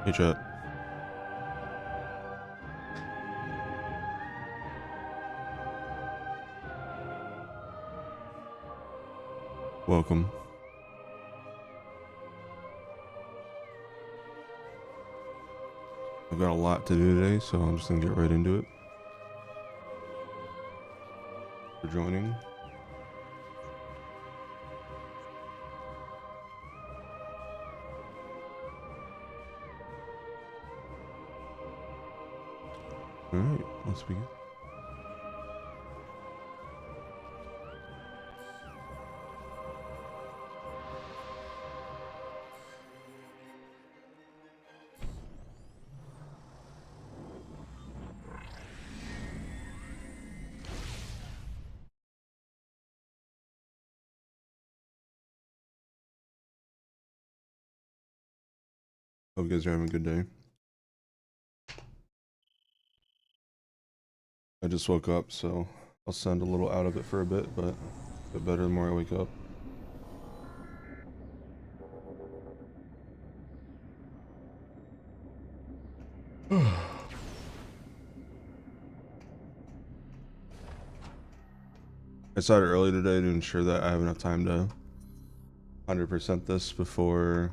Hey, chat. Welcome. I've got a lot to do today, so I'm just gonna get right into it. For joining. All right, let's begin. Hope you guys are having a good day. I just woke up, so I'll sound a little out of it for a bit, but better the more I wake up. I started early today to ensure that I have enough time to 100% this before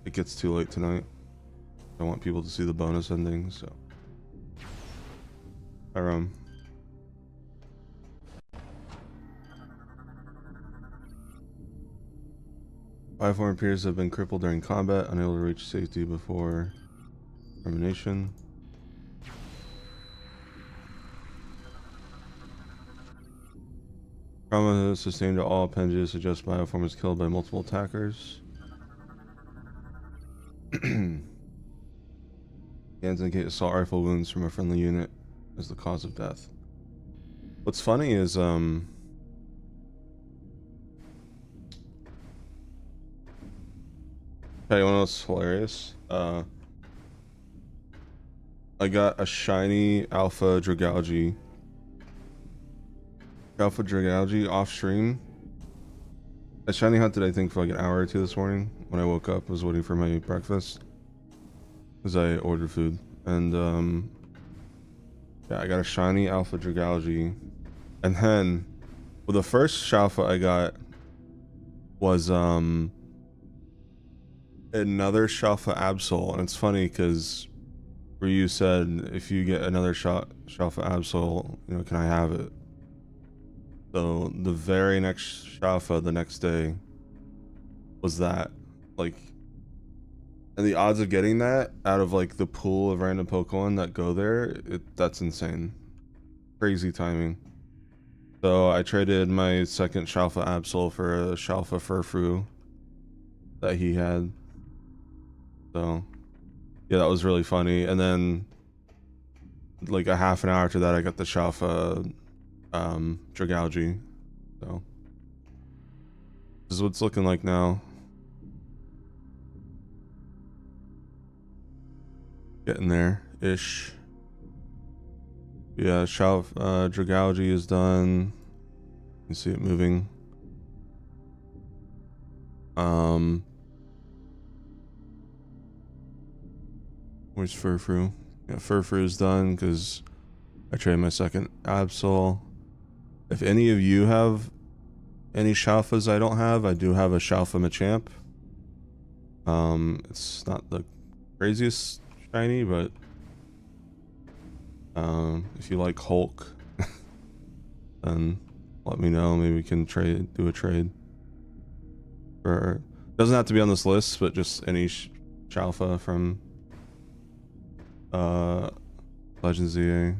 it gets too late tonight. I want people to see the bonus ending, so. Five former peers have been crippled during combat, unable to reach safety before termination. Trauma sustained to all appendages suggests Bioform was killed by multiple attackers. Hands indicate assault rifle wounds from a friendly unit as the cause of death. What's funny is, hey, you know what's hilarious? I got a shiny Alpha Dragalge off stream. I shiny hunted, I think, for like an hour or two this morning. When I woke up, I was waiting for my breakfast because I ordered food, and yeah, I got a shiny Alpha Dragalge, and then, well, the first Shalfa I got was another Shalfa Absol, and it's funny because Ryu said if you get another Shalfa Absol, you know, can I have it? So the very next Shalfa the next day was that, like, and the odds of getting that out of like the pool of random Pokemon that go there, that's insane. Crazy timing. So I traded my second Shalfa Absol for a Shalfa Furfrou that he had. So yeah, that was really funny. And then like a half an hour after that, I got the Shalfa Dragalge. So this is what it's looking like now. Getting there ish. Yeah, Dragalge is done. You see it moving. Where's Furfrou? Yeah, Furfrou is done because I traded my second Absol. If any of you have any Shalfas I don't have, I do have a Shalfa Machamp. It's not the craziest shiny, but if you like Hulk, then let me know. Maybe we can do a trade. For, doesn't have to be on this list, but just any Shalfa from Legends ZA.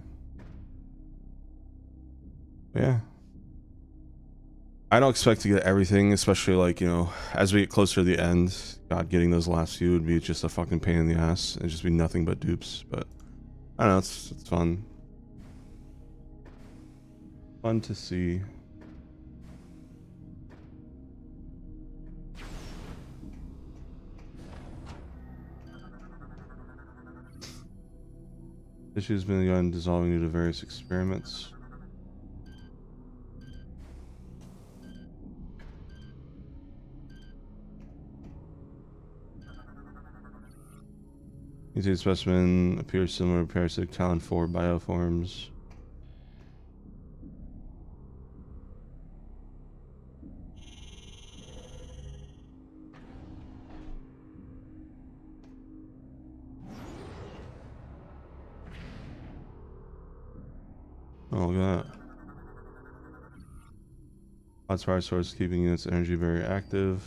Yeah, I don't expect to get everything, especially like, you know, as we get closer to the end. God, getting those last few would be just a fucking pain in the ass. It'd just be nothing but dupes, but I don't know, it's fun. Fun to see. Issues been begun dissolving due to various experiments. Mutant specimen appears similar to parasitic Talon 4 bioforms. Oh, look at that. Hot fire source keeping its energy very active.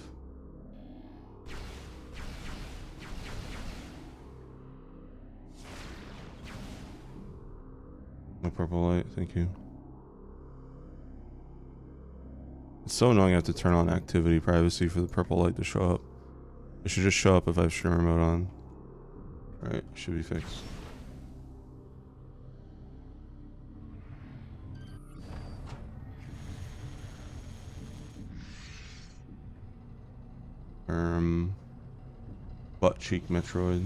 My purple light, thank you. It's so annoying I have to turn on activity privacy for the purple light to show up. It should just show up if I have streamer mode on. Alright, should be fixed. Butt cheek Metroid.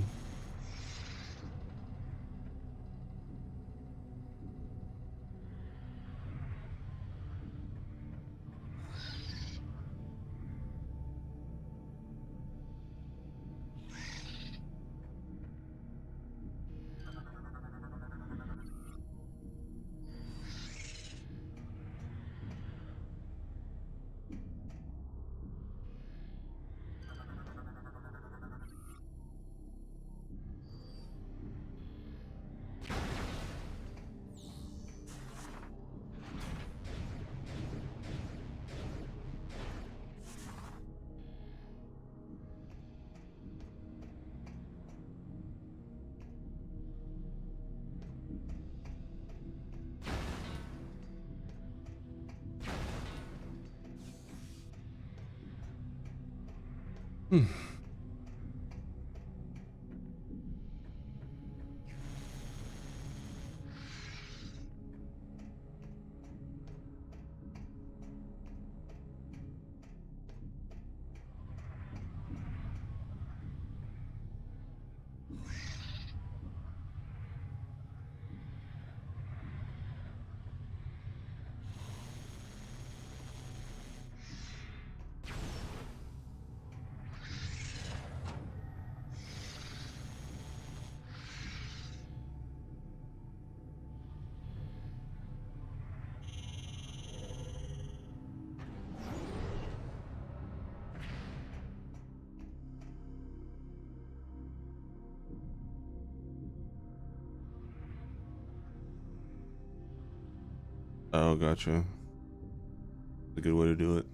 Oh, gotcha. A good way to do it.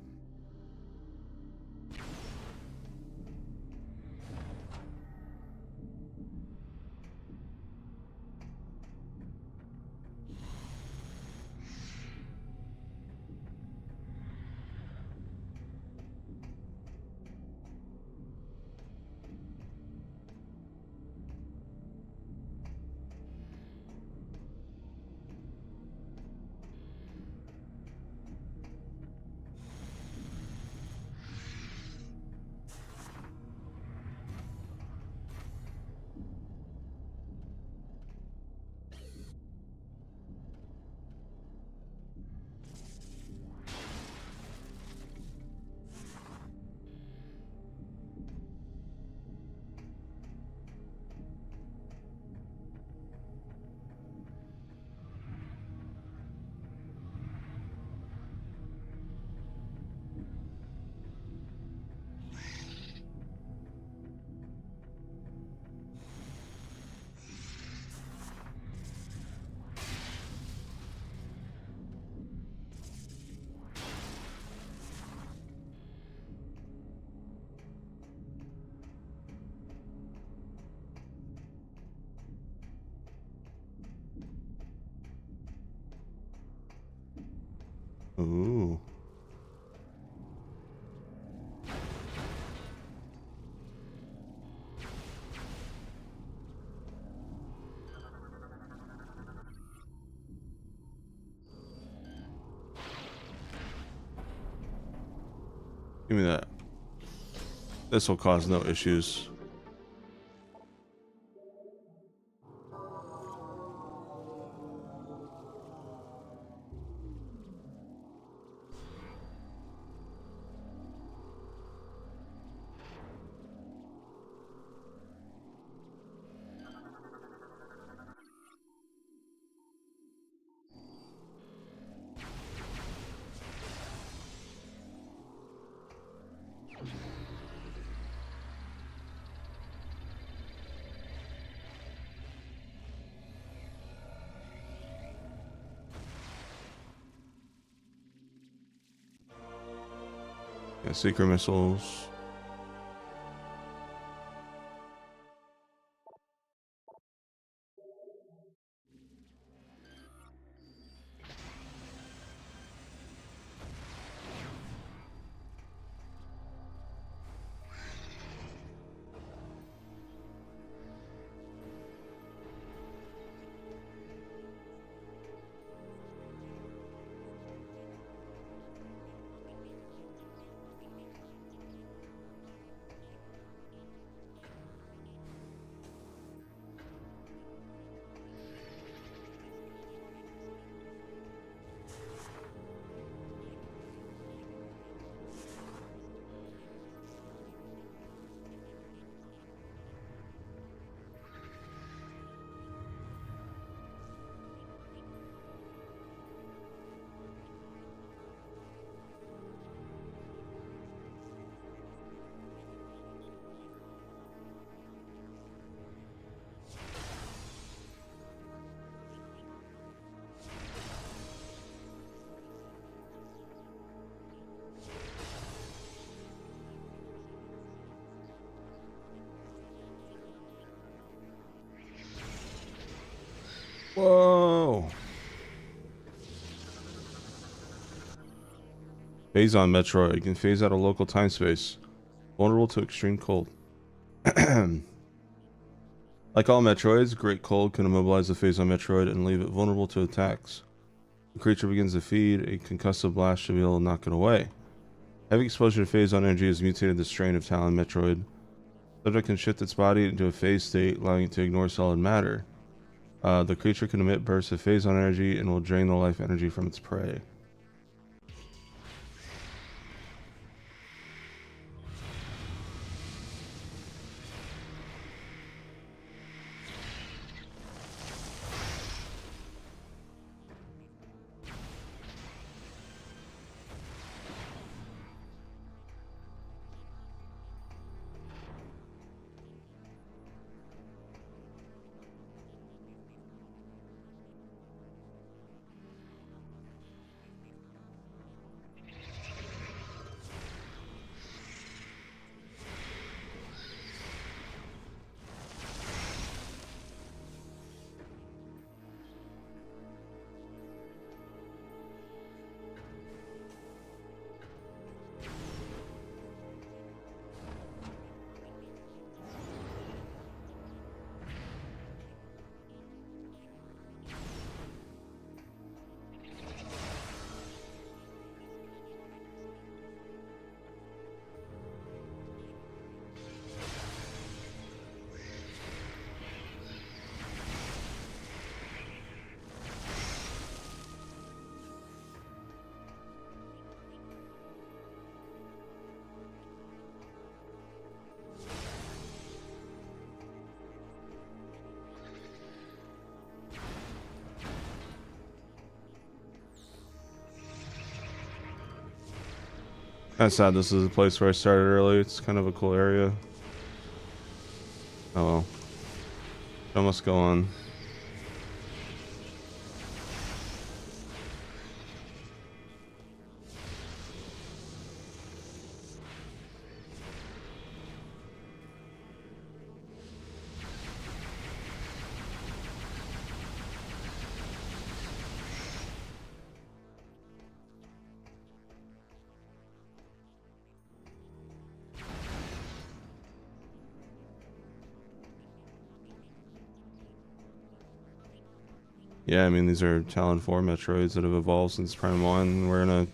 Ooh. Give me that. This will cause no issues. Yeah, secret missiles. Whoa! Phase on Metroid. You can phase out a local time space. Vulnerable to extreme cold. Like all Metroids, Great Cold can immobilize the phase on Metroid and leave it vulnerable to attacks. The creature begins to feed, a concussive blast should be able to knock it away. Heavy exposure to phase on energy has mutated the strain of Talon Metroid. Subject can shift its body into a phase state, allowing it to ignore solid matter. The creature can emit bursts of phase on energy and will drain the life energy from its prey. That's sad. This is the place where I started early. It's kind of a cool area. Oh well. Show must go on. Yeah, I mean, these are Talon 4 Metroids that have evolved since Prime 1. We're in a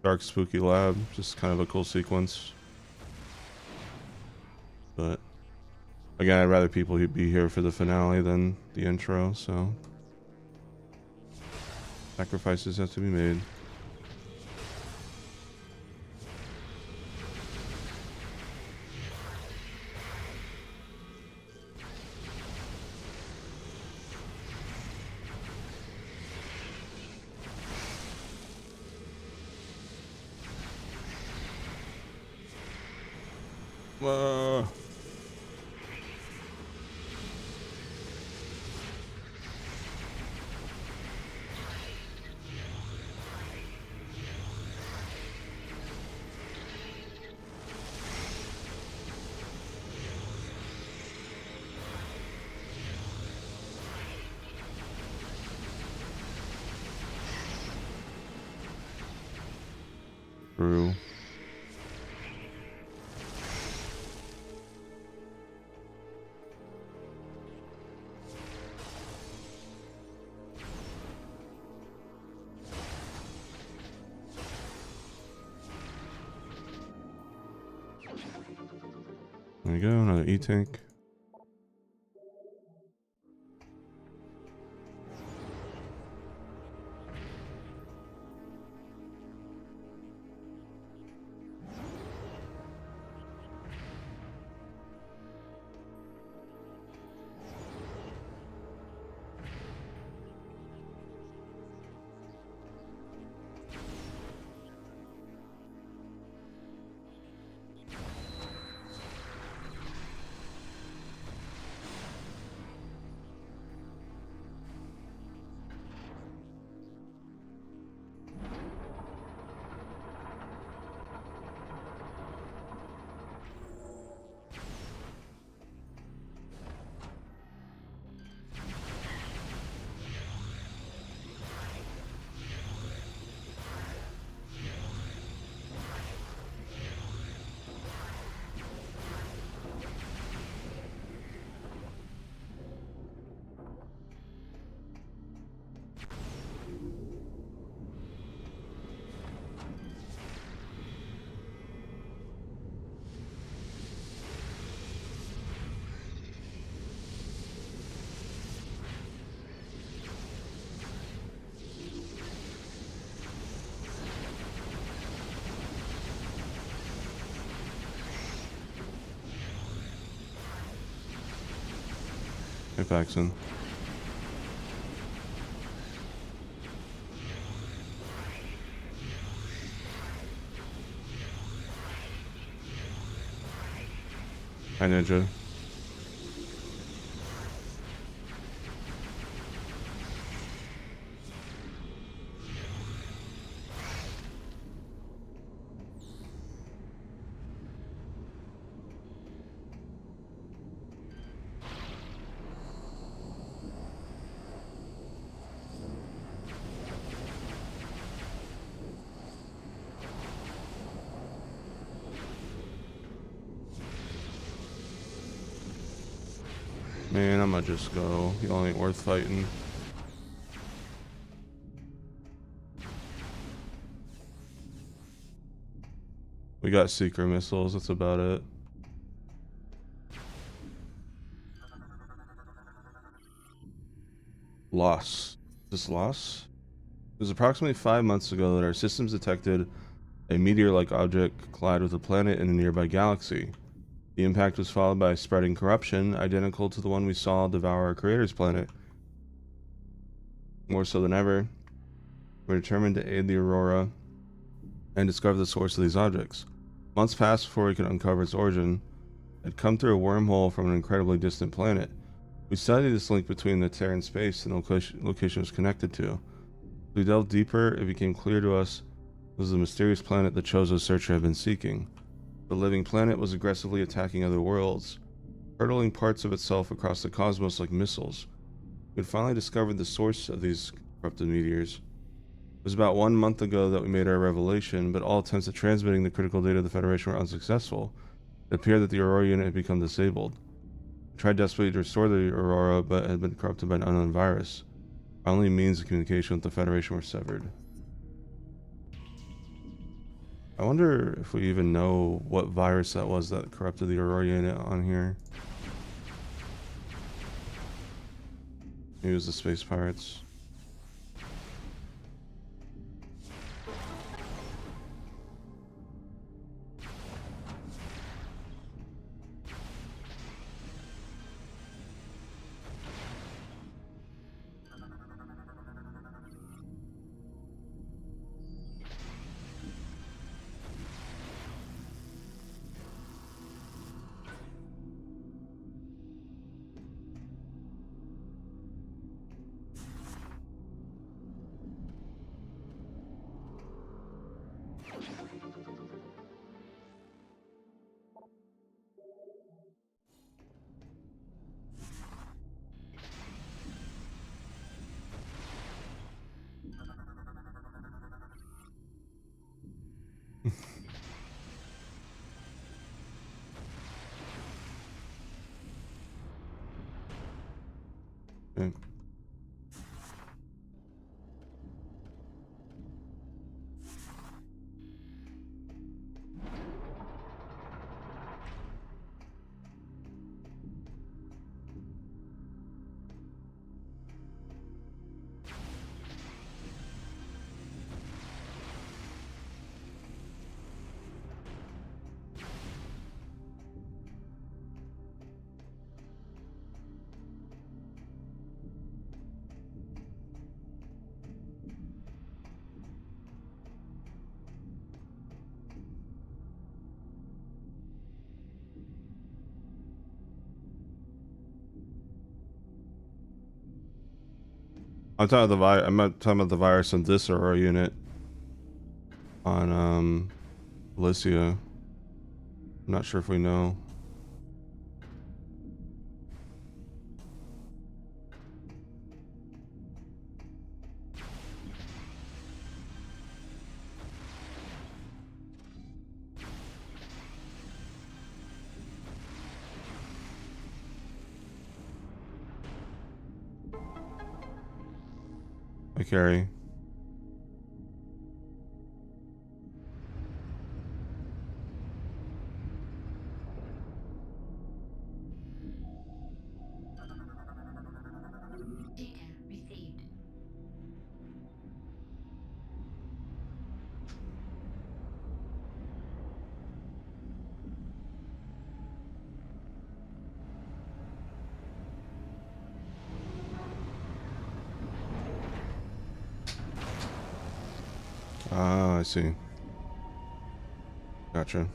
dark, spooky lab. Just kind of a cool sequence. But, again, I'd rather people be here for the finale than the intro, so... sacrifices have to be made. Uh, True. There we go, another E-tank. Hey, Paxton. Hi, Ninja. Man, I'ma just go. Y'all ain't worth fighting. We got secret missiles, that's about it. Loss. Is this loss? It was approximately 5 months ago that our systems detected a meteor-like object collide with a planet in a nearby galaxy. The impact was followed by spreading corruption, identical to the one we saw devour our creator's planet. More so than ever, we're determined to aid the Aurora and discover the source of these objects. Months passed before we could uncover its origin. It had come through a wormhole from an incredibly distant planet. We studied this link between the Terran space and the location it was connected to. As we delved deeper, it became clear to us it was the mysterious planet the Chozo searcher had been seeking. The living planet was aggressively attacking other worlds, hurtling parts of itself across the cosmos like missiles. We had finally discovered the source of these corrupted meteors. It was about 1 month ago that we made our revelation, but all attempts at transmitting the critical data of the Federation were unsuccessful. It appeared that the Aurora unit had become disabled. We tried desperately to restore the Aurora, but had been corrupted by an unknown virus. Our only means of communication with the Federation were severed. I wonder if we even know what virus that was that corrupted the Aurora unit on here. Maybe it was the Space Pirates. I'm talking about the virus. I'm not talking about the virus in this Aurora unit on Alicia. I'm not sure if we know. I carry. Data received. Ah, I see. Gotcha.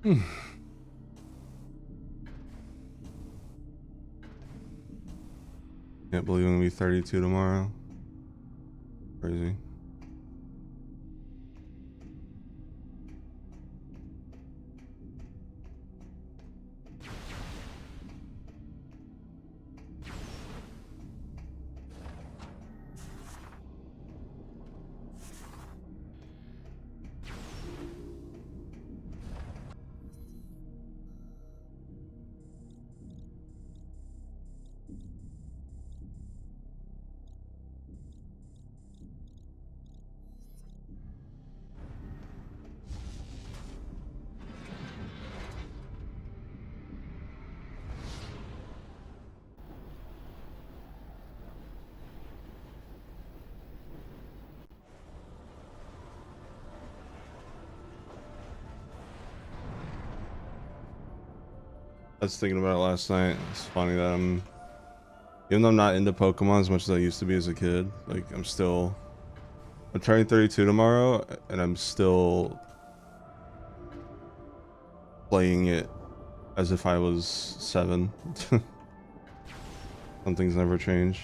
Hmm. Can't believe I'm gonna be 32 tomorrow. Crazy. I was thinking about it last night. It's funny that even though I'm not into Pokemon as much as I used to be as a kid, like I'm turning 32 tomorrow, and I'm still playing it as if I was 7. Some things never change.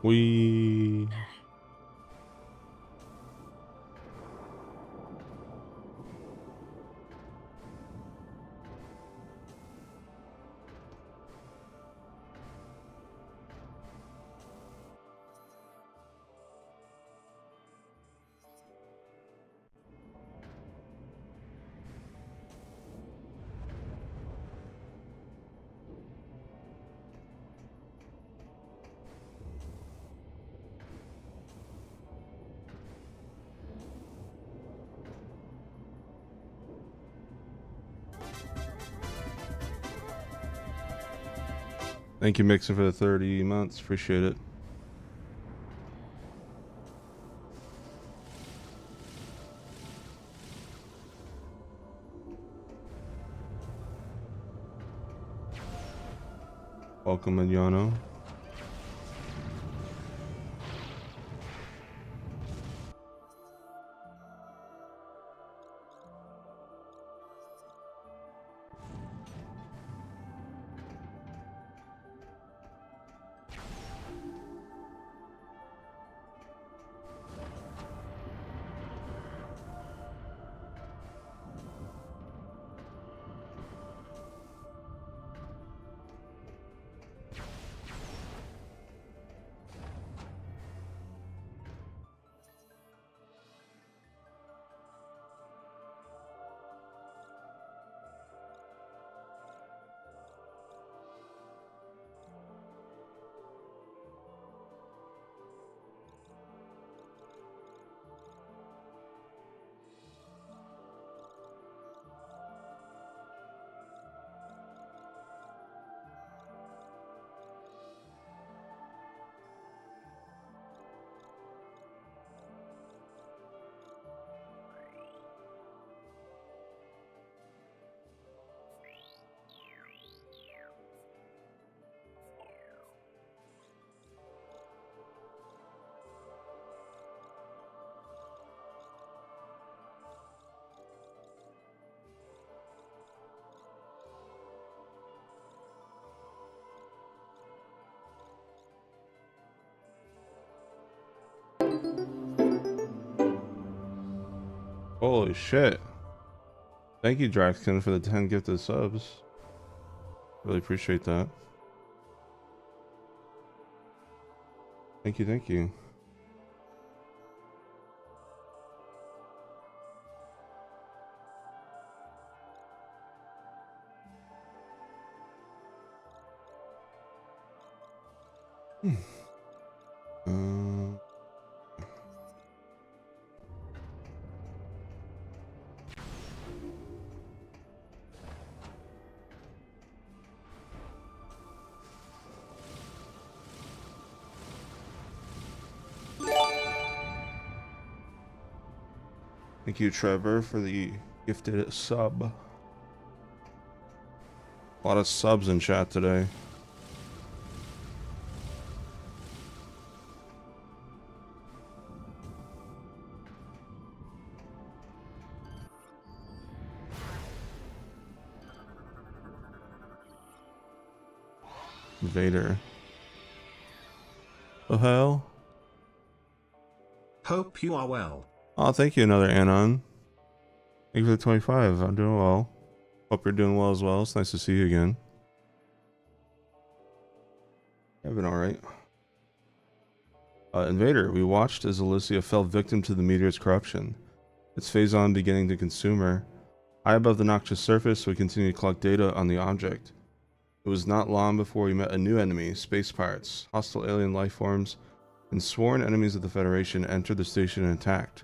We. Thank you, Mixer, for the 30 months. Appreciate it. Welcome, Adriano. Holy shit. Thank you, Draxkin, for the 10 gifted subs. Really appreciate that. Thank you, thank you. Um, Thank you, Trevor, for the gifted sub. A lot of subs in chat today. Vader. The hell? Hope you are well. Oh, thank you, another Anon. Thank you for the 25. I'm doing well. Hope you're doing well as well. It's nice to see you again. I've been alright. Invader, we watched as Alicia fell victim to the meteor's corruption. Its phase-on beginning to consume her. High above the noxious surface, we continued to collect data on the object. It was not long before we met a new enemy, space pirates. Hostile alien life forms and sworn enemies of the Federation entered the station and attacked.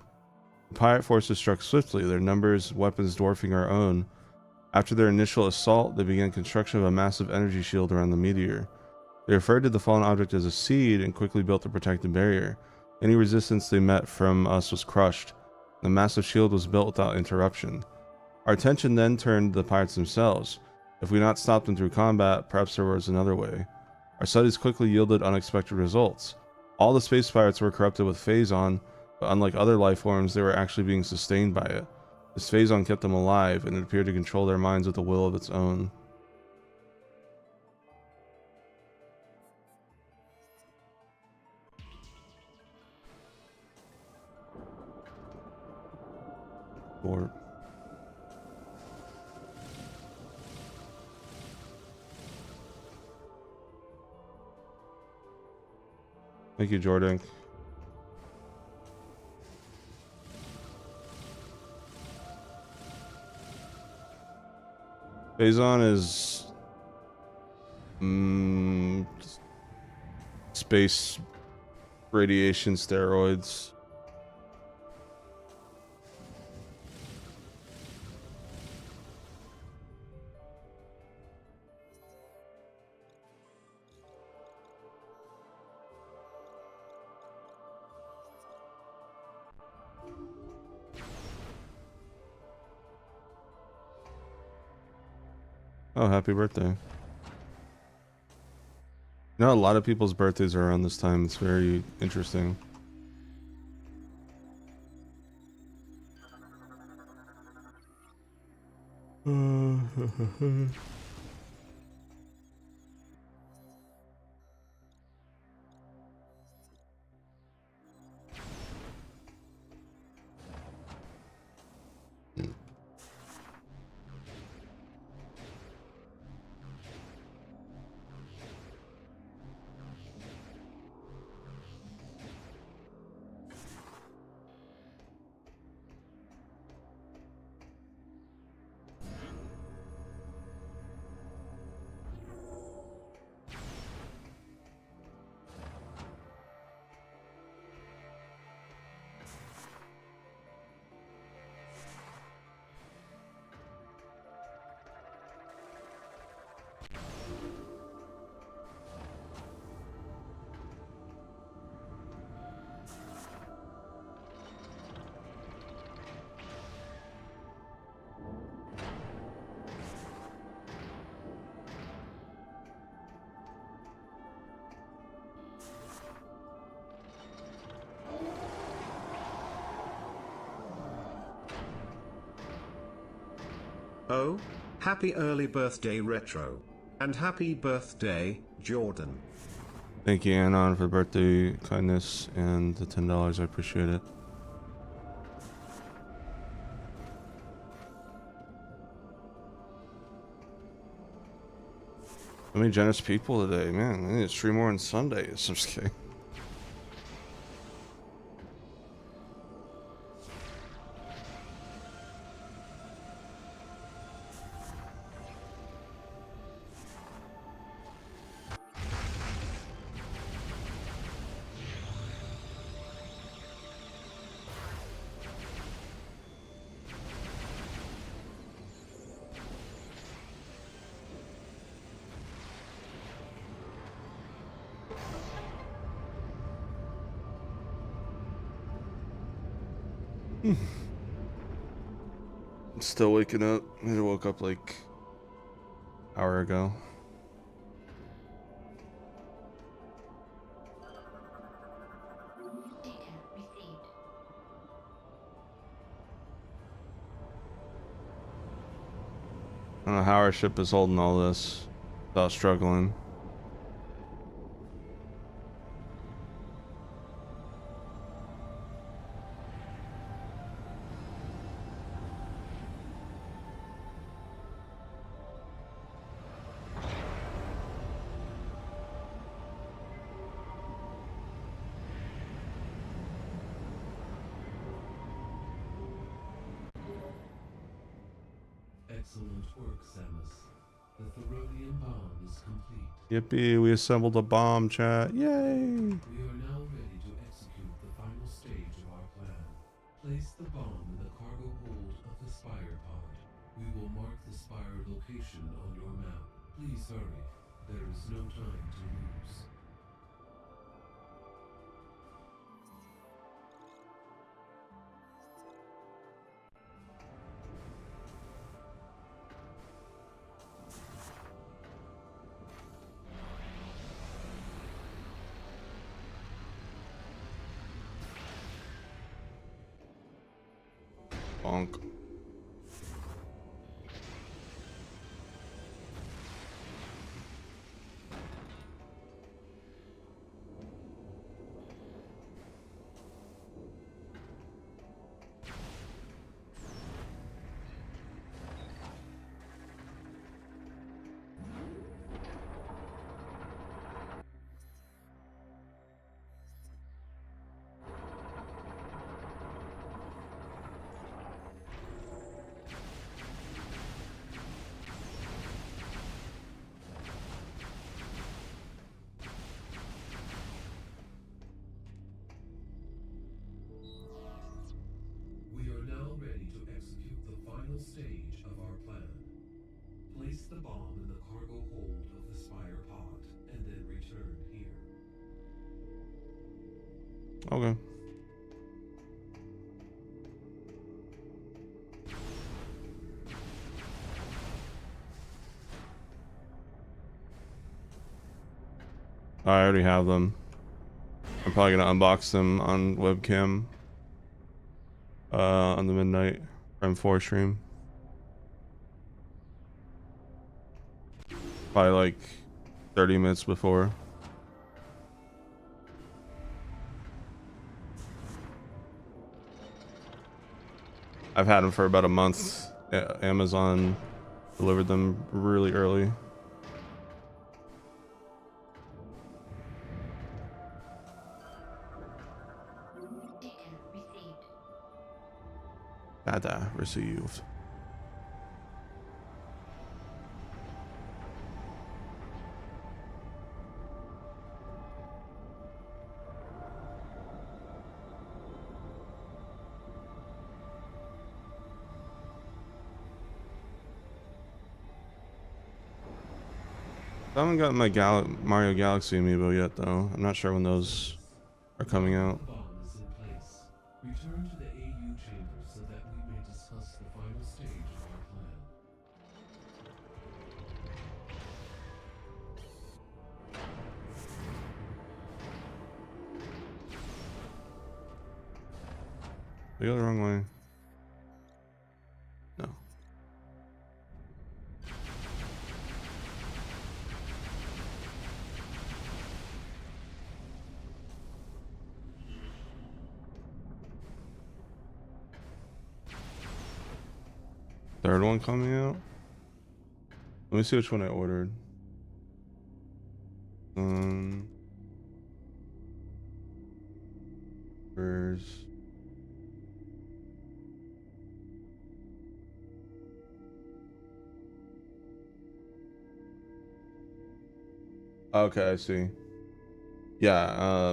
The pirate forces struck swiftly, their numbers, weapons dwarfing our own. After their initial assault, they began construction of a massive energy shield around the meteor. They referred to the fallen object as a seed and quickly built a protective barrier. Any resistance they met from us was crushed. The massive shield was built without interruption. Our attention then turned to the pirates themselves. If we had not stopped them through combat, perhaps there was another way. Our studies quickly yielded unexpected results. All the space pirates were corrupted with phase-on, but unlike other life forms, they were actually being sustained by it. This phase-on kept them alive, and it appeared to control their minds with a will of its own. Or thank you, Jordan. Phazon is space radiation steroids. Oh, happy birthday. You know, a lot of people's birthdays are around this time. It's very interesting. Oh, happy early birthday Retro. And happy birthday, Jordan. Thank you, Anon, for the birthday kindness and the $10. I appreciate it. So many generous people today, man. I need to stream more on Sundays. I'm just kidding. I'm still waking up. I woke up like an hour ago. Data received. I don't know how our ship is holding all this without struggling. Excellent work, Samus. The Therodian bomb is complete. Yippee, we assembled a bomb, chat. Yay! We are now ready to execute the final stage of our plan. Place the bomb in the cargo hold of the Spire pod. We will mark the Spire location on your map. Please hurry. There is no time to lose. Bonk. final stage of our plan. Place the bomb in the cargo hold of the Spire pod, and then return here. Okay. I already have them. I'm probably gonna unbox them on webcam on the midnight M4 stream. Probably like 30 minutes before. I've had them for about a month. Yeah, Amazon delivered them really early. Ticket received. Data received. I haven't gotten my Mario Galaxy amiibo yet, though. I'm not sure when those are coming out. The bomb is in place. Return to the AU chamber so that we may discuss the final stage of our plan. They go the wrong way. No. Third one coming out? Let me see which one I ordered. Where's... Okay, I see. Yeah,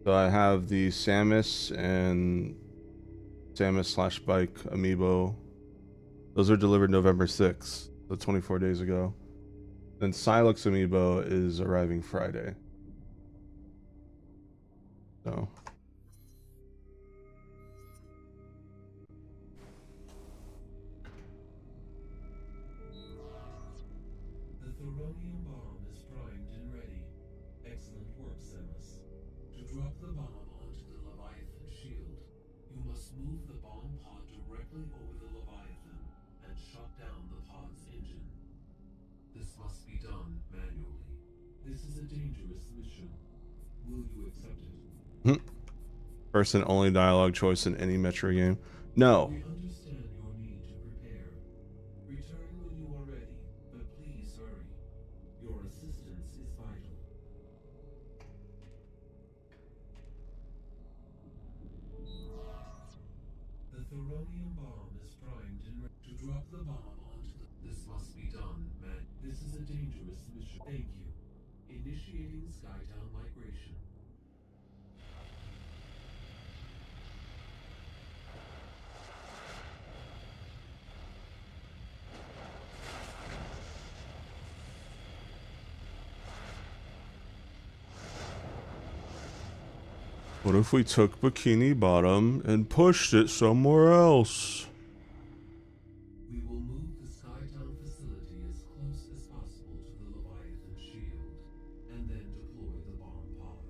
so I have the Samus and Samus / Bike amiibo. Those were delivered November 6th, so 24 days ago. Then Silex amiibo is arriving Friday. So The Thoronium bomb is primed and ready. Excellent work, Samus. To drop the bomb onto the Leviathan shield, you must move the bomb pod directly over the Leviathan and shut down the pod's engine. This must be done manually. This is a dangerous mission. Will you accept it? first and only dialogue choice in any Metroid game. No. We understand your need to prepare. Return when you are ready, but please hurry. Your assistance is vital. The Thoronium bomb is primed and ready to drop the bomb onto the... This must be done, man. This is a dangerous mission. Thank you. Initiating Skytown migration. What if we took Bikini Bottom and pushed it somewhere else? We will move the Skytown facility as close as possible to the Leviathan shield, and then deploy the bomb pod.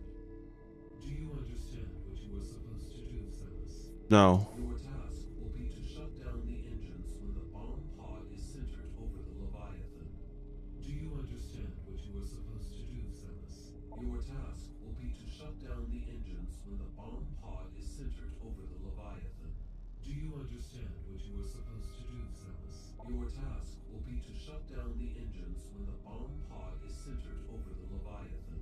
Do you understand what you are supposed to do, Samus? No. Your task will be to shut down the engines when the bomb pod is centered over the Leviathan. Do you understand what you are supposed to do, Samus? Your task will be to shut down the engines when the bomb pod is centered over the Leviathan. Do you understand what you are supposed to do, Samus? Your task will be to shut down the engines when the bomb pod is centered over the Leviathan.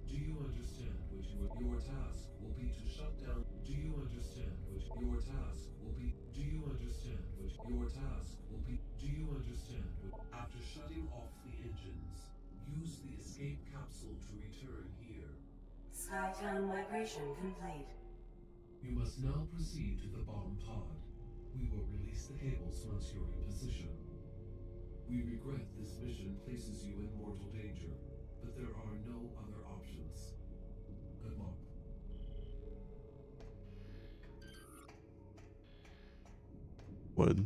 Do you understand what you are... Your task will be to shut down... Do you understand what... Your task will be... Do you understand what... Your task will be... Do you understand what... After shutting off the engines, use the escape capsule to return here. Skytown migration complete. You must now proceed to the bomb pod. We will release the cables once you're in position. We regret this mission places you in mortal danger, but there are no other options. Good luck. Wood.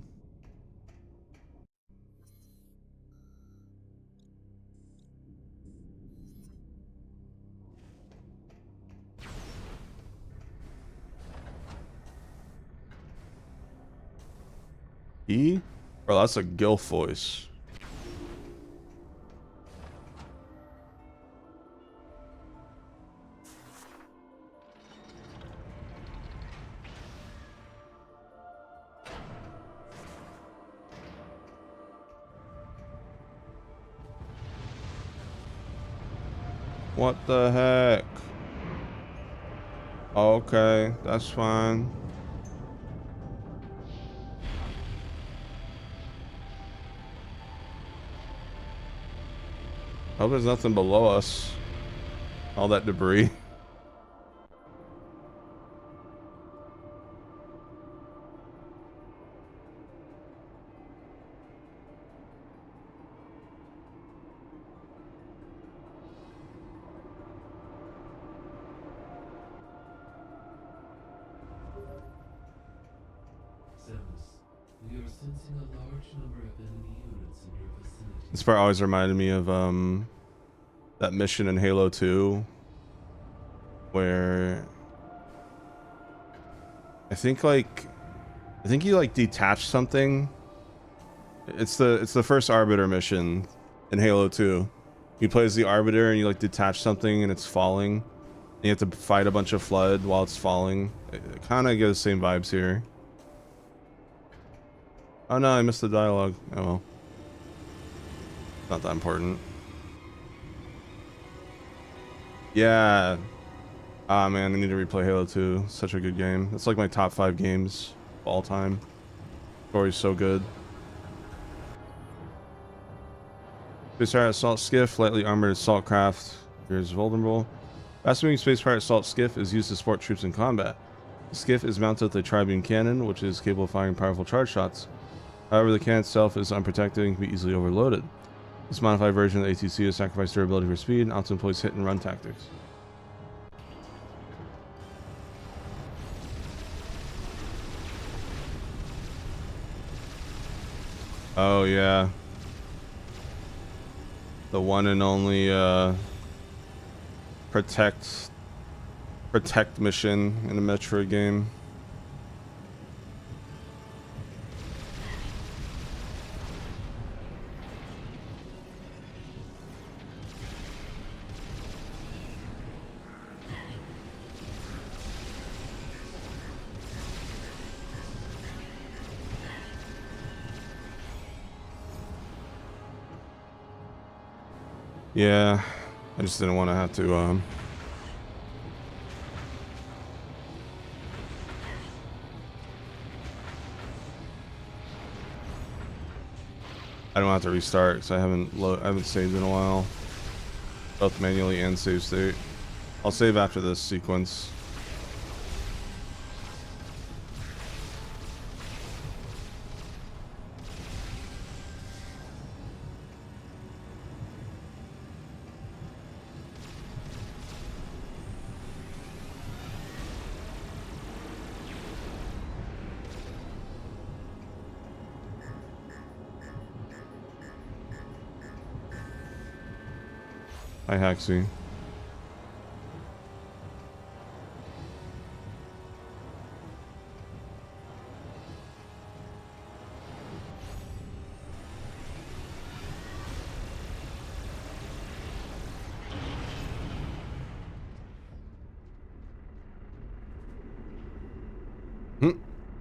E? Bro, that's a Gilf voice. What the heck? Okay, that's fine. Hope there's nothing below us. All that debris. We are sensing a large number of enemy units in your vicinity. This part always reminded me of that mission in Halo 2 where I think you like detach something. It's the first Arbiter mission in Halo 2. You play as the Arbiter and you like detach something and it's falling. And you have to fight a bunch of Flood while it's falling. It kind of gives the same vibes here. Oh no, I missed the dialogue. Oh well. Not that important. Yeah. Ah man, I need to replay Halo 2. Such a good game. It's like my top 5 games of all time. Story's so good. Space Pirate Assault Skiff, lightly armored assault craft. Here's vulnerable. Fast-moving Space Pirate Assault Skiff is used to support troops in combat. The skiff is mounted with a tri-beam cannon, which is capable of firing powerful charge shots. However, the cannon itself is unprotected and can be easily overloaded. This modified version of the ATC has sacrificed durability for speed and also employs hit and run tactics. Oh yeah. The one and only protect mission in a Metroid game. Yeah, I just didn't want to have to I don't have to restart because I haven't saved in a while, both manually and save state. I'll save after this sequence. Hi, Haxie.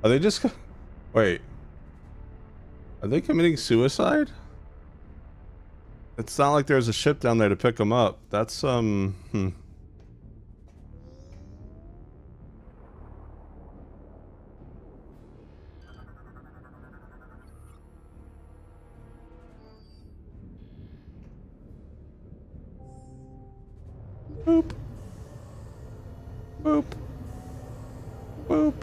Are they just... Wait. Are they committing suicide? It's not like there's a ship down there to pick them up. That's, Boop. Boop. Boop.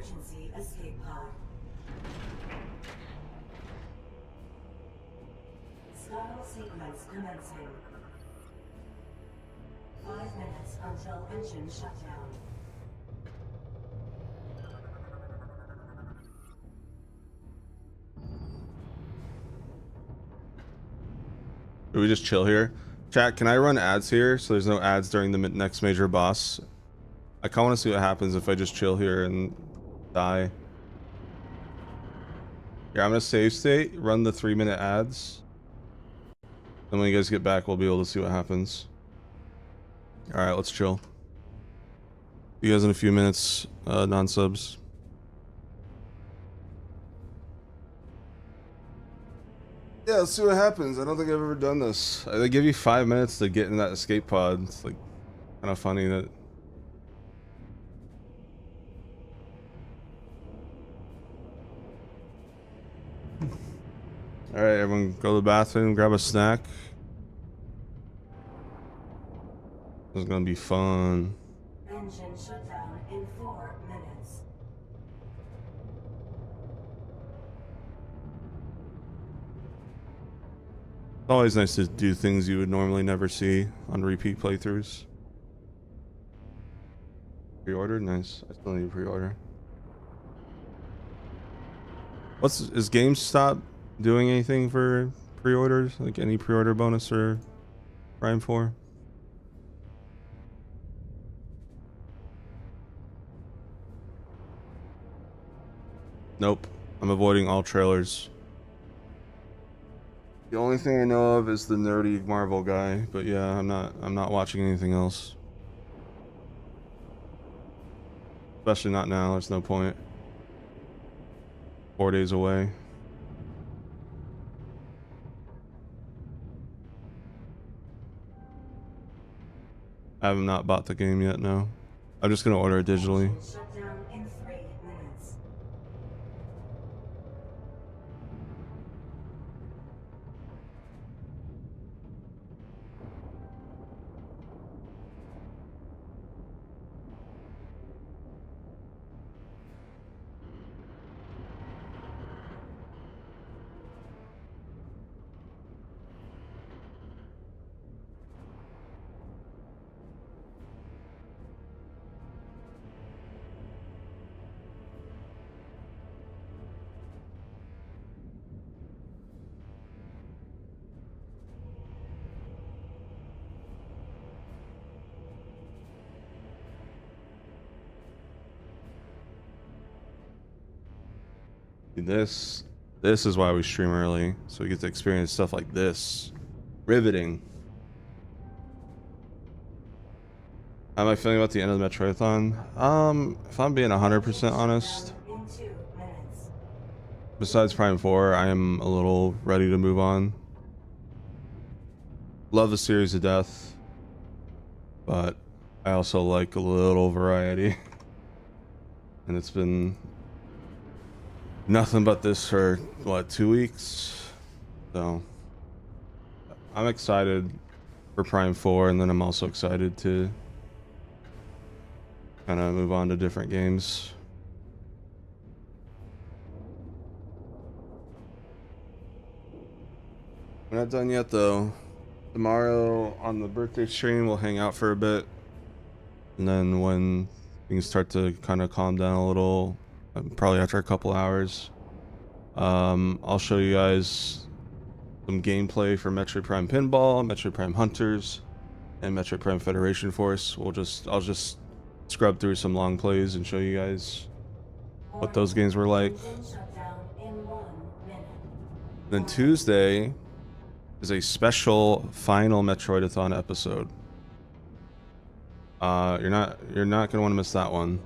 emergency escape pod. Scuttle sequence commencing. 5 minutes until engine shutdown. Do we just chill here? Chat, can I run ads here so there's no ads during the next major boss? I kind of want to see what happens if I just chill here and die. Here, I'm gonna save state, run the 3-minute ads. Then when you guys get back, we'll be able to see what happens. Alright, let's chill. See you guys in a few minutes, non-subs. Yeah, let's see what happens. I don't think I've ever done this. They give you 5 minutes to get in that escape pod. It's like kind of funny that. All right, everyone, go to the bathroom, grab a snack. This is gonna be fun. Engine shutdown in 4 minutes. It's always nice to do things you would normally never see on repeat playthroughs. Pre-order? Nice. I still need to pre-order. Is GameStop doing anything for pre-orders? Like any pre-order bonus for Prime 4? Nope. I'm avoiding all trailers. The only thing I know of is the nerdy Marvel guy, but yeah, I'm not watching anything else. Especially not now, there's no point. 4 days away. I have not bought the game yet, no. I'm just gonna order it digitally. Shutdown in 3 minutes. This is why we stream early, so we get to experience stuff like this. Riveting. How am I feeling about the end of the Metroidathon? If I'm being 100% honest, In 2 minutes. besides Prime 4, I am a little ready to move on. Love the series to death, but I also like a little variety. And it's been nothing but this for, what, 2 weeks? So, I'm excited for Prime 4, and then I'm also excited to kind of move on to different games. We're not done yet, though. Tomorrow on the birthday stream, we'll hang out for a bit. And then when things start to kind of calm down a little, probably after a couple hours, I'll show you guys some gameplay for Metroid Prime Pinball, Metroid Prime Hunters, and Metroid Prime Federation Force. I'll just scrub through some long plays and show you guys what those games were like. Engine shutdown in 1 minute. Then Tuesday is a special final Metroidathon episode. You're not gonna want to miss that one.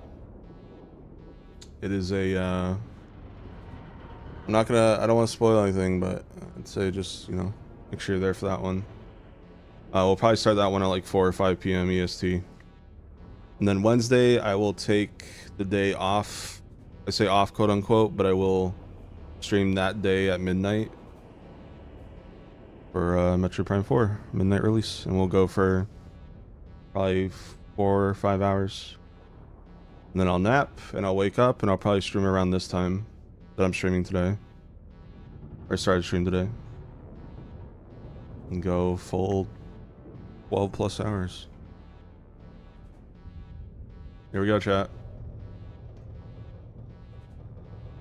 It is a I don't want to spoil anything, but I'd say just, make sure you're there for that one. We'll probably start that one at like 4 or 5 p.m. EST. And then Wednesday, I will take the day off. I say off, quote unquote, but I will stream that day at midnight for Metroid Prime 4 midnight release, and we'll go for probably 4 or 5 hours. And then I'll nap, and I'll wake up, and I'll probably stream around this time that I'm streaming today. Or started stream today. And go full 12 plus hours. Here we go, chat.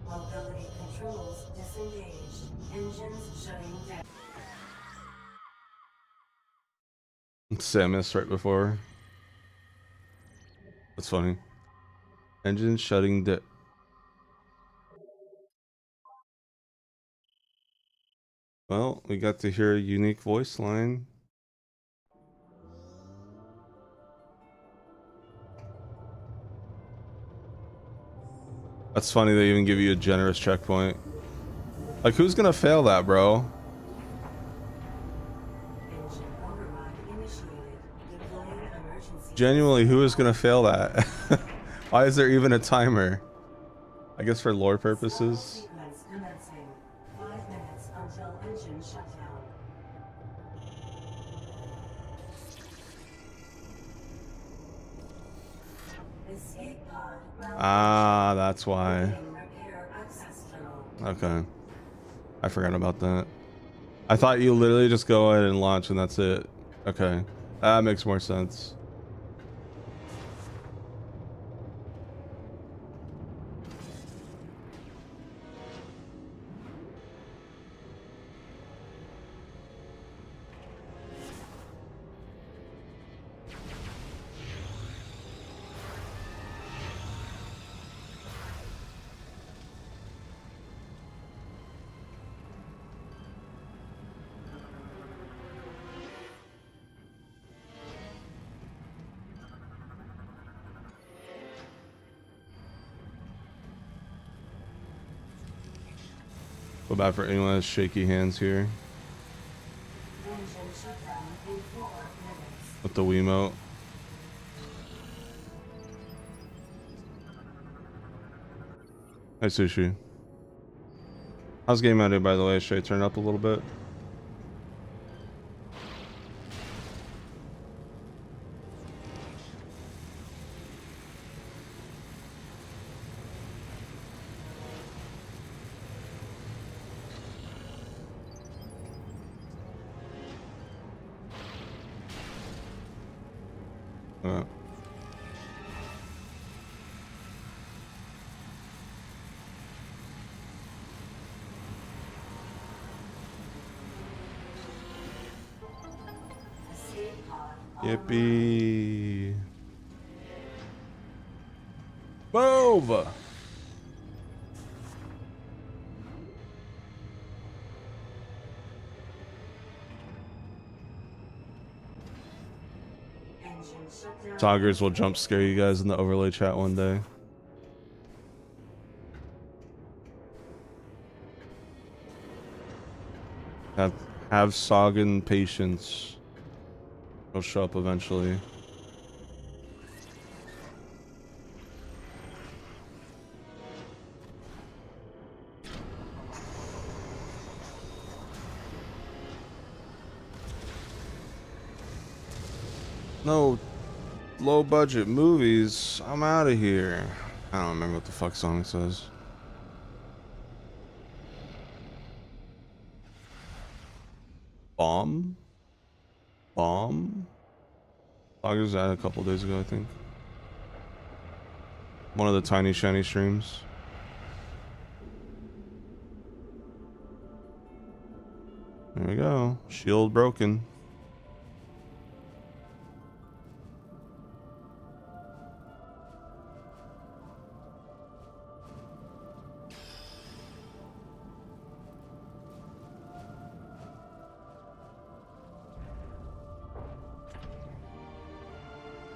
Mobility controls disengaged. Engines shutting down. Samus right before. That's funny. Engine shutting down. Well, we got to hear a unique voice line. That's funny they even give you a generous checkpoint. Like, who's gonna fail that, bro? Engine override initiated. Deploying emergency. Genuinely, who is gonna fail that? Why is there even a timer? I guess for lore purposes. Sequence commencing. 5 minutes until engine shutdown. Escape pod. Ah, that's why. Repair access tunnel. Okay. I forgot about that. I thought you literally just go ahead and launch and that's it. Okay. That makes more sense. Feel bad for anyone who has shaky hands here Engine shutdown in 4 minutes. with the Wiimote. Hi, Sushi. How's game audio, by the way? Should I turn it up a little bit? Escape pod. Yippee. Move! Engine shutdown. Toggers will jump scare you guys in the overlay chat one day. Have Sagan patience. He'll show up eventually. No low budget movies. I'm out of here. I don't remember what the fuck song says. Bomb? Bomb? Loggers that a couple days ago, I think. One of the tiny shiny streams. There we go. Shield broken.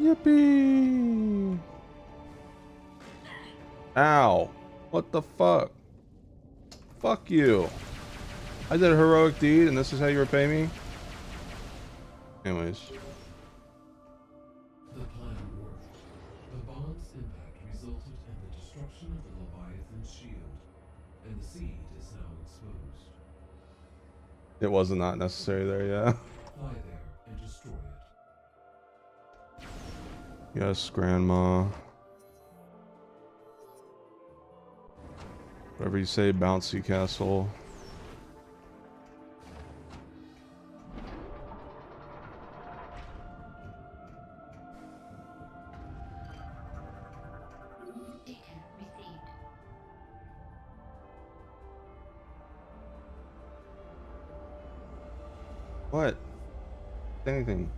Yippee! Ow. What the fuck? Fuck you. I did a heroic deed and this is how you repay me? Anyways. The plan worked. The bomb's impact resulted in the destruction of the Leviathan's shield, and the seed is now exposed. It wasn't not necessary there, yeah. Fly there and destroy it. Yes, Grandma. Whatever you say, bouncy castle. Ticket received. What? Anything.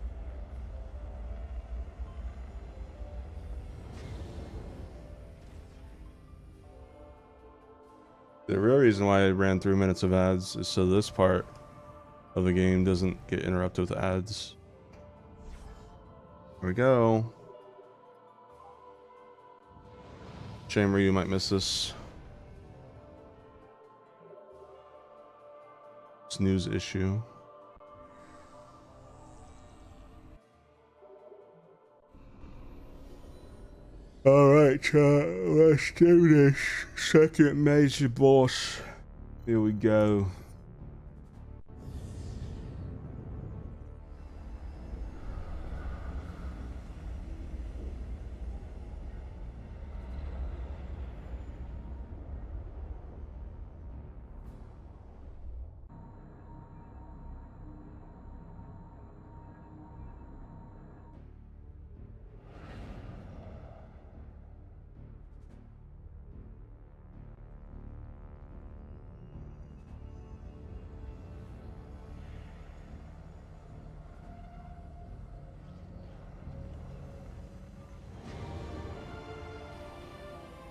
The real reason why I ran 3 minutes of ads is so this part of the game doesn't get interrupted with ads. Here we go. Shame you might miss this. Snooze issue. Alright, chat, let's do this. Second major boss. Here we go.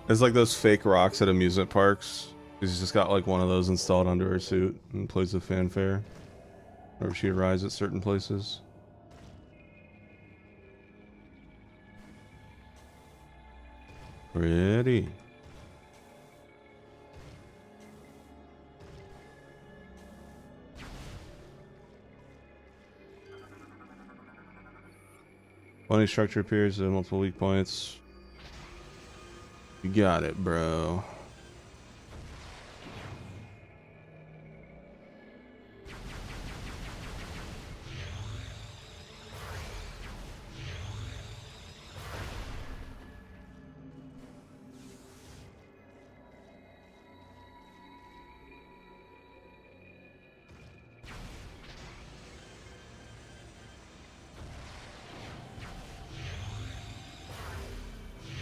It's like those fake rocks at amusement parks. She's just got like one of those installed under her suit and plays the fanfare whenever she arrives at certain places. Ready. Funny structure appears at multiple weak points. You got it, bro.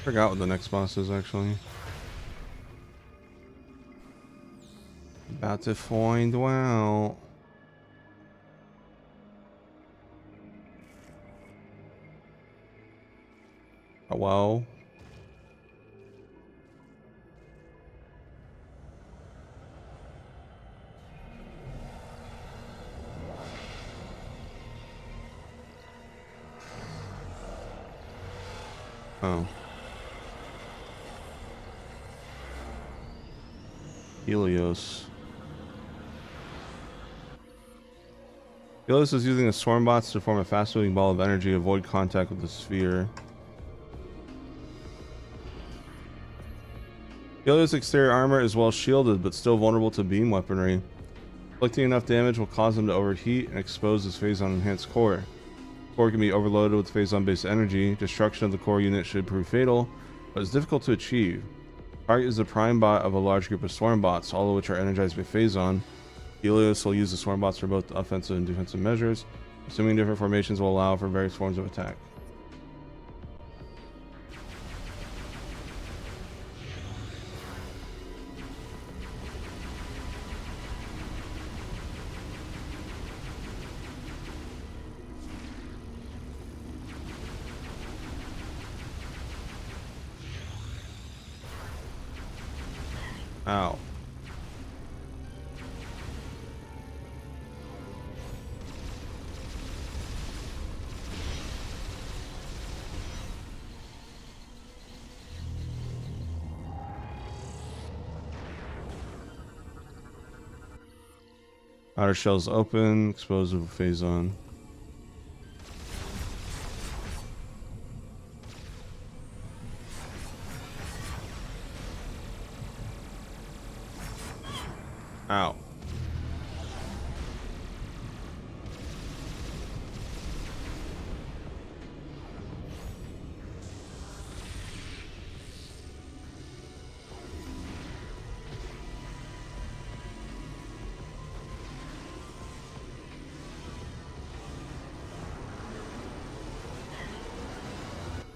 Forgot what the next boss is actually. About to find out. Hello? Oh. Helios. Helios is using the swarm bots to form a fast-moving ball of energy, avoid contact with the sphere. Helios' exterior armor is well shielded, but still vulnerable to beam weaponry. Inflicting enough damage will cause him to overheat and expose his Phazon enhanced core. The core can be overloaded with Phazon-based energy. Destruction of the core unit should prove fatal, but is difficult to achieve. Target is the prime bot of a large group of swarm bots, all of which are energized by Phazon. Helios will use the swarm bots for both offensive and defensive measures, assuming different formations will allow for various forms of attack. Ow. Outer shell's open, exposed with a Phazon. Ow.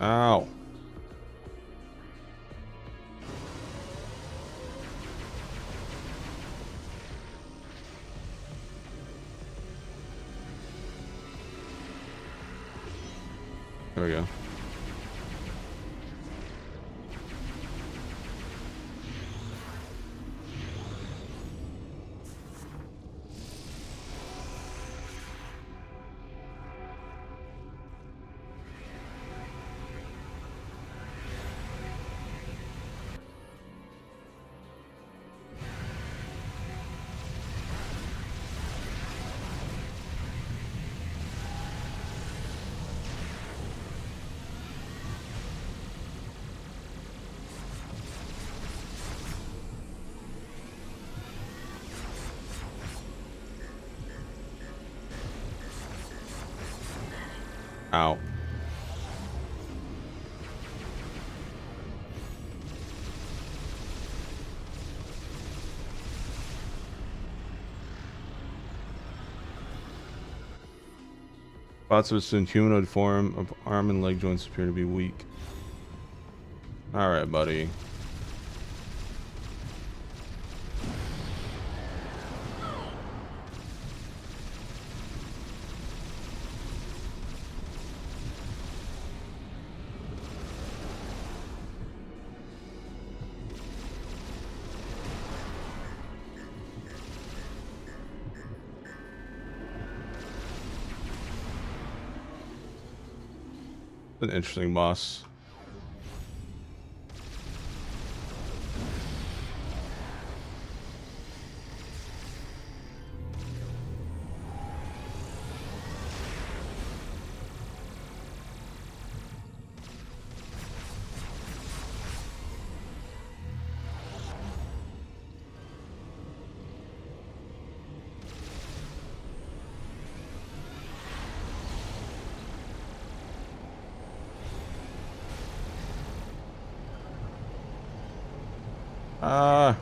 Ow. There we go. Ow. Spots of its humanoid form of arm and leg joints appear to be weak. Alright, buddy. An interesting boss. Ah.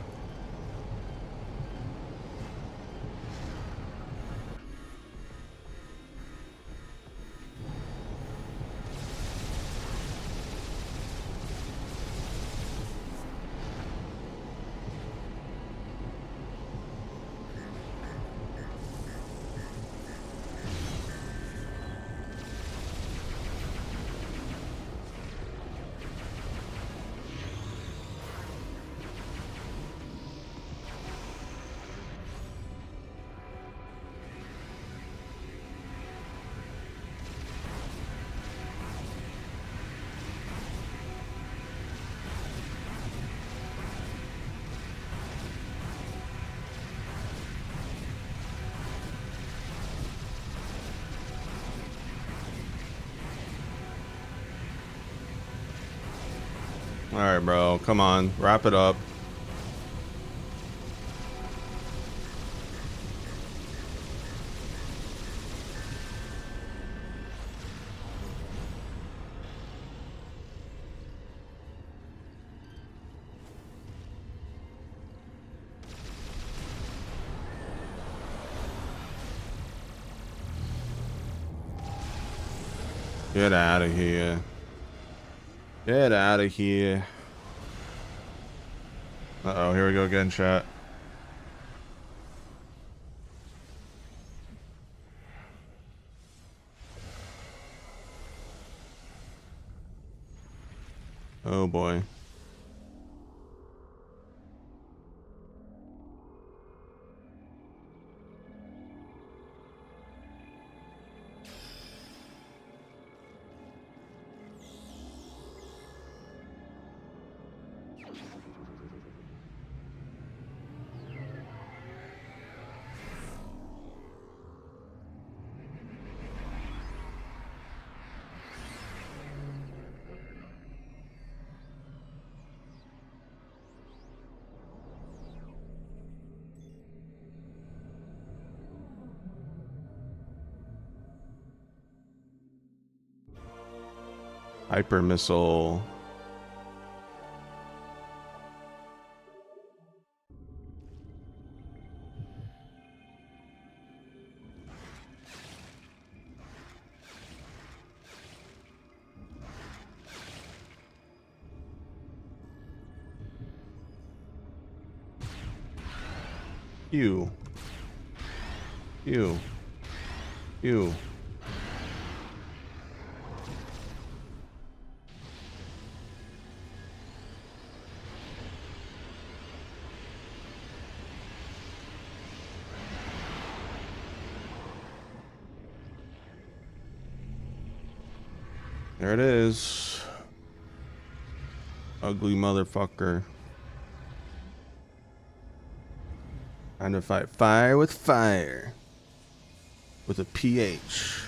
Alright, bro. Come on. Wrap it up. Get out of here. Get out of here. Uh-oh, here we go again, chat. Oh boy. Hyper missile. You. You. You. There it is. Ugly motherfucker. Trying to fight fire with fire. With a PH.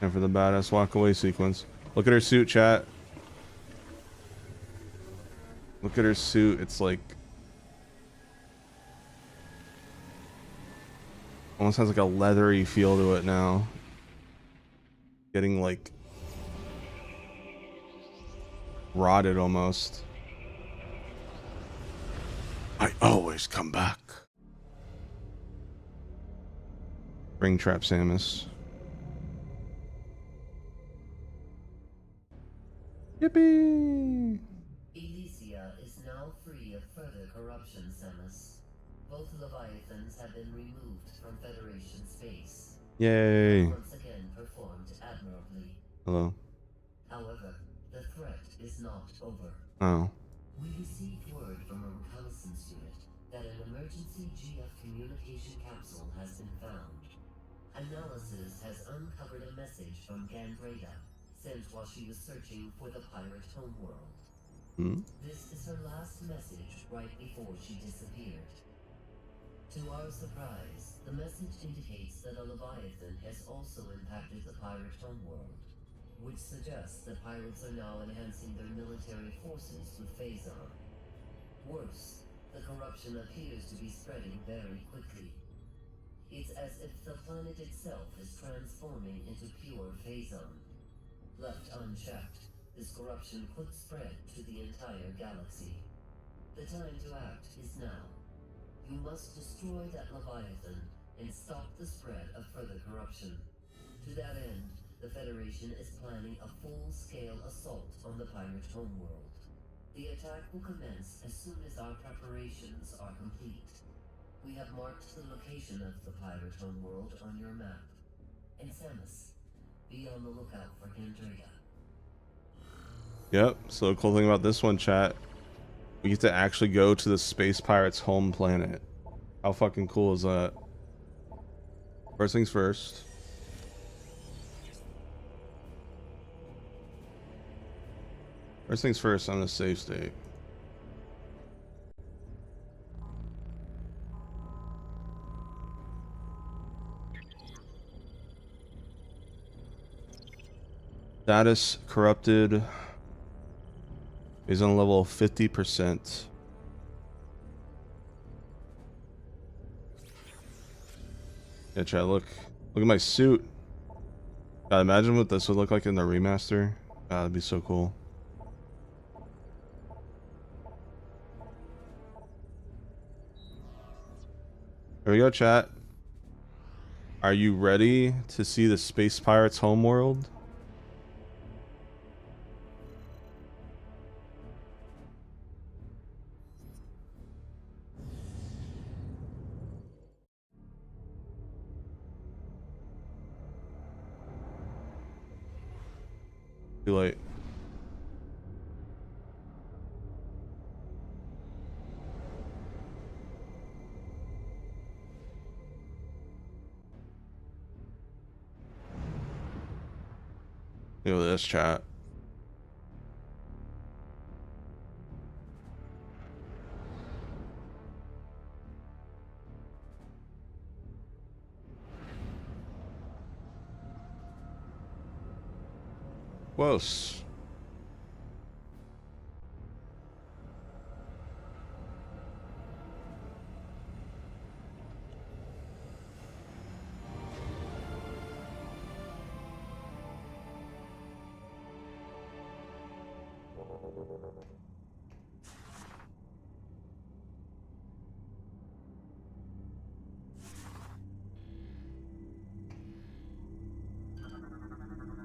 And for the badass walk away sequence. Look at her suit, chat. Look at her suit. It's like almost has like a leathery feel to it now. Getting like rotted almost. I always come back. Springtrap Samus. Yippee! Elysia is now free of further corruption, Samus. Both Leviathans have been removed from Federation space. Yay! Once again performed admirably. Hello. However, the threat is not over. Oh. We received word from a reconnaissance unit that an emergency GF communication capsule has been found. Analysis has uncovered a message from Gandreda, sent while she was searching for the pirate homeworld. Hmm? This is her last message right before she disappeared. To our surprise, the message indicates that a Leviathan has also impacted the pirate homeworld, which suggests that pirates are now enhancing their military forces with Phazon. Worse, the corruption appears to be spreading very quickly. It's as if the planet itself is transforming into pure Phazon. Left unchecked, this corruption could spread to the entire galaxy. The time to act is now. You must destroy that Leviathan and stop the spread of further corruption. To that end, the Federation is planning a full-scale assault on the pirate homeworld. The attack will commence as soon as our preparations are complete. We have marked the location of the pirate homeworld on your map. And Samus, be on the lookout for Gandreda. Yep. So the cool thing about this one, chat, we get to actually go to the space pirates' home planet. How fucking cool is that? First things first. First things first, on the save state. Status corrupted is on level 50%. Yeah, chat, look at my suit. God, imagine what this would look like in the remaster. God, that'd be so cool. Here we go, chat. Are you ready to see the Space Pirates homeworld? Too late. Look at this, chat. Close.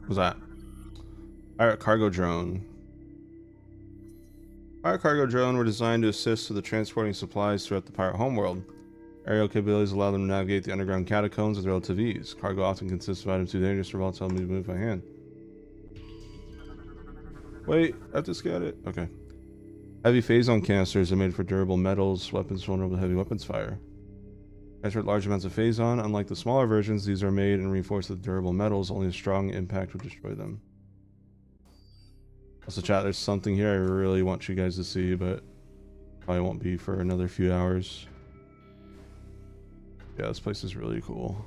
What's that? Pirate cargo drone. Pirate cargo drone were designed to assist with the transporting supplies throughout the pirate homeworld. Aerial capabilities allow them to navigate the underground catacombs with relative ease. Cargo often consists of items too dangerous or volatile to be moved by hand. Wait, I just got it. Okay. Heavy phazon canisters are made for durable metals, weapons vulnerable to heavy weapons fire. Transport large amounts of phazon. Unlike the smaller versions, these are made and reinforced with durable metals. Only a strong impact would destroy them. Also, chat, there's something here I really want you guys to see, but probably won't be for another few hours. Yeah, this place is really cool.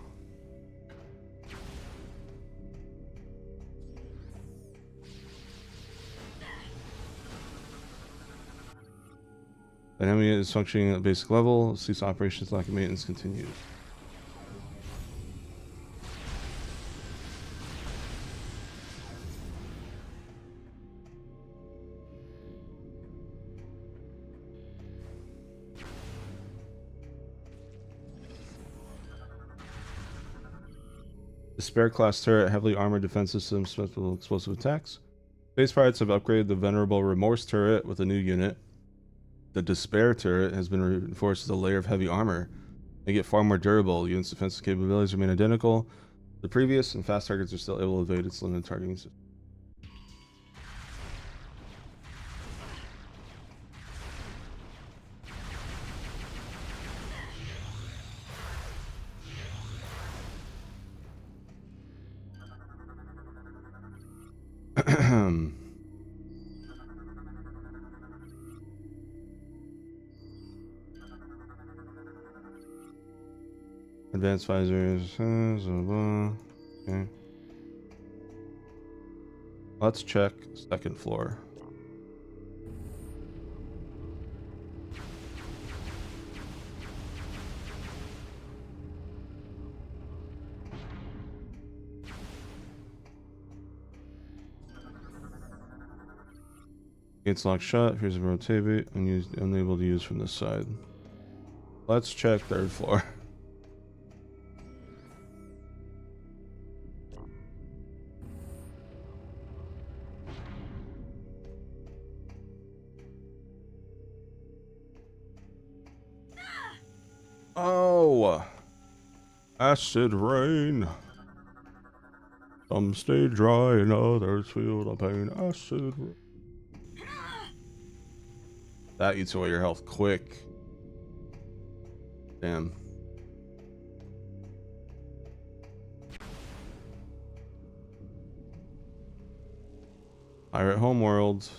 Dynamic is functioning at basic level. Cease operations, lack of maintenance continues. Despair class turret, heavily armored defense system, susceptible to explosive attacks. Space Pirates have upgraded the venerable Remorse turret with a new unit. The Despair turret has been reinforced with a layer of heavy armor, making it far more durable. Unit's defensive capabilities remain identical to the previous, and fast targets are still able to evade its limited targeting system. Advanced visors. Okay. Let's check second floor. Gates locked shut. Here's a rotate. Unable to use from this side. Let's check third floor. Oh, acid rain. Some stay dry and others feel the pain. Acid rain. That eats away your health quick. Damn. Pirate Homeworld.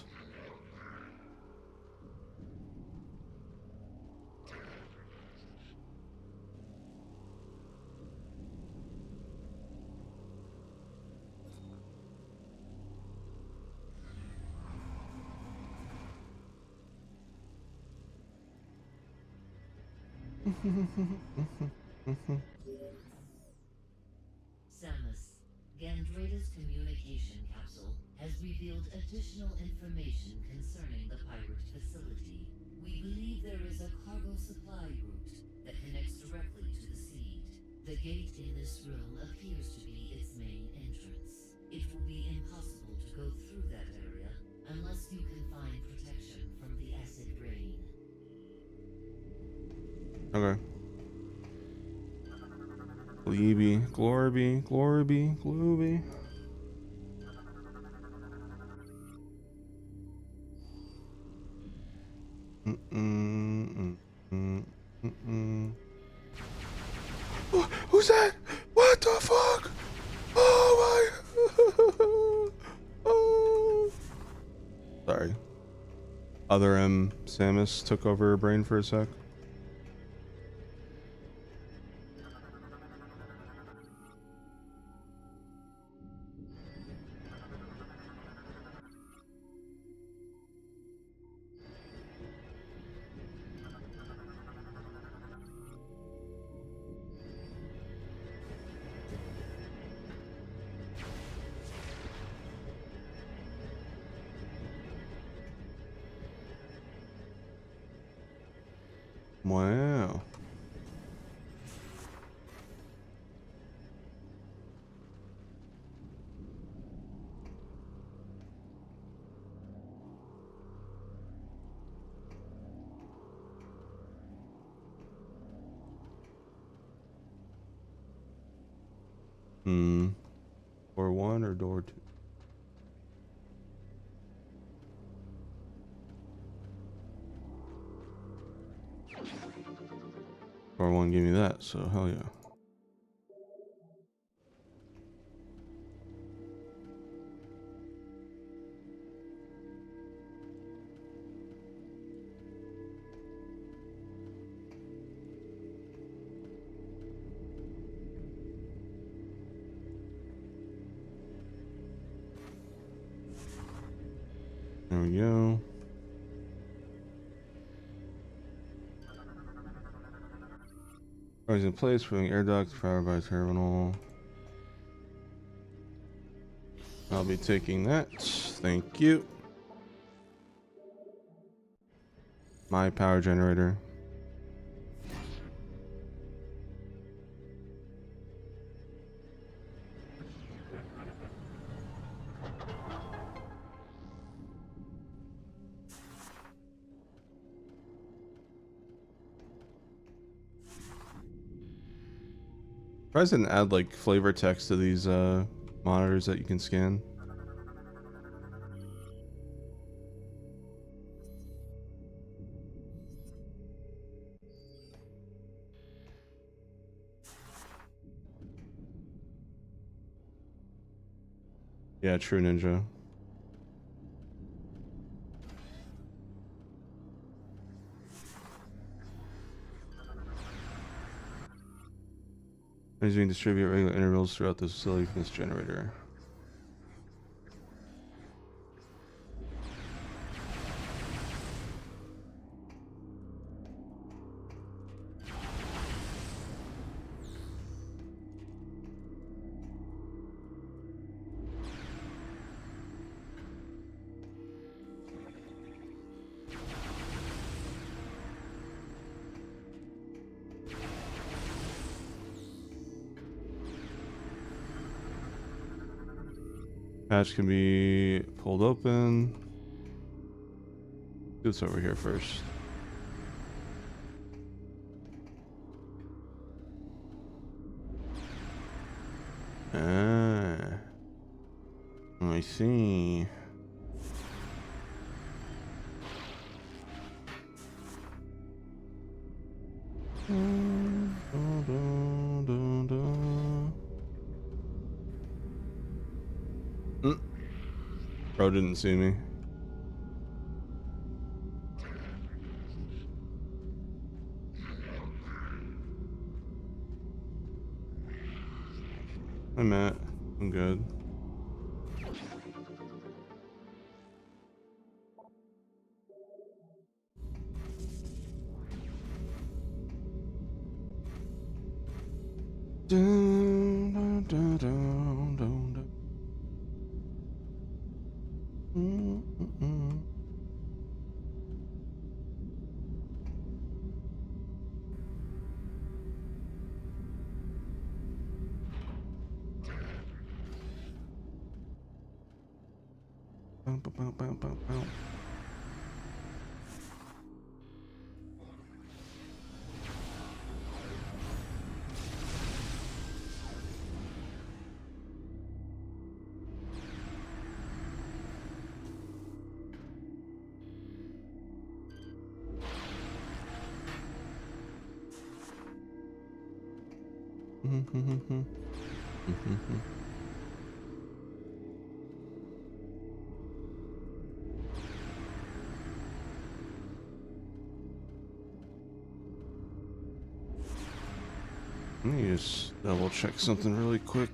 Samus, Gandrada's communication capsule has revealed additional information concerning the pirate facility. We believe there is a cargo supply route that connects directly to the seed. The gate in this room appears to be its main entrance. It will be impossible to go through that area unless you can find protection from the acid rain. Okay. Glebe, Glorby, Glorby, Glooby. Who's that? What the fuck? Oh my! Oh. Sorry. Other Samus took over her brain for a sec. Wow. Door 1 or door 2? Door 1 gave me that, so hell yeah. There we go. Always in place, putting air duct powered by terminal. I'll be taking that. Thank you. My power generator. Surprised I didn't add like flavor text to these monitors that you can scan. Yeah, true ninja. As you can distribute regular intervals throughout the facility from this generator. Hatch can be pulled open. Do this over here first. Ah, I see. Bro didn't see me. Hi Matt, I'm good. Dun, dun, dun, dun, dun, dun. Bum, bum, bum, bum, bum, bum. Let me just double check something really quick.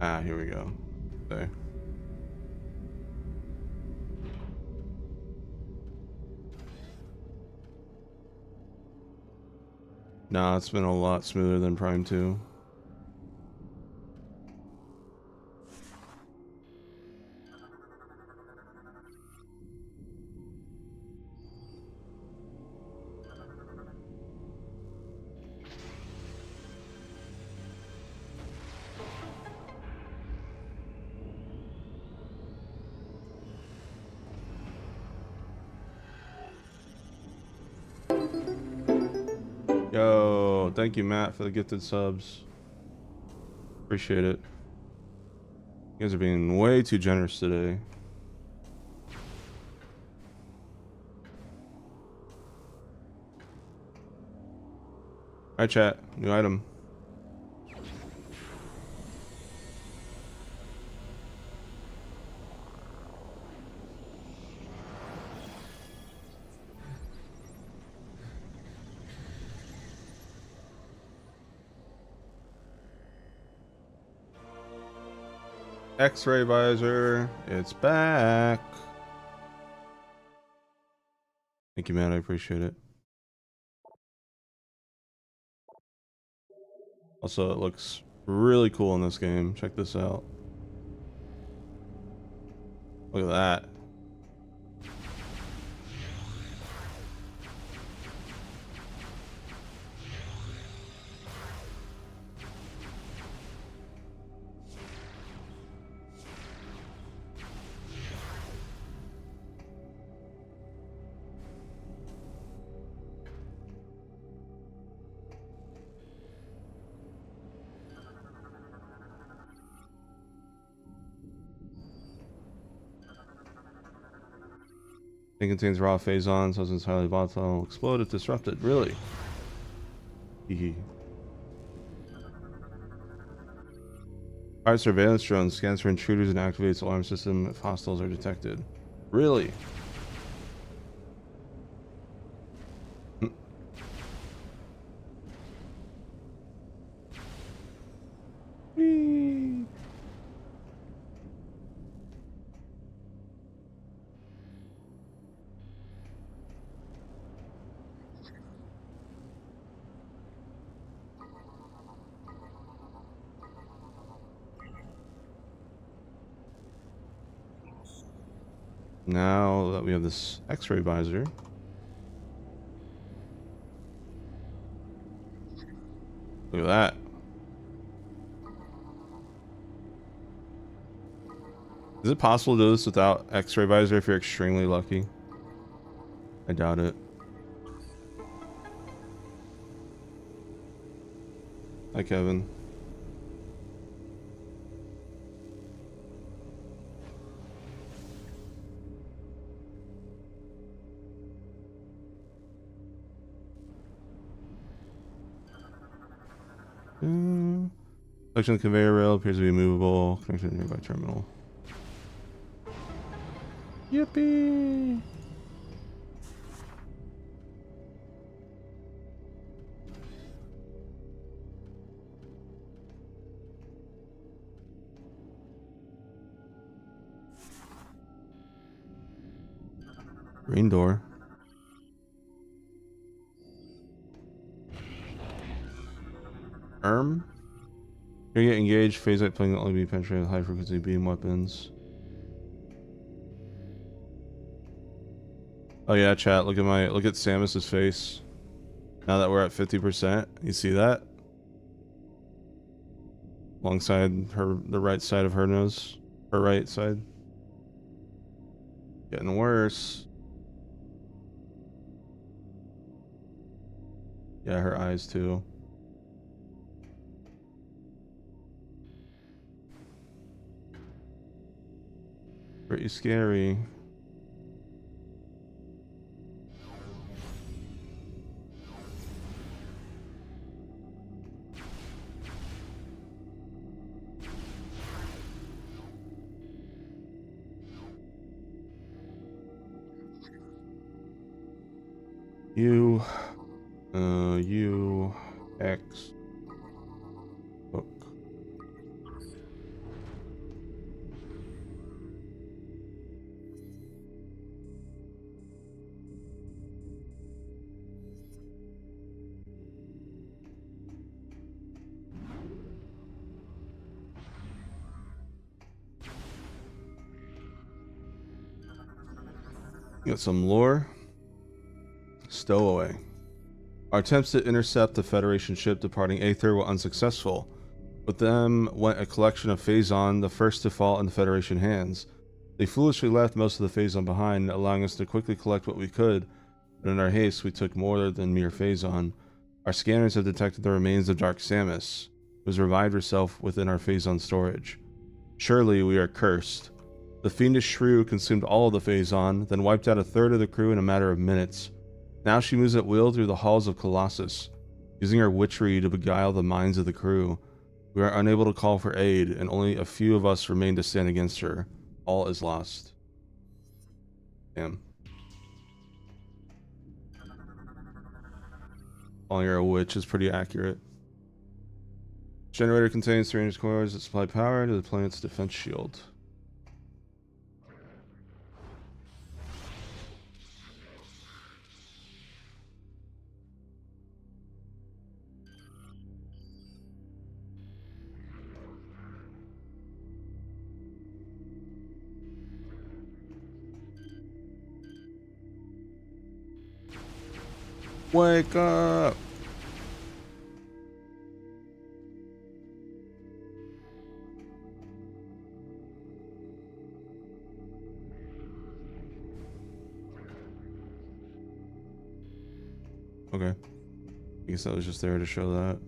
Ah, here we go. Okay. Nah, it's been a lot smoother than Prime 2. thank you, Matt, for the gifted subs. Appreciate it. You guys are being way too generous today. Alright, chat. New item. X-ray visor, it's back. Thank you, man. I appreciate it. Also, it looks really cool in this game. Check this out. Look at that. It contains raw phasons, so it's highly volatile, will explode if disrupted. Really? Hehe. Fire surveillance drone scans for intruders and activates alarm system if hostiles are detected. Really? Whee! Now that we have this X-ray visor, look at that. Is it possible to do this without X-ray visor if you're extremely lucky? I doubt it. Hi, Kevin. Section of the conveyor rail appears to be movable. Connection to nearby terminal. Yippee! Green door. You get engaged, phase light playing only be penetrated with high frequency beam weapons. Oh yeah, chat, look at Samus's face. Now that we're at 50%, you see that? Alongside the right side of her nose. Her right side. Getting worse. Yeah, her eyes too. Pretty scary. U X book. Got some lore. Stowaway. Our attempts to intercept the Federation ship departing Aether were unsuccessful. With them went a collection of Phazon, the first to fall in the Federation hands. They foolishly left most of the Phazon behind, allowing us to quickly collect what we could, but in our haste we took more than mere Phazon. Our scanners have detected the remains of Dark Samus, who has revived herself within our Phazon storage. Surely we are cursed. The fiendish shrew consumed all of the Phazon, then wiped out a third of the crew in a matter of minutes. Now she moves at will through the halls of Colossus, using her witchery to beguile the minds of the crew. We are unable to call for aid, and only a few of us remain to stand against her. All is lost. Damn. Calling her a witch is pretty accurate. Generator contains 300 cores that supply power to the planet's defense shield. Wake up! Okay. I guess I was just there to show that.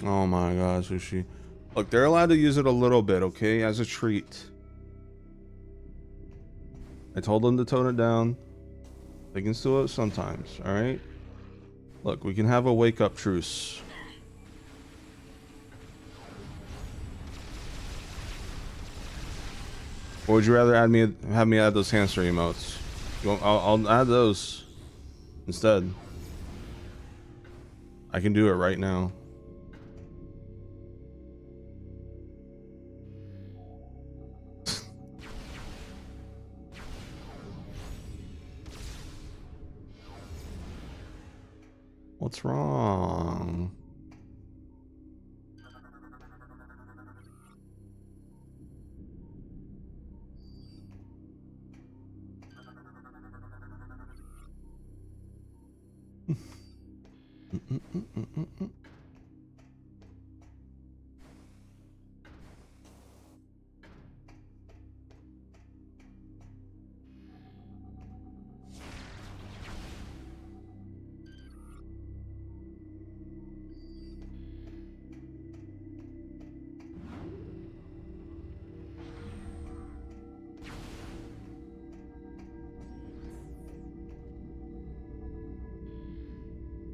Oh my god, Sushi. Look, they're allowed to use it a little bit, okay? As a treat. I told them to tone it down. They can still do it sometimes, alright? Look, we can have a wake-up truce. Or would you rather have me add those hamster emotes? I'll add those instead. I can do it right now. What's wrong?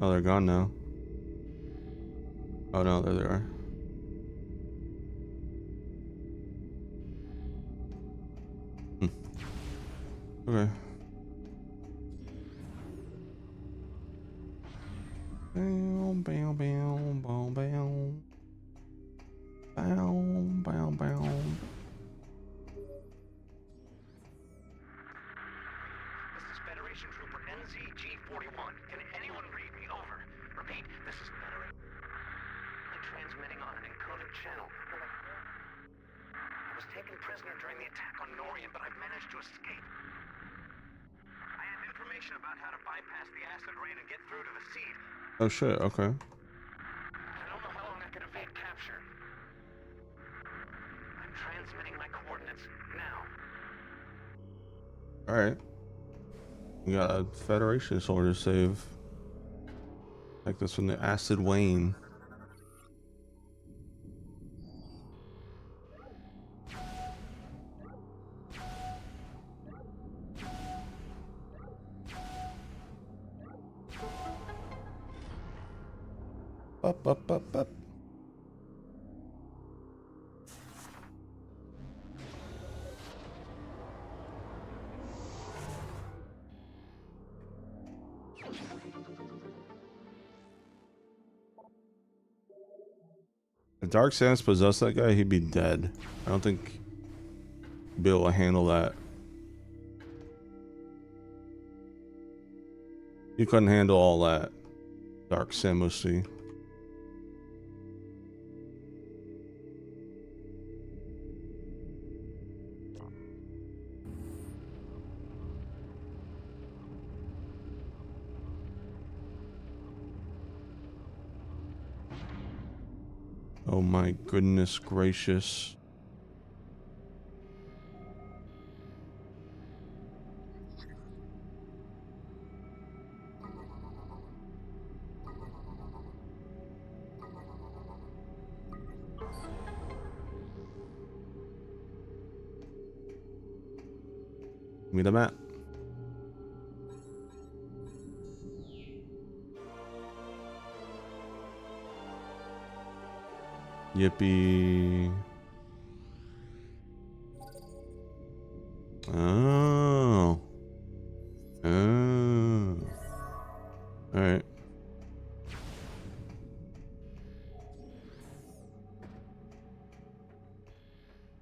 Oh, they're gone now. Oh no, there they are. Okay. Bow, bow, bow, bow, bow. Bow, bow, bow. This is Federation Trooper NZG-41. Can anyone read me over? Repeat, this is Federation. I'm transmitting on an encoded channel. I was taken prisoner during the attack on Norian, but I've managed to escape. I have information about how to bypass the acid rain and get through to the seed. Oh shit, okay. I don't know how long I can evade capture. I'm transmitting my coordinates now. Alright. We got a Federation soldier save. Like this from the acid wane. Up. If Dark Samus possessed that guy, he'd be dead. I don't think he'd be able to handle that. He couldn't handle all that. Dark Samus. Oh my goodness gracious. me the map. Yippee. Oh. Oh. Alright.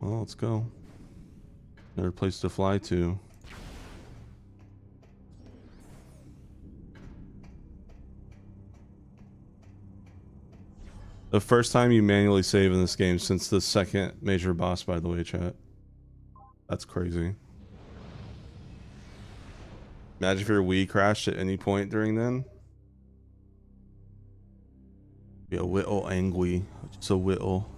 Well, let's go. Another place to fly to. The first time you manually save in this game since the second major boss, by the way, chat. That's crazy. Imagine if your Wii crashed at any point during then. Be a whittle angry. Just a whittle.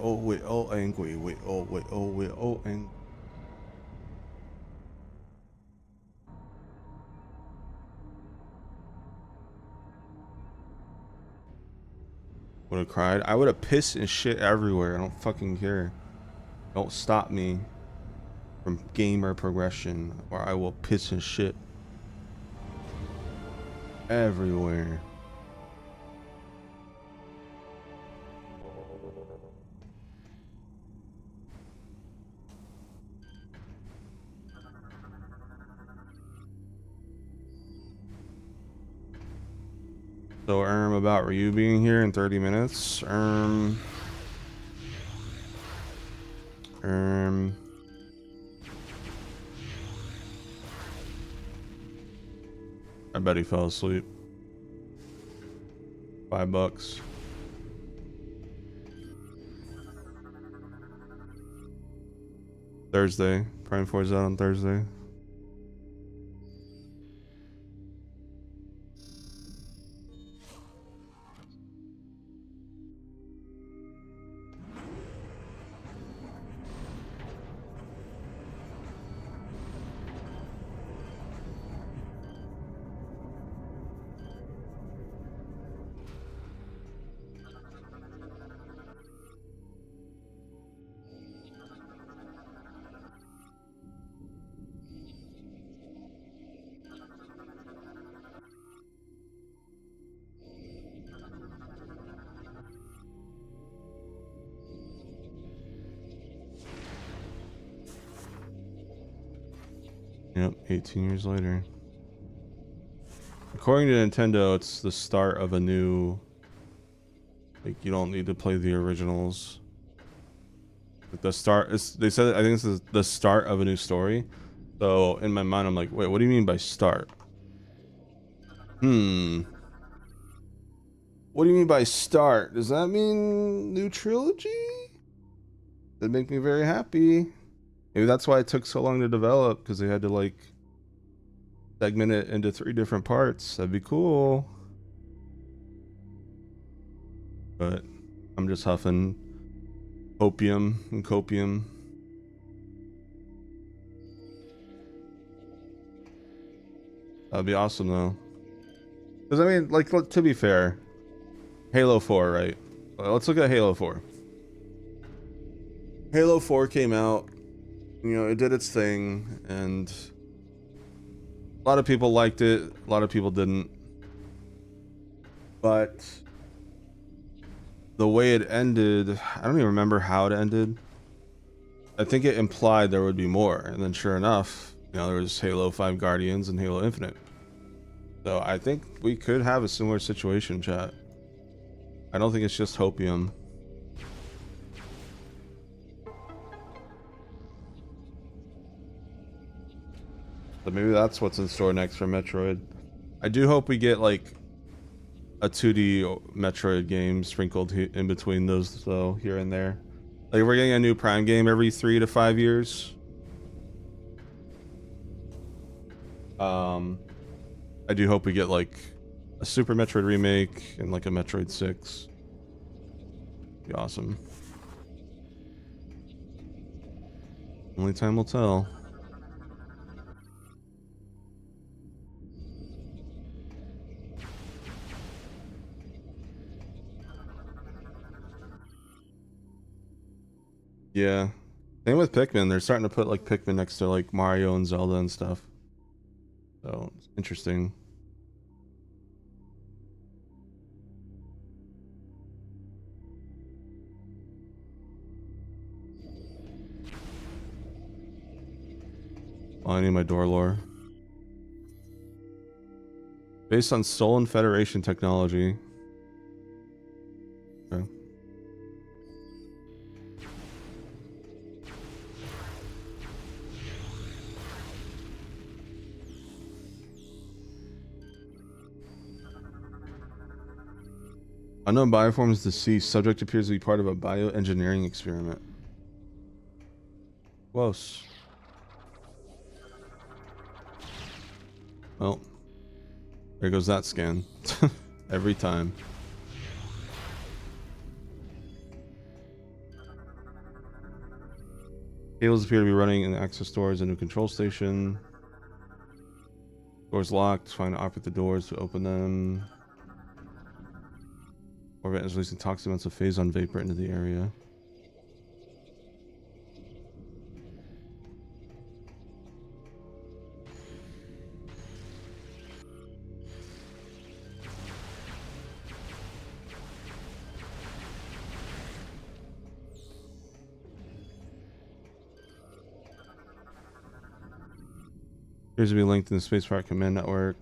Whittle angry. Whittle angry. Would have cried. I would have pissed and shit everywhere. I don't fucking care. Don't stop me from gamer progression, or I will piss and shit everywhere. So, about Ryu being here in 30 minutes. I bet he fell asleep. $5. Thursday. Prime 4 is out on Thursday. Yep, 18 years later. According to Nintendo, it's the start of a new... Like, you don't need to play the originals. Like the start... they said, I think this is the start of a new story. So, in my mind, I'm like, wait, what do you mean by start? What do you mean by start? Does that mean new trilogy? That'd make me very happy. Maybe that's why it took so long to develop, because they had to like segment it into 3 different parts. That'd be cool. But I'm just huffing opium and copium. That'd be awesome though. Because I mean, like, to be fair, Halo 4, right? Let's look at Halo 4. Halo 4 came out. You know, it did its thing, and a lot of people liked it, a lot of people didn't. But the way it ended, I don't even remember how it ended. I think it implied there would be more, and then sure enough, you know, there was Halo 5 Guardians and Halo Infinite. So I think we could have a similar situation, chat. I don't think it's just hopium. So maybe that's what's in store next for Metroid. I do hope we get like a 2D Metroid game sprinkled in between those though, here and there. Like we're getting a new Prime game every 3 to 5 years. I do hope we get like a Super Metroid remake and like a Metroid 6. Be awesome. Only time will tell. Yeah. Same with Pikmin. They're starting to put like Pikmin next to like Mario and Zelda and stuff. So it's interesting. Oh, I need my door lore. Based on Stolen Federation technology. Okay. Unknown bioforms deceased. Subject appears to be part of a bioengineering experiment. Close. Well, there goes that scan. Every time. Cables appear to be running in the access doors. A new control station. Doors locked. Trying to operate the doors to open them. Orbit is releasing toxic amounts of phazon vapor into the area. Appears to be linked in the spaceport command network.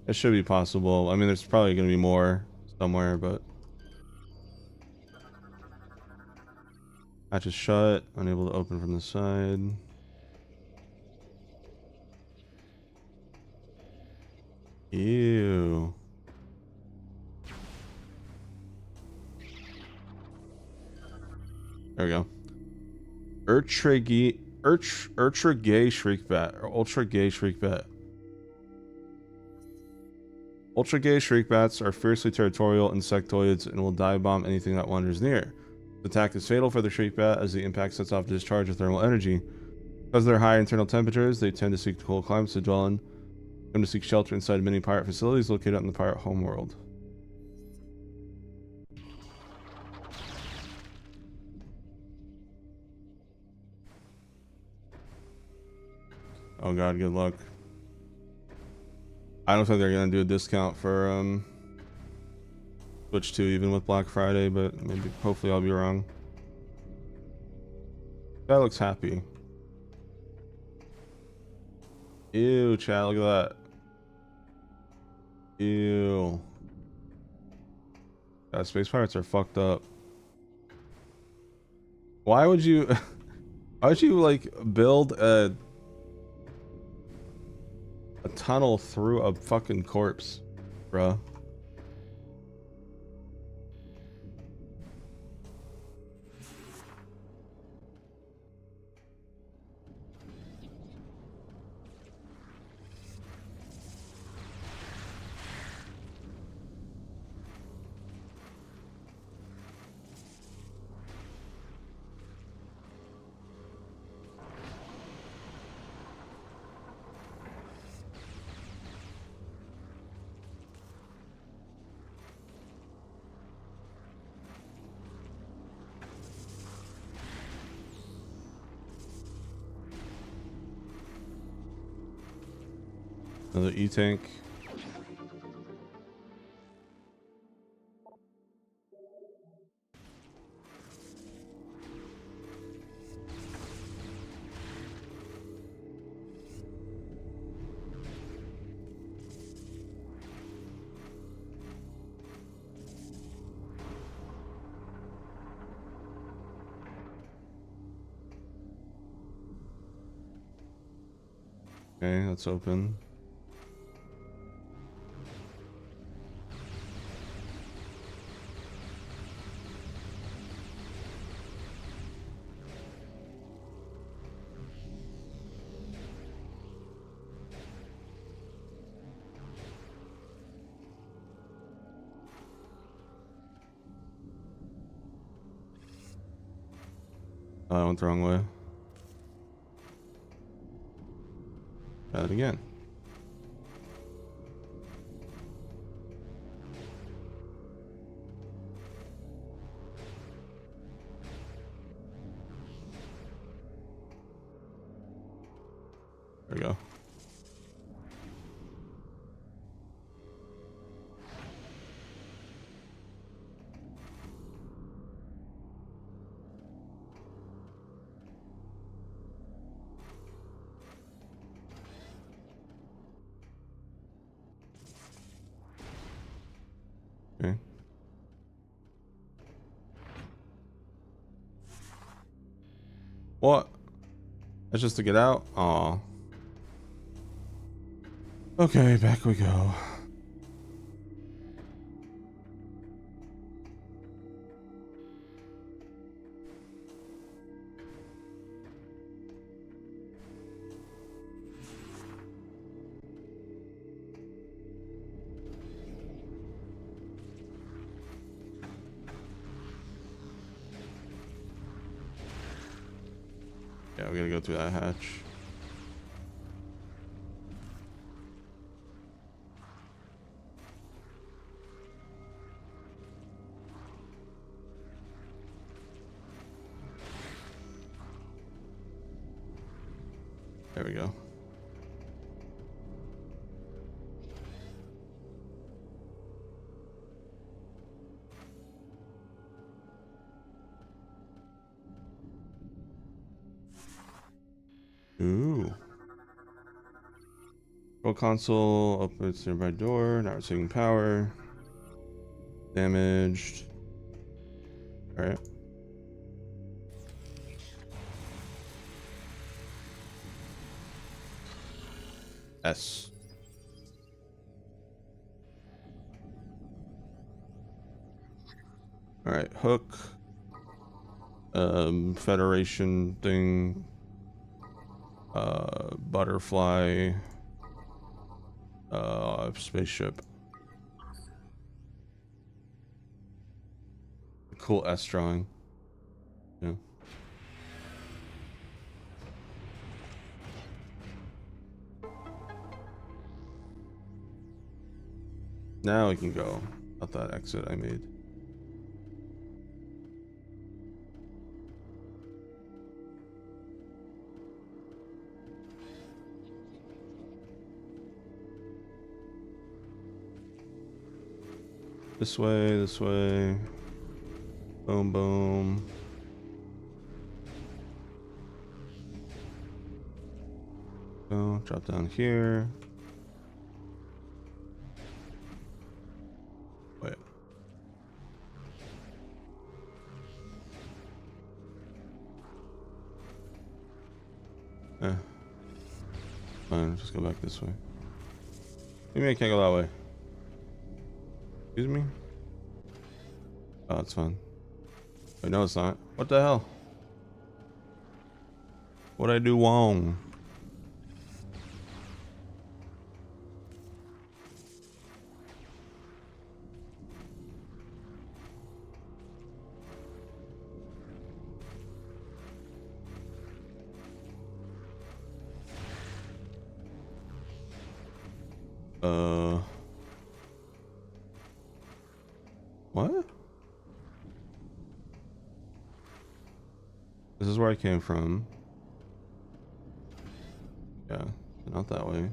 It should be possible. I mean, there's probably going to be more somewhere, but... Hatch is shut. Unable to open from the side. Ew. There we go. Ultra gay shriekbat, or ultra gay shriekbat. Ultra gay shriekbats are fiercely territorial insectoids and will dive bomb anything that wanders near. The attack is fatal for the shriekbat as the impact sets off a discharge of thermal energy. Because of their high internal temperatures, they tend to seek cold climates to dwell in, come to seek shelter inside many pirate facilities located on the pirate homeworld. Oh god, good luck. I don't think they're gonna do a discount for Switch 2 even with Black Friday, but maybe hopefully I'll be wrong. Guy looks happy. Ew, chat, look at that. Ew. God, space pirates are fucked up. Why would you why would you like build a tunnel through a fucking corpse, bruh? Another E-tank. Okay, that's open. Oh, I went the wrong way. Try it again. There we go. Okay. What? That's just to get out? Aw. Okay, back we go. Yeah, we gotta go through that hatch. There we go. Ooh. Control console, open its nearby door, not receiving power. Damaged. Alright. S. Alright, hook. Federation thing. Butterfly. Spaceship. Cool S drawing. Yeah. Now we can go out that exit I made. This way, this way. Boom, boom. Go, drop down here. Wait. Fine, just go back this way. Maybe I can't go that way. Excuse me? Oh, it's fine. Wait, no, it's not. What the hell? What'd I do wrong? What? This is where I came from. Yeah, not that way.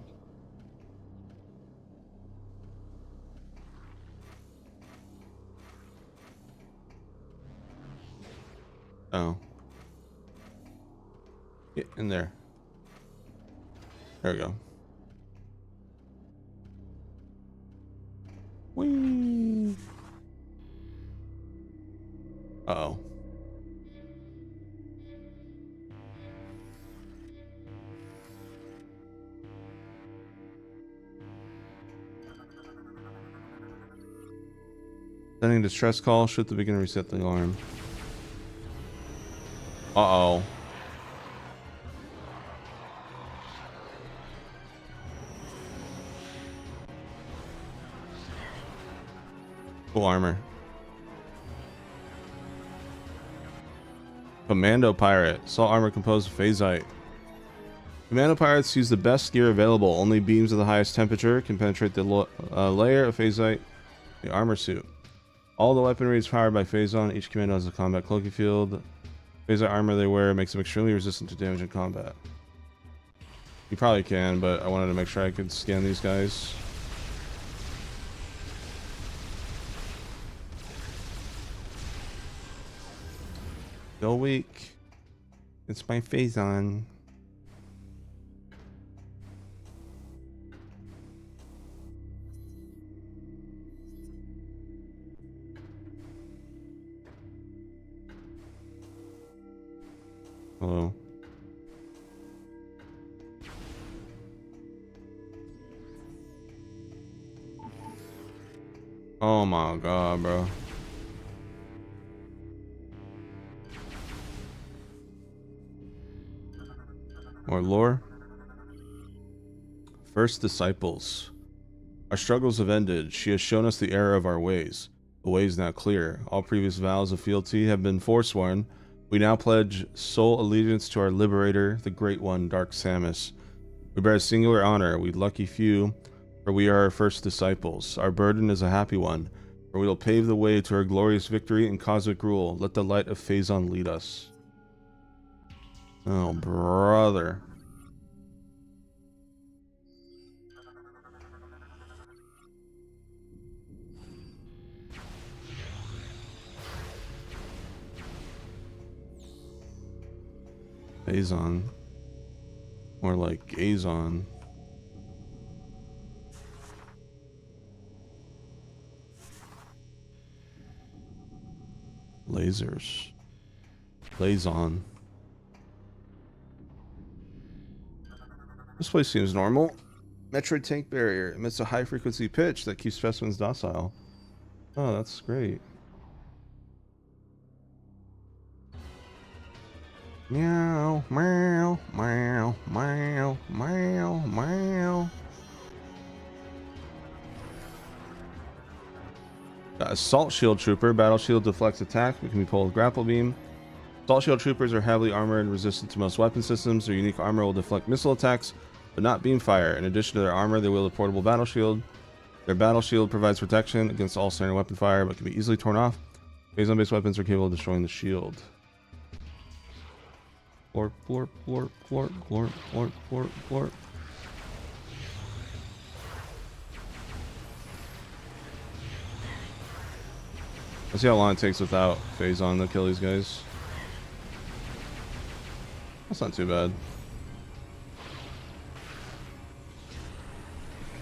Oh. Get in there. There we go. Whee! Uh-oh. Sending distress call. Shoot the beginner. Reset the alarm. Uh-oh. Full armor. Commando Pirate. Assault armor composed of phasite. Commando Pirates use the best gear available. Only beams of the highest temperature can penetrate the layer of phasite, the armor suit. All the weaponry is powered by Phazon. Each commando has a combat cloaking field. Phasite armor they wear makes them extremely resistant to damage in combat. You probably can, but I wanted to make sure I could scan these guys. Still weak. It's my Phazon. Hello. Oh my god, bro. More lore. First disciples. Our struggles have ended. She has shown us the error of our ways. The way is now clear. All previous vows of fealty have been forsworn. We now pledge sole allegiance to our liberator, the Great One, Dark Samus. We bear a singular honor, we lucky few, for we are her first disciples. Our burden is a happy one, for we will pave the way to our glorious victory and cosmic rule. Let the light of Phazon lead us. Oh, brother. Phazon. More like Gazon. Lasers. Blazon. This place seems normal. Metroid tank barrier emits a high frequency pitch that keeps specimens docile. Oh, that's great. Meow, meow, meow, meow, meow, meow. Got Assault Shield Trooper. Battle Shield deflects attack, but can be pulled with Grapple Beam. Assault Shield Troopers are heavily armored and resistant to most weapon systems. Their unique armor will deflect missile attacks, but not beam fire. In addition to their armor, they wield a portable battle shield. Their battle shield provides protection against all standard weapon fire, but can be easily torn off. Phazon-based weapons are capable of destroying the shield. Florp, florp, florp, florp, florp, florp, florp, florp. Let's see how long it takes without Phazon to kill these guys. That's not too bad.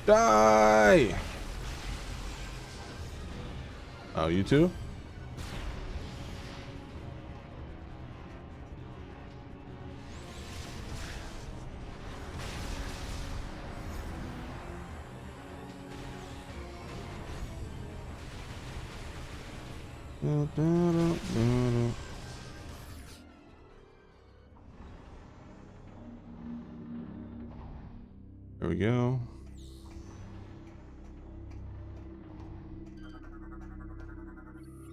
Die! Oh, you too? There we go.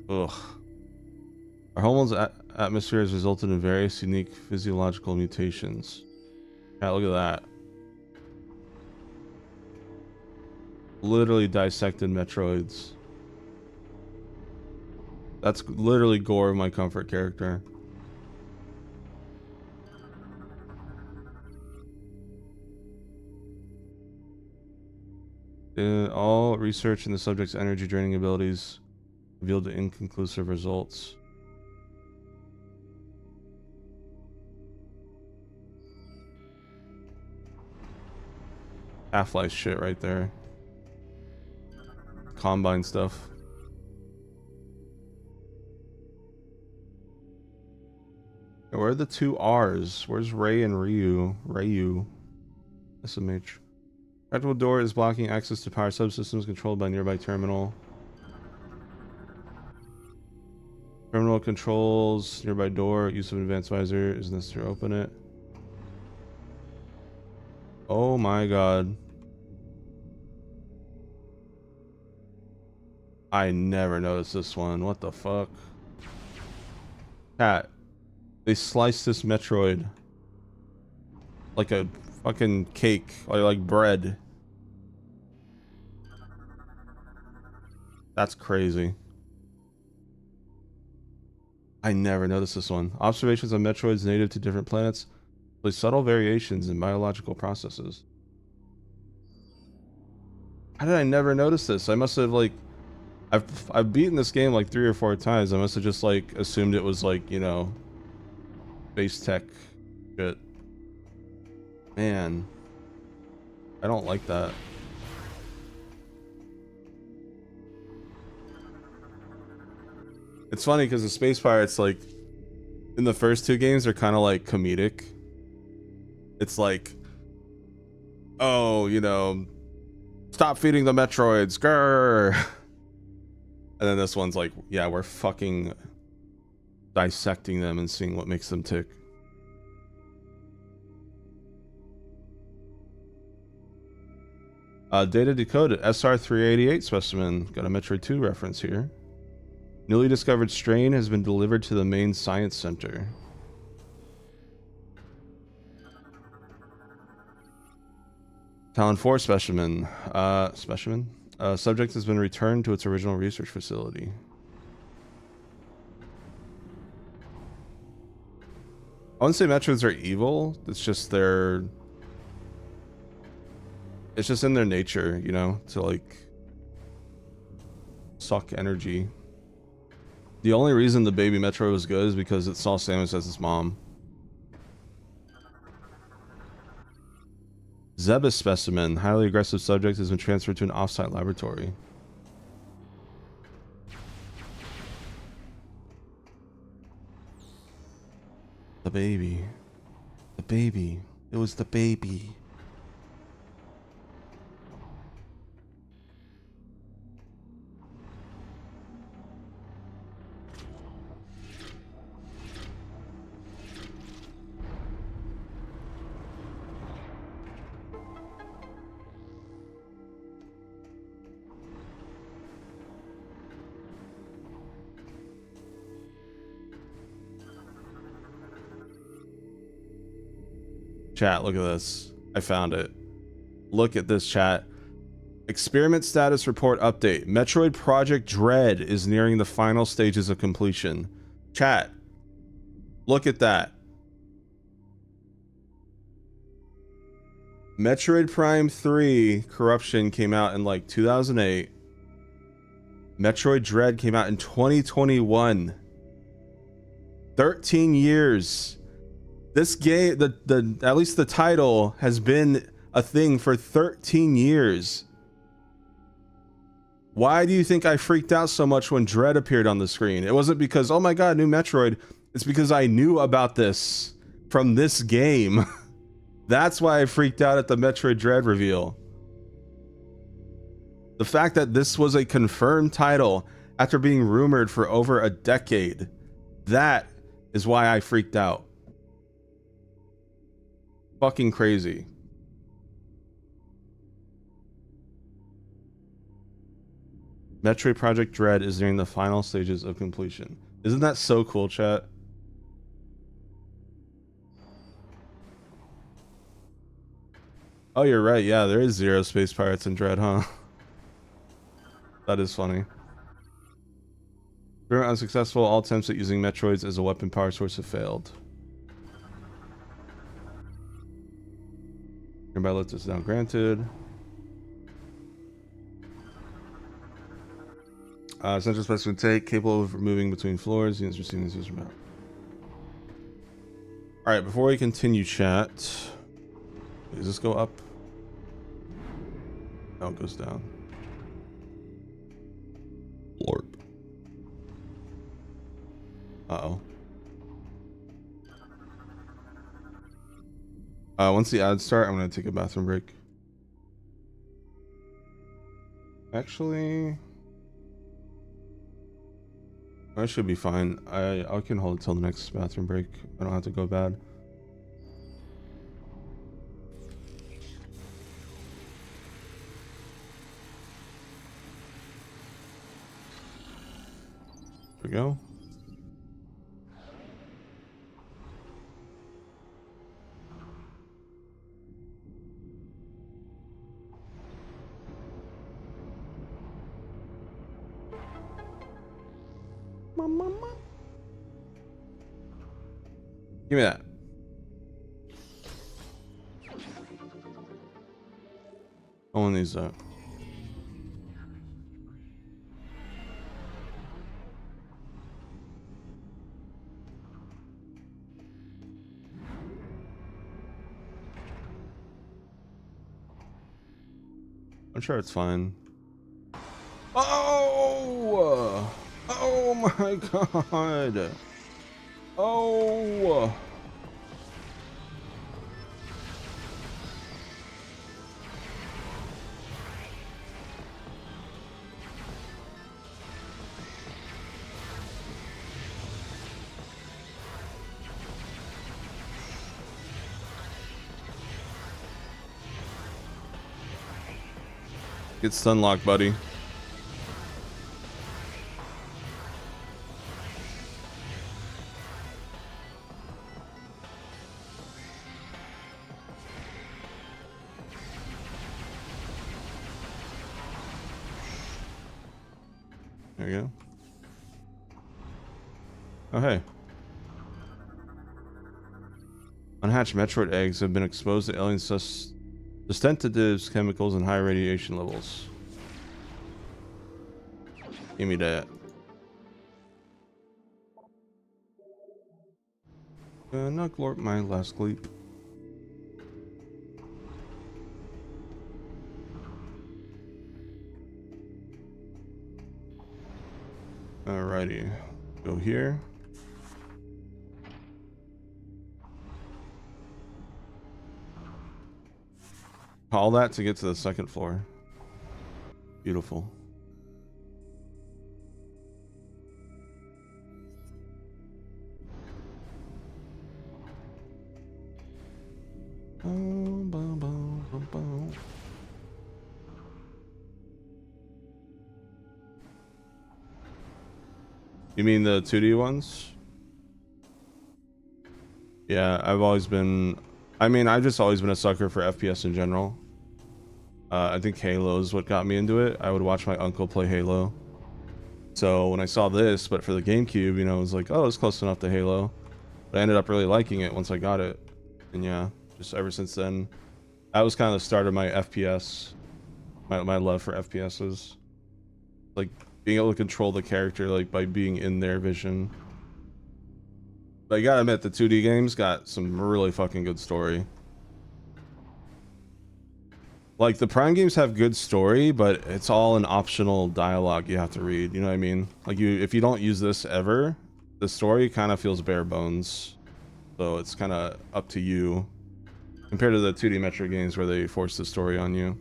Ugh. Our homeworld's atmosphere has resulted in various unique physiological mutations. Yeah, look at that. Literally dissected Metroids. That's literally gore of my comfort character. All research in the subject's energy draining abilities revealed inconclusive results. Half-Life shit right there. Combine stuff. Where are the two R's? Where's Ray and Ryu? Ryu. SMH. Actual door is blocking access to power subsystems controlled by nearby terminal. Terminal controls nearby door. Use of advanced visor is necessary to open it. Oh my god. I never noticed this one. What the fuck? Cat. They sliced this Metroid like a fucking cake, or like bread. That's crazy. I never noticed this one. Observations of Metroids native to different planets display subtle variations in biological processes. How did I never notice this? I must have like I've beaten this game like 3 or 4 times. I must have just like assumed it was like, you know, space tech shit. Man, I don't like that. It's funny because the Space Pirates, like, in the first 2 games, are kind of like comedic. It's like, oh, you know, stop feeding the Metroids, grrr. And then this one's like, yeah, we're fucking dissecting them and seeing what makes them tick. Data decoded. SR-388 specimen. Got a Metroid 2 reference here. Newly discovered strain has been delivered to the main science center. Talon 4 specimen. Subject has been returned to its original research facility. I wouldn't say Metroids are evil. It's just their... It's just in their nature, you know, to like suck energy. The only reason the baby Metroid was good is because it saw Samus as its mom. Zebus specimen. Highly aggressive subject has been transferred to an off-site laboratory. The baby. The baby. It was the baby. Chat, look at this. I found it. Look at this, chat. Experiment status report update. Metroid Project Dread is nearing the final stages of completion. Chat, look at that. Metroid Prime 3 Corruption came out in like 2008. Metroid Dread came out in 2021. 13 years. This game, at least the title, has been a thing for 13 years. Why do you think I freaked out so much when Dread appeared on the screen? It wasn't because, oh my god, new Metroid. It's because I knew about this from this game. That's why I freaked out at the Metroid Dread reveal. The fact that this was a confirmed title after being rumored for over a decade, that is why I freaked out. Fucking crazy. Metroid Project Dread is nearing the final stages of completion. Isn't that so cool, chat? Oh, you're right. Yeah, there is 0 Space Pirates in Dread, huh? That is funny. Very unsuccessful. All attempts at using Metroids as a weapon power source have failed. Hereby let this down granted. Central specimen take, capable of moving between floors. Units receiving this user map. Alright, before we continue, chat. Does this go up? No, it goes down. Lord. Uh-oh. Once the ads start, I'm gonna take a bathroom break. Actually, I should be fine. I can hold it till the next bathroom break. I don't have to go bad. There we go. Give me that. I want these up. I'm sure it's fine. Oh! Oh my god! Oh! Get stun locked, buddy. There you go. Oh, hey. Unhatched Metroid eggs have been exposed to alien sustentatives, chemicals, and high radiation levels. Give me that. Gonna glorp my last sleep. Alrighty. Go here. All that to get to the second floor. Beautiful. You mean the 2D ones? Yeah, I've always been... I mean, I've just always been a sucker for FPS in general. I think Halo is what got me into it. I would watch my uncle play Halo. So when I saw this, but for the GameCube, you know, I was like, oh, it's close enough to Halo. But I ended up really liking it once I got it. And yeah, just ever since then, that was kind of the start of my FPS, my love for FPSs. Like being able to control the character, like by being in their vision. But you gotta admit, the 2D games got some really fucking good story. Like the Prime games have good story, but it's all an optional dialogue you have to read. You know what I mean? Like if you don't use this ever, the story kind of feels bare bones. So it's kind of up to you compared to the 2D Metroid games where they force the story on you.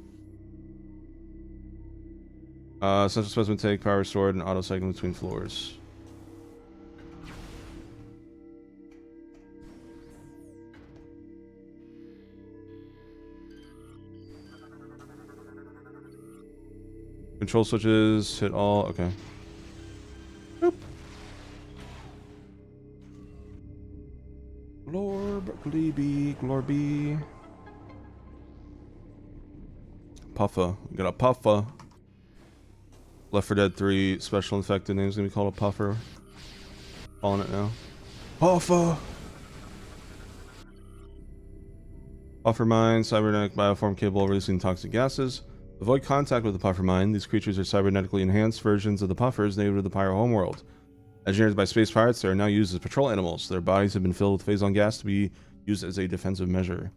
Central specimen take, power stored, and auto cycling between floors. Control switches, hit all, okay. Boop. Glorby. Puffa. We got a Puffa. Left 4 Dead 3 special infected name's gonna be called a Puffer. Calling it now. Puffa! Puffer mine, cybernetic bioform capable of releasing toxic gases. Avoid contact with the Puffer mine. These creatures are cybernetically enhanced versions of the Puffers native to the Pyro homeworld. Engineered by space pirates, they are now used as patrol animals. Their bodies have been filled with phazon gas to be used as a defensive measure.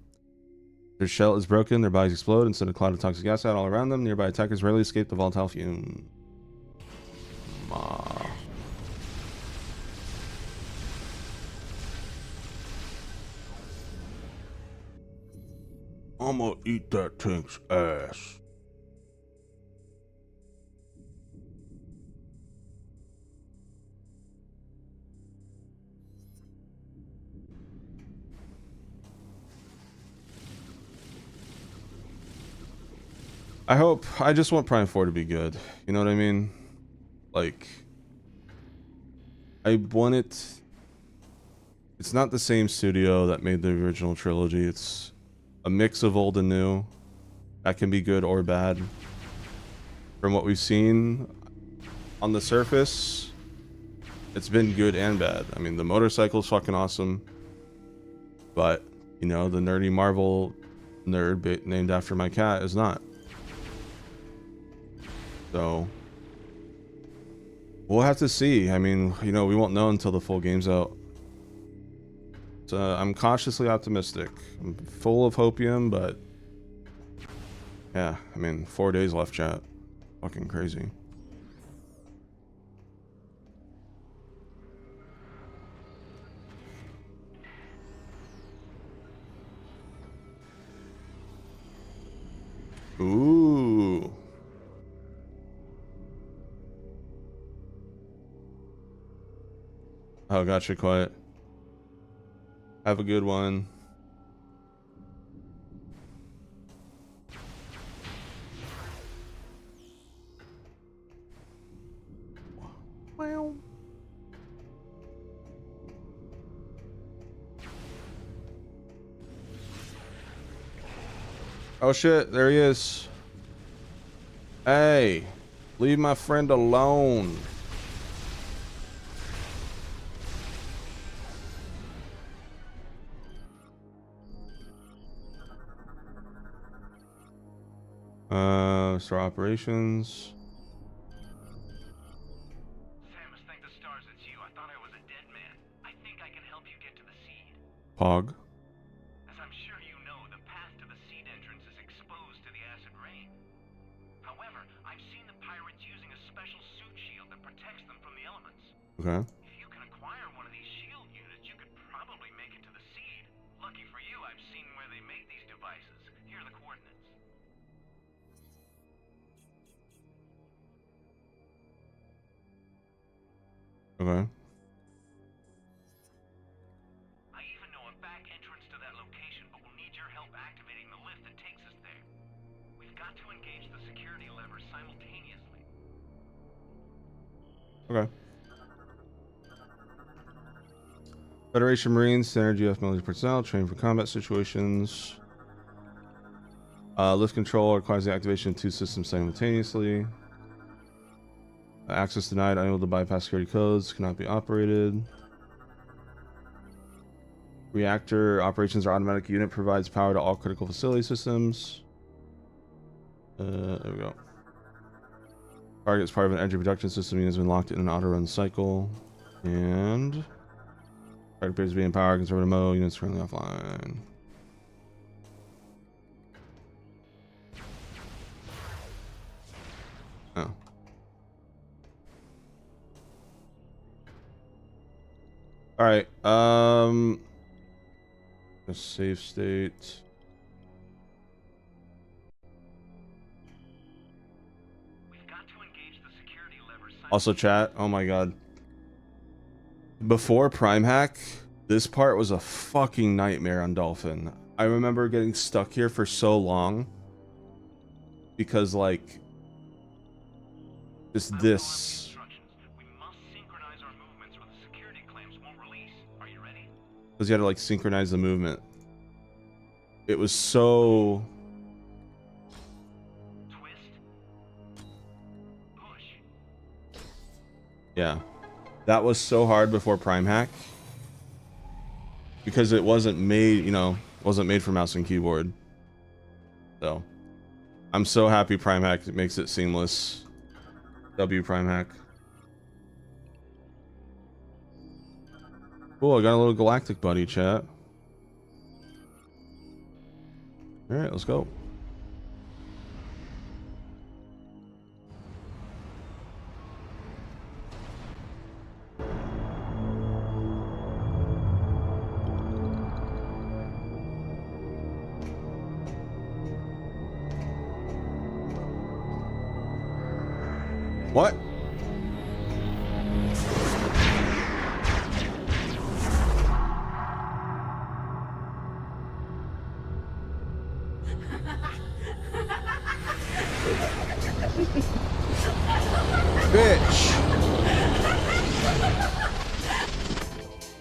Their shell is broken, their bodies explode and send a cloud of toxic gas out all around them. Nearby attackers rarely escape the volatile fume. I'ma eat that tank's ass. I just want Prime 4 to be good. You know what I mean? Like, I want it. It's not the same studio that made the original trilogy. It's a mix of old and new. That can be good or bad. From what we've seen on the surface, it's been good and bad. I mean, the motorcycle's fucking awesome, but you know, the nerdy Marvel nerd named after my cat is not. So we'll have to see. I mean, you know, we won't know until the full game's out. So I'm cautiously optimistic. I'm full of hopium, but yeah, I mean, 4 days left, chat. Fucking crazy. Ooh. Oh, gotcha, quiet. Have a good one. Wow. Oh shit, there he is. Hey, leave my friend alone. Start operations. Samus, thank the stars it's you. I thought I was a dead man. I think I can help you get to the seed. Pog. As I'm sure you know, the path to the seed entrance is exposed to the acid rain. However, I've seen the pirates using a special suit shield that protects them from the elements. Okay. If you can acquire one of these shield units, you could probably make it to the seed. Lucky for you, I've seen where they make these devices. Here are the coordinates. Okay. I even know a back entrance to that location, but we'll need your help activating the lift that takes us there. We've got to engage the security levers simultaneously. Okay. Federation Marines, Standard GF military personnel, trained for combat situations. Lift control requires the activation of 2 systems simultaneously. Access denied, unable to bypass security codes, cannot be operated. Reactor operations are automatic. Unit provides power to all critical facility systems. There we go. Target is part of an energy production system. Unit has been locked in an auto run cycle. And target appears to be in power conservative mode. Units currently offline. Oh. All right. A safe state. We've got to engage the security levers Also, chat. Oh my god. Before Prime Hack, this part was a fucking nightmare on Dolphin. I remember getting stuck here for so long because, like, just this. Because you had to like synchronize the movement. It was so. Twist. Push. Yeah, that was so hard before Prime Hack because it wasn't made, you know, wasn't made for mouse and keyboard. So I'm so happy Prime Hack makes it seamless. W Prime Hack. Cool, I got a little galactic buddy, chat. Alright, let's go. What? Bitch.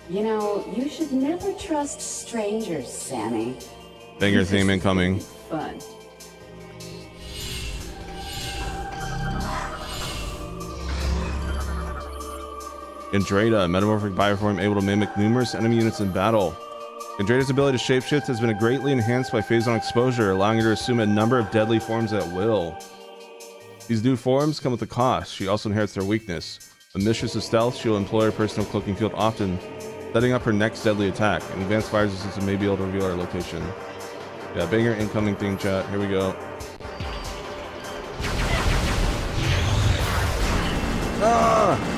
You know, you should never trust strangers, Sammy. Banger theme incoming. Fun. Gendrada, metamorphic bioform able to mimic numerous enemy units in battle. Gendrada's ability to shapeshift has been greatly enhanced by phase-on exposure, allowing her to assume a number of deadly forms at will. These new forms come with a cost. She also inherits their weakness. A mistress of stealth, she will employ her personal cloaking field often, setting up her next deadly attack. An advanced fire system may be able to reveal her location. Yeah, banger incoming thing, chat. Here we go. Ah!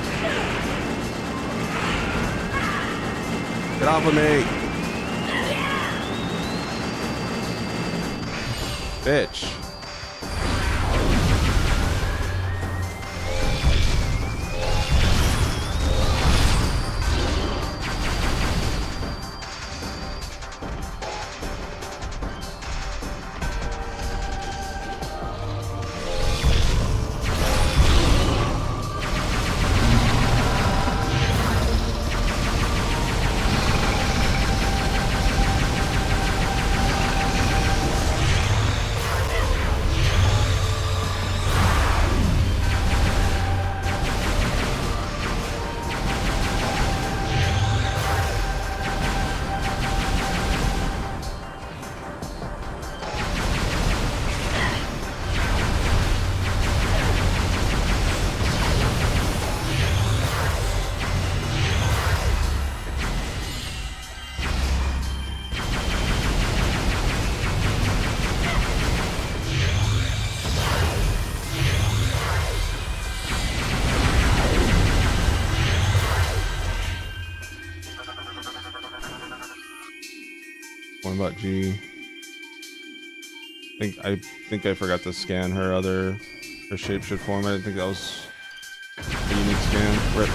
Get off of me! Bitch. What about G? I think I forgot to scan her shapeshift form. I didn't think that was a unique scan. Rip.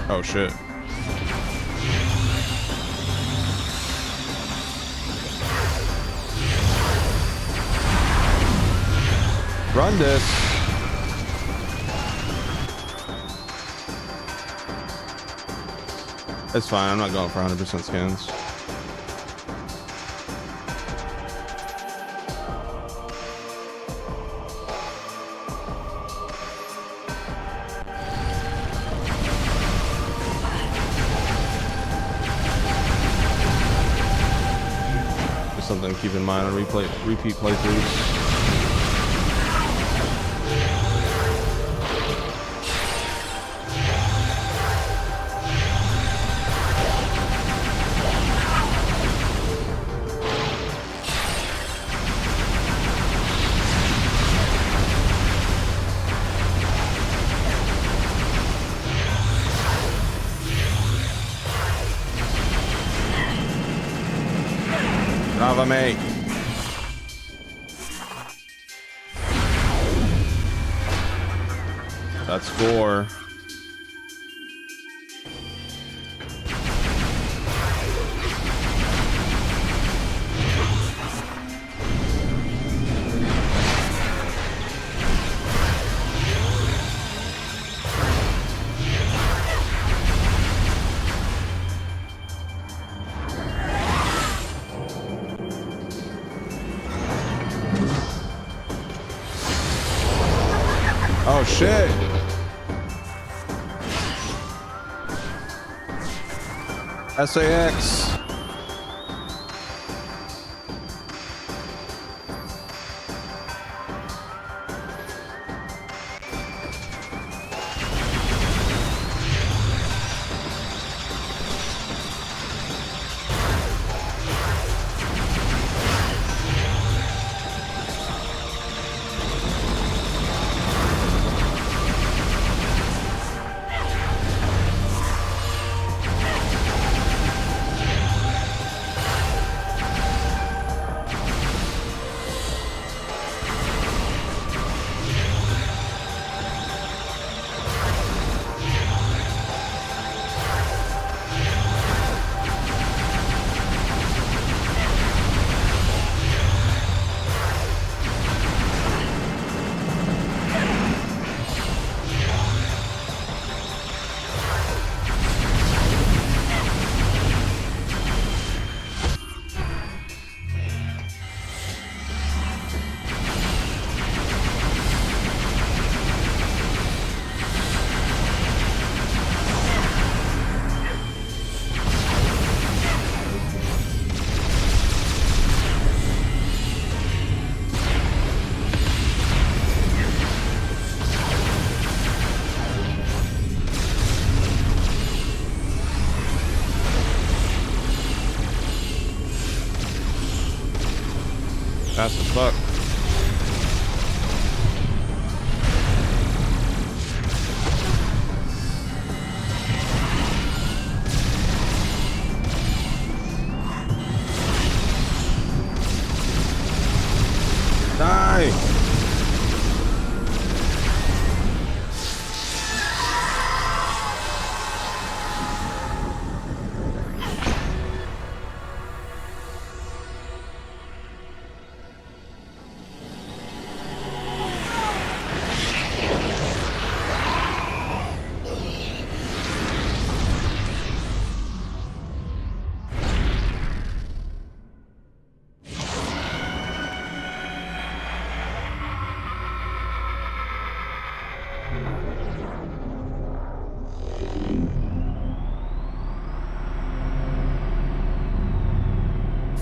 Oh shit. Run this. It's fine. I'm not going for 100% scans. Just something to keep in mind on repeat playthroughs. Me. That's 4. Oh shit. SAX. fast as fuck. Die!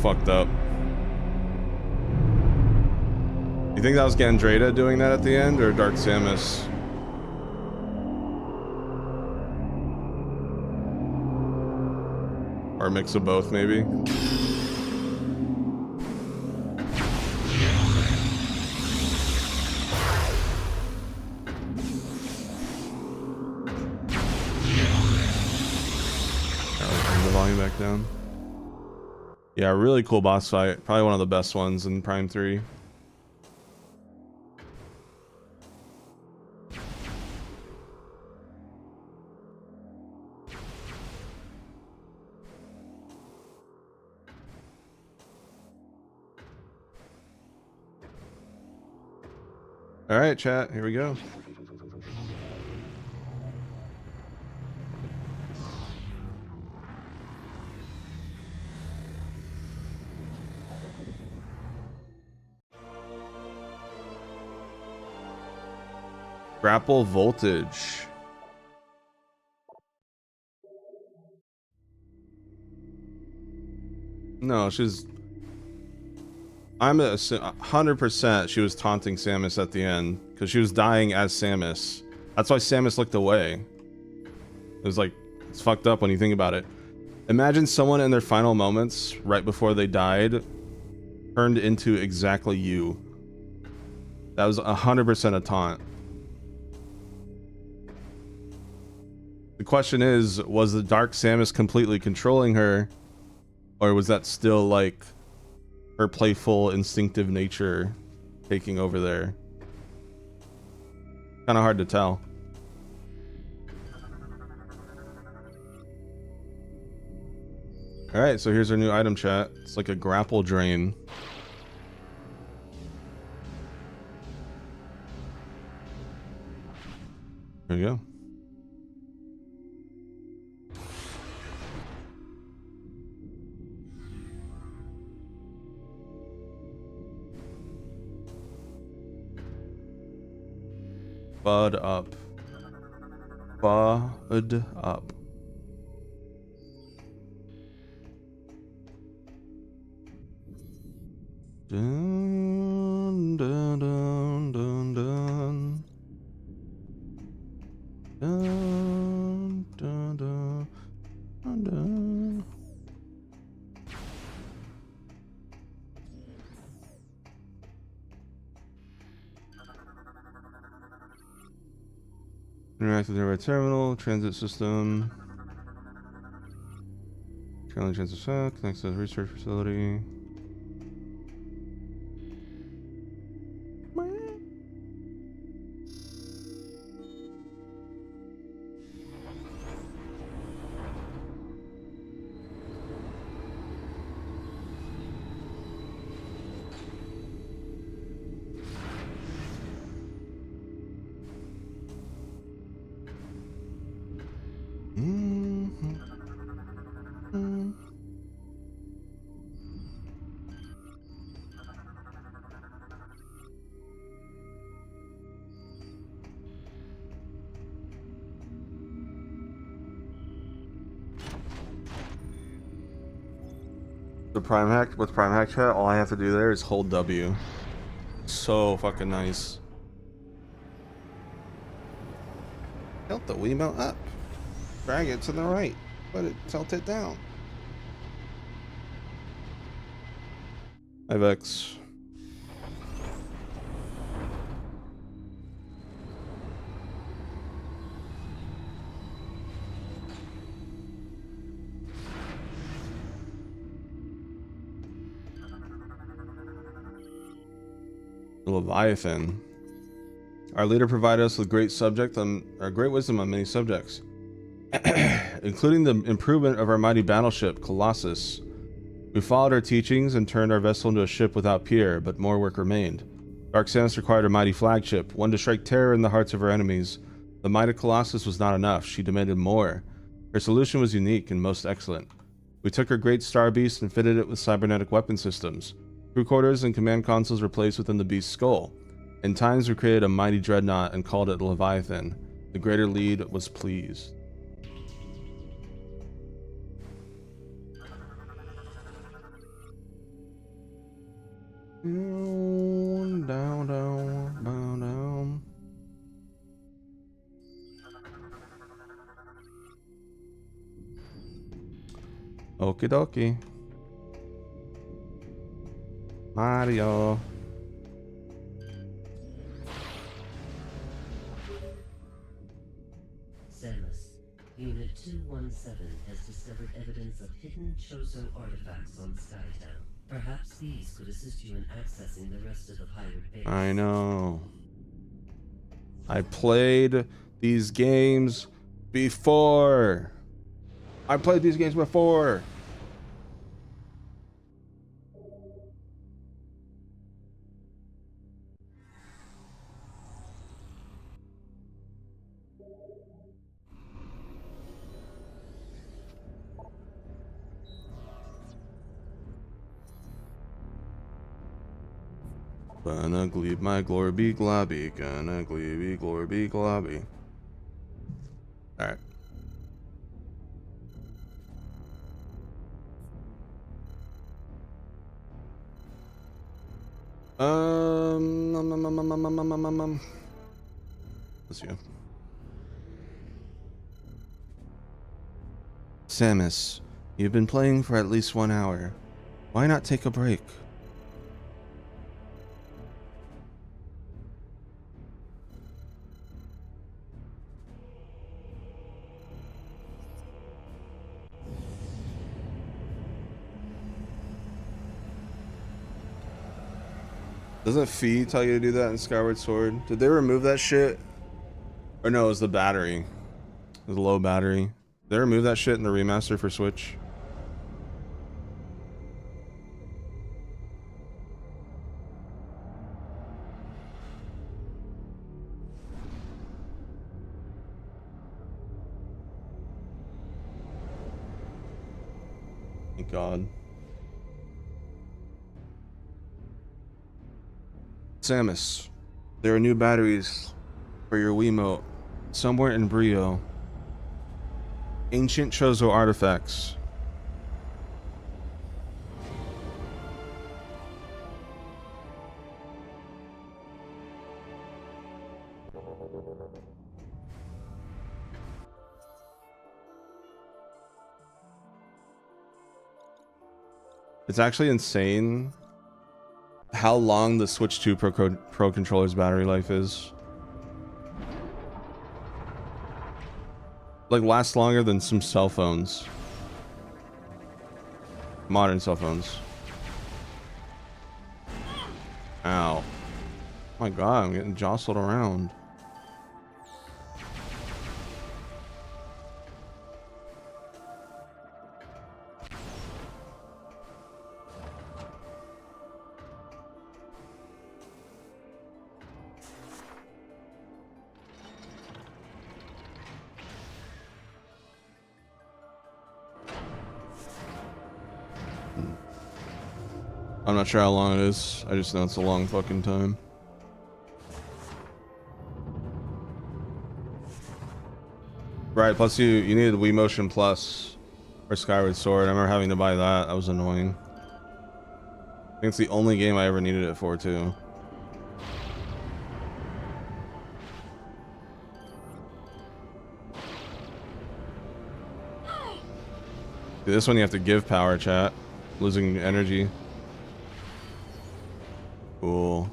Fucked up. You think that was Gandreda doing that at the end, or Dark Samus? Or a mix of both, maybe? Turn the volume back down. Yeah, really cool boss fight. Probably one of the best ones in Prime 3. All right, chat, here we go. Grapple voltage. No, she's... I'm 100% she was taunting Samus at the end, because she was dying as Samus. That's why Samus looked away. It was like, it's fucked up when you think about it. Imagine someone in their final moments, right before they died, turned into exactly you. That was 100% a taunt. The question is, was the Dark Samus completely controlling her? Or was that still like her playful, instinctive nature taking over there? Kind of hard to tell. Alright, so here's our new item, chat. It's like a grapple drain. There you go. Bud up. Bud up. Dun, dun, dun, dun, dun. Dun, dun, dun, dun, dun. Interact with the right terminal, transit system. Currently transit set, connects to the research facility. The Prime Hack, with Prime Hack chat, all I have to do there is hold W. So fucking nice. Tilt the Wiimote up. Drag it to the right. But it tilt it down. Hi Vex. The Leviathan. Our leader provided us with great wisdom on many subjects, including the improvement of our mighty battleship, Colossus. We followed her teachings and turned our vessel into a ship without peer, but more work remained. Dark Sands required a mighty flagship, one to strike terror in the hearts of her enemies. The might of Colossus was not enough. She demanded more. Her solution was unique and most excellent. We took her great star beast and fitted it with cybernetic weapon systems. Crew quarters and command consoles were placed within the beast's skull. In times, we created a mighty dreadnought and called it the Leviathan. The greater lead was pleased. Down, down, down, down. Okie dokie. Mario. Samus, Unit 217 has discovered evidence of hidden Chozo artifacts on Skytown. Perhaps these could assist you in accessing the rest of the pirate base. I know. I played these games before. Gonna gleeb my glorby globby. Gonna gleeby glorby globby. Alright. Let's go. Samus, you've been playing for at least 1 hour. Why not take a break? Doesn't Fee tell you to do that in Skyward Sword? Did they remove that shit? Or no, it was the battery. It was a low battery. Did they remove that shit in the remaster for Switch? Thank God. Samus, there are new batteries for your Wiimote somewhere in Brio. Ancient Chozo artifacts. It's actually insane how long the Switch 2 Pro controller's battery life is. Like, lasts longer than some cell phones. Modern cell phones. Ow. My God, I'm getting jostled around. I'm not sure how long it is. I just know it's a long fucking time. Right, plus you needed Wii Motion Plus for Skyward Sword. I remember having to buy that. That was annoying. I think it's the only game I ever needed it for, too. Dude, this one you have to give power, chat. Losing energy. Cool.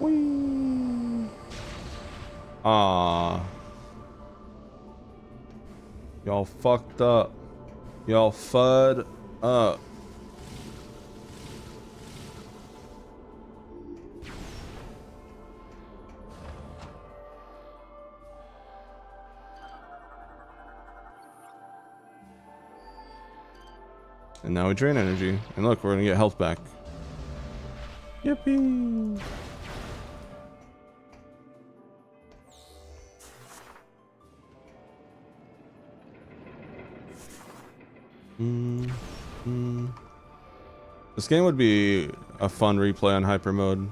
Whee! Ah, y'all fucked up. Y'all fud up. And now we drain energy. And look, we're gonna get health back. Yippee! This game would be a fun replay on hyper mode.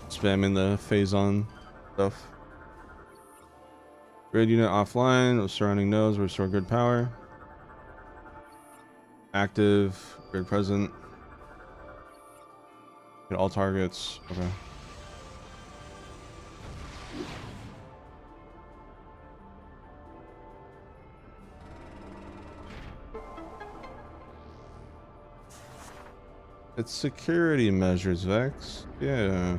Spamming the phase on stuff. Grid unit offline with surrounding nodes, restore grid power. Active, grid present. Hit all targets. Okay. It's security measures, Vex. Yeah.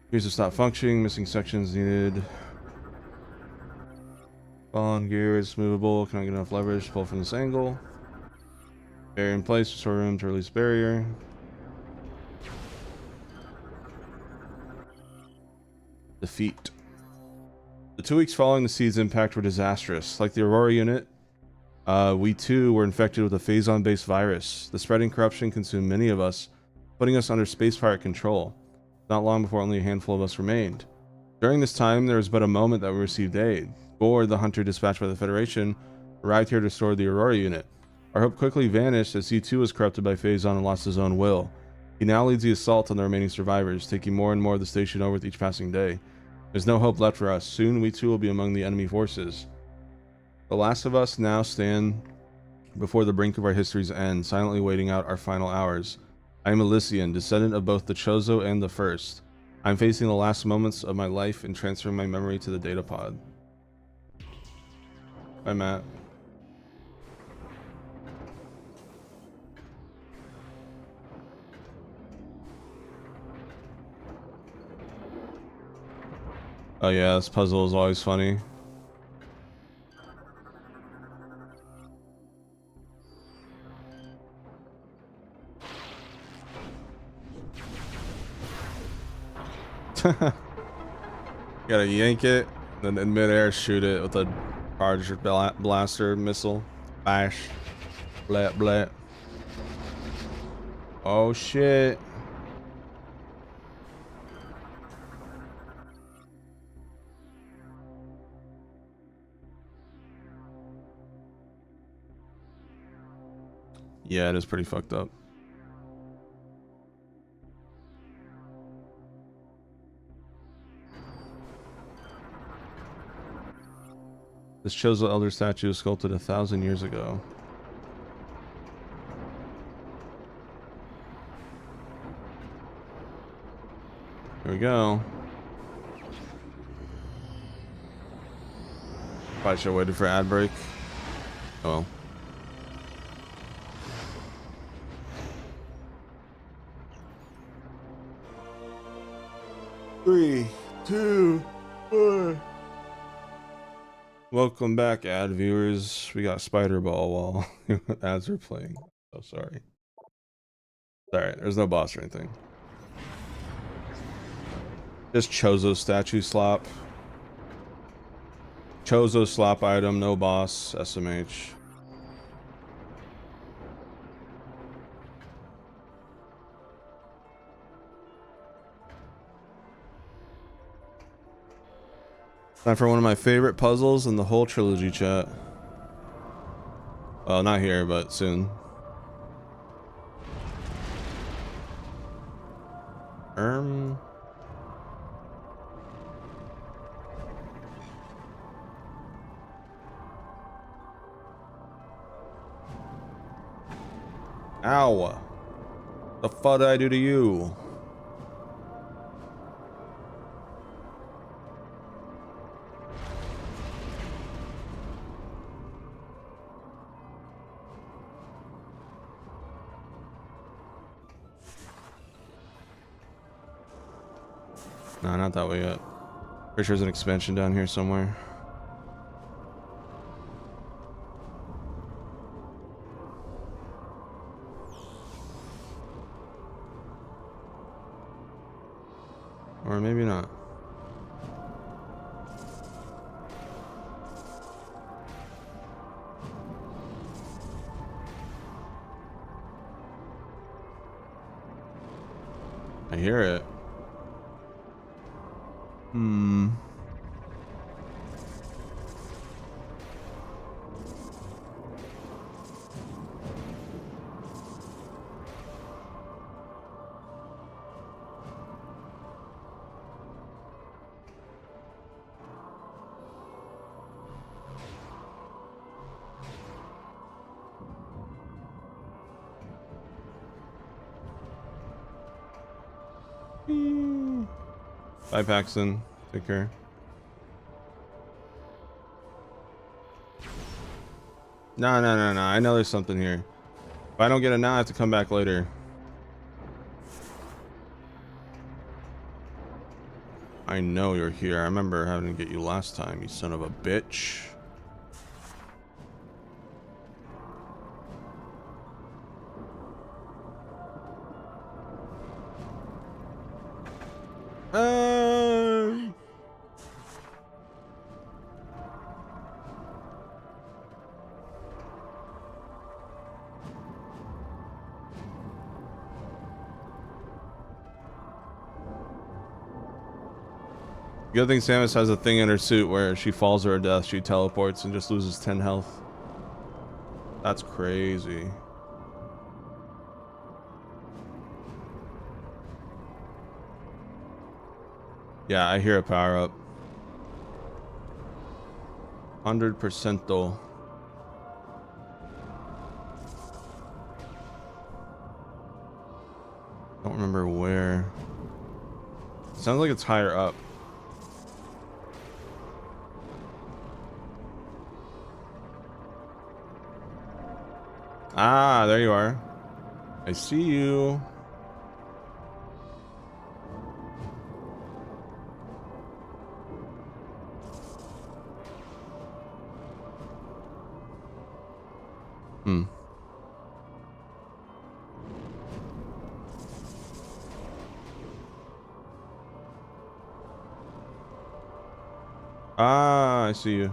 Gears to stop functioning. Missing sections needed. Bond gear is movable. Cannot get enough leverage to pull from this angle. Barrier in place. Restore room to release barrier. Defeat. The 2 weeks following the seed's impact were disastrous. Like the Aurora unit, we too were infected with a Phazon-based virus. The spreading corruption consumed many of us, putting us under space pirate control. Not long before only a handful of us remained. During this time, there was but a moment that we received aid. Gord, the hunter dispatched by the Federation, arrived here to restore the Aurora unit. Our hope quickly vanished as he too was corrupted by Phazon and lost his own will. He now leads the assault on the remaining survivors, taking more and more of the station over with each passing day. There's no hope left for us. Soon we too will be among the enemy forces. The last of us now stand before the brink of our history's end, silently waiting out our final hours. I am Elysian, descendant of both the Chozo and the First. I'm facing the last moments of my life and transferring my memory to the datapod. Bye, Matt. Oh yeah, this puzzle is always funny. Gotta yank it, then in midair shoot it with a charged blaster missile. Bash. Blat blat. Oh shit. Yeah, it is pretty fucked up. This Chozo Elder statue was sculpted 1,000 years ago. Here we go. Probably should have waited for ad break. Oh well. 3, 2, 1. Welcome back, ad viewers. We got Spider Ball while ads are playing. Oh, sorry. Alright, there's no boss or anything. Just Chozo statue slop. Chozo slop item, no boss, SMH. Time for one of my favorite puzzles in the whole trilogy, chat. Well, not here, but soon. Ow. The fuck did I do to you? No, not that way yet. Pretty sure there's an expansion down here somewhere. Or maybe not. I hear it. Hmm. Bye, Paxton. Take care. No, no, no, no. I know there's something here. If I don't get it now, I have to come back later. I know you're here. I remember having to get you last time, you son of a bitch. Good thing Samus has a thing in her suit where she falls to her death, she teleports and just loses 10 health. That's crazy. Yeah, I hear a power up. 100% though. Don't remember where. Sounds like it's higher up. Ah, there you are. I see you. Hmm. Ah, I see you.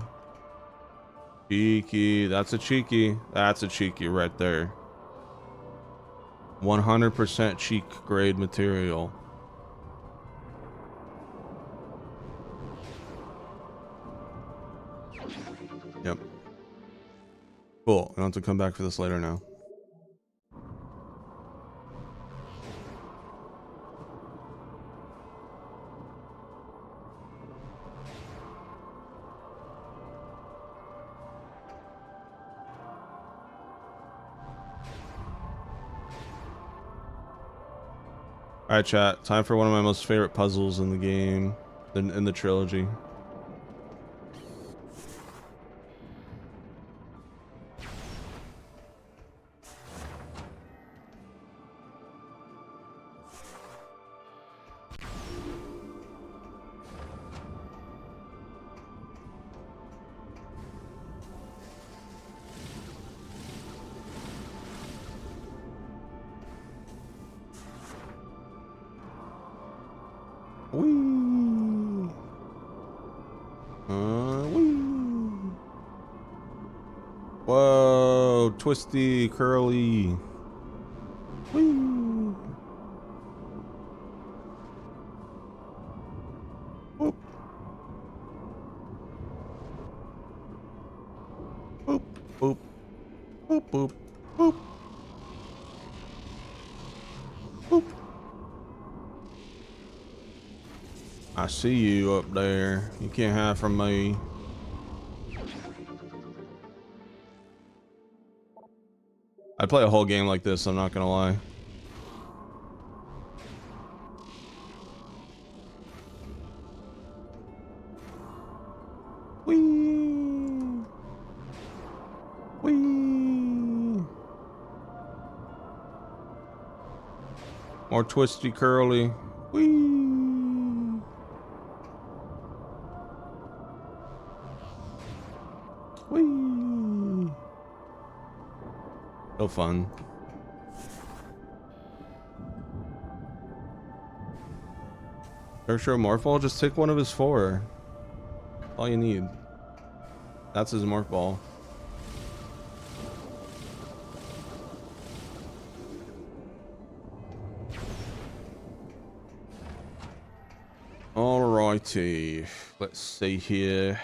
Cheeky. That's a cheeky. That's a cheeky right there. 100% cheek grade material. Yep. Cool. I don't have to come back for this later now. Alright, chat. Time for one of my most favorite puzzles in the game, in the trilogy. Whee! Whee! Whoa! Twisty, curly. Whee! Boop. Boop, boop. Boop, boop, boop. Boop. I see you up there. You can't hide from me. I'd play a whole game like this, I'm not gonna lie. Whee! Whee! More twisty curly. Whee! So fun. Retro morph ball, just take one of his 4. All you need. That's his morph ball. Alrighty, let's see here.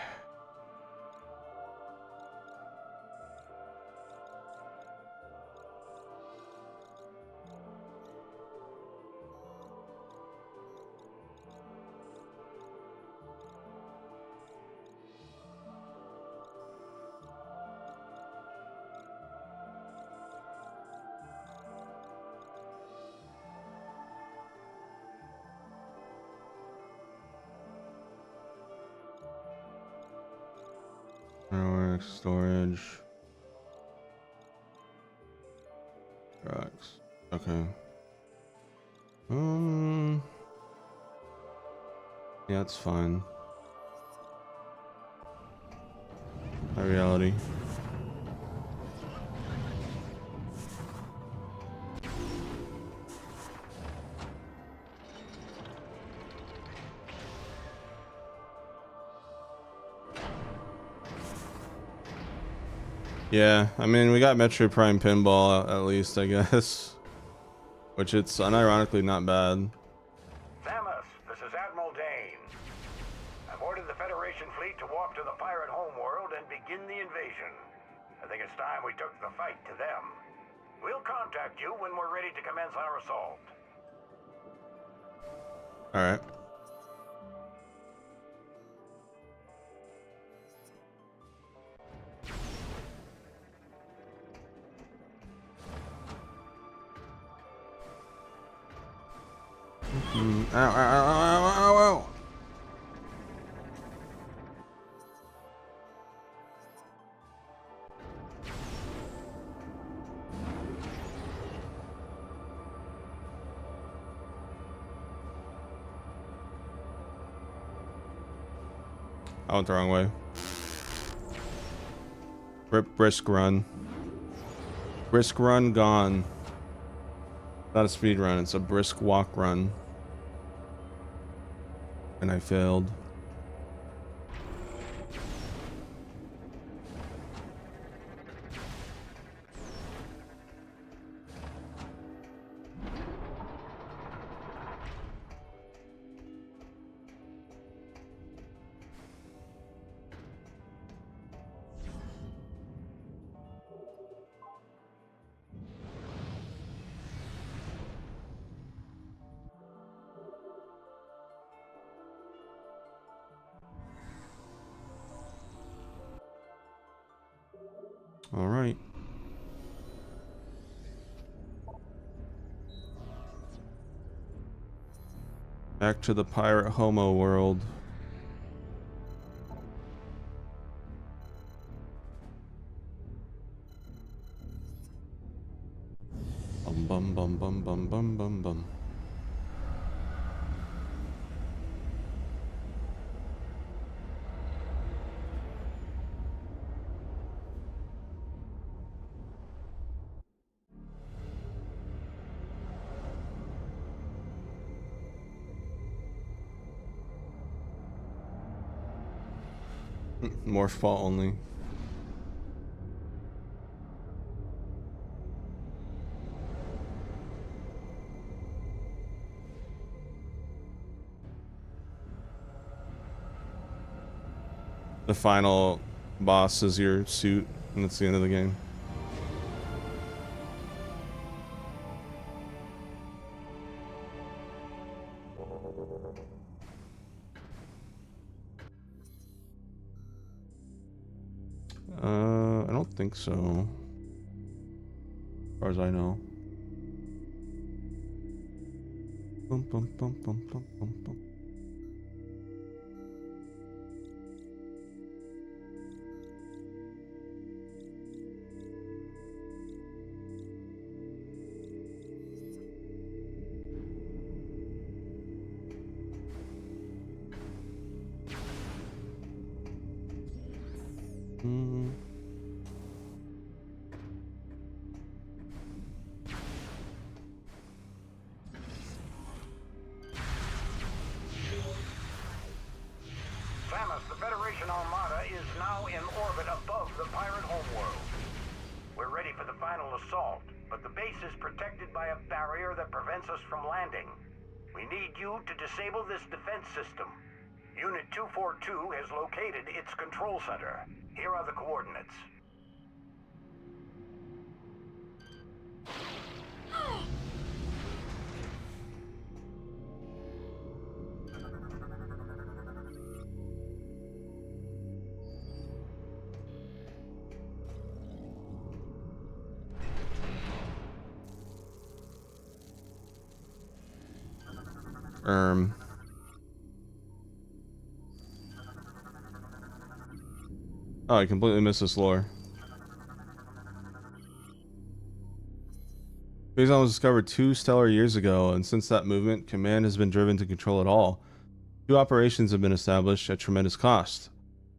Storage. Drugs. Okay. Yeah, it's fine. My reality. Yeah, I mean, we got Metroid Prime Pinball at least, I guess. Which it's unironically not bad. Samus, this is Admiral Dane. I've ordered the Federation fleet to walk to the pirate homeworld and begin the invasion. I think it's time we took the fight to them. We'll contact you when we're ready to commence our assault. Alright. Ow, ow, ow, ow, ow, ow. I went the wrong way. Brisk run. Brisk run gone. Not a speed run, it's a brisk walk run. And I failed. All right. Back to the pirate homo world. Bum bum bum bum bum bum bum bum. More fault only. The final boss is your suit, and that's the end of the game. I don't think so. As far as I know. Bum, bum, bum, bum, bum, bum, bum. frontal assault, but the base is protected by a barrier that prevents us from landing. We need you to disable this defense system. Unit 242 has located its control center. Here are the coordinates. Oh, I completely missed this lore. Phazon was discovered 2 stellar years ago, and since that movement, command has been driven to control it all. 2 operations have been established at tremendous cost.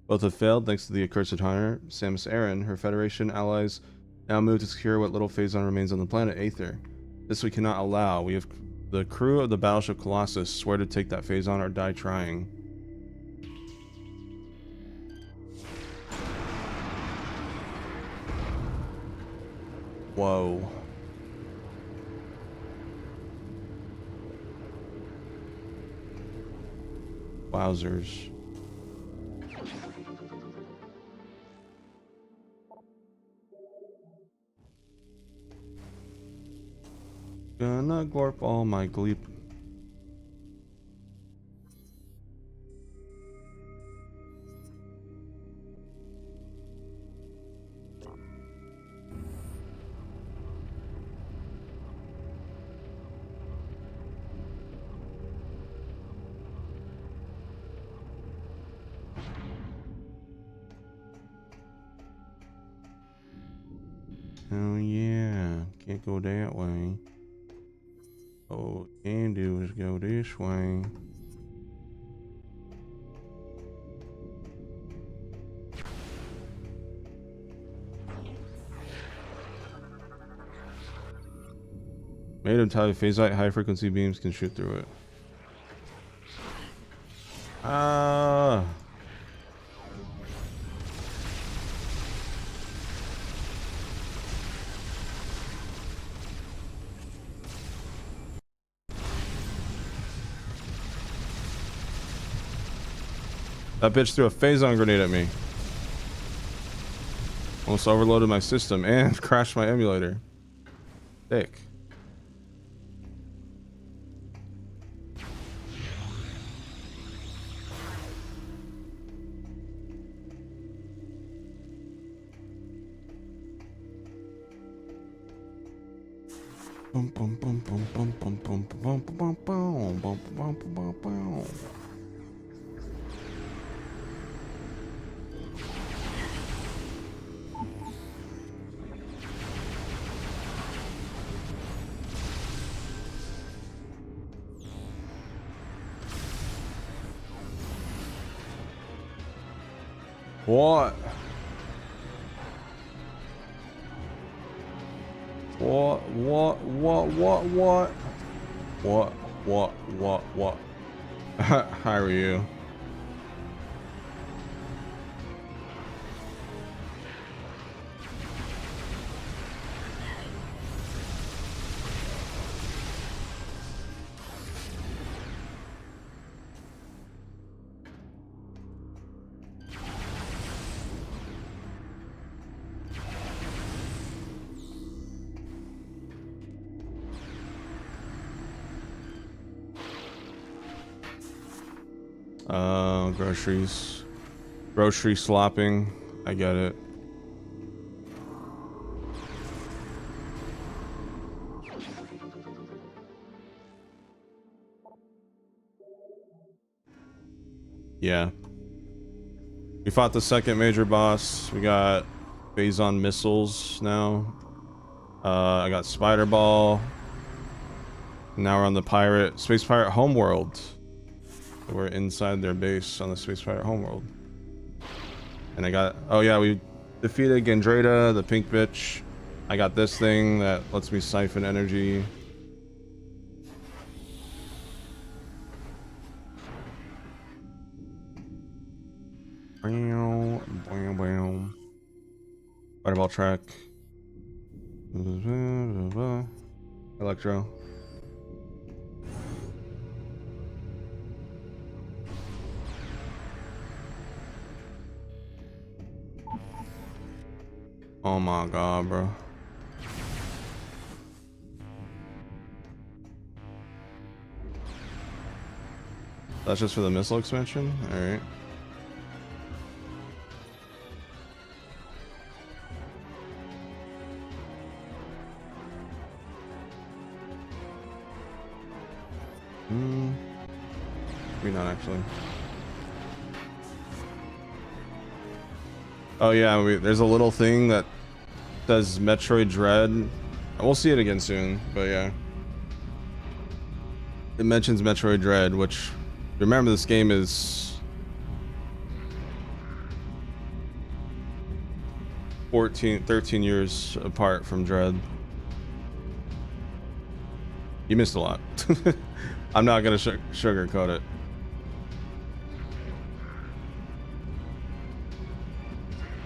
Both have failed thanks to the accursed hunter, Samus Aran. Her Federation allies now move to secure what little Phazon remains on the planet Aether. This we cannot allow. We have the crew of the battleship Colossus swear to take that Phazon or die trying. Whoa. Wowzers. Gonna glorp all my gleep. Oh yeah, can't go that way. All we can do is go this way. Made him tell you phasite high frequency beams can shoot through it. Ah. That bitch threw a phazon grenade at me. Almost overloaded my system and crashed my emulator. Dick. Bum bum bum bum bum bum bum bum bum bum bum bum bum bum. What? What? How are you? Groceries. Grocery slopping. I get it. Yeah. We fought the second major boss. We got Phazon missiles now. I got Spider Ball. Now we're on the Space Pirate homeworld. We're inside their base on the Space Pirate homeworld. And I got, oh yeah, we defeated Gandrada, the pink bitch. I got this thing that lets me siphon energy. Fireball track. Electro. Oh my god, bro. That's just for the missile expansion? Alright. Maybe not actually. Oh yeah, there's a little thing that says Metroid Dread. We'll see it again soon, but yeah. It mentions Metroid Dread, which, remember, this game is 13 years apart from Dread. You missed a lot. I'm not gonna sugarcoat it.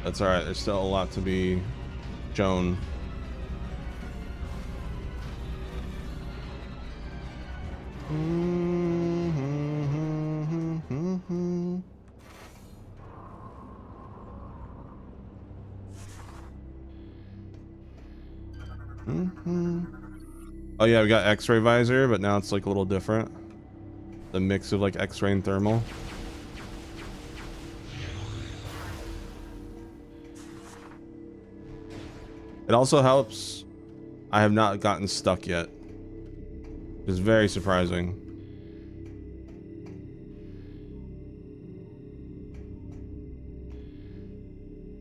That's alright, there's still a lot to be shown. Oh yeah, we got X-ray visor, but now it's like a little different. The mix of like X-ray and thermal. It also helps I have not gotten stuck yet. It's very surprising.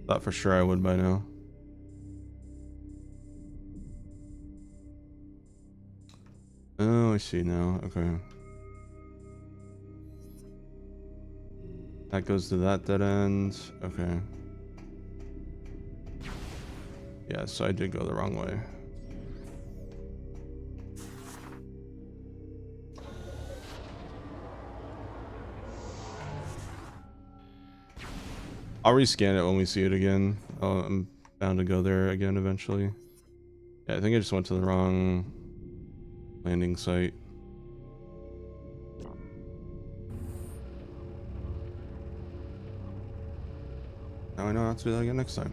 Thought for sure I would by now. Oh, I see now. Okay. That goes to that dead end. Okay. Yeah, so I did go the wrong way. I'll rescan it when we see it again. Oh, I'm bound to go there again eventually. Yeah, I think I just went to the wrong landing site. Now I know how to do that again next time.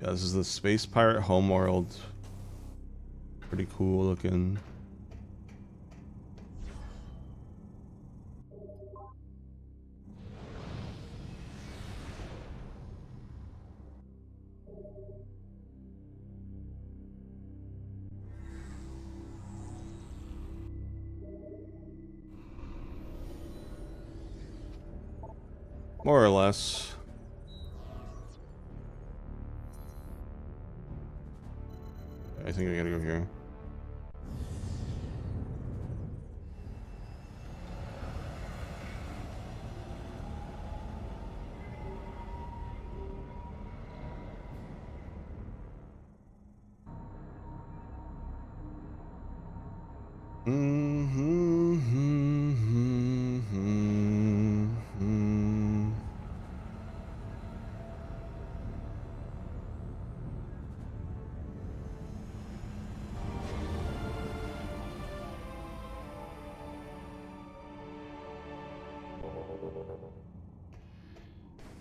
Yeah, this is the Space Pirate homeworld. Pretty cool looking. More or less. I think I gotta go here.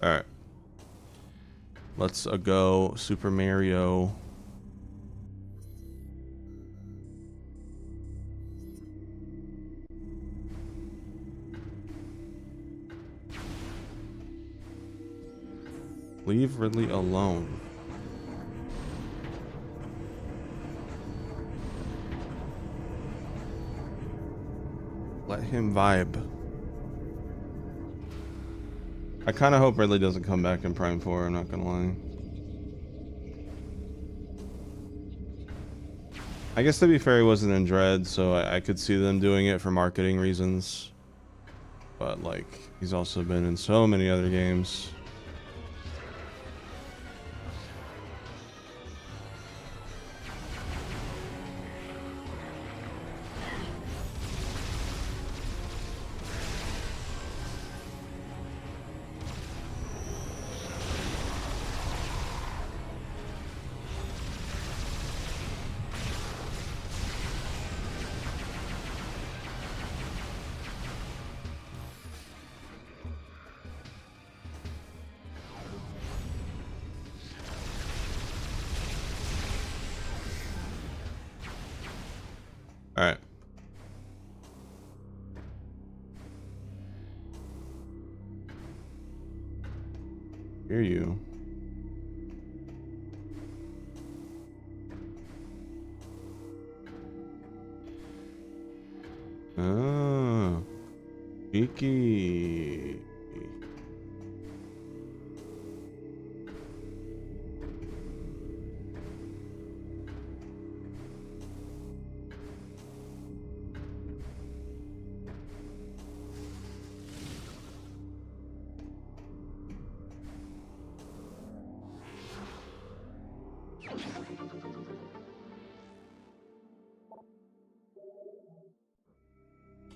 Alright. Let's go Super Mario. Leave Ridley alone. Let him vibe. I kind of hope Ridley doesn't come back in Prime 4, I'm not gonna lie. I guess to be fair, he wasn't in Dread, so I could see them doing it for marketing reasons. But like, he's also been in so many other games. Hear you. Ah, cheeky.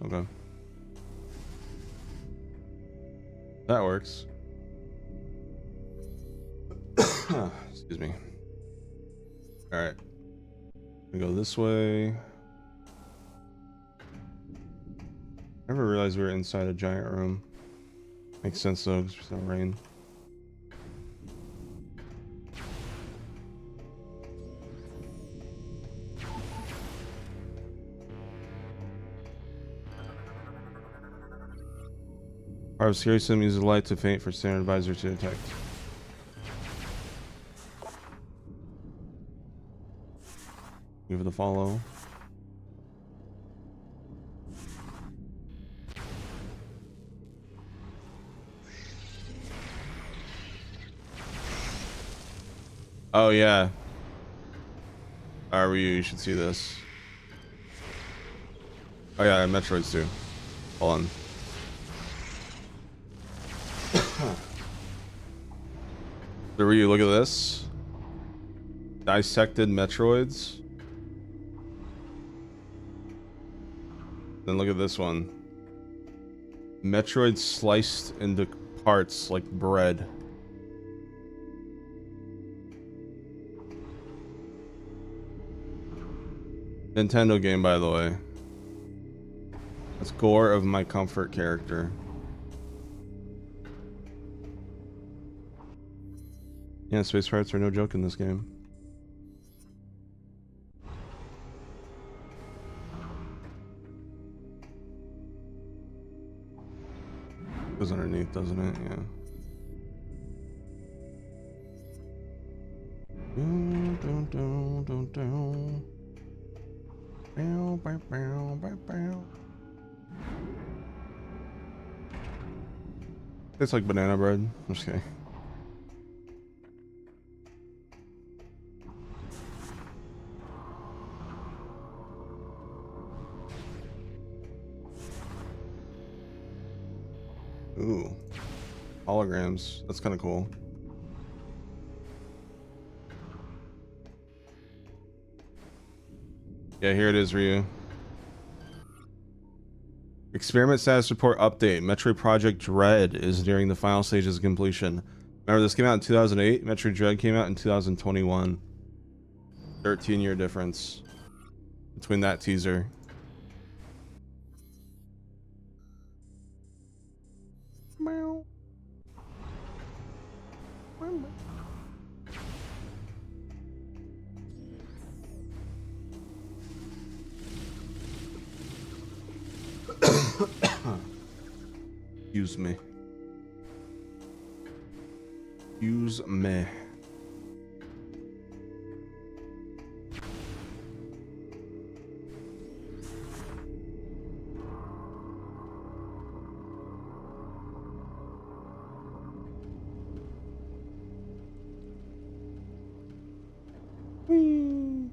Okay. That works. Excuse me. Alright. We go this way. Never realized we were inside a giant room. Makes sense though, because there's no rain. Our scary sim uses light to faint for standard advisor to detect. Give it a follow. Oh yeah. You should see this. Oh yeah, Metroids too. Hold on. So Ryu, look at this. Dissected Metroids. Then look at this one. Metroid sliced into parts like bread. Nintendo game, by the way. That's gore of my comfort character. Yeah, space pirates are no joke in this game. Goes underneath, doesn't it? Yeah. Dun, dun, dun, dun, dun. Bow, bow, bow, bow, bow. It's like banana bread. I'm just kidding. Ooh, holograms. That's kind of cool. Yeah, here it is, Ryu. Experiment status report update. Metroid Project Dread is nearing the final stages of completion. Remember, this came out in 2008. Metroid Dread came out in 2021. 13-year difference between that teaser. Meow. Excuse me. Excuse me. Whee.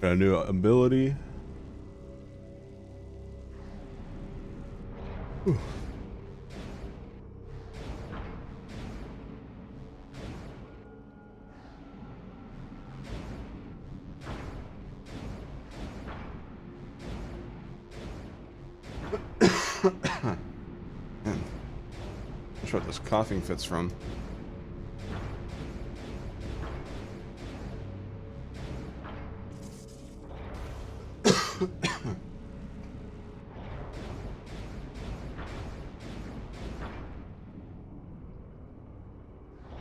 Got a new ability. Whew. Man, that's what this coughing fit's from.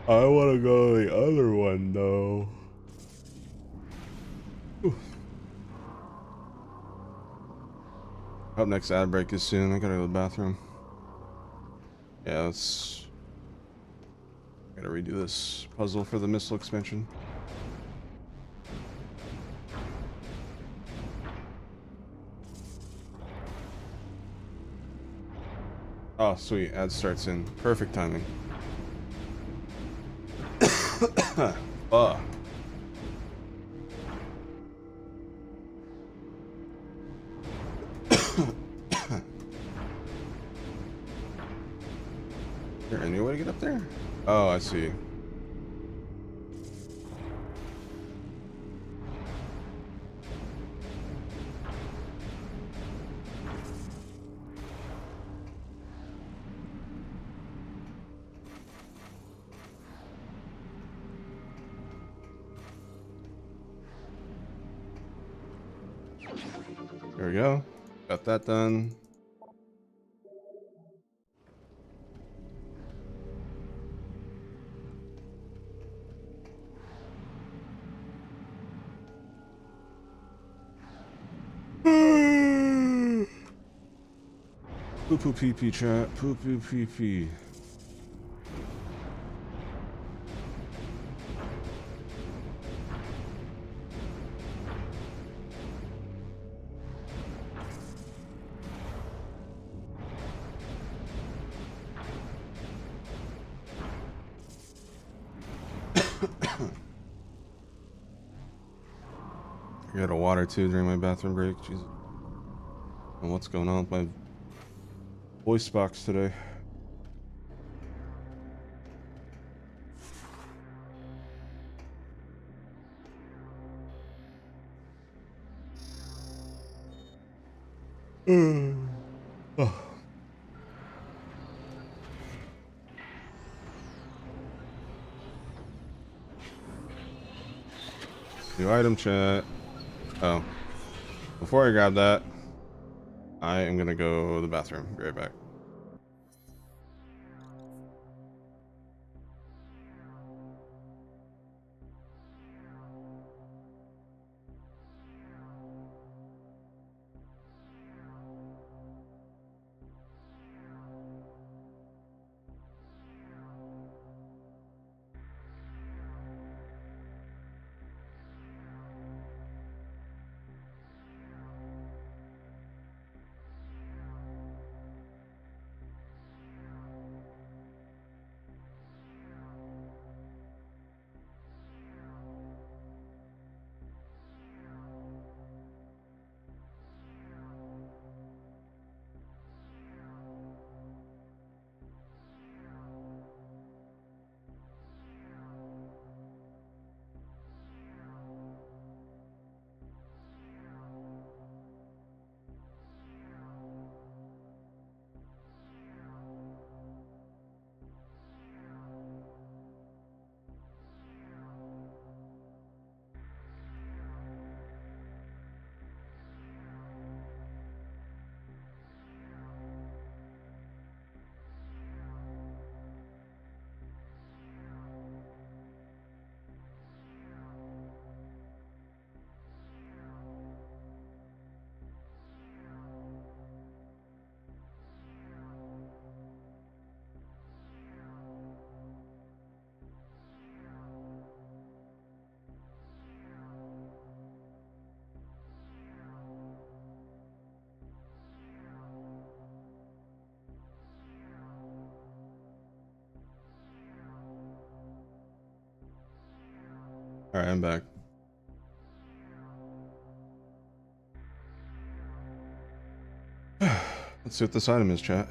I want to go to the other one though. Up next ad break is soon. I gotta go to the bathroom. Yeah, gotta redo this puzzle for the missile expansion. Oh, sweet. Ad starts in. Perfect timing. Is there any way to get up there? Oh, I see. There we go. Got that done. Poo poo pee pee chat. Poo poo pee pee. I got a water too during my bathroom break. Jesus. And what's going on with my voice box today? Oh. New item chat. Oh. Before I grab that, I am gonna go to the bathroom. Be right back. All right, I'm back. Let's see what this item is, chat.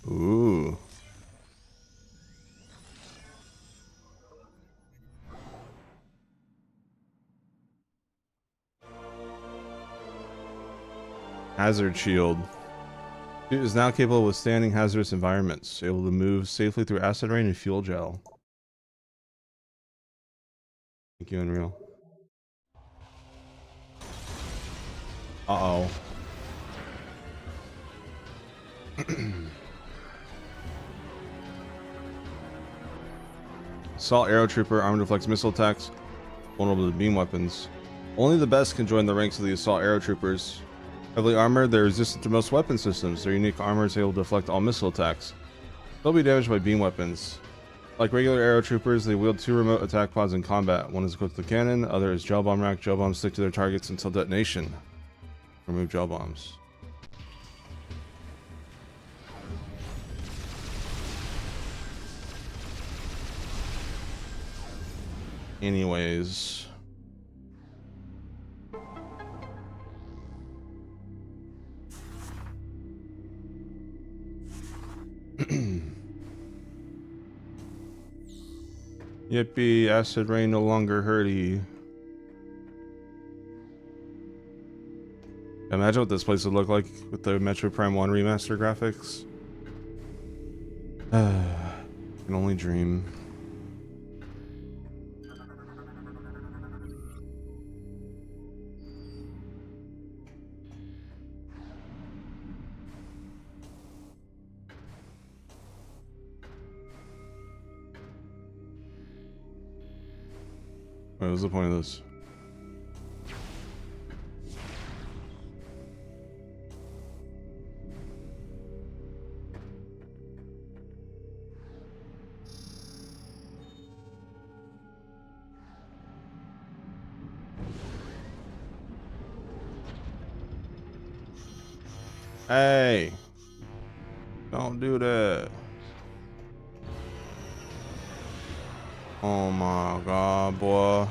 Ooh. Hazard shield. It is now capable of withstanding hazardous environments, able to move safely through acid rain and fuel gel. Thank you, Unreal. Uh-oh. Assault Arrow Trooper, armed reflects missile attacks, vulnerable to beam weapons. Only the best can join the ranks of the Assault Arrow Troopers. Heavily armored, they're resistant to most weapon systems. Their unique armor is able to deflect all missile attacks. They'll be damaged by beam weapons. Like regular Arrow Troopers, they wield 2 remote attack pods in combat. One is equipped with a cannon, other is gel bomb rack. Gel bombs stick to their targets until detonation. Remove gel bombs. Anyways. Yippee, acid rain no longer hurty. Imagine what this place would look like with the Metroid Prime 1 remaster graphics. Can only dream. Wait, what's the point of this? Hey, don't do that. Oh my god, boy.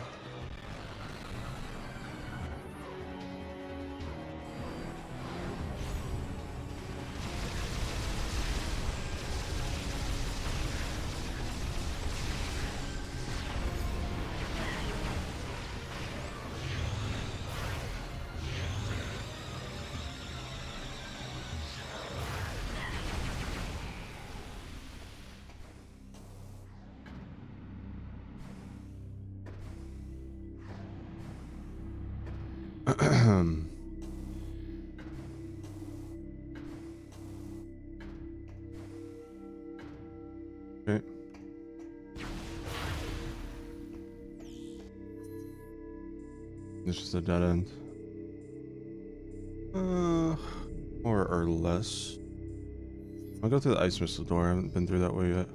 Okay. This is a dead end. More or less. I'll go through the ice missile door. I haven't been through that way yet.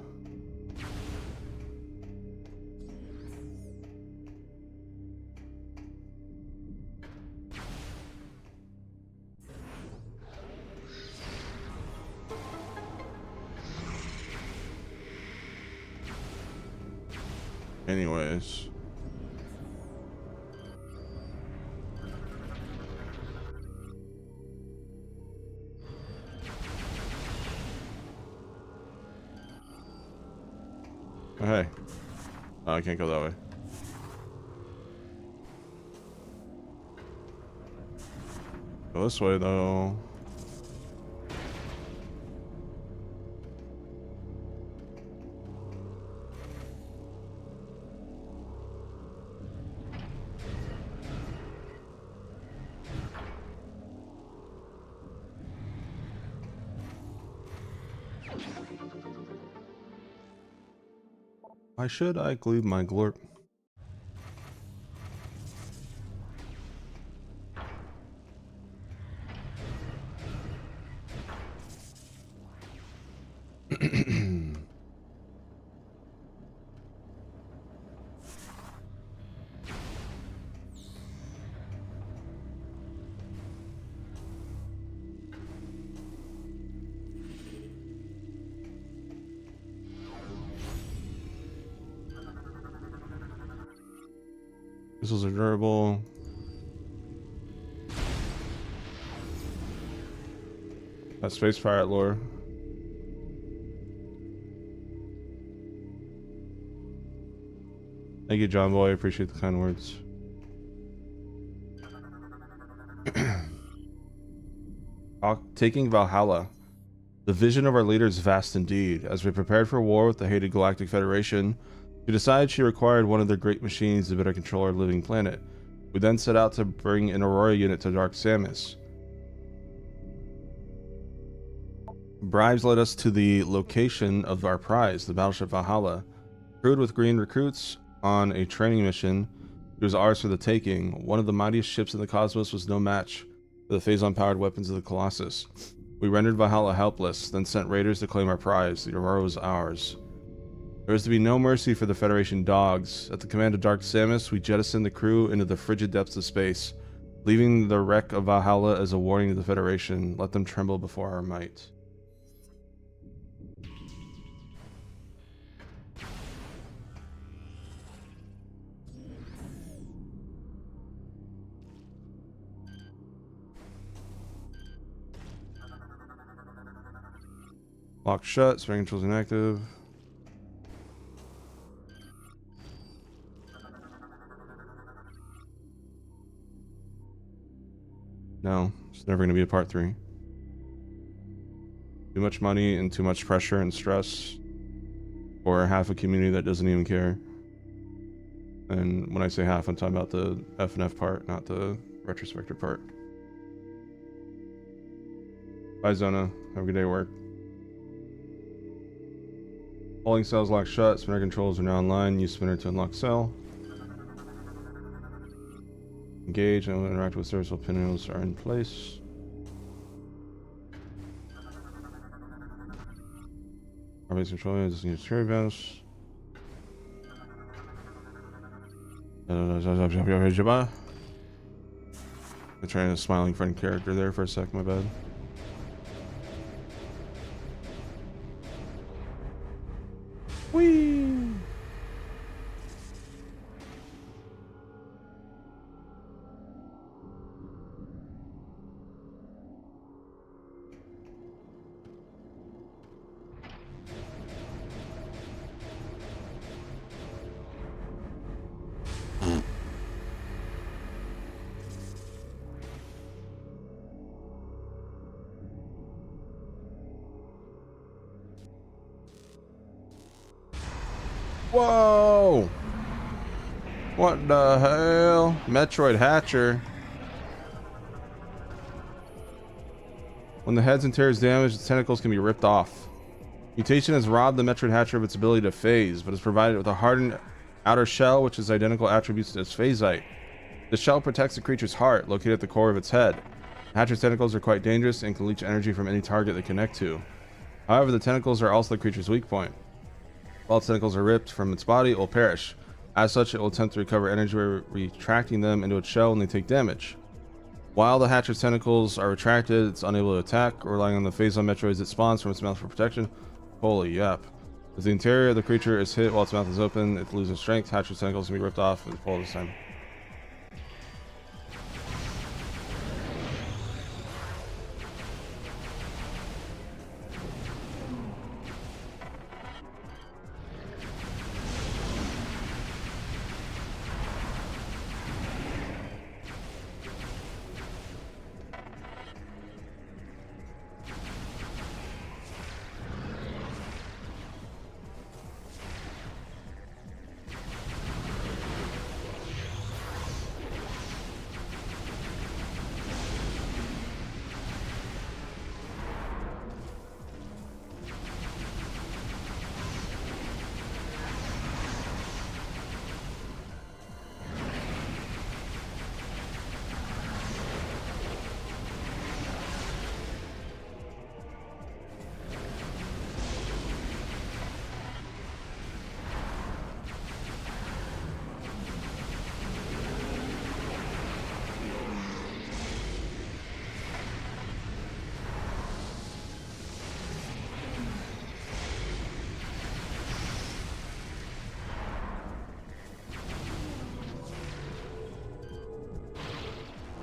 Anyways. Oh, hey. Oh, I can't go that way. Go this way, though. Why should I glue my glorp? Missiles are durable. That space pirate lore. Thank you, John Boy. I appreciate the kind words. Taking Valhalla. The vision of our leader is vast indeed. As we prepared for war with the hated Galactic Federation, she decided she required one of their great machines to better control our living planet. We then set out to bring an Aurora unit to Dark Samus. Bribes led us to the location of our prize, the battleship Valhalla. Crewed with green recruits on a training mission, it was ours for the taking. One of the mightiest ships in the cosmos was no match for the phazon-powered weapons of the Colossus. We rendered Valhalla helpless, then sent raiders to claim our prize. The Aurora was ours. There was to be no mercy for the Federation dogs. At the command of Dark Samus, we jettisoned the crew into the frigid depths of space, leaving the wreck of Valhalla as a warning to the Federation. Let them tremble before our might. Locked shut, spring controls inactive. No, it's never going to be a part 3. Too much money and too much pressure and stress for half a community that doesn't even care. And when I say half, I'm talking about the FNF part, not the RetroSpecter part. Bye, Zona. Have a good day at work. Holding cells locked shut. Spinner controls are now online. Use spinner to unlock cell. Engage and interact with serviceable pinwheels are in place. Our base control is using cherry bounce. I'm trying a smiling friend character there for a sec, my bad. Whee! Whoa! What the hell? Metroid Hatcher. When the head's and tails damaged, its tentacles can be ripped off. Mutation has robbed the Metroid Hatcher of its ability to phase, but is provided with a hardened outer shell which has identical attributes to its phasite. The shell protects the creature's heart, located at the core of its head. The Hatcher's tentacles are quite dangerous and can leech energy from any target they connect to. However, the tentacles are also the creature's weak point. If all its tentacles are ripped from its body, it will perish. As such, it will attempt to recover energy by retracting them into its shell when they take damage. While the Hatcher's tentacles are retracted, it's unable to attack, relying on the phazon Metroids it spawns from its mouth for protection. Holy yep. If the interior of the creature is hit while its mouth is open, it loses strength. Hatcher's tentacles can be ripped off and pulled this time.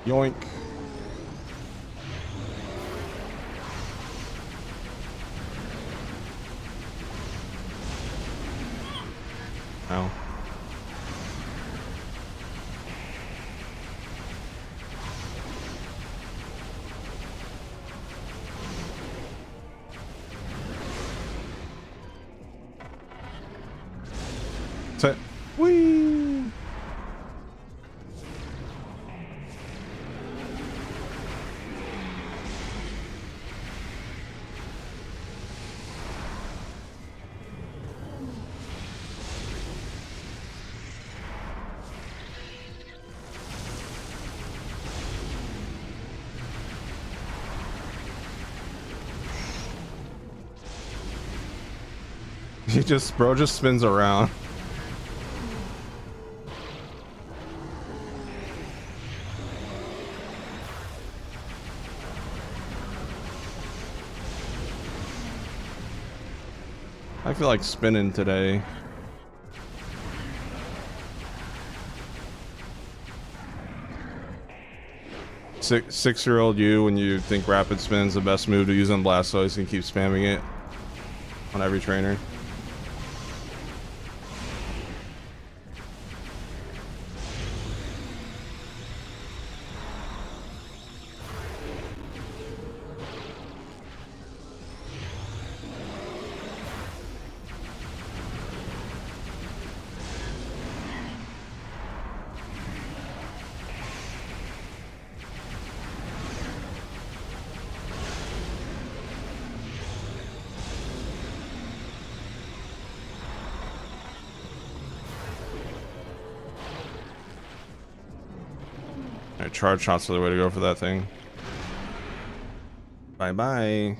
Yoink. Ow. Set. Whee! Bro just spins around. I feel like spinning today. Six-year-old you, when you think rapid spin's the best move to use on Blastoise, and keep spamming it on every trainer. Alright, charge shots are the way to go for that thing. Bye bye.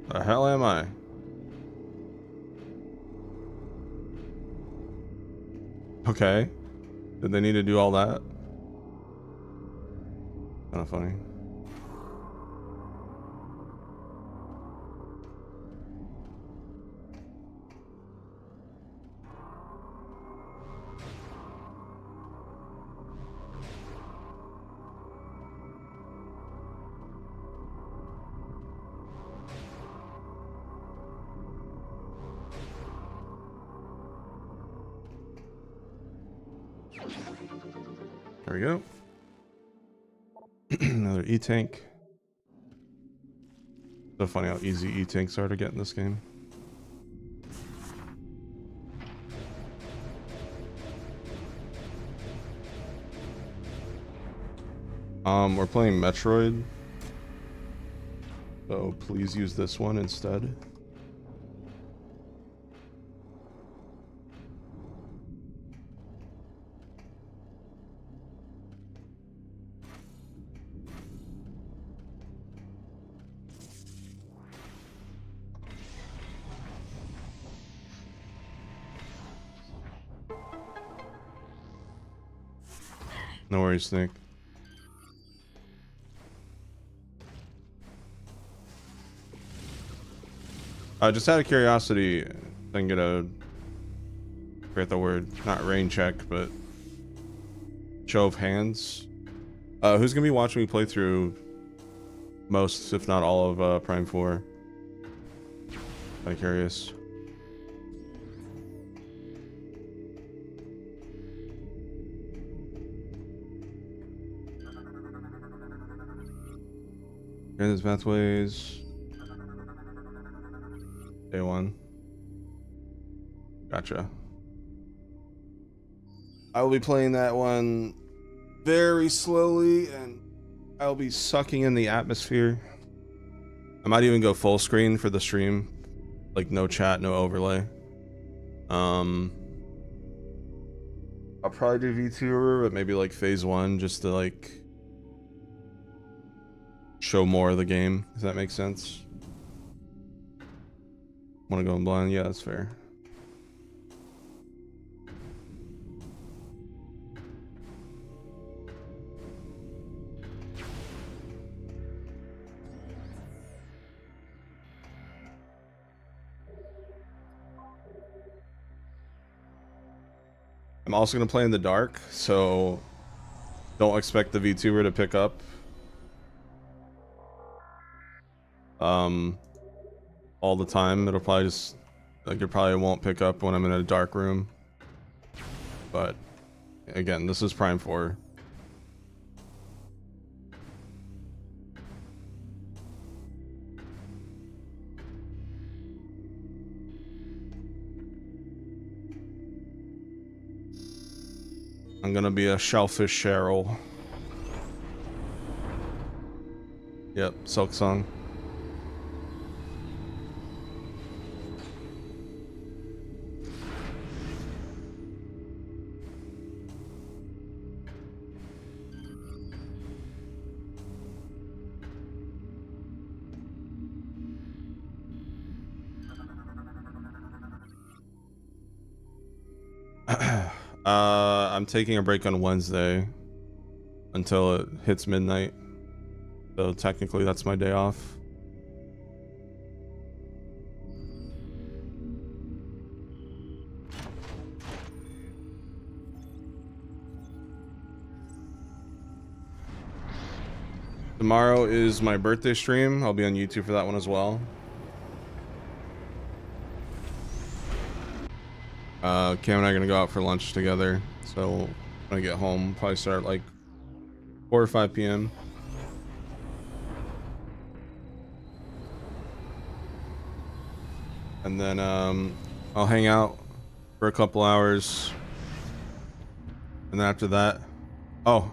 The hell am I? Okay. Did they need to do all that? Kind of funny. There we go. Another E-Tank. So funny how easy E-Tanks are to get in this game. We're playing Metroid. So please use this one instead. No worries, Nick. Just out of curiosity, I can get a, forget the word, not rain check, but show of hands. Who's gonna be watching me play through most, if not all, of Prime 4? I'm curious. There's pathways. Day one. Gotcha. I will be playing that one very slowly, and I'll be sucking in the atmosphere. I might even go full screen for the stream, like no chat, no overlay. I'll probably do VTuber, but maybe like phase 1, just to like show more of the game, if that makes sense. Want to go in blind? Yeah, that's fair. I'm also going to play in the dark, so don't expect the VTuber to pick up. All the time. It'll probably just, like, it probably won't pick up when I'm in a dark room. But again, this is Prime 4. I'm gonna be a shellfish Cheryl. Yep, Silk Song. I'm taking a break on Wednesday until it hits midnight. So technically that's my day off. Tomorrow is my birthday stream. I'll be on YouTube for that one as well. Cam and I are gonna go out for lunch together. So when I get home, probably start like 4 or 5 p.m. And then I'll hang out for a couple hours. And then after that, oh,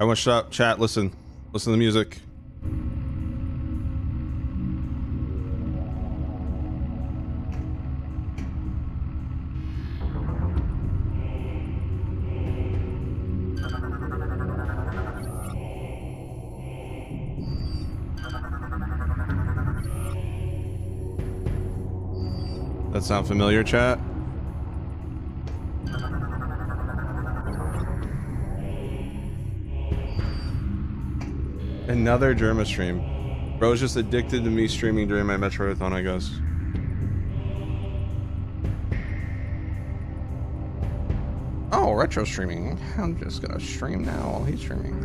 I want to shut up. Chat, listen to the music. That sound familiar, chat? Another Germa stream. Bro's just addicted to me streaming during my Metroid-a-thon, I guess. Oh, retro streaming. I'm just gonna stream now while he's streaming.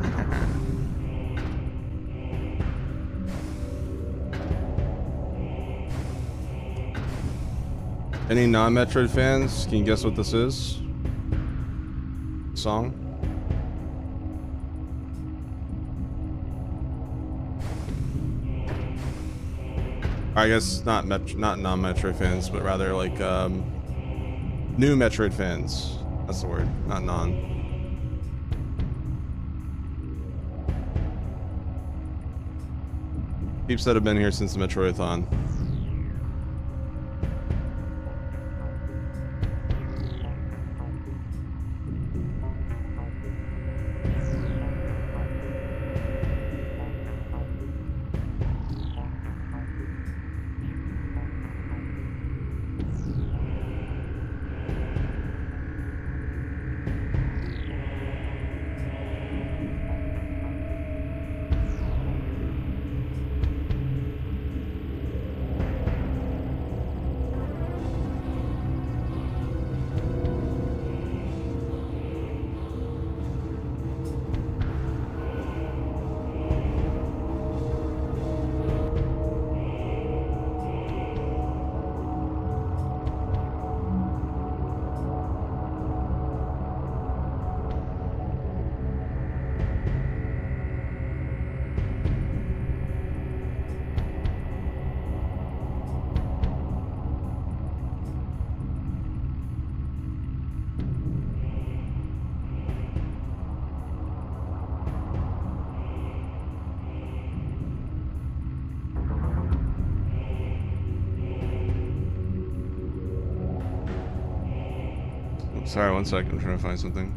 Any non-Metroid fans? Can you guess what this is? Song? I guess not non-Metroid fans, but rather like new Metroid fans. That's the word, not non. Peeps that have been here since the Metroid-a-thon. Sorry, 1 second. I'm trying to find something.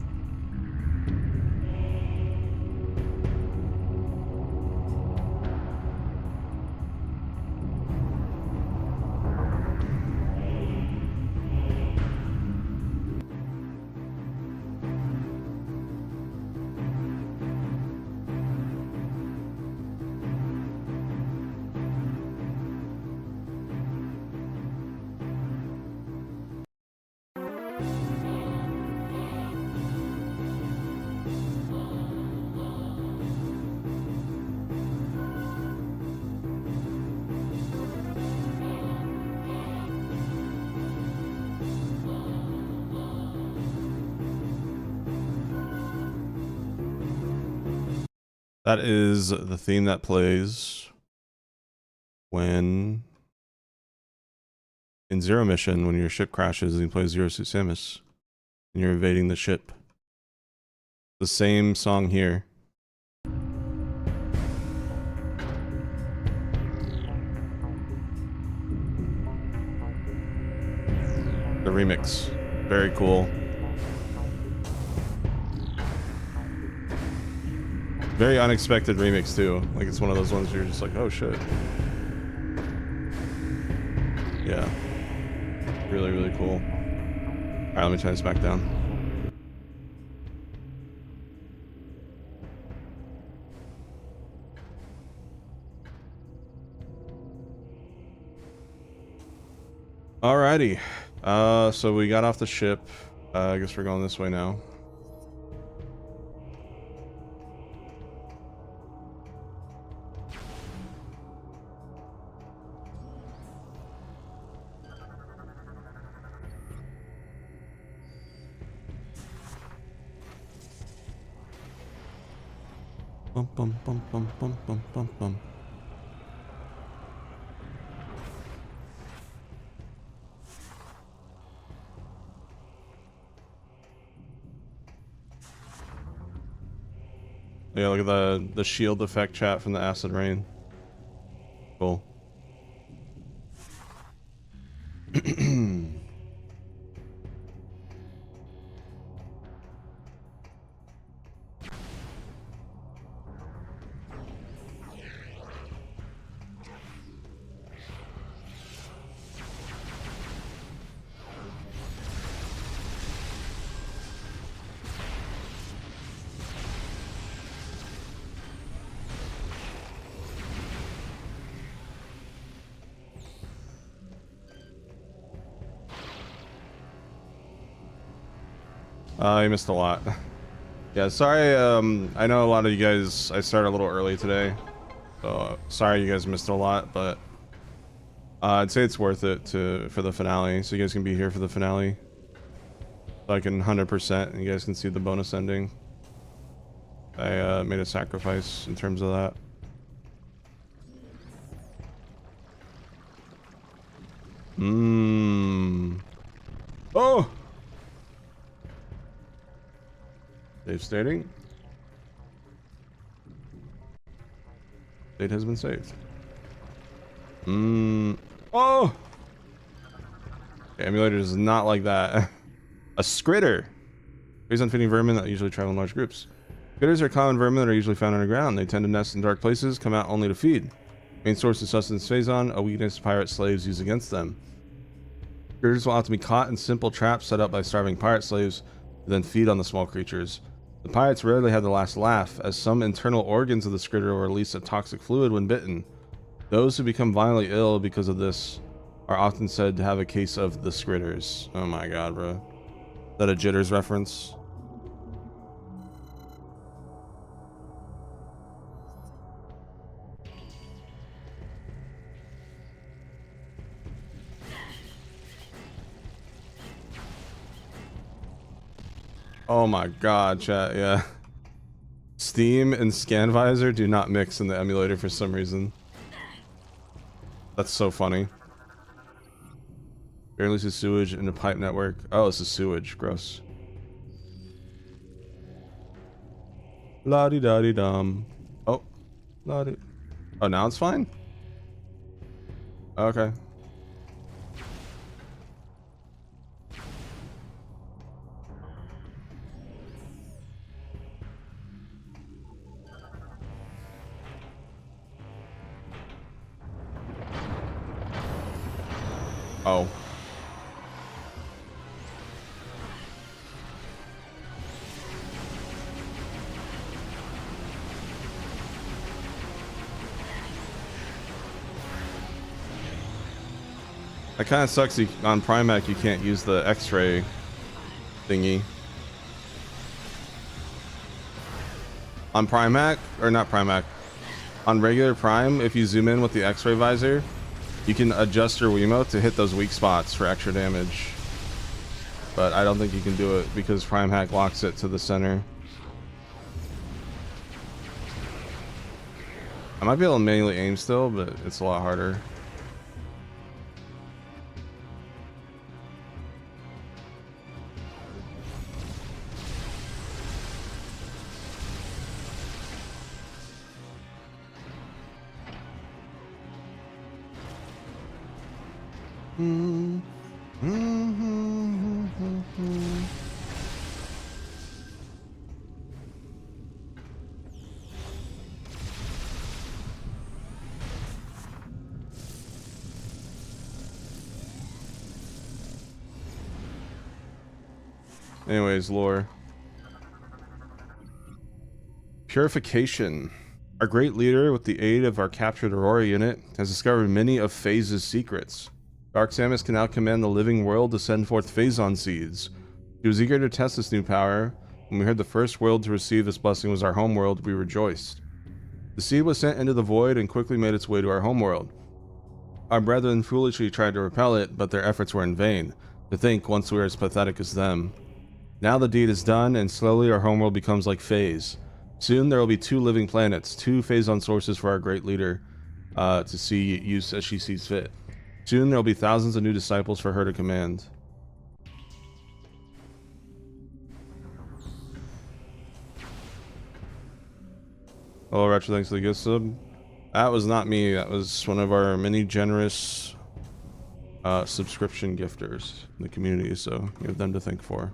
That is the theme that plays when in Zero Mission, when your ship crashes and you play Zero Suit Samus and you're evading the ship. The same song here. The remix. Very cool. Very unexpected remix too. Like it's one of those ones where you're just like, oh shit. Yeah. Really, really cool. Alright, let me try this back down. Alrighty. So we got off the ship. I guess we're going this way now. Bum bum bum bum bum bum bum bum. Yeah, look at the shield effect chat from the acid rain. Cool. You missed a lot. Yeah, sorry. I know a lot of you guys. I started a little early today, so sorry you guys missed a lot. But I'd say it's worth it for the finale, so you guys can be here for the finale. So I can 100%, and you guys can see the bonus ending. I made a sacrifice in terms of that. Oh. Save stating. State has been saved. Oh! Okay, emulator is not like that. A skritter. Based on feeding vermin that usually travel in large groups. Skritters are common vermin that are usually found underground. They tend to nest in dark places, come out only to feed. Main source of sustenance phazon, a weakness pirate slaves use against them. Skritters will often be caught in simple traps set up by starving pirate slaves to then feed on the small creatures. The pirates rarely have the last laugh, as some internal organs of the skritter will release a toxic fluid when bitten. Those who become violently ill because of this are often said to have a case of the skritters. Oh my god, bro. Is that a Jitters reference? Oh my god, chat, yeah. Steam and ScanVisor do not mix in the emulator for some reason. That's so funny. Releases sewage in a pipe network. Oh, this is sewage. Gross. La-di-da-di-dum. Oh. La-di. Oh, now it's fine? Okay. Oh. That kind of sucks. On Primac, you can't use the X-ray thingy. On Primac, or not Primac, on regular Prime, if you zoom in with the X-ray visor, you can adjust your Wiimote to hit those weak spots for extra damage. But I don't think you can do it because Prime Hack locks it to the center. I might be able to manually aim still, but it's a lot harder. Anyways, lore. Purification. Our great leader, with the aid of our captured Aurora unit, has discovered many of Phase's secrets. Dark Samus can now command the living world to send forth Phazon seeds. She was eager to test this new power. When we heard the first world to receive this blessing was our home world, we rejoiced. The seed was sent into the void and quickly made its way to our home world. Our brethren foolishly tried to repel it, but their efforts were in vain. To think once we were as pathetic as them. Now the deed is done, and slowly our homeworld becomes like Phase. Soon there will be 2 living planets, 2 Phazon sources for our great leader to see use as she sees fit. Soon there will be thousands of new disciples for her to command. Hello, Retro, thanks for the gift sub. That was not me, that was one of our many generous subscription gifters in the community, so you have them to thank for.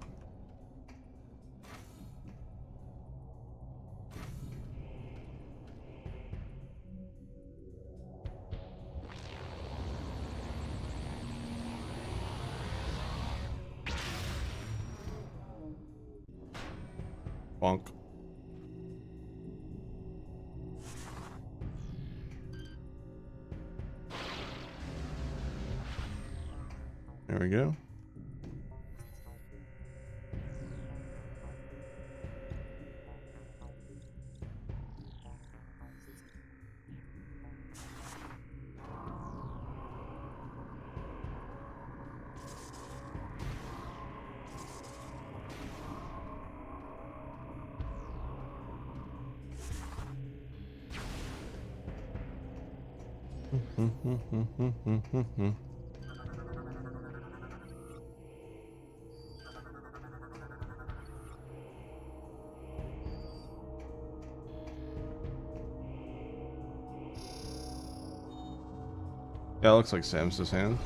Bonk. There we go. Yeah, it looks like Samus's hand.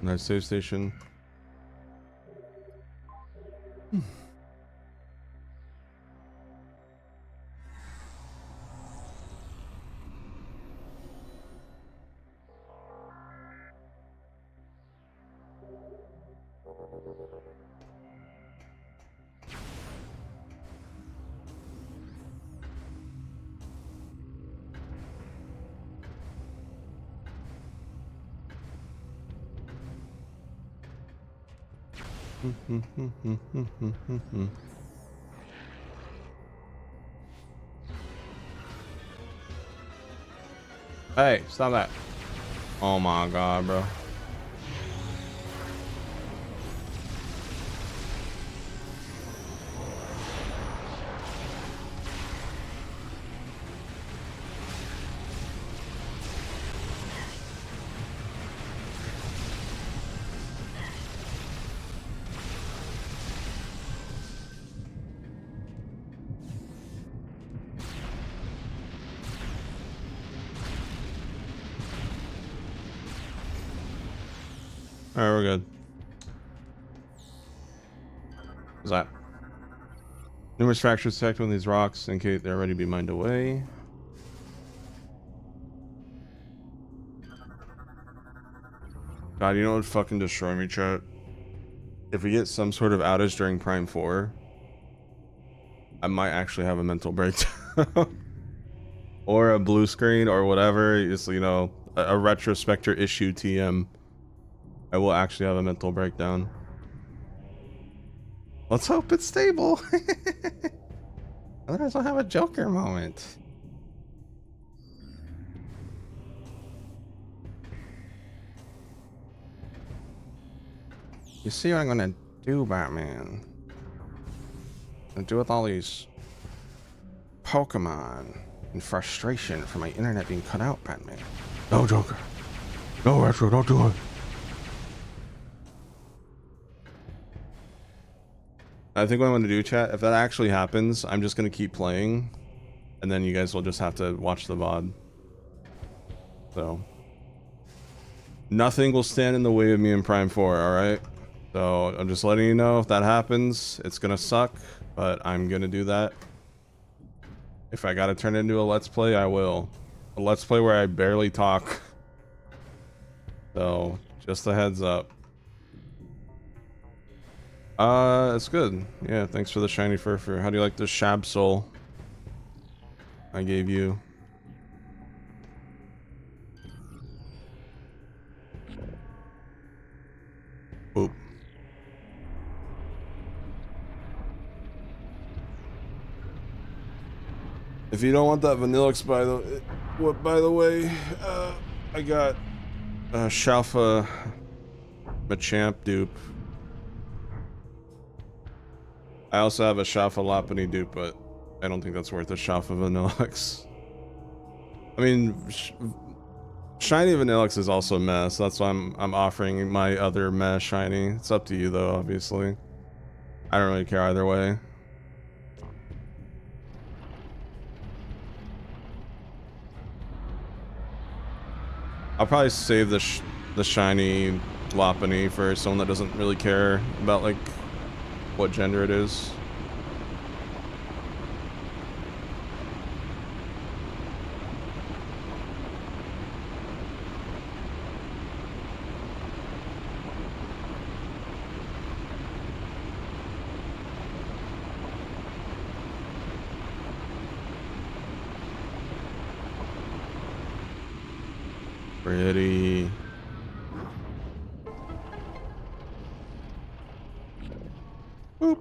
Nice save station. Hey, stop that. Oh my god, bro. Alright, we're good. What's that? Numerous fractures detected on these rocks indicate they're ready to be mined away. God, you know what would fucking destroy me, chat? If we get some sort of outage during Prime 4, I might actually have a mental breakdown. Or a blue screen or whatever. It's, you know, a RetroSpecter issue TM. I will actually have a mental breakdown. Let's hope it's stable. Otherwise I'll have a Joker moment. You see what I'm gonna do, Batman? I'm gonna do with all these Pokemon and frustration from my internet being cut out, Batman. No, Joker. No, Retro, don't do it. I think what I'm gonna do, chat, if that actually happens, I'm just gonna keep playing, and then you guys will just have to watch the VOD. So, nothing will stand in the way of me in Prime 4, alright? So, I'm just letting you know, if that happens, it's gonna suck, but I'm gonna do that. If I gotta turn it into a Let's Play, I will. A Let's Play where I barely talk. So, just a heads up. It's good. Yeah, thanks for the shiny furfur. How do you like the Shab Soul I gave you? Oop. If you don't want that Vanillix, by the way, I got Shalfa Machamp dupe. I also have a Shalfa Lopunny dupe, but I don't think that's worth a Shalfa Vanillix. I mean, Shiny Vanillix is also meh, so that's why I'm offering my other meh shiny. It's up to you though, obviously. I don't really care either way. I'll probably save the shiny Lopunny for someone that doesn't really care about like what gender it is. Pretty. Boop.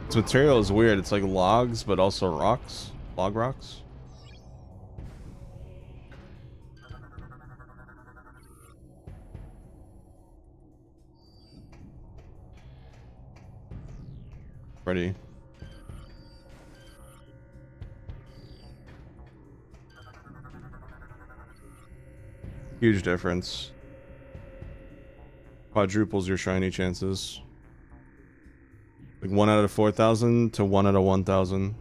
This material is weird. It's like logs, but also rocks. Log rocks. Pretty. Huge difference. Quadruples your shiny chances. Like 1 out of 4,000 to 1 out of 1,000.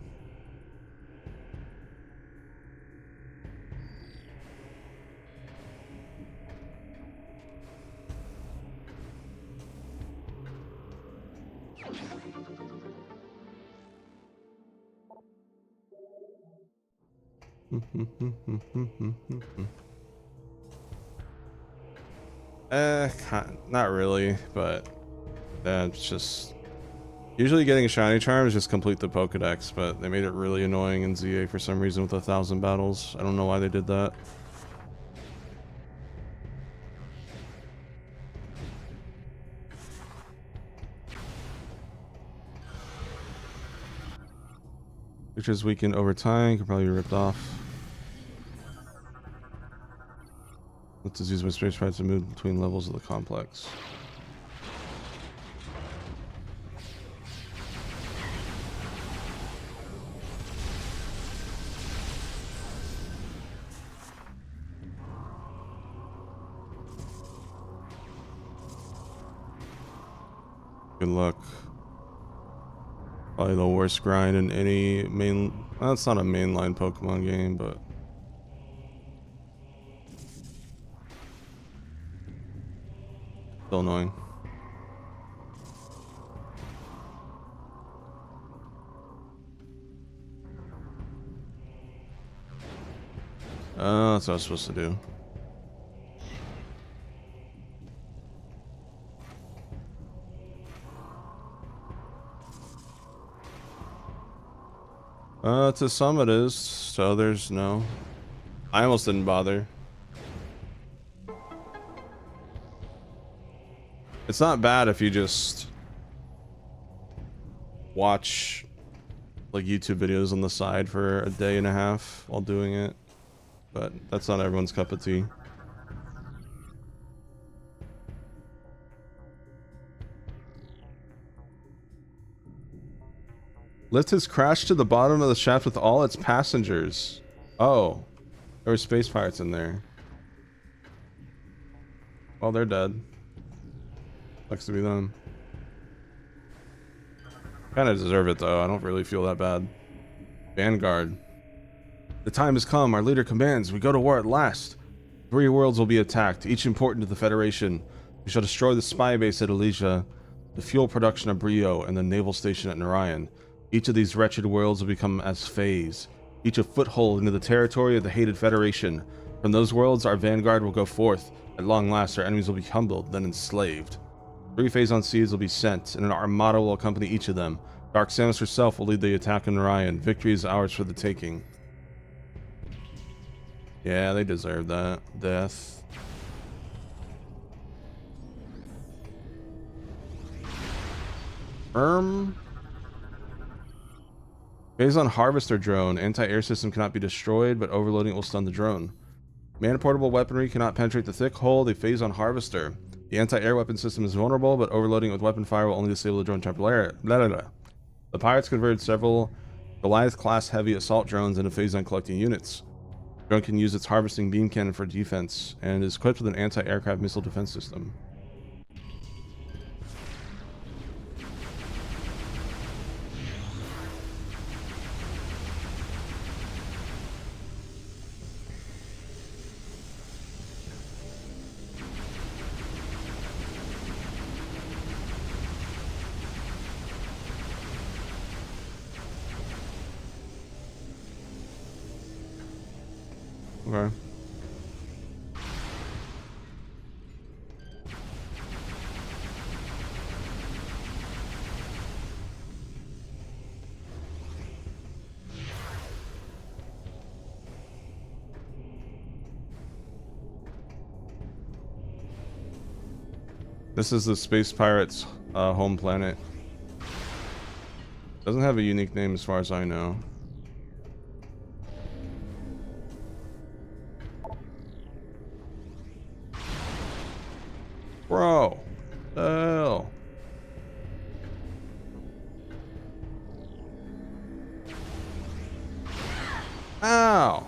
Not really, but it's just usually getting a shiny charm is just complete the Pokedex, but they made it really annoying in ZA for some reason with 1,000 battles. I don't know why they did that. Which is weakened over time, could probably be ripped off. Let's just use my space fights to move between levels of the complex. Good luck. Probably the worst grind in any main... Well, it's not a mainline Pokemon game, but... Still annoying. That's what I was supposed to do. To some it is, to others, no. I almost didn't bother. It's not bad if you just watch like YouTube videos on the side for a day and a half while doing it, but that's not everyone's cup of tea. Lift has crashed to the bottom of the shaft with all its passengers. Oh, there were space pirates in there. Well, they're dead. Sucks to be them. Kind of deserve it though. I don't really feel that bad. Vanguard. The time has come. Our leader commands. We go to war at last. 3 worlds will be attacked, each important to the Federation. We shall destroy the spy base at Elysia, the fuel production of Brio, and the naval station at Narayan. Each of these wretched worlds will become as phase, each a foothold into the territory of the hated Federation. From those worlds, our vanguard will go forth. At long last, our enemies will be humbled, then enslaved. 3 Phazon seeds will be sent, and an armada will accompany each of them. Dark Samus herself will lead the attack on Narayan. Victory is ours for the taking. Yeah, they deserve that. Death. Phazon Harvester Drone. Anti-air system cannot be destroyed, but overloading it will stun the drone. Man-portable weaponry cannot penetrate the thick hull of the Phazon Harvester. The anti-air weapon system is vulnerable, but overloading it with weapon fire will only disable the drone temporarily. The pirates converted several Goliath-class heavy assault drones into Phazon collecting units. The drone can use its harvesting beam cannon for defense, and is equipped with an anti-aircraft missile defense system. Okay. This is the Space Pirates' home planet. Doesn't have a unique name as far as I know. Bro, hell. Ow.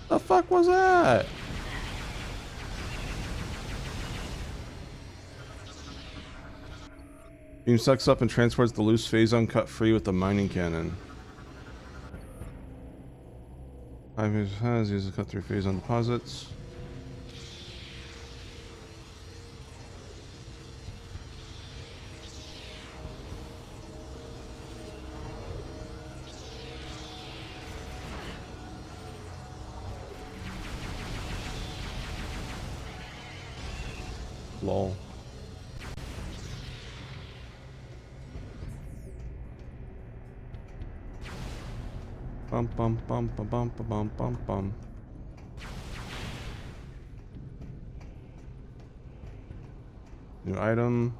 The fuck was that? Beam sucks up and transports the loose Phazon cut free with the mining cannon. 5 meters has used to cut through Phazon deposits. Lol. Bum bum bum bum bum bum bum bum. New item.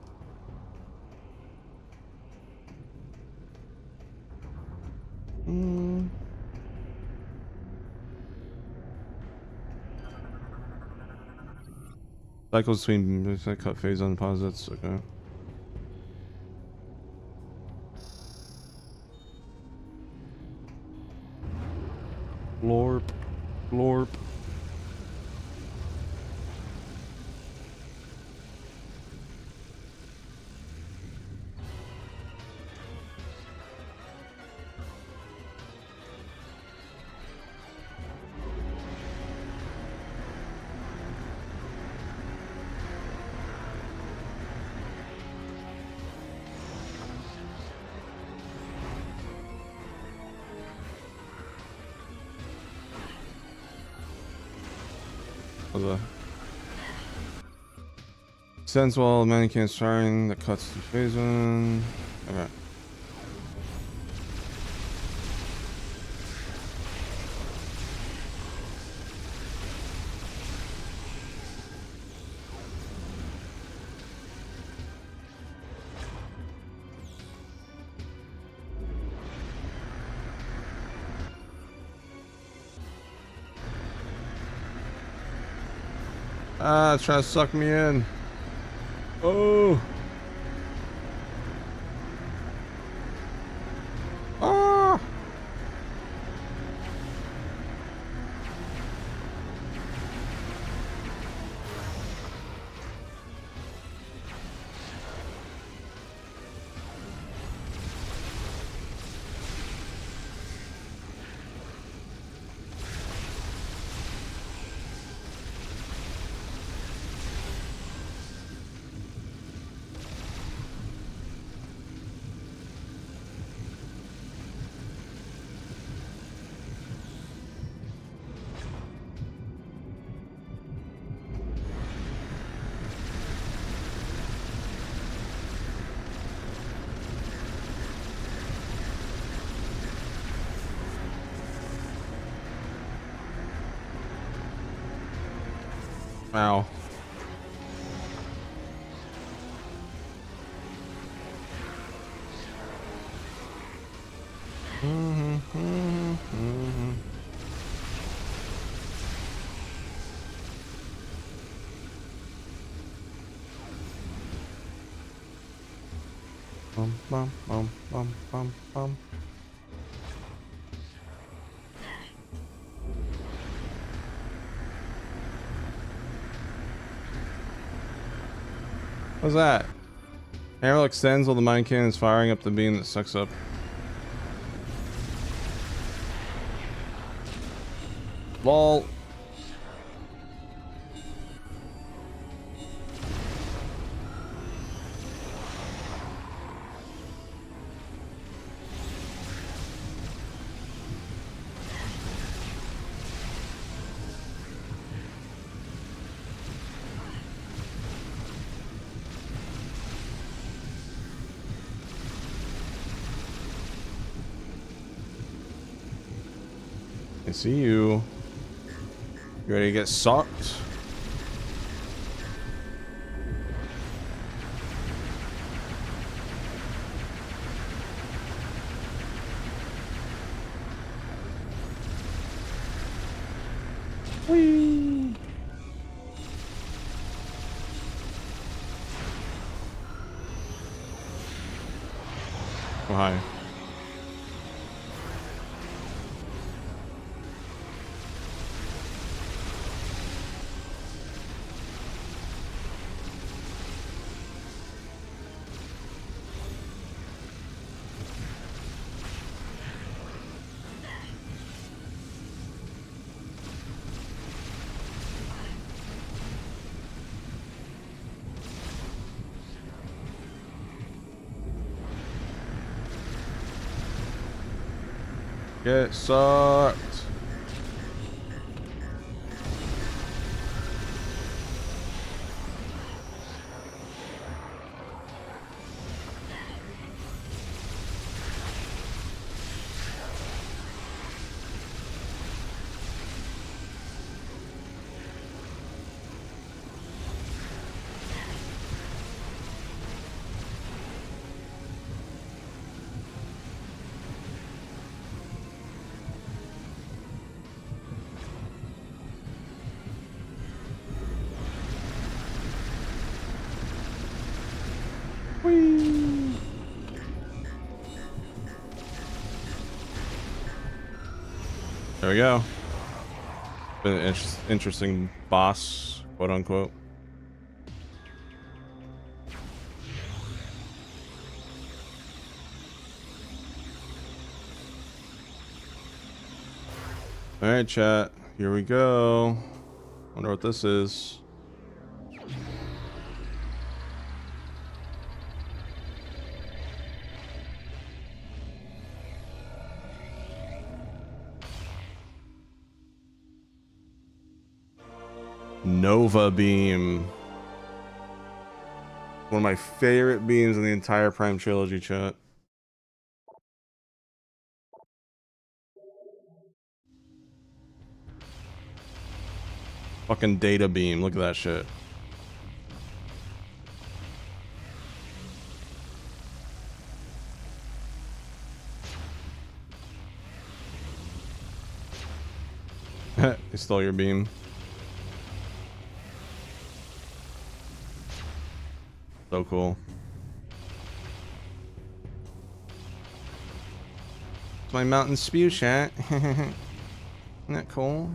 Cycles between cut phase on deposits. Okay. Glorp. Glorp. was a sense while mannequin starting that cuts to phase one. Okay. Ah, it's trying to suck me in. Oh. Ah. Ow. Bum, bum, bum, bum, bum, bum. What's that? Arrow extends while the mine cannon is firing up the beam that sucks up. Lol. I see you. You ready to get sucked? Whee! Oh, hi. Get sucked. Whee! There we go. Been an interesting boss, quote unquote. All right, chat. Here we go. Wonder what this is. Nova beam. One of my favorite beams in the entire Prime trilogy, chat. Fucking data beam. Look at that shit. They stole your beam. So cool. It's my mountain spew chat. Isn't that cool?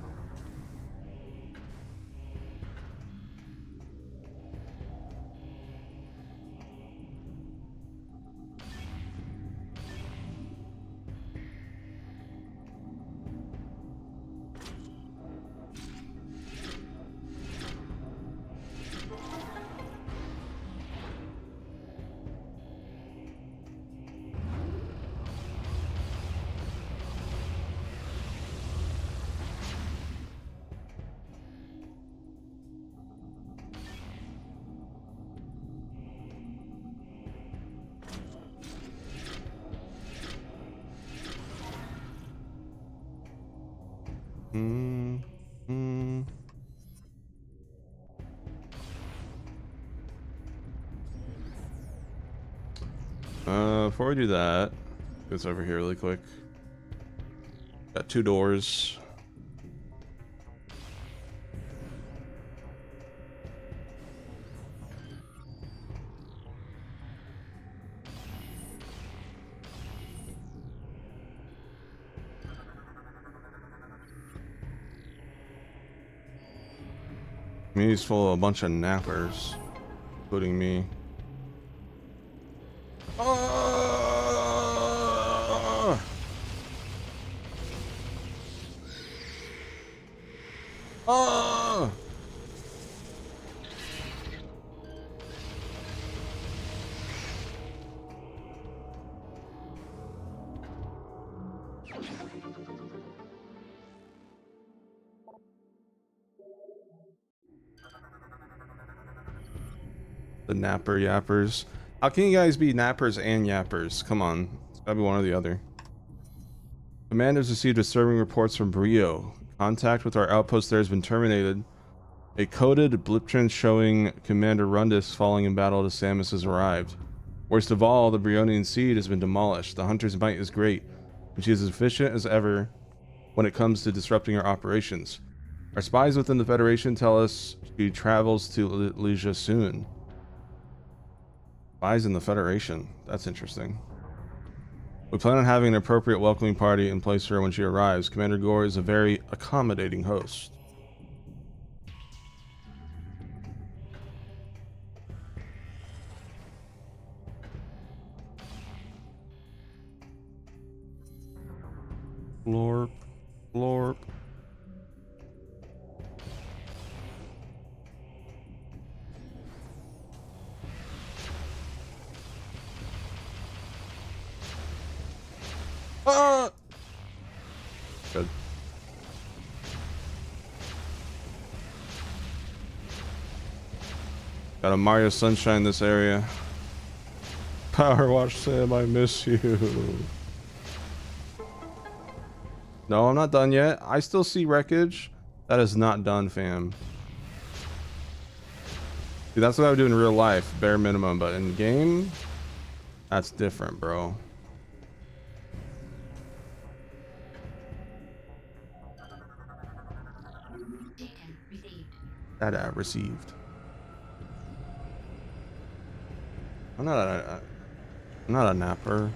Before we do that, let's over here really quick. Got 2 doors. Community's full of a bunch of nappers, including me. The napper yappers. How can you guys be nappers and yappers? Come on. It's gotta be one or the other. Commanders received disturbing reports from Brio. Contact with our outpost there has been terminated. A coded blueprint showing Commander Rundis falling in battle to Samus has arrived. Worst of all, the Brionian seed has been demolished. The Hunter's might is great, and she is as efficient as ever when it comes to disrupting our operations. Our spies within the Federation tell us she travels to Leisha soon. Spies in the Federation. That's interesting. We plan on having an appropriate welcoming party in place for her when she arrives. Commander Gore is a very accommodating host. Blorp, blorp. Ah! Good. Got a Mario Sunshine in this area. Power Watch Sam, I miss you. No, I'm not done yet. I still see wreckage. That is not done, fam. See, that's what I would do in real life, bare minimum, but in game, that's different, bro. Data received. I'm not a napper.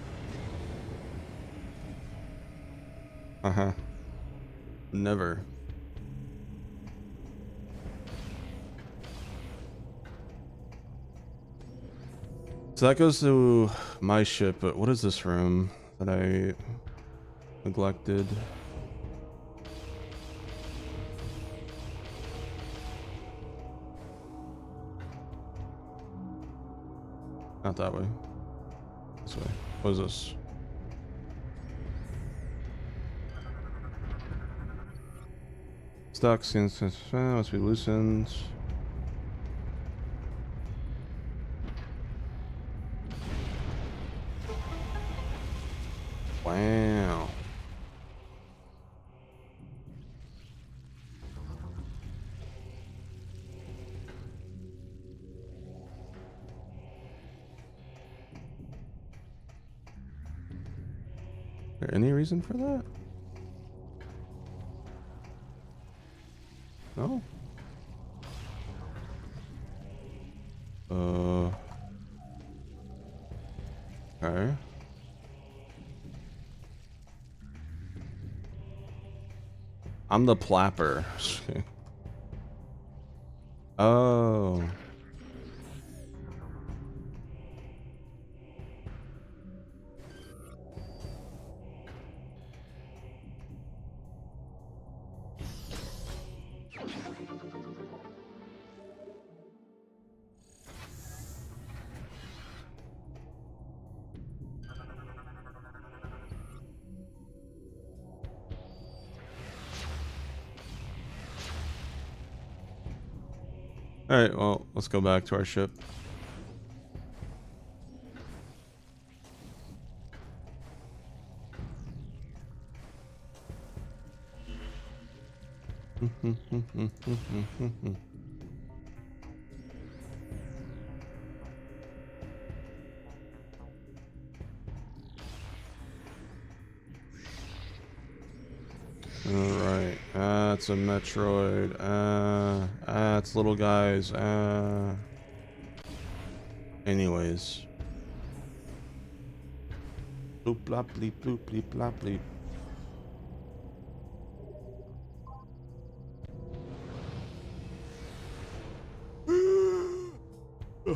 Never. So that goes to my ship, but what is this room that I neglected? Not that way. This way. What is this? Stuck since must be loosened. Wow. Is there any reason for that? No. Okay. I'm the plapper. Oh. Alright, well, let's go back to our ship. Alright, that's a Metroid. That's little guys. Anyways. Bloop blop bleep bloop bleep blop bleep. You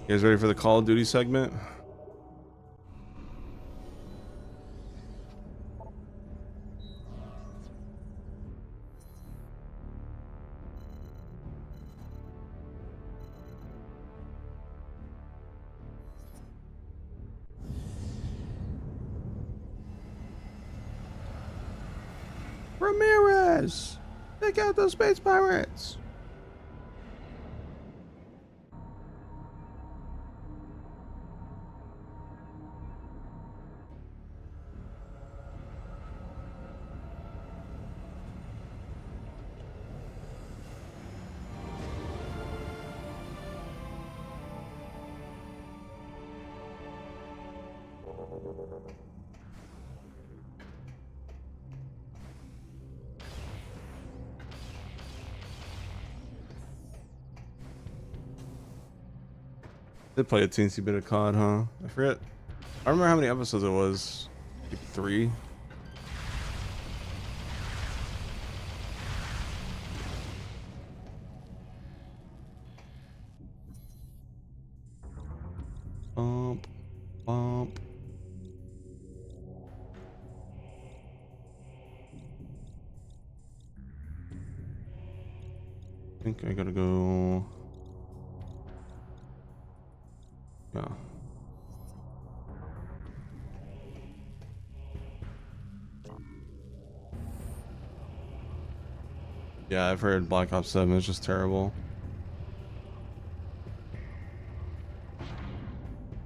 guys ready for the Call of Duty segment? Ramirez! Take out those space pirates! Did play a teensy bit of COD, huh? I forget. I don't remember how many episodes it was. Like 3? Bump. Bump. I think I gotta go. Yeah. Yeah, I've heard Black Ops 7 is just terrible.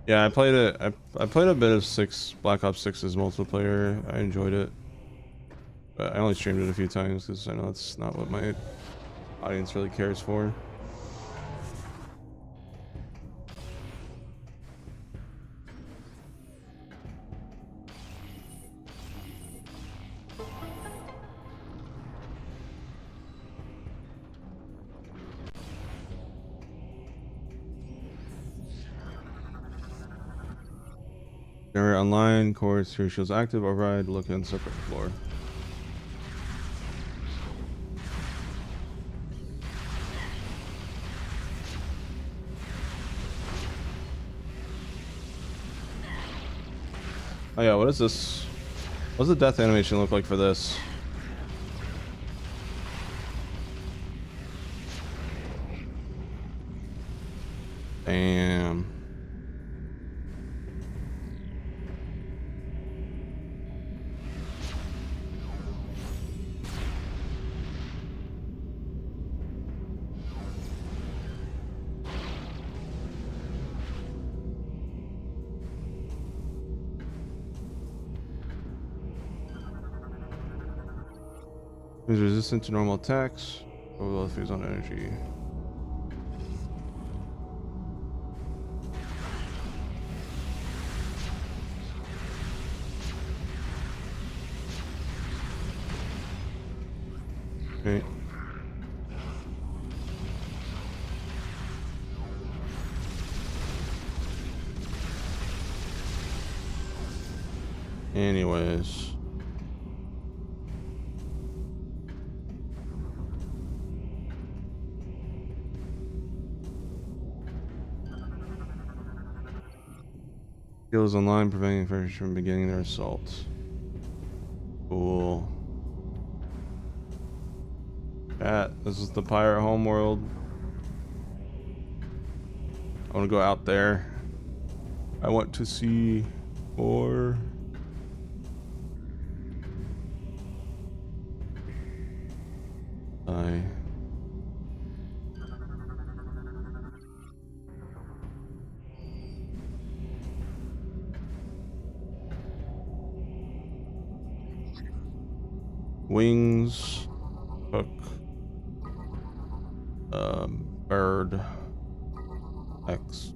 Yeah, I played it. I played a bit of Black Ops 6's multiplayer. I enjoyed it, but I only streamed it a few times because I know it's not what my audience really cares for. Generate online, course, here shows active, override, look in separate floor. Oh yeah, what is this? What's the death animation look like for this? Damn. Is resistant to normal attacks. Overall phase on energy. Okay. Anyways. Skills online, preventing infections from beginning their assault. Cool. Chat, this is the pirate homeworld. I want to go out there. I want to see more. Wings, hook, bird, X.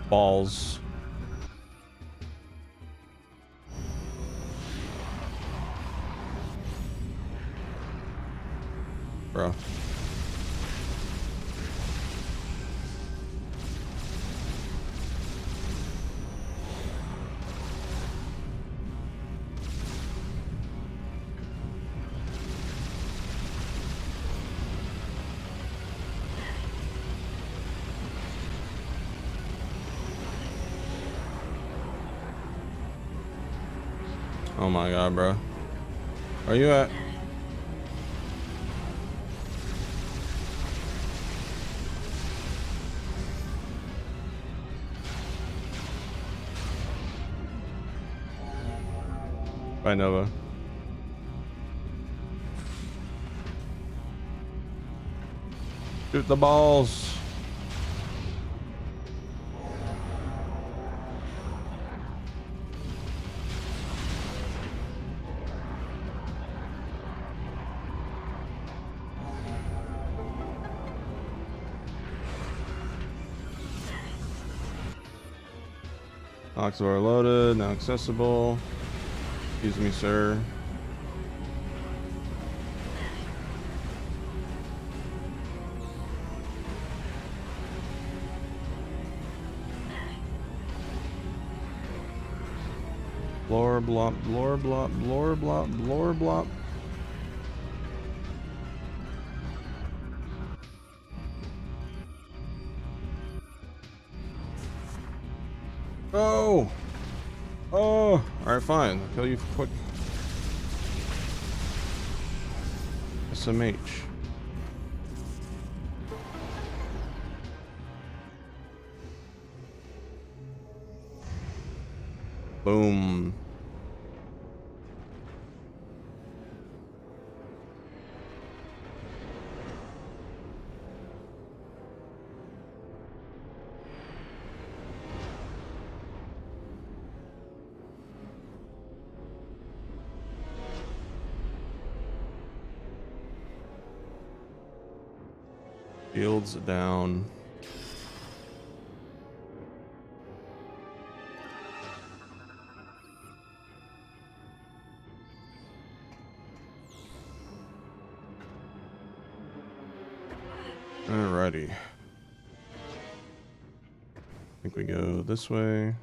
Balls. Bro. Oh my god, bro. Where you at? Bye, Nova. Shoot the balls. Locks are loaded, now accessible. Excuse me, sir. Blor blop, blor blop, blor blop, blor blop. Oh! Oh! Alright, fine. I'll kill you quick. SMH. Boom. Shields down. Alrighty. I think we go this way.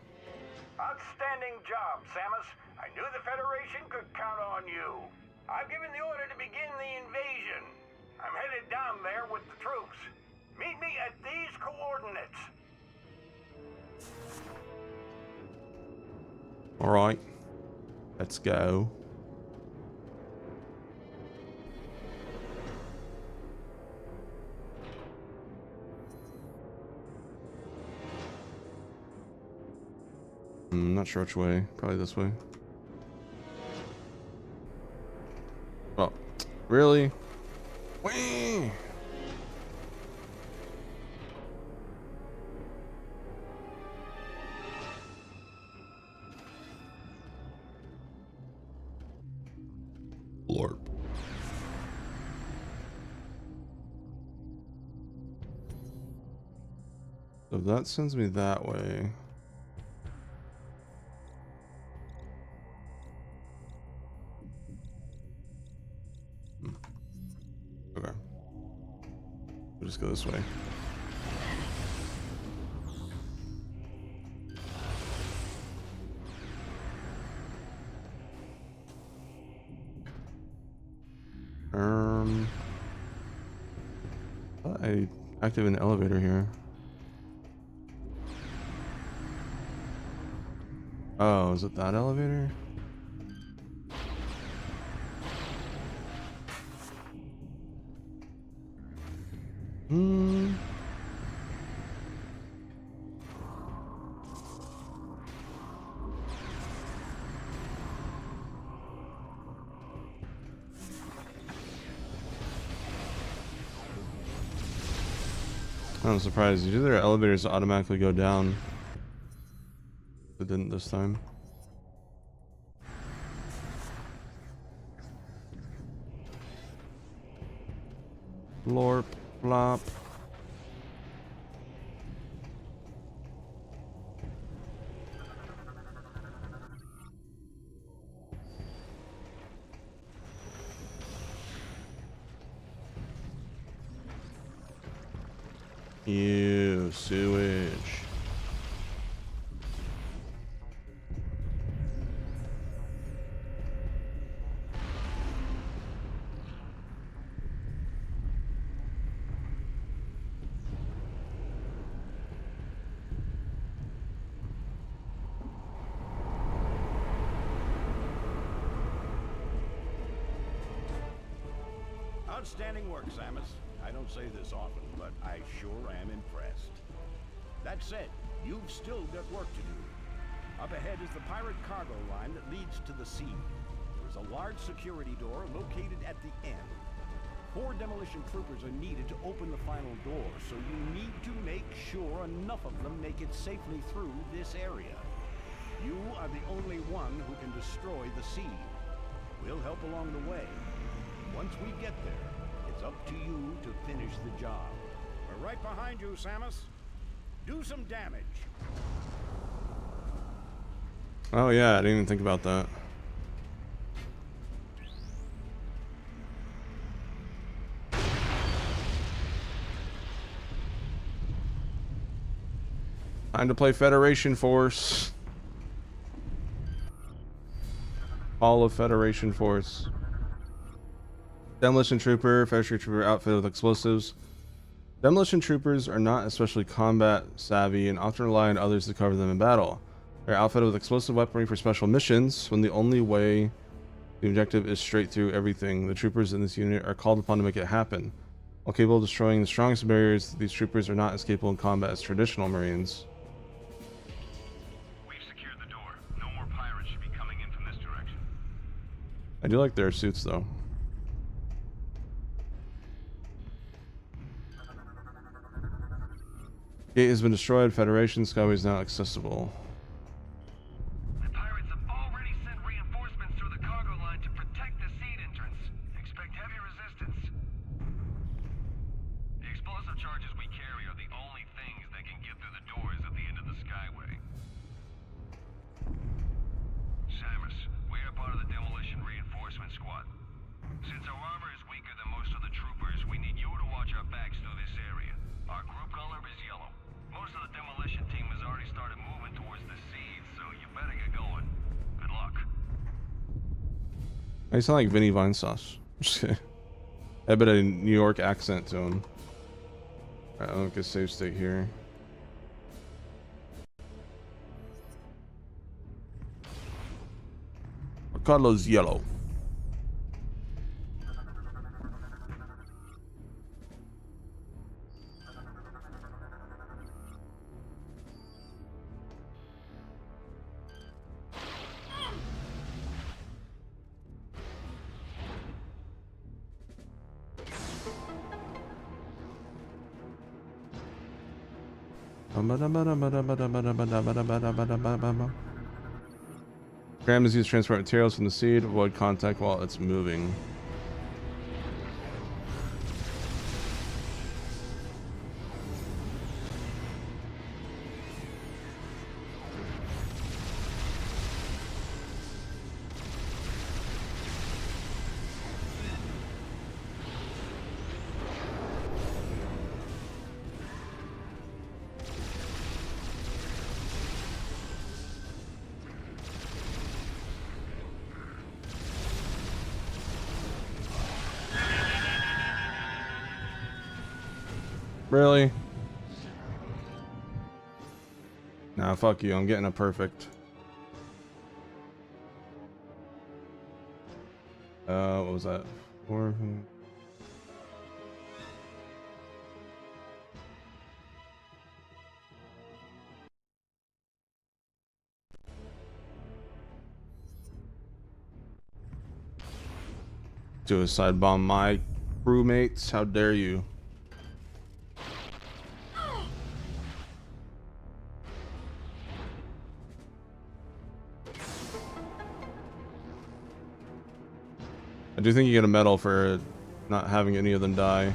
Outstanding job, Samus. I knew the Federation could count on you. Alright. Let's go. I'm not sure which way. Probably this way. Oh, really? Whee! Lord. So that sends me that way. Okay. We'll just go this way. I activate an elevator here. Oh, is it that elevator? I'm surprised. Usually their elevators automatically go down. It didn't this time. Lorp, flop. Ew, sewage. Outstanding work, Samus. I don't say this often, but I sure am impressed. That said, you've still got work to do. Up ahead is the pirate cargo line that leads to the sea. There's a large security door located at the end. 4 demolition troopers are needed to open the final door, so you need to make sure enough of them make it safely through this area. You are the only one who can destroy the seed. We'll help along the way. Once we get there, it's up to you to finish the job. We're right behind you, Samus. Do some damage. Oh yeah, I didn't even think about that. Time to play Federation Force. All of Federation Force. Demolition Trooper, Federation Trooper outfitted with explosives. Demolition Troopers are not especially combat savvy and often rely on others to cover them in battle. They're outfitted with explosive weaponry for special missions when the only way the objective is straight through everything. The troopers in this unit are called upon to make it happen. While capable of destroying the strongest barriers, these troopers are not as capable in combat as traditional Marines. We've secured the door. No more pirates should be coming in from this direction. I do like their suits though. Gate has been destroyed. Federation Skyway is now accessible. The pirates have already sent reinforcements through the cargo line to protect the seed entrance. Expect heavy resistance. The explosive charges we carry are the only things that can get through the doors at the end of the Skyway. Samus, we are part of the demolition reinforcement squad. Since our armor is weaker than most of the troopers, we need you to watch our backs through this area. Our group color is yellow. Most of the demolition team has already started moving towards the seeds, so you better get going. Good luck. I sound like Vinny Vinesauce. Just kidding. I have a bit of a New York accent to him. Alright, I'll make a save state here. color's yellow. Gram is used to transport materials from the seed. Avoid contact while it's moving. Really? Nah, fuck you. I'm getting a perfect. What was that? 4. Suicide bomb my crewmates. How dare you? I do think you get a medal for not having any of them die.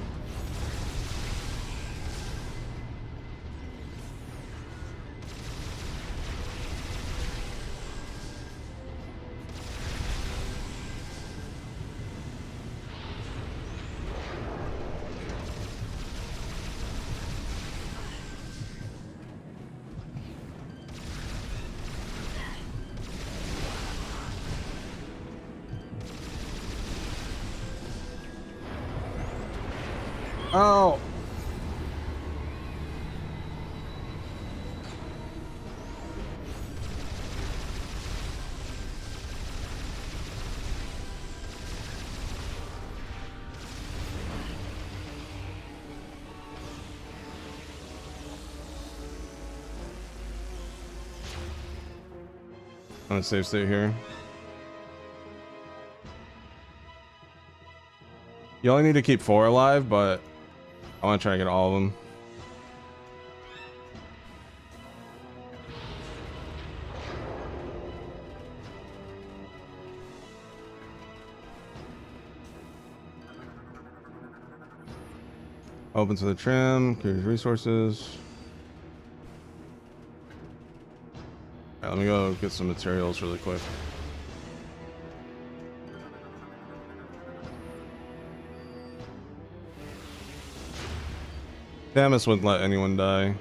Oh. I'm gonna save state here. You only need to keep 4 alive, but I want to try to get all of them. Open to the trim, clear resources. Alright, let me go get some materials really quick. Samus wouldn't let anyone die.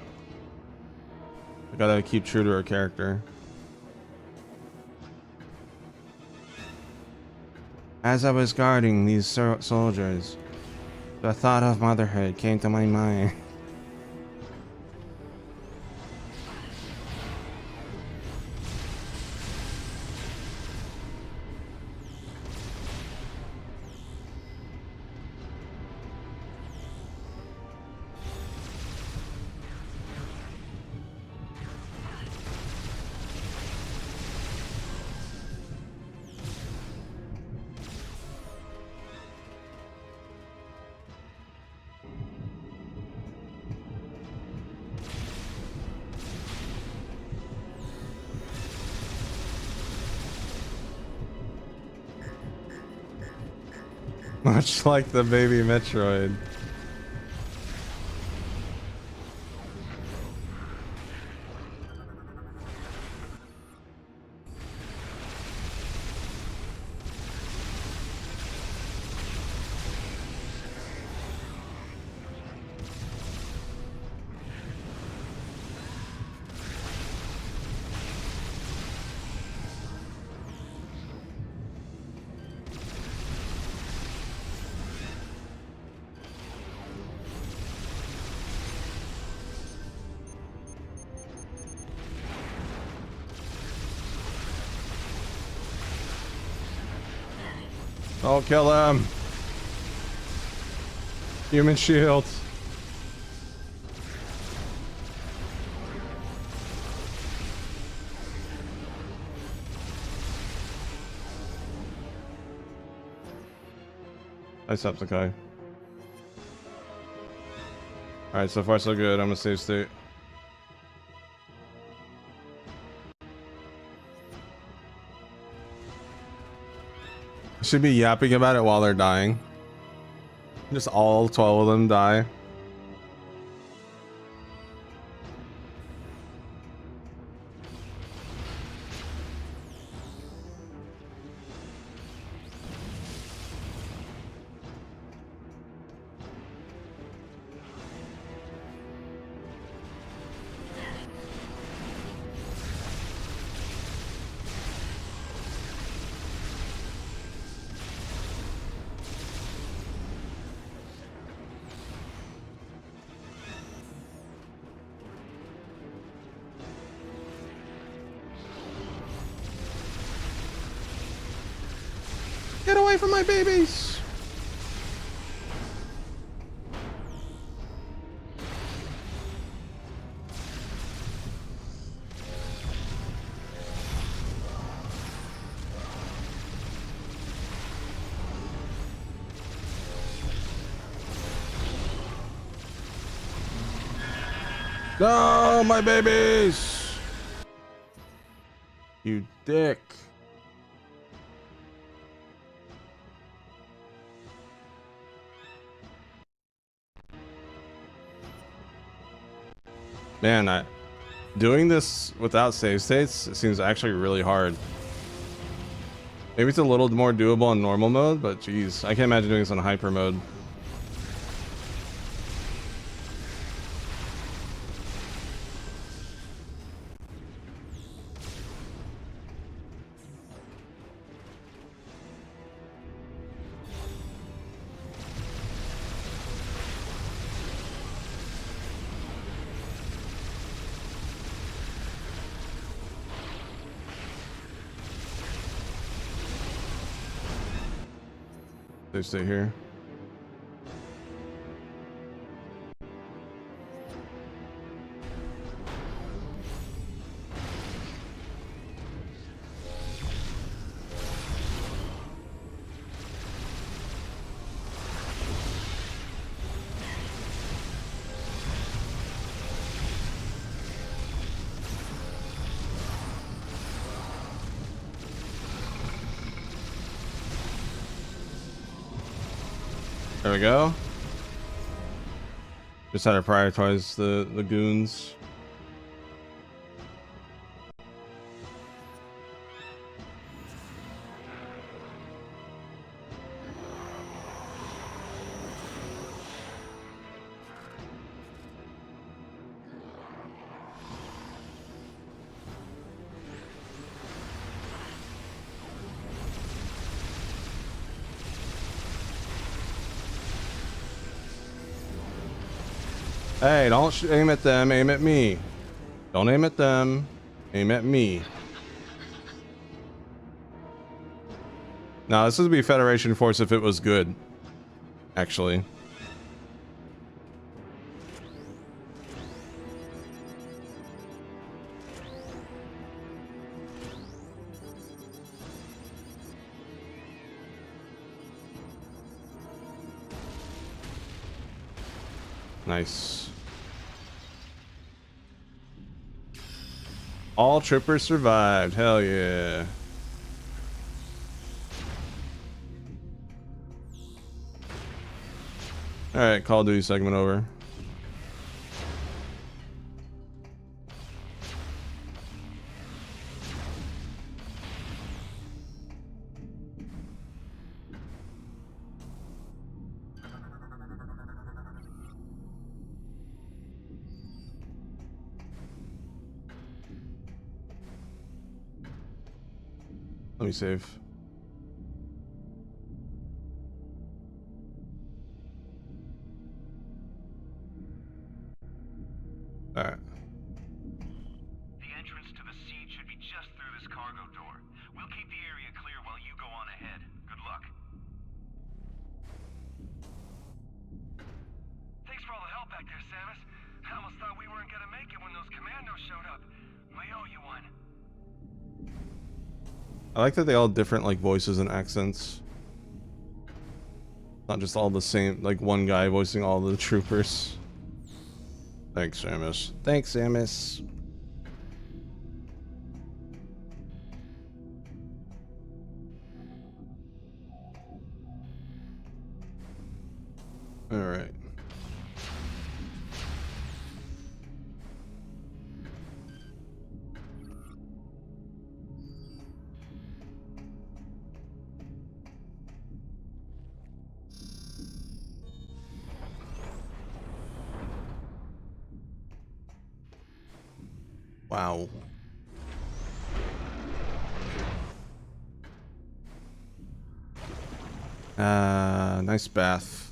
I gotta keep true to her character. As I was guarding these soldiers, the thought of motherhood came to my mind. Much like the baby Metroid. Oh, kill him. Human shield. Nice up, Sakai. Alright, so far so good. I'm gonna save state. Should be yapping about it while they're dying. Just all 12 of them die. Get away from my babies! No, my babies! You dick. Man, doing this without save states seems actually really hard. Maybe it's a little more doable in normal mode, but geez, I can't imagine doing this on hyper mode. They stay here. There we go. Just had to prioritize the goons. Hey, don't aim at them, aim at me. Don't aim at them, aim at me. Now, this would be Federation Force if it was good, actually. Nice. All troopers survived. Hell yeah. Alright, Call of Duty segment over. Let me save. Alright. The entrance to the seed should be just through this cargo door. We'll keep the area clear while you go on ahead. Good luck. Samus. I almost thought we weren't gonna make it when those commandos showed up. We owe you one. I like that they all have different like voices and accents. Not just all the same, like one guy voicing all the troopers. Thanks, Samus. Thanks, Samus. All right. Wow. Nice bath.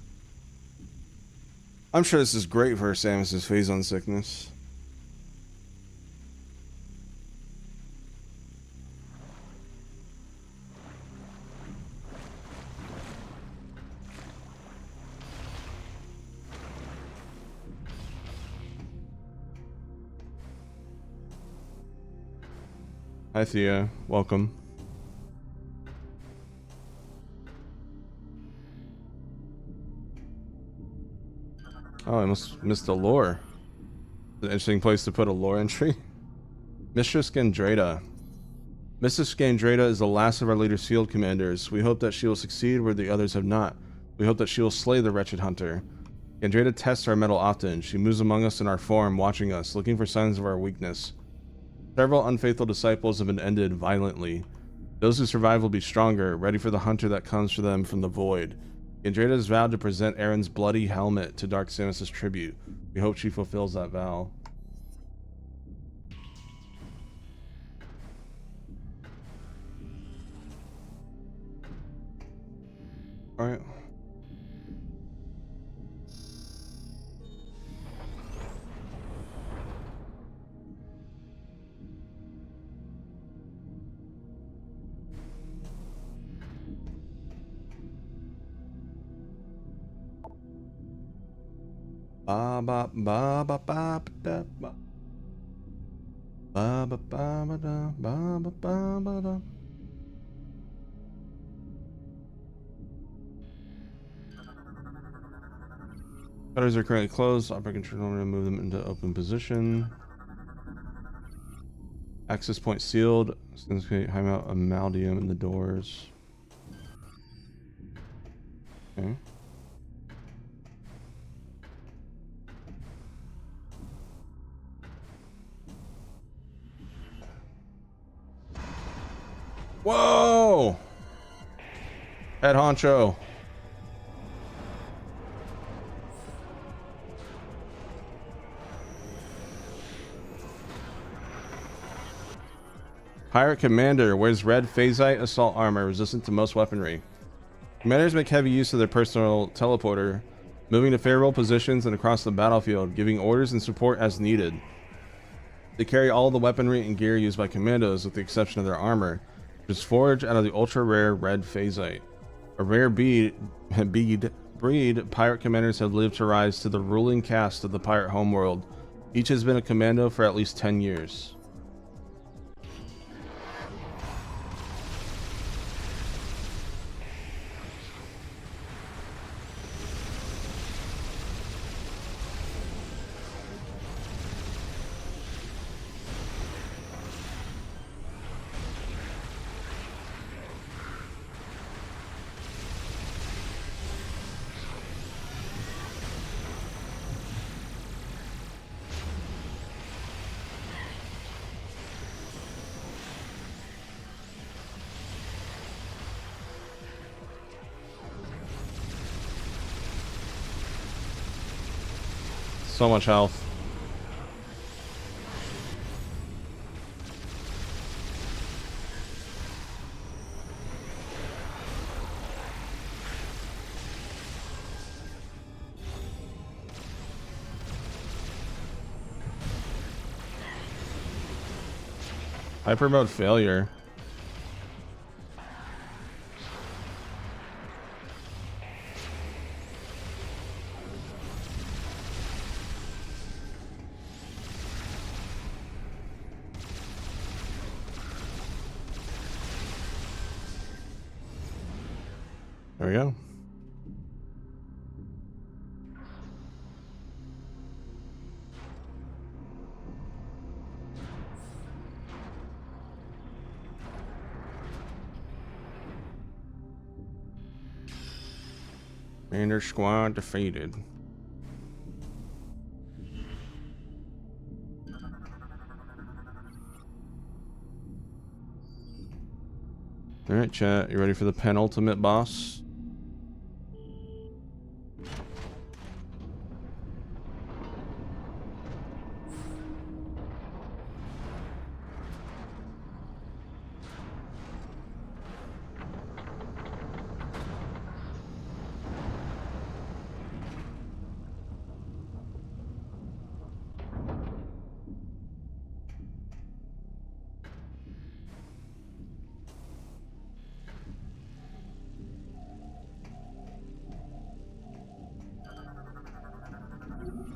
I'm sure this is great for Samus's phase on sickness. Hi Thea, welcome. Oh, I must miss the lore. An interesting place to put a lore entry. Mistress Gandrada. Mrs. Gandrada is the last of our leader's field commanders. We hope that she will succeed where the others have not. We hope that she will slay the wretched hunter. Gandrada tests our mettle often. She moves among us in our form, watching us, looking for signs of our weakness. Several unfaithful disciples have been ended violently. Those who survive will be stronger, ready for the hunter that comes for them from the void. Gandrada has vowed to present Aaron's bloody helmet to Dark Samus' tribute. We hope she fulfills that vow. Alright. Ba ba ba ba ba da ba ba ba ba da ba ba ba da. Shutters are currently closed. Operator control to move them into open position. Access point sealed. Since we have out amaldium in the doors. Okay. Whoa! Head honcho. Pirate Commander wears red phasite assault armor resistant to most weaponry. Commanders make heavy use of their personal teleporter, moving to favorable positions and across the battlefield, giving orders and support as needed. They carry all the weaponry and gear used by commandos with the exception of their armor, which is forged out of the ultra-rare red phasite. A rare breed pirate commanders have lived to rise to the ruling caste of the pirate homeworld. Each has been a commando for at least 10 years. So much health. Hyper mode failure. There we go. Commander squad defeated. Alright, chat, you ready for the penultimate boss?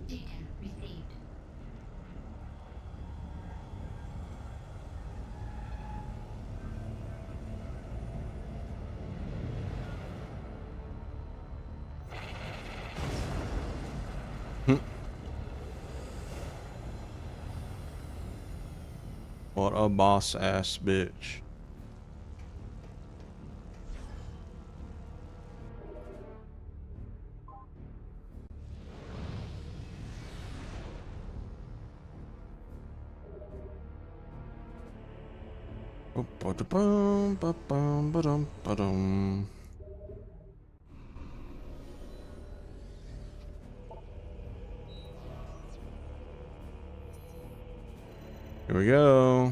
Data received. What a boss ass bitch. Here we go.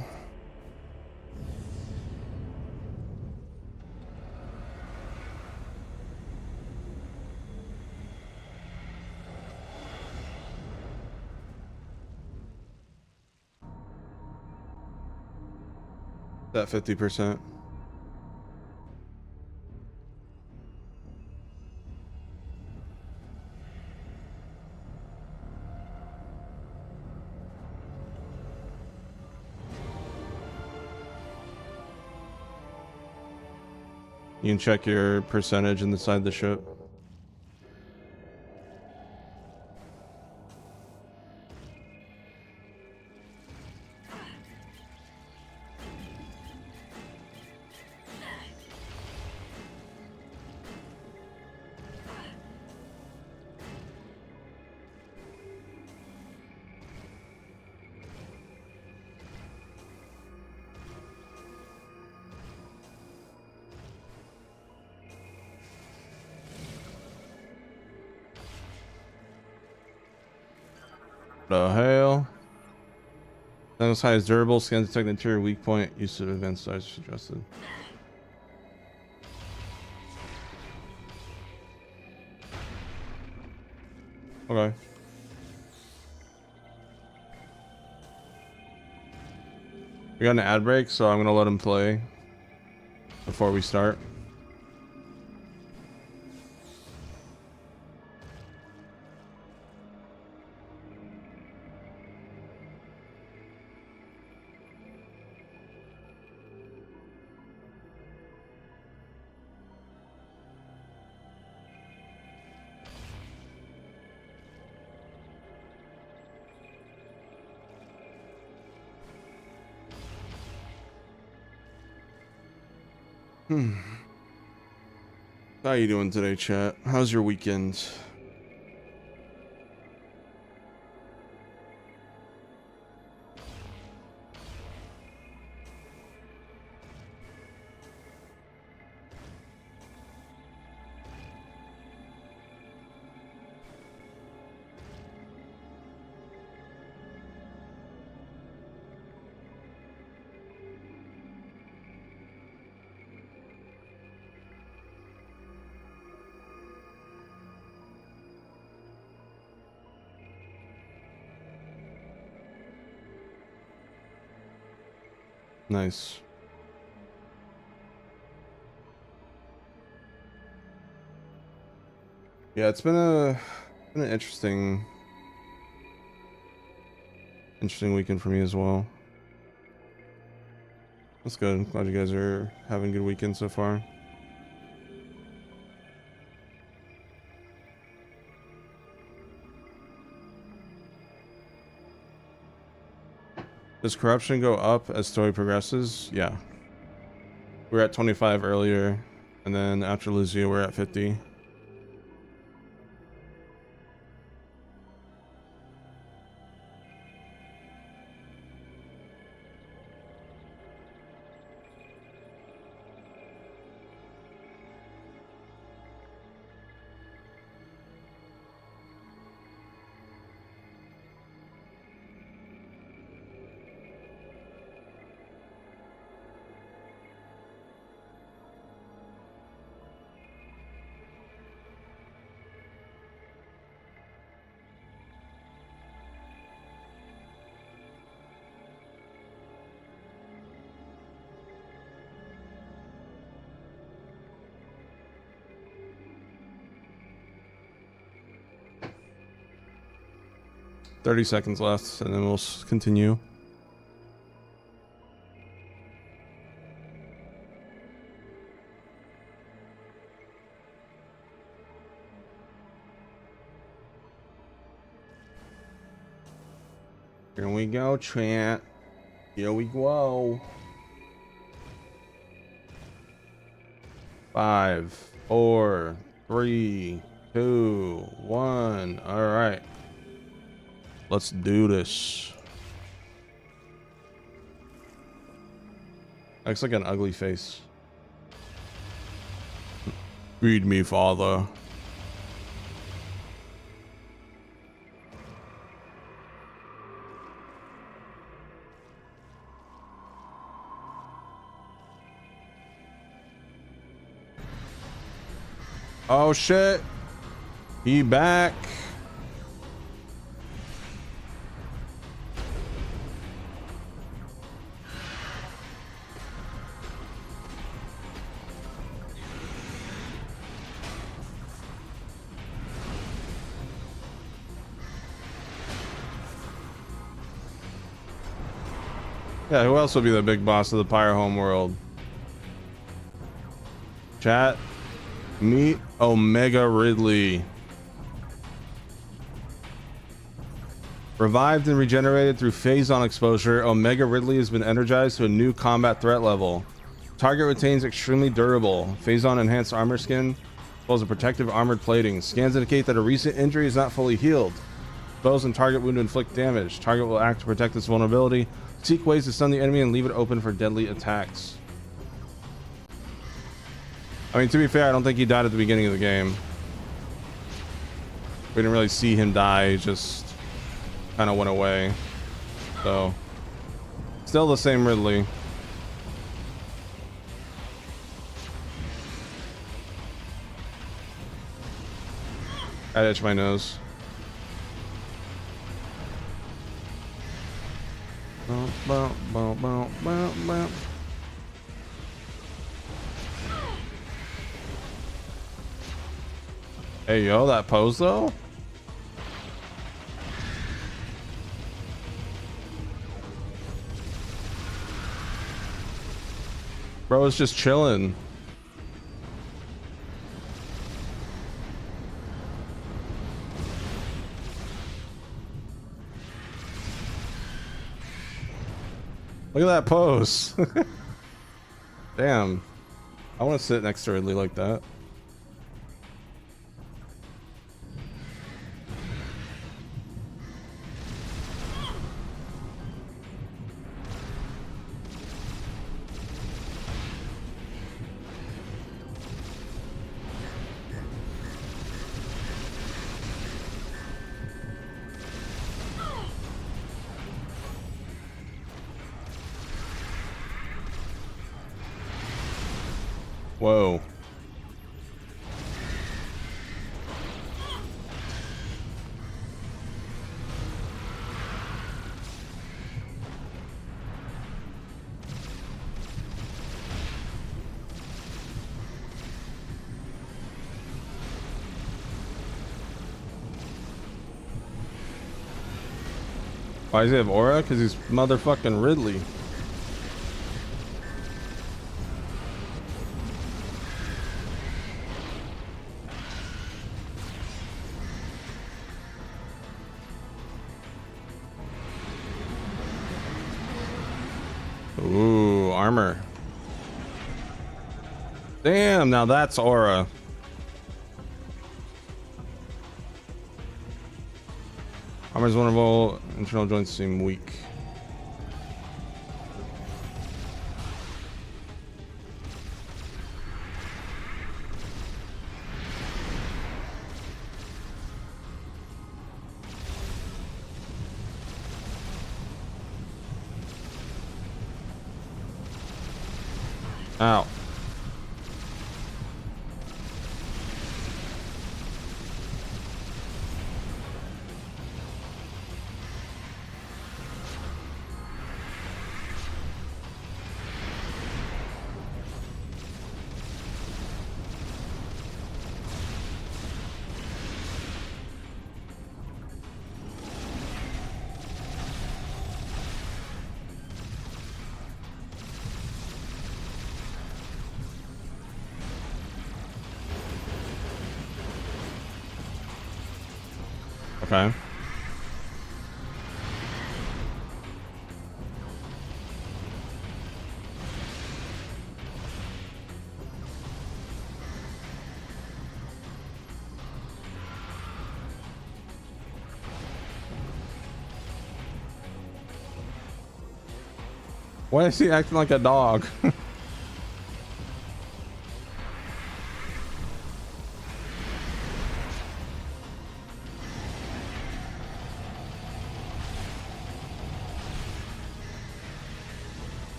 That 50%. You can check your percentage inside the ship. The hell? As high as durable, scan detect interior weak point, use of advanced size suggested. Okay. We got an ad break, so I'm gonna let him play before we start. How you doing today, chat? How's your weekend? Nice. Yeah, it's been an interesting weekend for me as well. That's good. Glad you guys are having a good weekend so far. Does corruption go up as story progresses? Yeah. We were at 25 earlier, and then after Lucia we're at 50. $30 seconds left, and then we'll continue. Here we go, Trent. Here we go. 5, 4, 3, 2, 1. All right. Let's do this. Looks like an ugly face. Feed me, father. Oh shit. He back. Yeah, who else will be the big boss of the Pyre home world? Chat, meet Omega Ridley. Revived and regenerated through phase-on exposure, Omega Ridley has been energized to a new combat threat level. Target retains extremely durable, phase-on enhanced armor skin, as well as a protective armored plating. Scans indicate that a recent injury is not fully healed. Spells and target wound inflict damage. Target will act to protect this vulnerability. Seek ways to stun the enemy and leave it open for deadly attacks. I mean, to be fair, I don't think he died at the beginning of the game. We didn't really see him die, he just kind of went away. So, still the same Ridley. I'd itch my nose. Hey yo, that pose though? Bro is just chilling. Look at that pose. Damn. I want to sit next to Ridley like that. Whoa. Why does he have aura? Because he's motherfucking Ridley. armor. Damn, now that's aura. Armor is vulnerable. Internal joints seem weak. Ow. Okay. Why is he acting like a dog?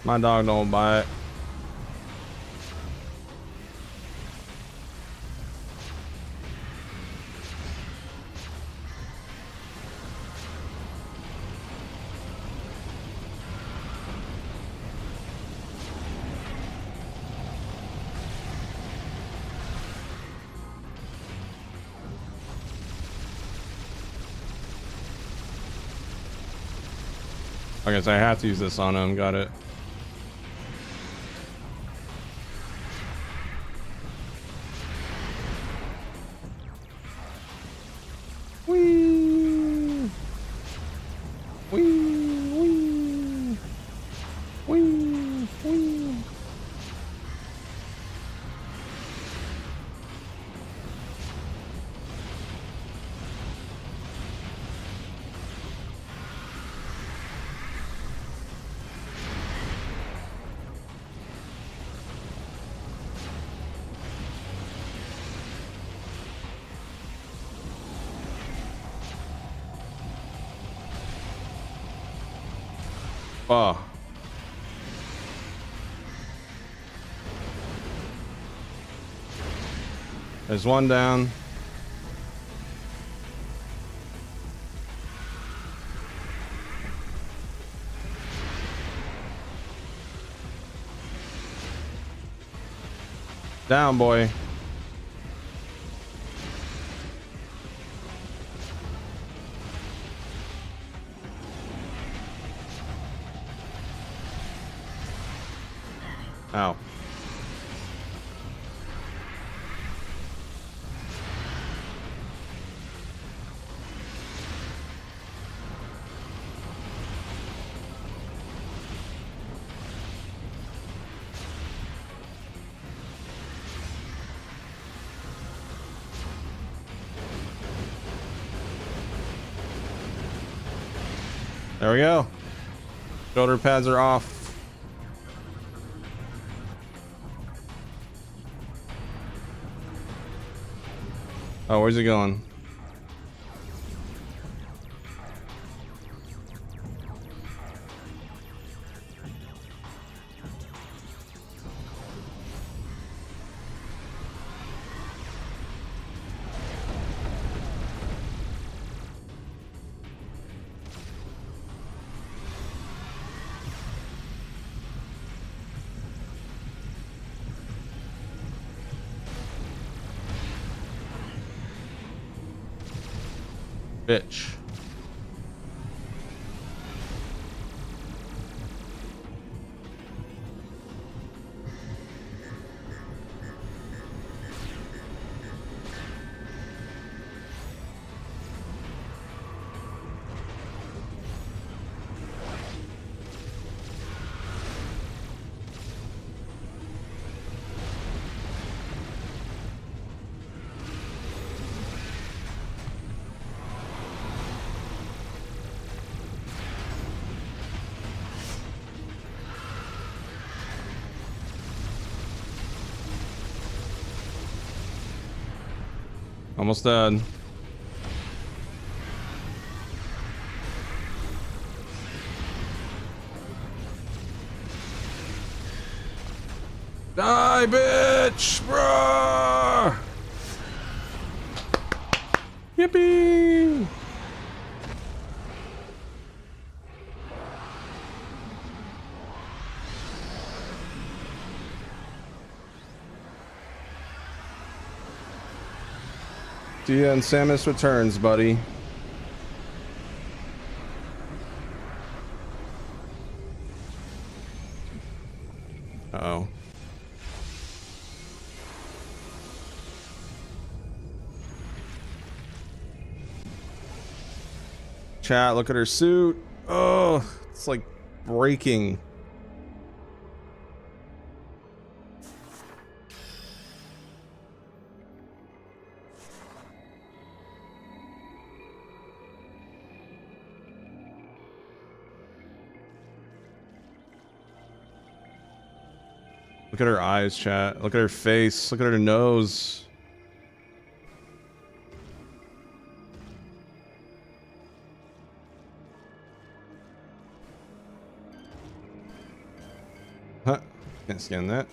My dog don't bite. I guess I have to use this on him. Got it. Whee! Whee! Whee! Whee! Whee! Oh. There's one down. Down, boy. Ow. There we go. Shoulder pads are off. Oh, where's he going? Bitch. Almost done. Die, bitch, bruh! Yippee! See ya, and Samus returns, buddy. Uh-oh. Chat, look at her suit. Oh, it's like breaking. Look at her eyes, chat. Look at her face. Look at her nose. Huh. Can't scan that.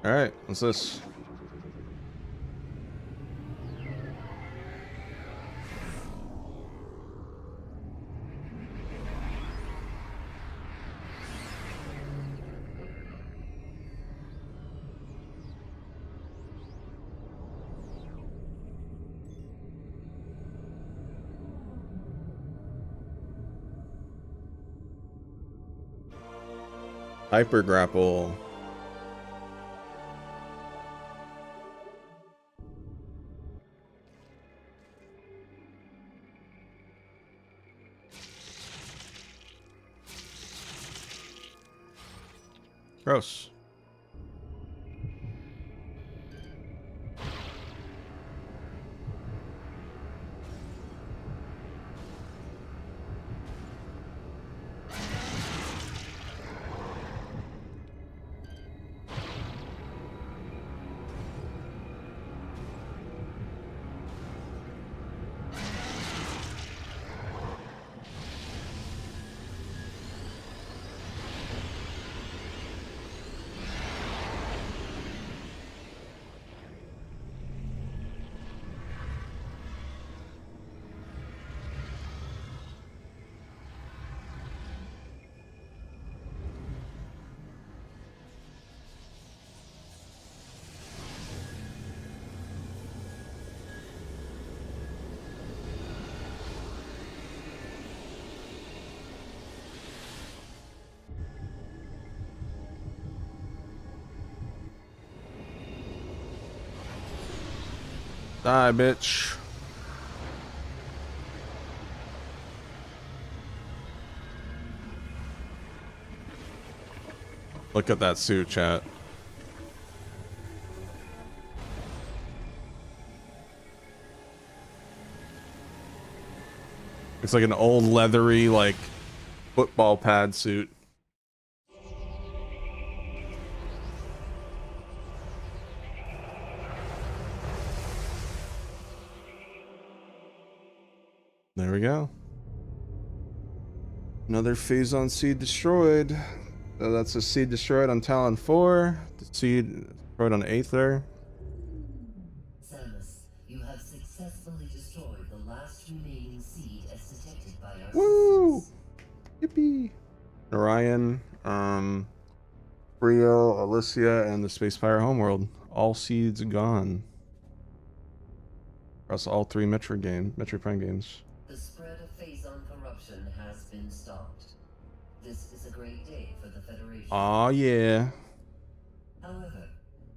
Alright, what's this? Hyper grapple. Gross. Die, bitch. Look at that suit, chat. It's like an old leathery, like, football pad suit. There we go. Another phase on seed destroyed. So that's a seed destroyed on Talon 4. The seed destroyed on Aether. Samus, you have successfully destroyed the last remaining seed as detected by our Woo! systems. Yippee! Orion, Brio, Alicia, and the Space Pirate Homeworld. All seeds gone. Across all 3 Metroid Prime games. The spread of Phazon corruption has been stopped. This is a great day for the Federation. Aw, yeah. However,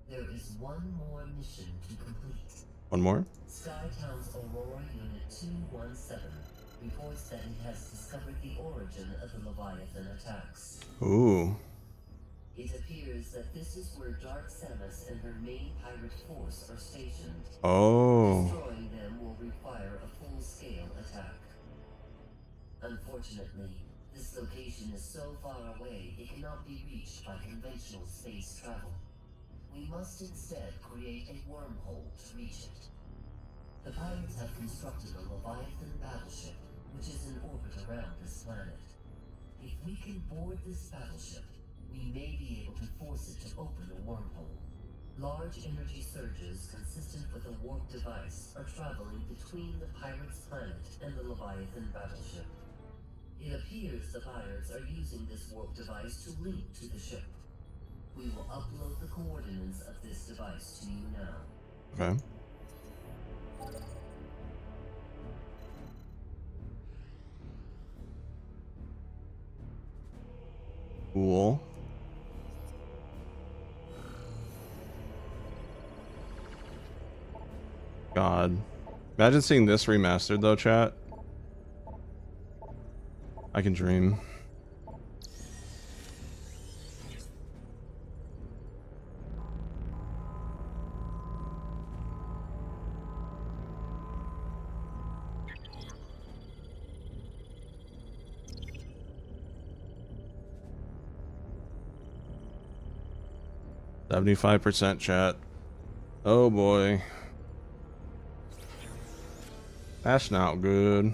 there is one more mission to complete. One more? Skytown's Aurora Unit 217 reports that it has discovered the origin of the Leviathan attacks. Ooh. It appears that this is where Dark Samus and her main pirate force are stationed. Oh. Destroying them will require a full-scale attack. Unfortunately, this location is so far away it cannot be reached by conventional space travel. We must instead create a wormhole to reach it. The pirates have constructed a Leviathan battleship, which is in orbit around this planet. If we can board this battleship, we may be able to force it to open a wormhole. Large energy surges consistent with a warp device are traveling between the pirates' planet and the Leviathan battleship. It appears the pirates are using this warp device to link to the ship. We will upload the coordinates of this device to you now. Okay. Cool. God. Imagine seeing this remastered though, chat. I can dream. %75% chat. Oh boy. That's not good.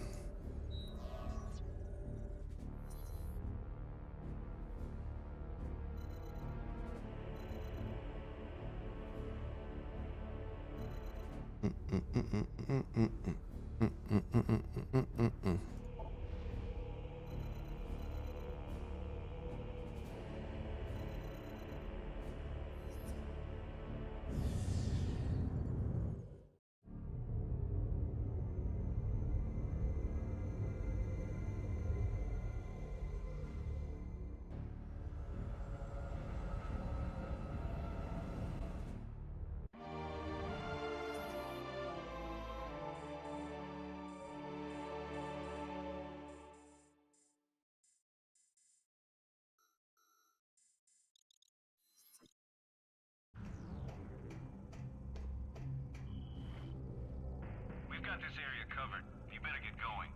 We've got this area covered. You better get going.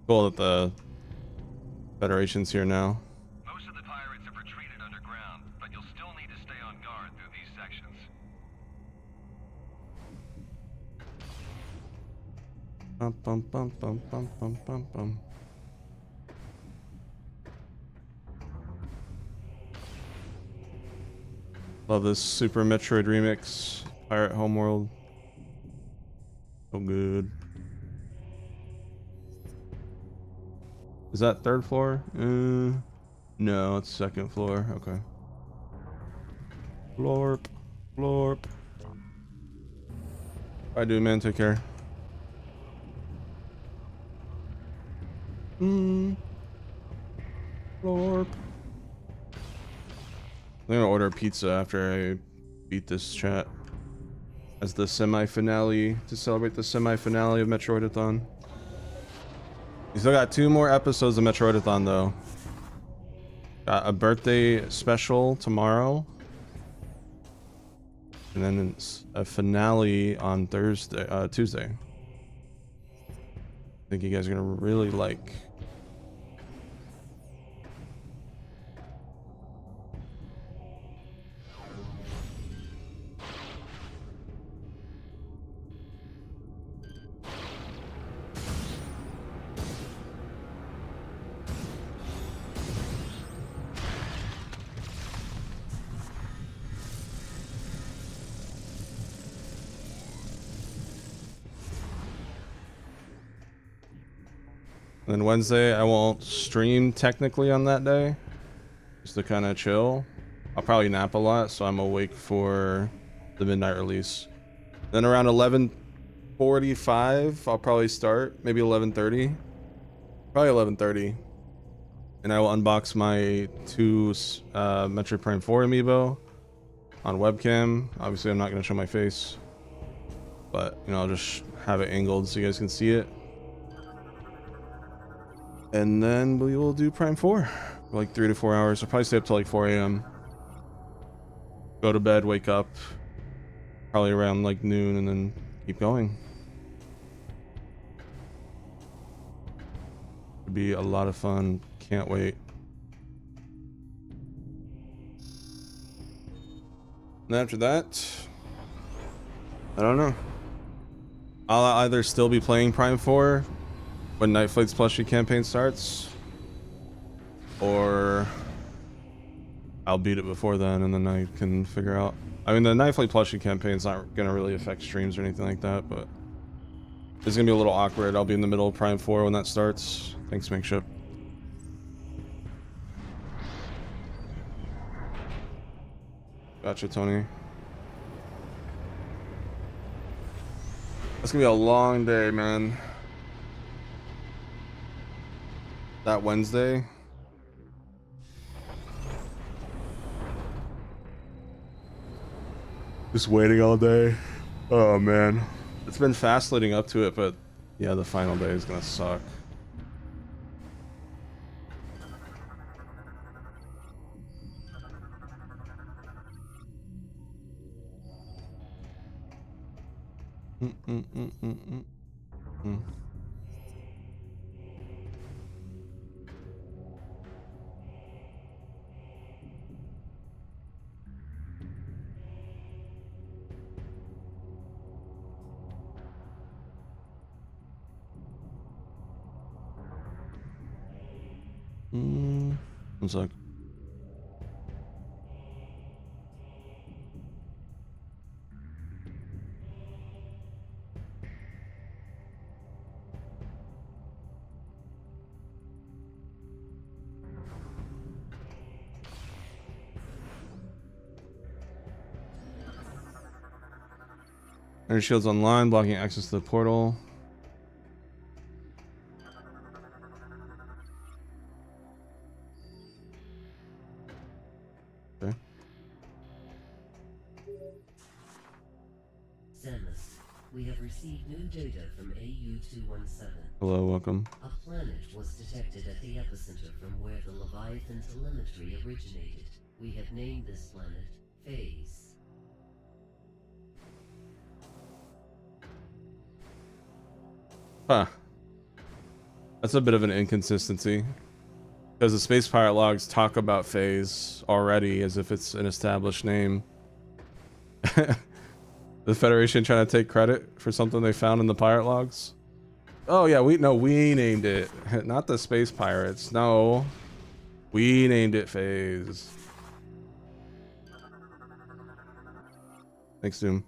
Cool that the Federation's here now. Most of the pirates have retreated underground, but you'll still need to stay on guard through these sections. Bum, bum, bum, bum, bum, bum, bum, bum. Love this Super Metroid remix. Pirate Homeworld. So good. Is that 3rd floor? No, it's 2nd floor. Okay. Florp. Florp. I do, man. Take care. Florp. I'm gonna order pizza after I beat this chat. As the semi-finale, to celebrate the semi-finale of Metroidathon. We still got 2 more episodes of Metroidathon though. Got a birthday special tomorrow. And then it's a finale on Tuesday. I think you guys are gonna really like. And then Wednesday, I won't stream technically on that day. just to kind of chill. I'll probably nap a lot, so I'm awake for the midnight release. Then around 11:45, I'll probably start. Maybe 11:30. Probably 11:30. And I will unbox my 2 Metroid Prime 4 amiibo on webcam. Obviously, I'm not going to show my face, but you know, I'll just have it angled so you guys can see it. And then we will do Prime 4 for like 3 to 4 hours. I'll probably stay up till like 4 a.m. Go to bed, wake up probably around like noon, and then keep going. It'll be a lot of fun. Can't wait. And after that, I don't know. I'll either still be playing Prime 4 when Night Flight's plushie campaign starts, or I'll beat it before then, and then I can figure out. I mean, the Night Flight plushie campaign's not gonna really affect streams or anything like that, but it's gonna be a little awkward. I'll be in the middle of Prime 4 when that starts. Thanks, Makeship. Gotcha, Tony. It's gonna be a long day, man. That Wednesday. Just waiting all day. Oh, man. It's been fast leading up to it, but yeah, the final day is gonna suck. One sec. Energy shields online, blocking access to the portal. Okay. Samus, we have received new data from AU-217. Hello, welcome. A planet was detected at the epicenter from where the Leviathan telemetry originated. We have named this planet Phase. Huh. That's a bit of an inconsistency. Because the Space Pirate logs talk about Phase already as if it's an established name. The Federation trying to take credit for something they found in the pirate logs? Oh yeah, we named it. Not the Space Pirates. No. We named it Phase. Thanks, Doom.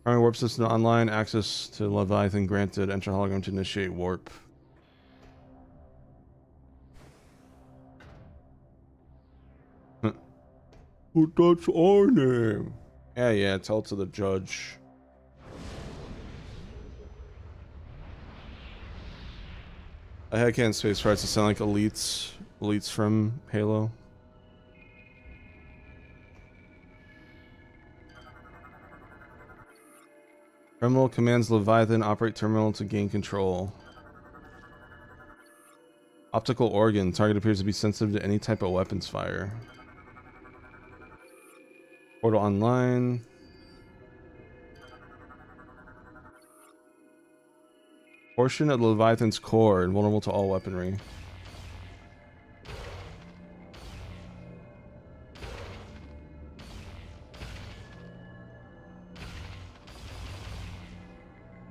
Primary warp system online. Access to Leviathan granted. Enter hologram to initiate warp. But that's our name. Yeah, tell it to the judge. I had canned space parts to sound like elites from Halo. Terminal commands Leviathan operate terminal to gain control. Optical organ. Target appears to be sensitive to any type of weapons fire. Portal online. Portion of Leviathan's core invulnerable to all weaponry.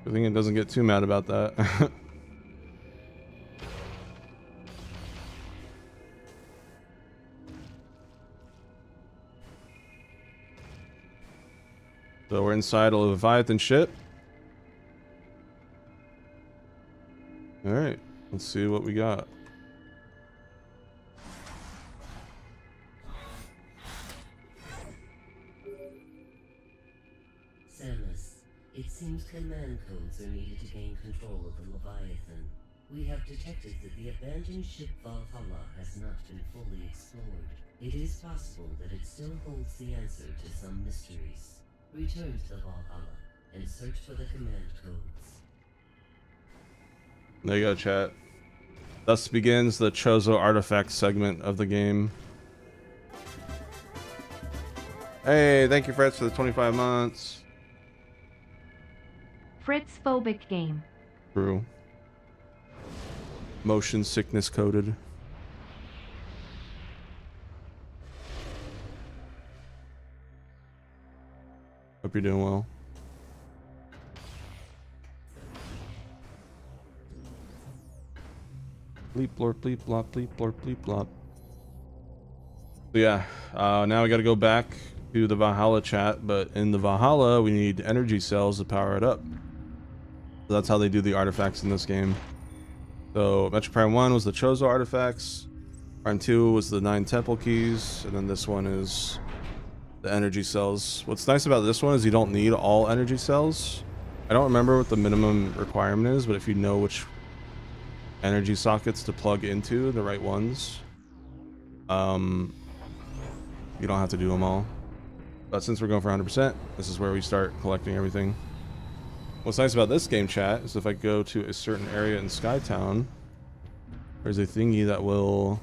I think it doesn't get too mad about that. So we're inside a Leviathan ship. Alright, let's see what we got. Samus, it seems command codes are needed to gain control of the Leviathan. We have detected that the abandoned ship Valhalla has not been fully explored. It is possible that it still holds the answer to some mysteries. Return to the Valhalla and search for the command codes. There you go, chat. Thus begins the Chozo artifact segment of the game. Hey, thank you, Fritz, for the 25 months. Fritz phobic game. True. Motion sickness coded. Hope you're doing well. Bleep blorp bleep blop bleep blorp bleep blop. So yeah, now we gotta go back to the Valhalla chat, but in the Valhalla we need energy cells to power it up. So that's how they do the artifacts in this game. So Metroid Prime 1 was the Chozo artifacts, Prime 2 was the 9 temple keys, and then this one is the energy cells. What's nice about this one is you don't need all energy cells. I don't remember what the minimum requirement is, but if you know which energy sockets to plug into, the right ones, you don't have to do them all. But since we're going for 100%, this is where we start collecting everything. What's nice about this game, chat, is if I go to a certain area in Skytown, there's a thingy that will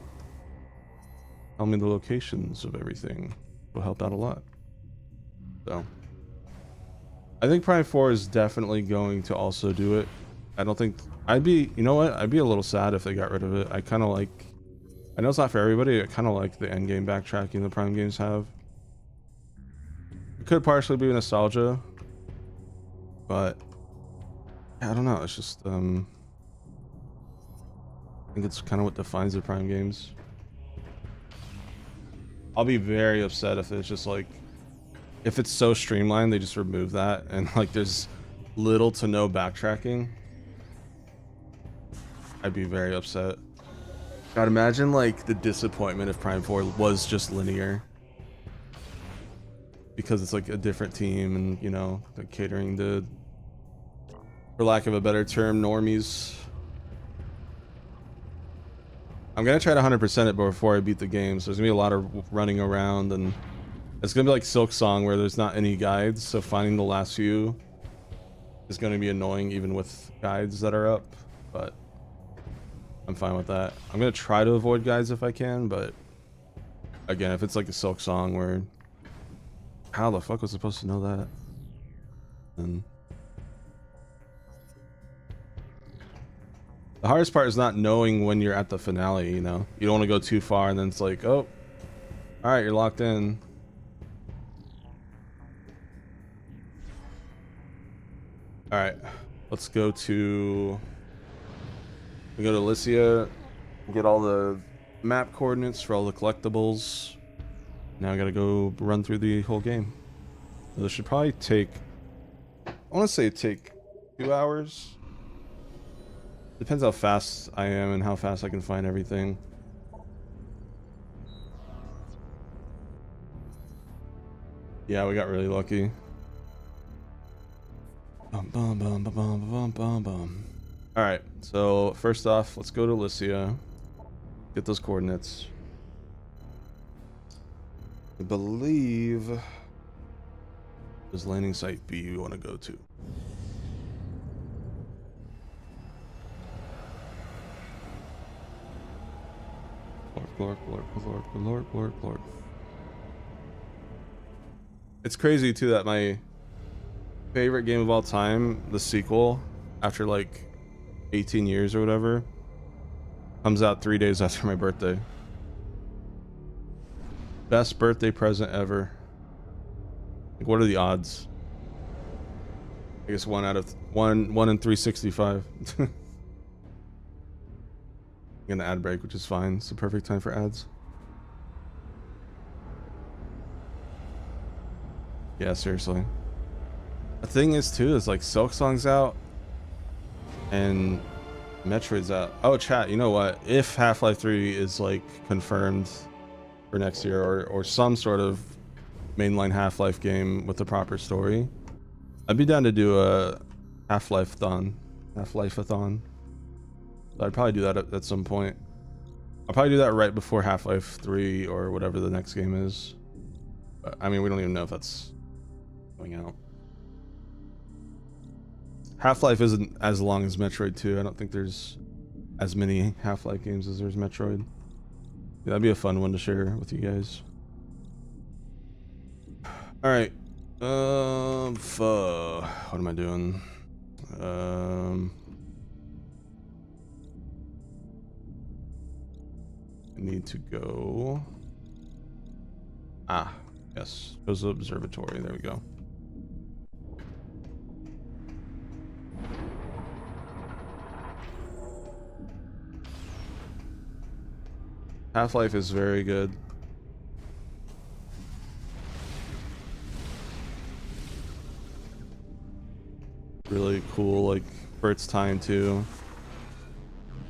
tell me the locations of everything. Will help out a lot. So I think Prime 4 is definitely going to also do it. I don't think I'd be, you know what, I'd be a little sad if they got rid of it. I kind of like, I know it's not for everybody, I kind of like the end game backtracking the Prime games have. It could partially be nostalgia, but I don't know, it's just I think it's kind of what defines the Prime games. I'll be very upset if it's just like, if it's so streamlined they just remove that and like there's little to no backtracking. I'd be very upset. God, imagine like the disappointment if Prime 4 was just linear, because it's like a different team and, you know, they're catering to, for lack of a better term, normies. I'm gonna try to 100% it before I beat the game, so there's gonna be a lot of running around, and it's gonna be like Silk Song where there's not any guides, so finding the last few is gonna be annoying even with guides that are up, but I'm fine with that. I'm gonna try to avoid guides if I can, but again, if it's like a Silk Song where, how the fuck was I supposed to know that? And the hardest part is not knowing when you're at the finale, you know? You don't want to go too far and then it's like, oh, alright, you're locked in. Alright, let's go to... We go to Alicia, get all the map coordinates for all the collectibles. Now I gotta go run through the whole game. So this should probably take... I want to say take 2 hours. Depends how fast I am and how fast I can find everything. Yeah, we got really lucky. Bum, bum, bum, bum, bum, bum, bum, bum. Alright, so first off, let's go to Alicia. Get those coordinates. I believe there's landing site B we want to go to. Lord. It's crazy too that my favorite game of all time, the sequel, after like 18 years or whatever, comes out 3 days after my birthday. Best birthday present ever. Like, what are the odds? I guess 1 in 365. An ad break, which is fine. It's the perfect time for ads. Yeah, seriously. The thing is too is like Silk Song's out and Metroid's out. Oh, chat, you know what? If Half-Life 3 is like confirmed for next year, or some sort of mainline Half-Life game with a proper story, I'd be down to do a Half-Life-a-thon. Half-Life-a-thon. So I'd probably do that at some point. I'll probably do that right before Half-Life 3 or whatever the next game is. But, I mean, we don't even know if that's going out. Half-Life isn't as long as Metroid 2. I don't think there's as many Half-Life games as there's Metroid. Yeah, that'd be a fun one to share with you guys. Alright. What am I doing? I need to go. Ah, yes. Goes to Observatory. There we go. Half-Life is very good. Really cool, like, for its time too.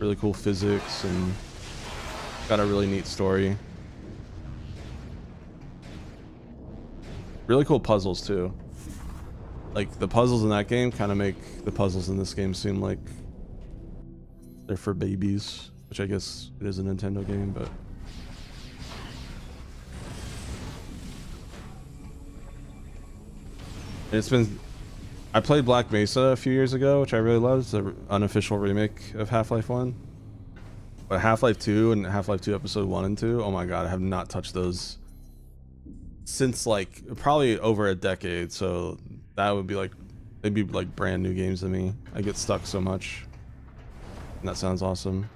Really cool physics and got a really neat story. Really cool puzzles too. Like, the puzzles in that game kind of make the puzzles in this game seem like they're for babies, which I guess it is a Nintendo game, but it's been. I played Black Mesa a few years ago, which I really loved. It's an unofficial remake of Half-Life 1. But Half-Life 2 and Half-Life 2 Episode 1 and 2, oh my god, I have not touched those since like probably over a decade. So that would be like, they'd be like brand new games to me. I get stuck so much. And that sounds awesome.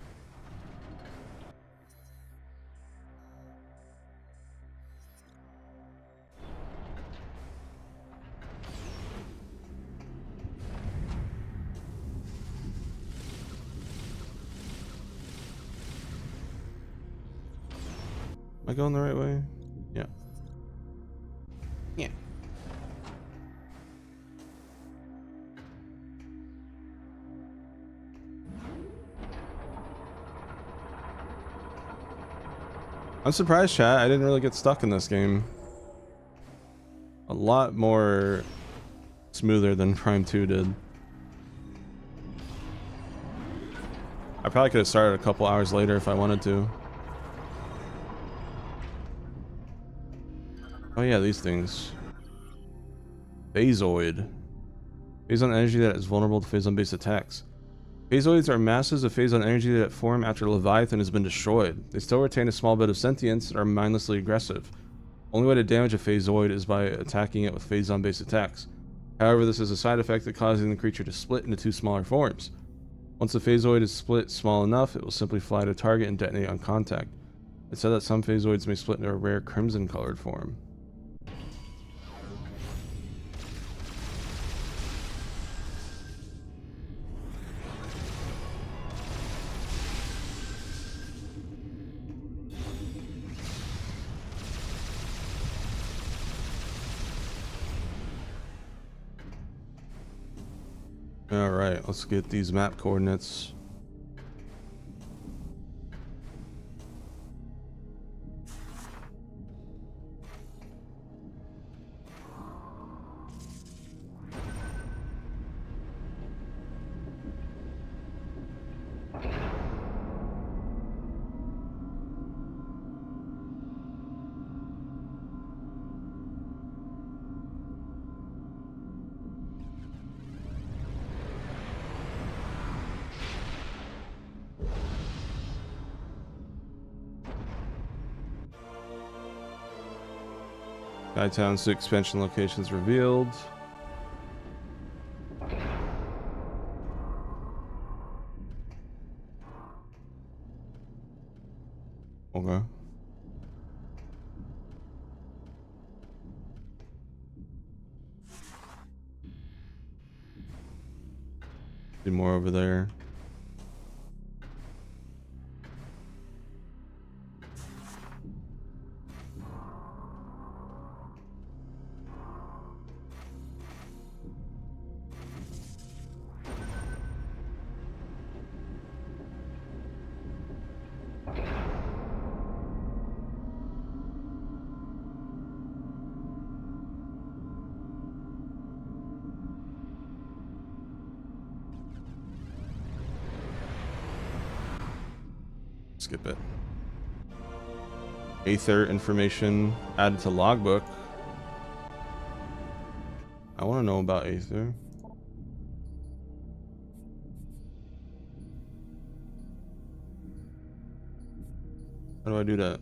Am I going the right way? Yeah. Yeah. I'm surprised, chat. I didn't really get stuck in this game. A lot more smoother than Prime 2 did. I probably could have started a couple hours later if I wanted to. Oh yeah, these things. Phasoid. Phazon energy that is vulnerable to phazon-based attacks. Phasoids are masses of phazon energy that form after Leviathan has been destroyed. They still retain a small bit of sentience and are mindlessly aggressive. Only way to damage a phasoid is by attacking it with phazon-based attacks. However, this is a side effect that causes the creature to split into two smaller forms. Once the phasoid is split small enough, it will simply fly to target and detonate on contact. It's said that some phasoids may split into a rare crimson-colored form. Alright, let's get these map coordinates. Skytown's expansion locations revealed. Okay. See more over there. skip it. Aether information added to logbook. I want to know about Aether. How do I do that?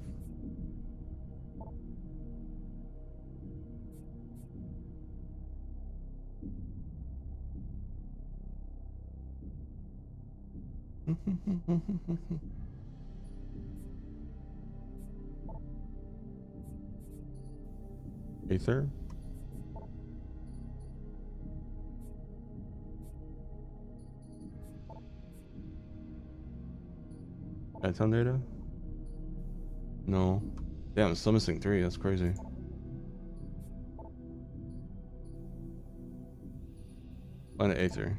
Aether? Item data? No. Damn, I'm still missing 3. That's crazy. Planet Aether.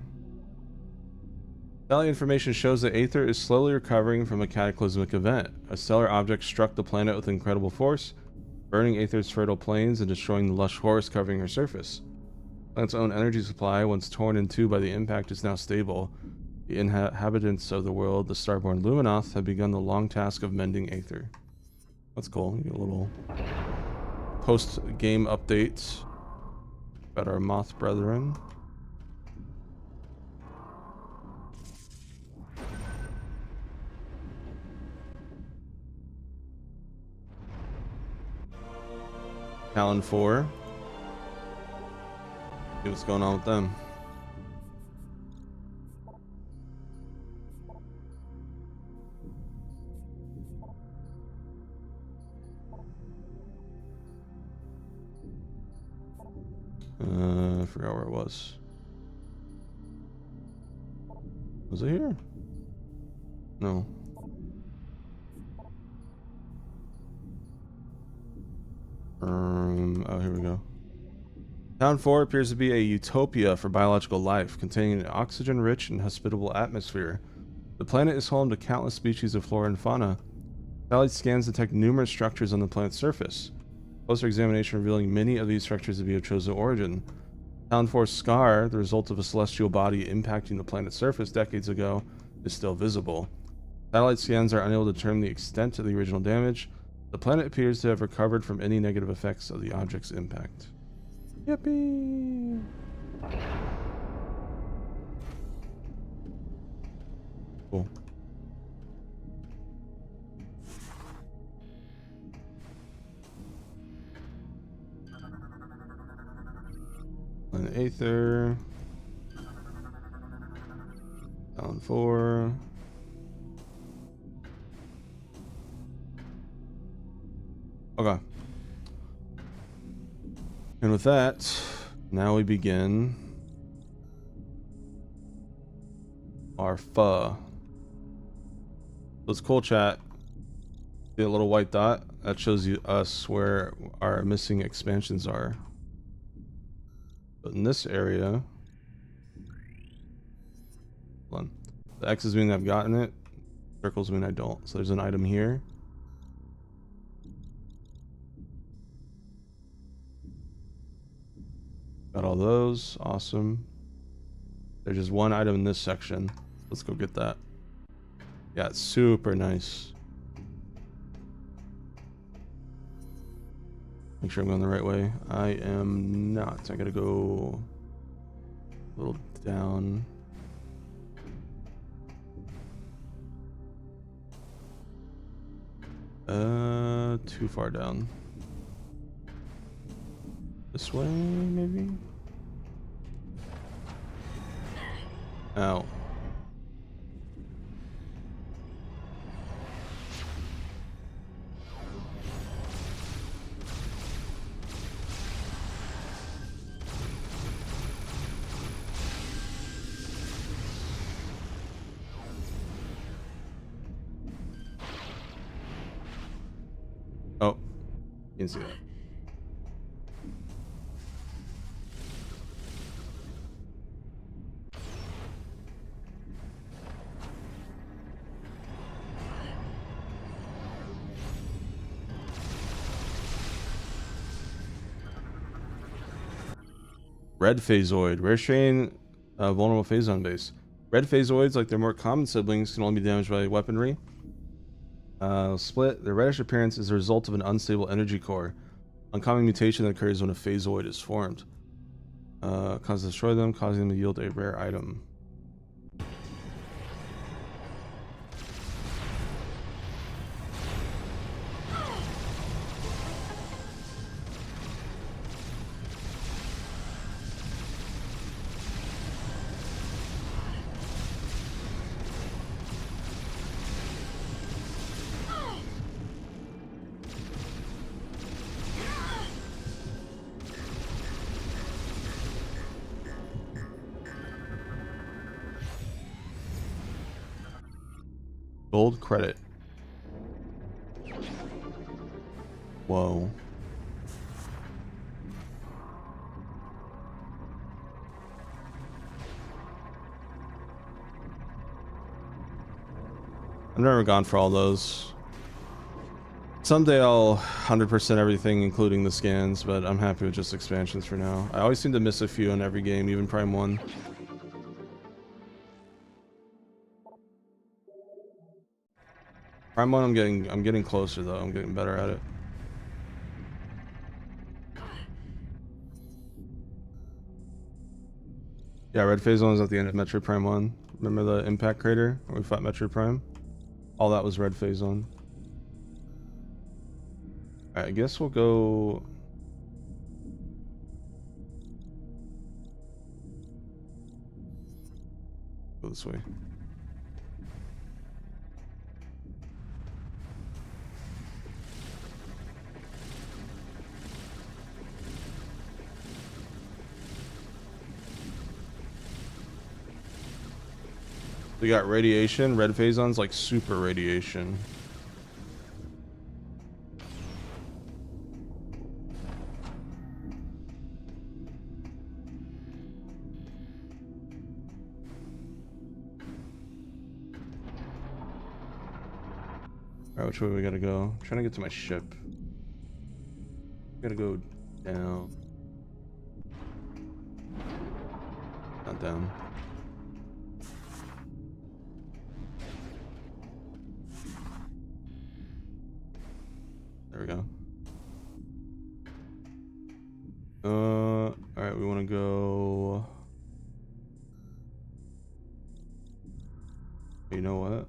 Valley information shows that Aether is slowly recovering from a cataclysmic event. A stellar object struck the planet with incredible force, burning Aether's fertile plains and destroying the lush forest covering her surface. The planet's own energy supply, once torn in two by the impact, is now stable. The inhabitants of the world, the Starborn Luminoth, have begun the long task of mending Aether. That's cool. You get a little post-game update about our Moth brethren. Talon 4. See what's going on with them. I forgot where it was. Was it here? No. Oh, here we go. Town 4 appears to be a utopia for biological life, containing an oxygen-rich and hospitable atmosphere. The planet is home to countless species of flora and fauna. Satellite scans detect numerous structures on the planet's surface. Closer examination revealing many of these structures to be of chosen origin. Town 4's scar, the result of a celestial body impacting the planet's surface decades ago, is still visible. Satellite scans are unable to determine the extent of the original damage. The planet appears to have recovered from any negative effects of the object's impact. Yippee! Cool. An Aether. Down 4. Okay. And with that, now we begin our pho. So it's cool, chat. See a little white dot? That shows you us where our missing expansions are. But in this area, hold on. The X's mean I've gotten it. Circles mean I don't. So there's an item here. Got all those. Awesome. There's just one item in this section. Let's go get that. Yeah, it's super nice. Make sure I'm going the right way. I am not. I gotta go a little down. Too far down. This way, maybe? Ow. Oh, you can see that. Red Phasoid, rare strain, vulnerable Phazon base. Red Phasoids, like their more common siblings, can only be damaged by weaponry. Split. The reddish appearance is a result of an unstable energy core. Uncommon mutation that occurs when a phasoid is formed. Causes to destroy them, causing them to yield a rare item. Gold credit. Whoa. I've never gone for all those. Someday I'll 100% everything, including the scans, but I'm happy with just expansions for now. I always seem to miss a few in every game, even Prime 1. Prime 1 I'm getting closer though. I'm getting better at it. Yeah, red phase 1 was at the end of Metroid Prime 1. Remember the impact crater where we fought Metroid Prime? All that was red phase 1. Alright, I guess we'll go... Go this way. We got radiation. Red phason's like super radiation. Alright, which way we gotta go? I'm trying to get to my ship. Gotta go down. Not down. There we go. Alright, we want to go... You know what?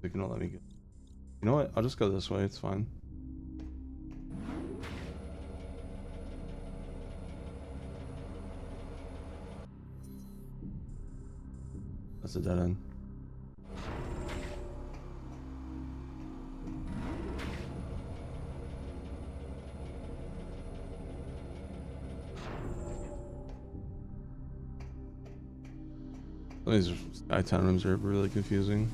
They cannot let me go. You know what? I'll just go this way, it's fine. That's a dead end. These Skytown rooms are really confusing.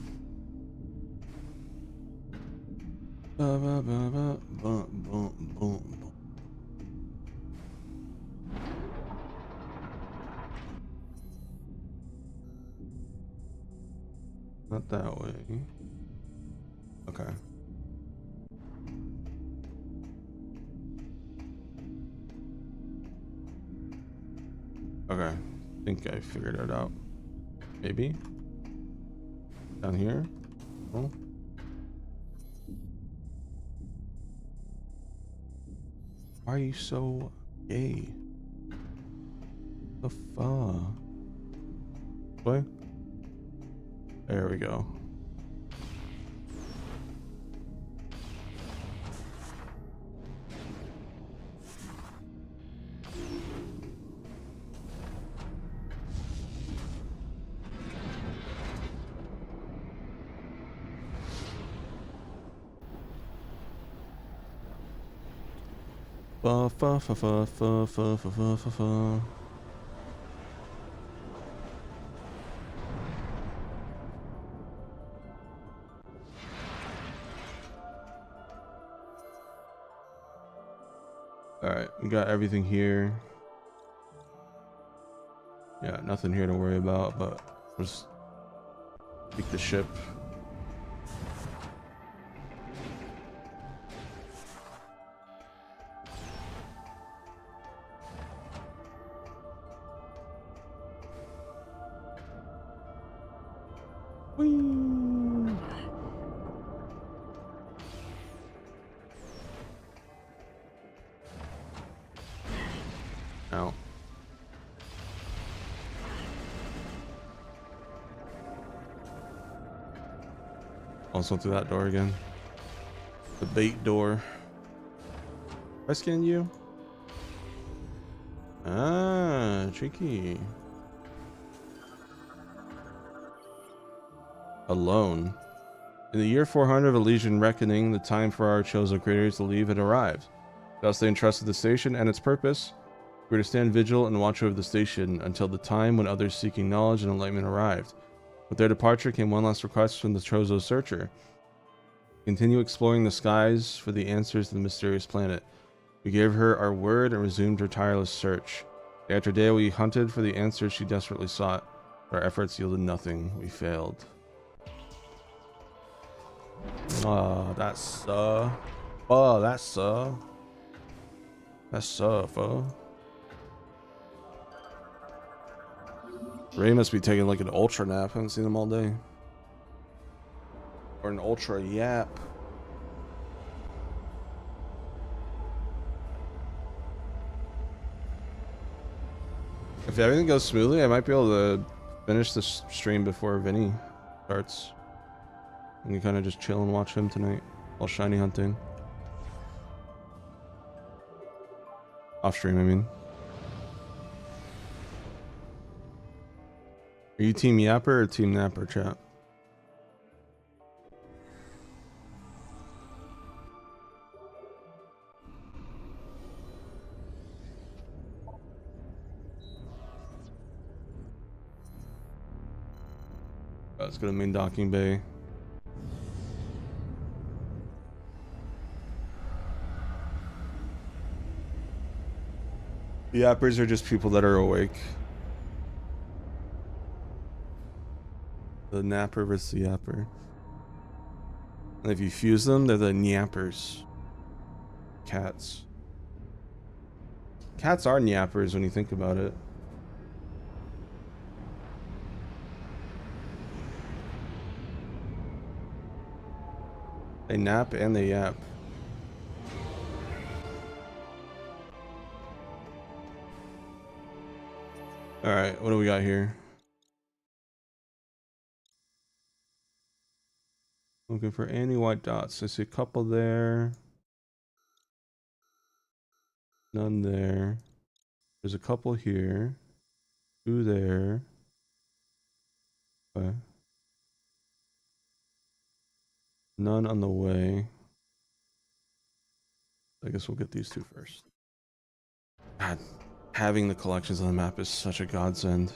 Not that way. Okay. Okay. I think I figured it out. Maybe? Down here? Oh. Why are you so gay? The fuck? What? There we go. Fa fa fa fa fa fa fa fa fa fa. Alright, we got everything here. Yeah, nothing here to worry about, but just take the ship. Whee! Ow. Also through that door again. The bait door. I scan you? Ah, tricky. Alone. In the year 400 of Elysian Reckoning, the time for our chosen creators to leave had arrived. Thus they entrusted the station and its purpose. We were to stand vigil and watch over the station until the time when others seeking knowledge and enlightenment arrived. With their departure came one last request from the Trozo Searcher. Continue exploring the skies for the answers to the mysterious planet. We gave her our word and resumed her tireless search. Day after day we hunted for the answers she desperately sought. Our efforts yielded nothing. We failed. Oh, that's oh, that's Ray must be taking like an ultra nap. I haven't seen him all day. Or an ultra yap. If everything goes smoothly, I might be able to finish this stream before Vinny starts. And you kind of just chill and watch him tonight while shiny hunting. Off stream, I mean. Are you team Yapper or team Napper, chat? Let's go to main docking bay. The Yappers are just people that are awake. The Napper versus the Yapper. And if you fuse them, they're the Nyappers. Cats. Cats are Nyappers when you think about it. They nap and they yap. Alright, what do we got here? Looking for any white dots. I see a couple there. None there. There's a couple here. Two there. Okay. None on the way. I guess we'll get these two first. God, having the collections on the map is such a godsend.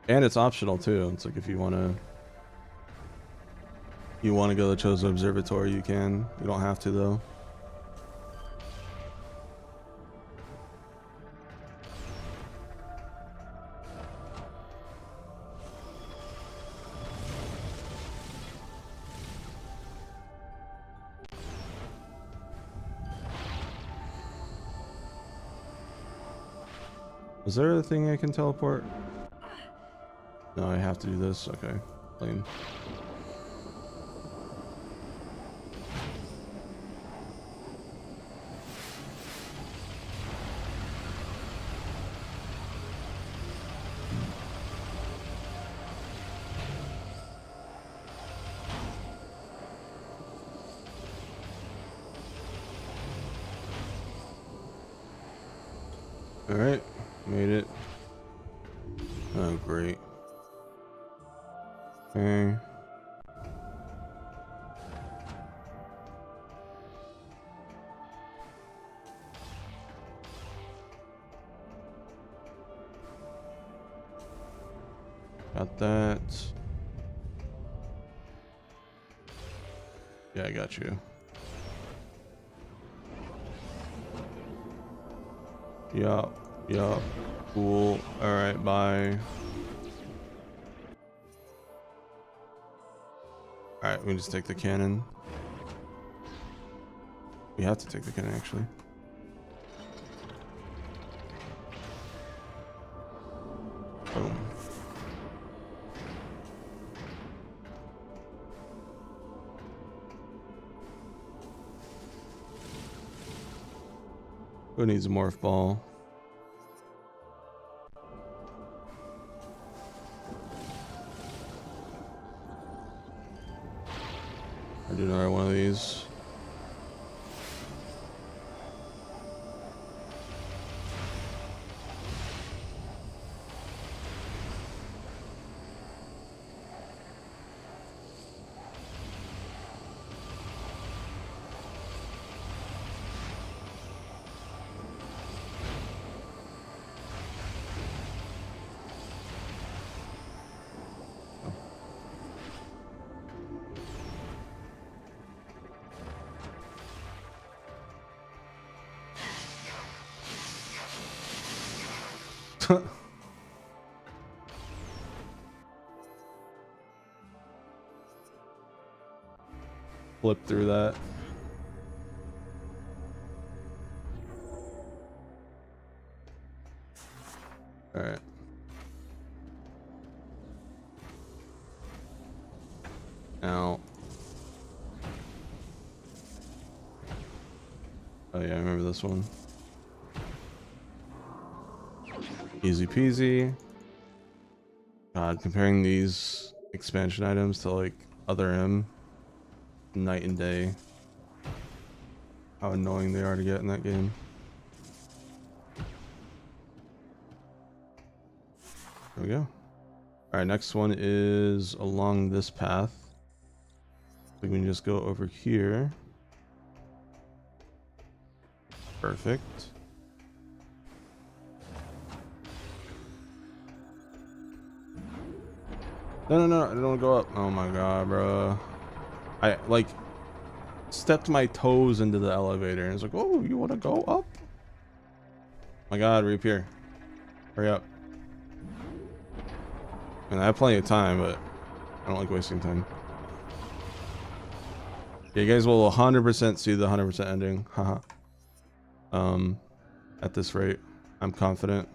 And it's optional too. It's like if you want to go to the Chozo Observatory, you can. You don't have to though. Is there a thing I can teleport? No, I have to do this. Okay, lame. All right, made it. Oh, great. Okay. Got that. Yeah, I got you. Yup, yup. Cool. Alright, bye. Alright, we just take the cannon. We have to take the cannon, actually. Boom. Who needs a morph ball? Do another one of these. Flip through that. All right. Now. Oh yeah, I remember this one. Easy peasy. God, comparing these expansion items to like other M, night and day. How annoying they are to get in that game. There we go. Alright, next one is along this path. We can just go over here. Perfect. No, I don't want to go up. Oh my god, bro. I like stepped my toes into the elevator and it's like, oh, you want to go up? My god, reappear. Hurry up. And I have plenty of time, but I don't like wasting time. Yeah, you guys will 100% see the 100% ending. Haha. At this rate, I'm confident.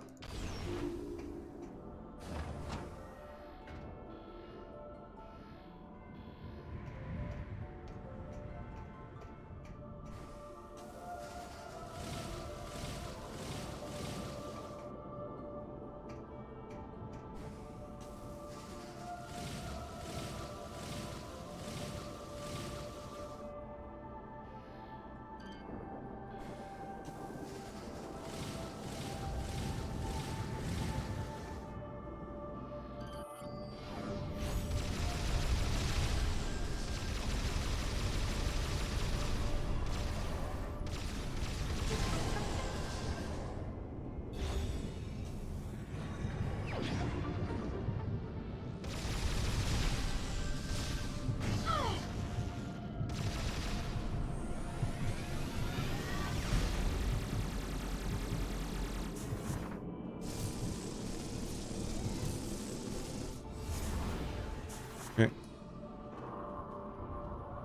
Okay.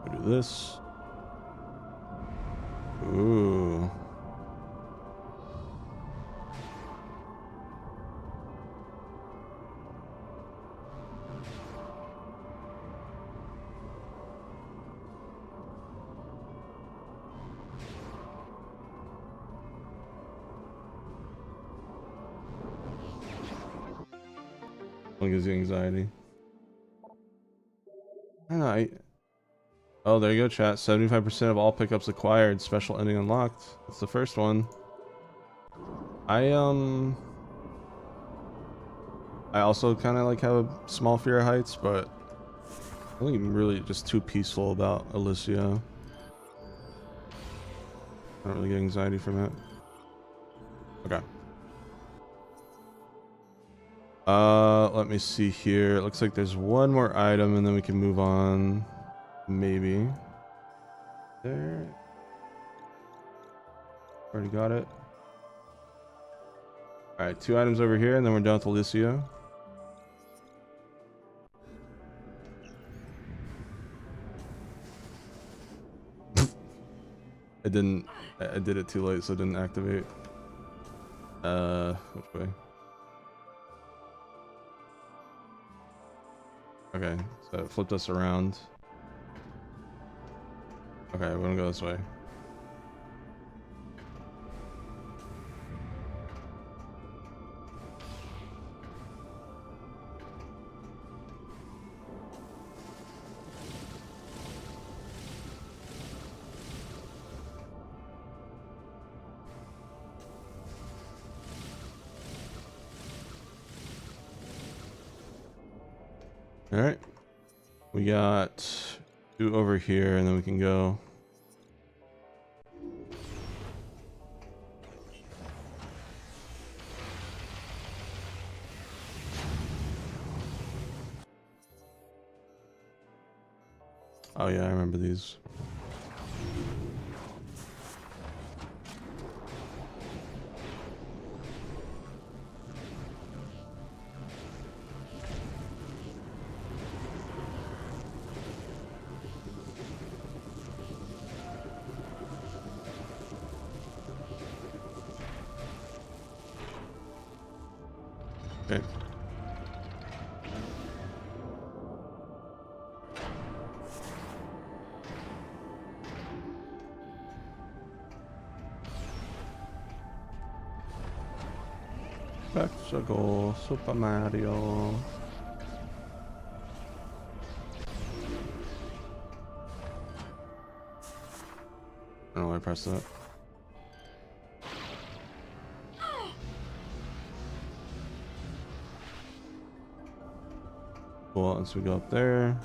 Go do this. Ooh. One gives you anxiety. I don't know. Oh, there you go, chat. 75% of all pickups acquired. Special ending unlocked. That's the first one. I also kind of like have a small fear of heights, but I think I'm really just too peaceful about Alicia. I don't really get anxiety from it. Okay. Let me see here. It looks like there's one more item and then we can move on. Maybe. There. Already got it. Alright, 2 items over here and then we're done with Alicia. It didn't. I did it too late, so it didn't activate. Which way? Okay, so it flipped us around. Okay, we're gonna go this way. All right, we got 2 over here, and then we can go. Oh yeah, I remember these. Okay. Let's go Super Mario. I don't know why I pressed that. Cool, once we go up there.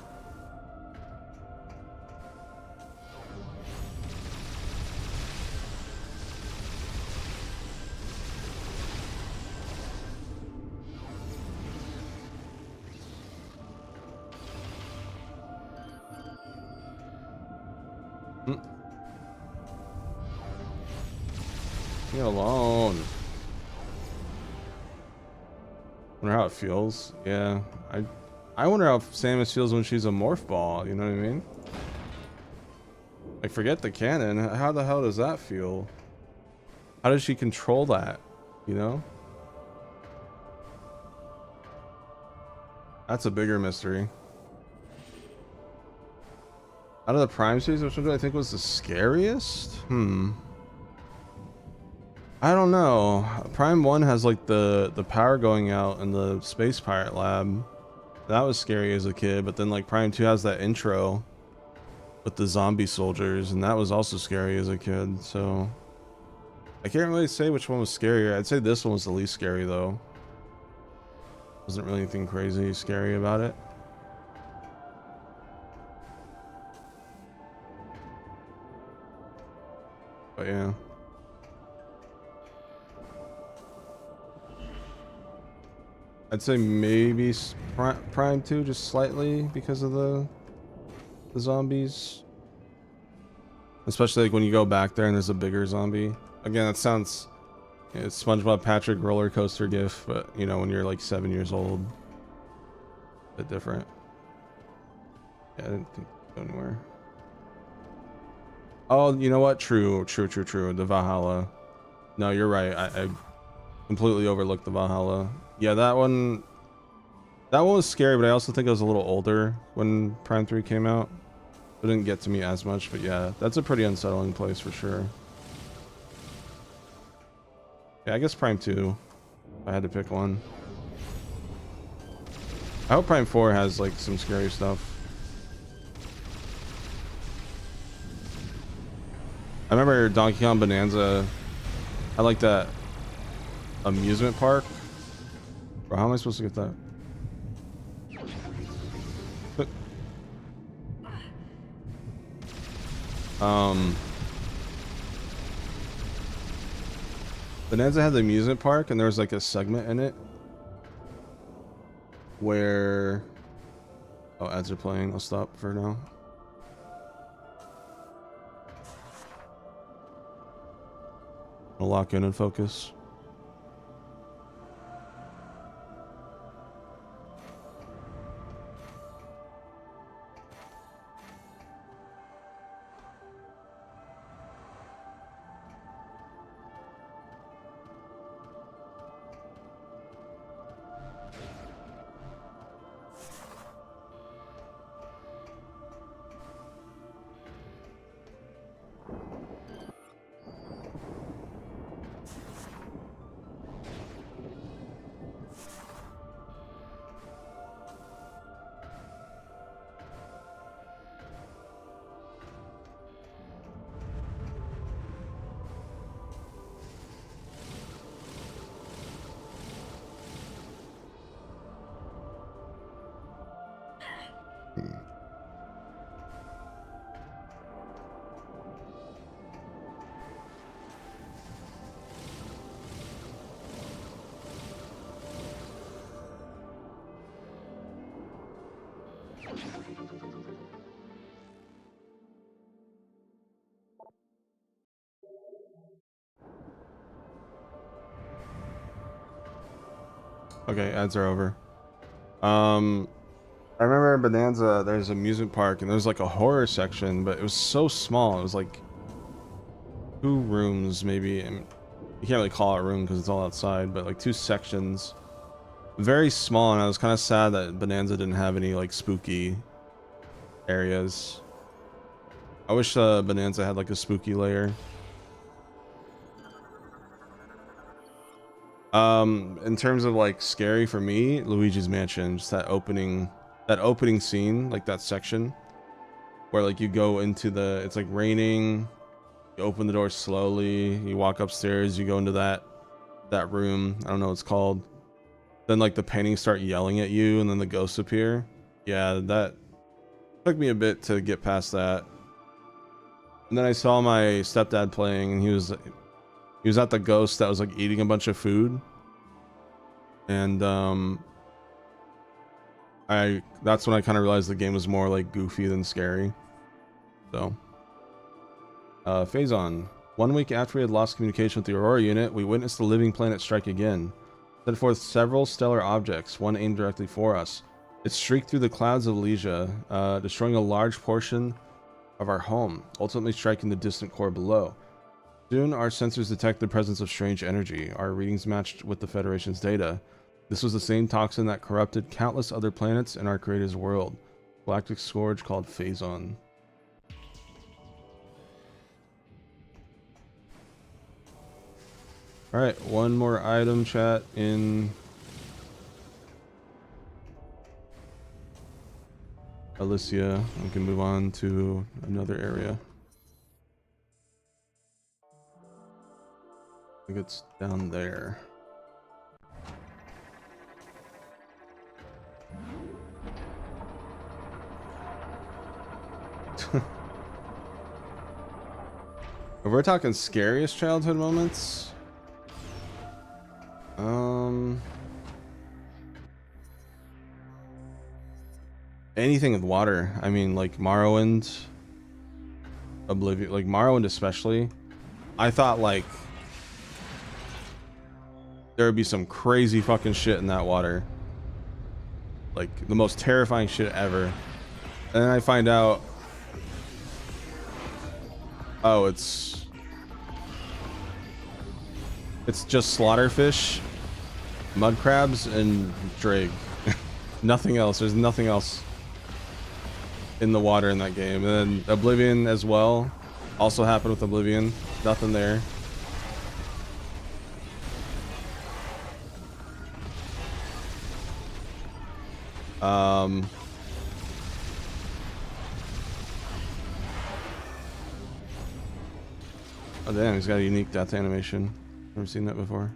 Leave me alone. Wonder how it feels. Yeah, I wonder how Samus feels when she's a morph ball. You know what I mean? Like, forget the cannon. How the hell does that feel? How does she control that? You know? That's a bigger mystery. Out of the Prime series, which one do I think was the scariest? I don't know. Prime 1 has like the power going out in the Space Pirate Lab. That was scary as a kid, but then like Prime 2 has that intro with the zombie soldiers, and that was also scary as a kid, so I can't really say which one was scarier. I'd say this one was the least scary though. Wasn't really anything crazy scary about it. But yeah. I'd say maybe Prime 2 just slightly because of the zombies. Especially like when you go back there and there's a bigger zombie. Again, that sounds... It's SpongeBob Patrick roller coaster gif, but you know, when you're like 7 years old. A bit different. Yeah, I didn't think it would go anywhere. Oh, you know what? True. The Valhalla. No, you're right. I completely overlooked the Valhalla. Yeah, that one was scary, but I also think I was a little older when Prime 3 came out. It didn't get to me as much, but yeah, that's a pretty unsettling place for sure. Yeah, I guess Prime 2, if I had to pick one. I hope Prime 4 has like some scary stuff. I remember Donkey Kong Bonanza. I like that amusement park. Bro, how am I supposed to get that? Bonanza had the amusement park, and there was like a segment in it where... Oh, ads are playing. I'll stop for now. I'll lock in and focus. Okay, ads are over. I remember in Bonanza, there's an amusement park, and there's like a horror section, but it was so small. It was like 2 rooms, maybe. And you can't really call it a room because it's all outside, but like 2 sections. Very small, and I was kind of sad that Bonanza didn't have any like spooky areas. I wish Bonanza had like a spooky layer. In terms of like scary for me, Luigi's Mansion, just that opening scene, like that section where like you go into it's like raining, you open the door slowly, you walk upstairs, you go into that room, I don't know what it's called. Then like the paintings start yelling at you and then the ghosts appear. Yeah, that took me a bit to get past that. And then I saw my stepdad playing, and he was at the ghost that was like eating a bunch of food. And that's when I kind of realized the game was more like goofy than scary. So Phazon. 1 week after we had lost communication with the Aurora unit, we witnessed the living planet strike again. Sent forth several stellar objects, one aimed directly for us. It streaked through the clouds of Elysia, destroying a large portion of our home, ultimately striking the distant core below. Soon, our sensors detected the presence of strange energy. Our readings matched with the Federation's data. This was the same toxin that corrupted countless other planets in our creator's world. Galactic scourge called Phazon. Alright, one more item, chat, in Elysia. We can move on to another area. I think it's down there. If we're talking scariest childhood moments, anything with water. I mean, like Morrowind, Oblivion, like Morrowind especially. I thought like there would be some crazy fucking shit in that water, like the most terrifying shit ever. And then I find out, oh, it's just slaughterfish, mud crabs, and drake. Nothing else. There's nothing else in the water in that game. And then Oblivion as well. Also happened with Oblivion. Nothing there. Oh damn, he's got a unique death animation. Never seen that before.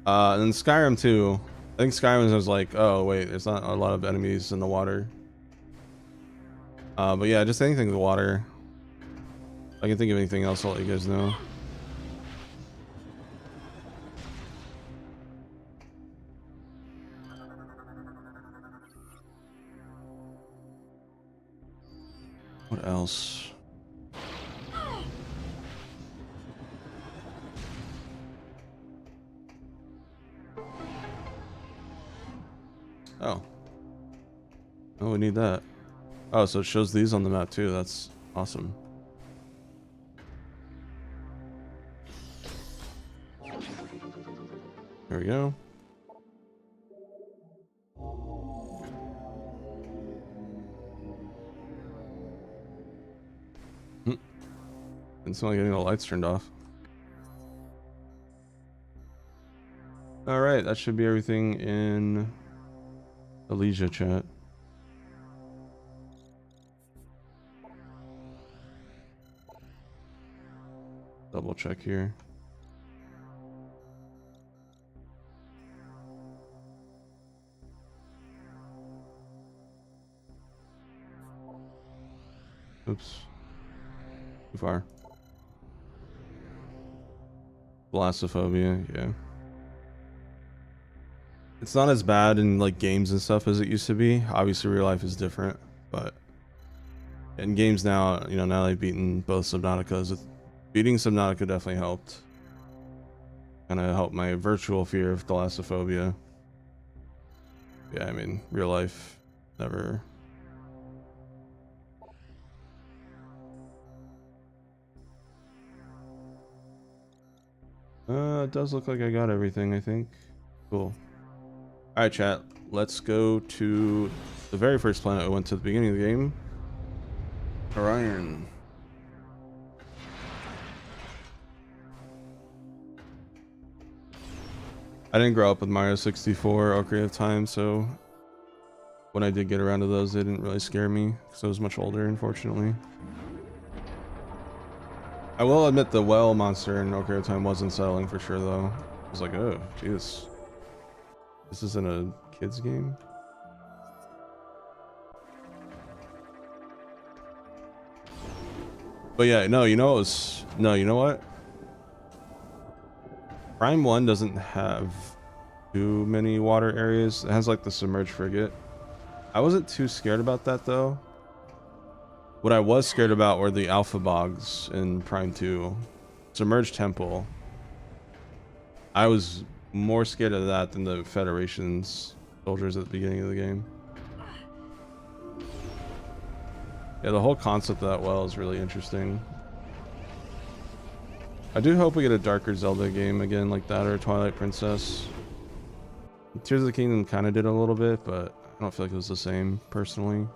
And then Skyrim too. I think Skyrim was like, oh wait, there's not a lot of enemies in the water. But yeah, just anything in the water. If I can think of anything else, I'll let you guys know. What else? Oh, we need that. Oh, so it shows these on the map too. That's awesome. There we go. Didn't sound like getting the lights turned off. Alright, that should be everything in Elysia, chat. Double check here. Oops. Too far. Blassophobia, yeah. it's not as bad in like games and stuff as it used to be. Obviously real life is different, but in games now, you know, now I've beaten both Subnauticas. Beating Subnautica definitely helped. Kind of helped my virtual fear of thalassophobia. Yeah, I mean, real life, never. It does look like I got everything, I think. Cool. Alright, chat. Let's go to the very first planet I went to at the beginning of the game. Orion. I didn't grow up with Mario 64 or Ocarina of Time, so when I did get around to those, they didn't really scare me because I was much older, unfortunately. I will admit the well monster in Ocarina of Time was unsettling for sure, though. I was like, oh, jeez. This isn't a kid's game? But yeah, no, you know what? Prime 1 doesn't have too many water areas. It has like the submerged frigate. I wasn't too scared about that though. What I was scared about were the alpha bogs in Prime 2. Submerged temple. I was more scared of that than the Federation's soldiers at the beginning of the game. Yeah, the whole concept of that well is really interesting. I do hope we get a darker Zelda game again like that, or Twilight Princess. Tears of the Kingdom kind of did a little bit, but I don't feel like it was the same, personally.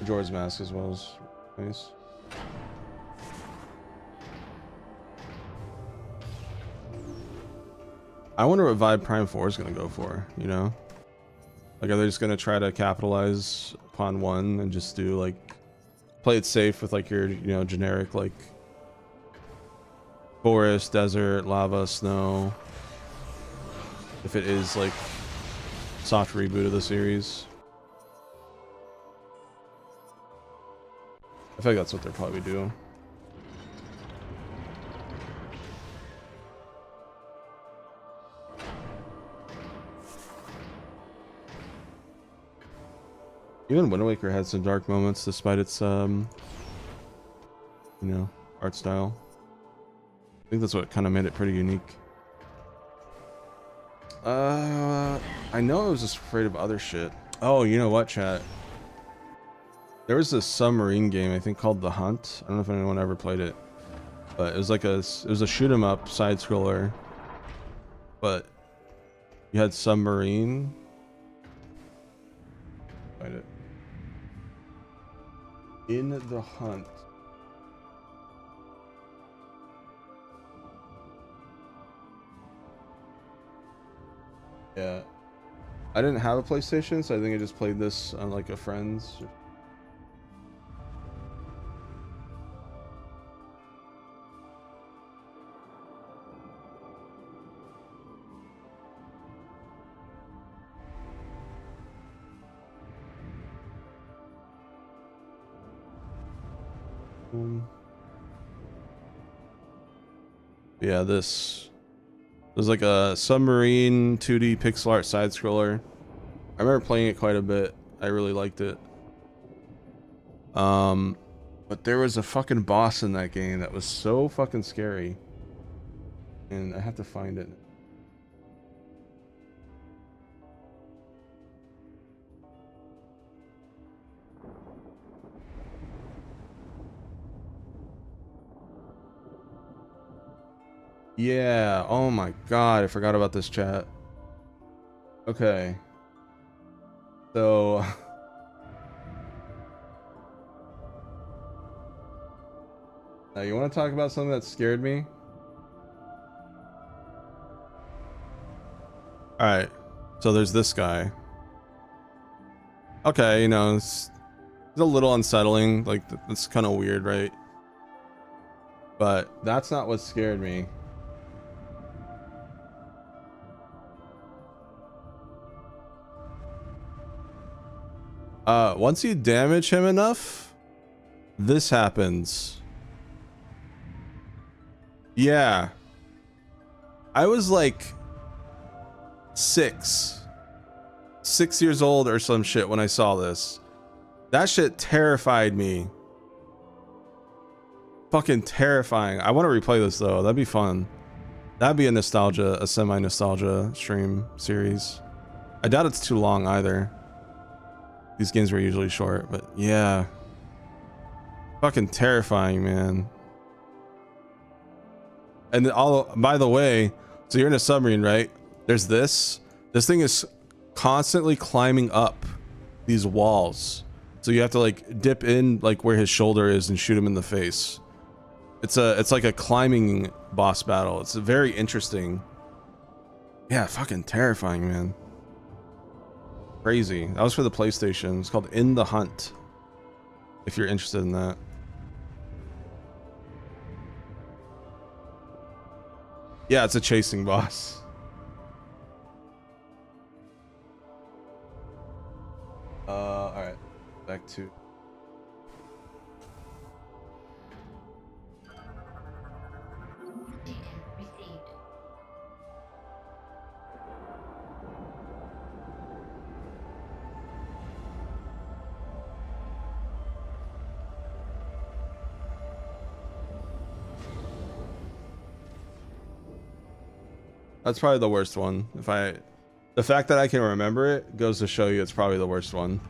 Majora's Mask as well is nice. I wonder what vibe Prime 4 is going to go for, you know? Like, are they just going to try to capitalize upon one and just do, like, play it safe with, like, your, you know, generic, like, forest, desert, lava, snow. If it is, like, soft reboot of the series. I feel like that's what they'll probably do. Even Wind Waker had some dark moments despite its, you know, art style. I think that's what kind of made it pretty unique. I know I was just afraid of other shit. Oh, you know what, chat? There was this submarine game, I think, called The Hunt. I don't know if anyone ever played it, but it was like it was a shoot 'em up side scroller, but you had submarine. Find it. In The Hunt. Yeah. I didn't have a PlayStation, so I think I just played this on like a friend's. Yeah, this was like a submarine 2D pixel art side scroller. I remember playing it quite a bit. I really liked it. But there was a fucking boss in that game that was so fucking scary. And I have to find it. Yeah, oh my god, I forgot about this, chat. Okay. So now you want to talk about something that scared me? Alright, so there's this guy. Okay, you know, it's a little unsettling, like, it's kind of weird, right? But that's not what scared me. Once you damage him enough, this happens. Yeah. I was like 6 years old or some shit when I saw this. That shit terrified me. Fucking terrifying. I want to replay this though. That'd be fun. That'd be a semi-nostalgia stream series. I doubt it's too long either. These games were usually short, but yeah. Fucking terrifying, man. And by the way, so you're in a submarine, right? There's this. This thing is constantly climbing up these walls. So you have to like dip in like where his shoulder is and shoot him in the face. It's like a climbing boss battle. It's very interesting. Yeah, fucking terrifying, man. Crazy. That was for the PlayStation. It's called In the Hunt. If you're interested in that. Yeah, it's a chasing boss. All right, back to. Data received. That's probably the worst one. The fact that I can remember it goes to show you it's probably the worst one.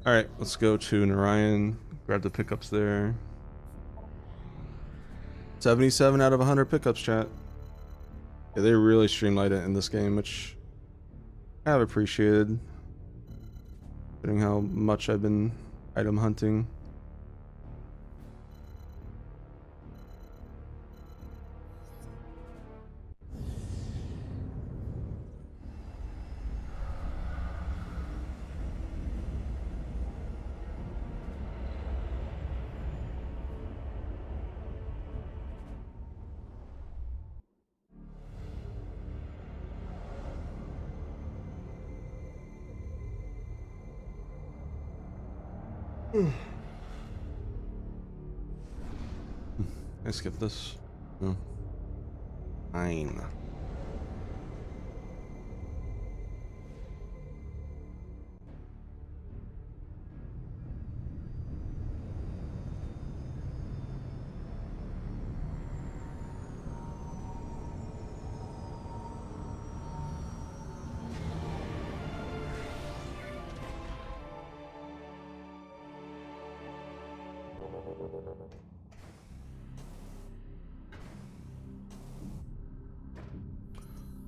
All right, let's go to Narayan. Grab the pickups there. 77 out of 100 pickups, chat. Yeah, they really streamlined it in this game, which I have appreciated. Considering how much I've been item hunting. I skip this. No. Fine.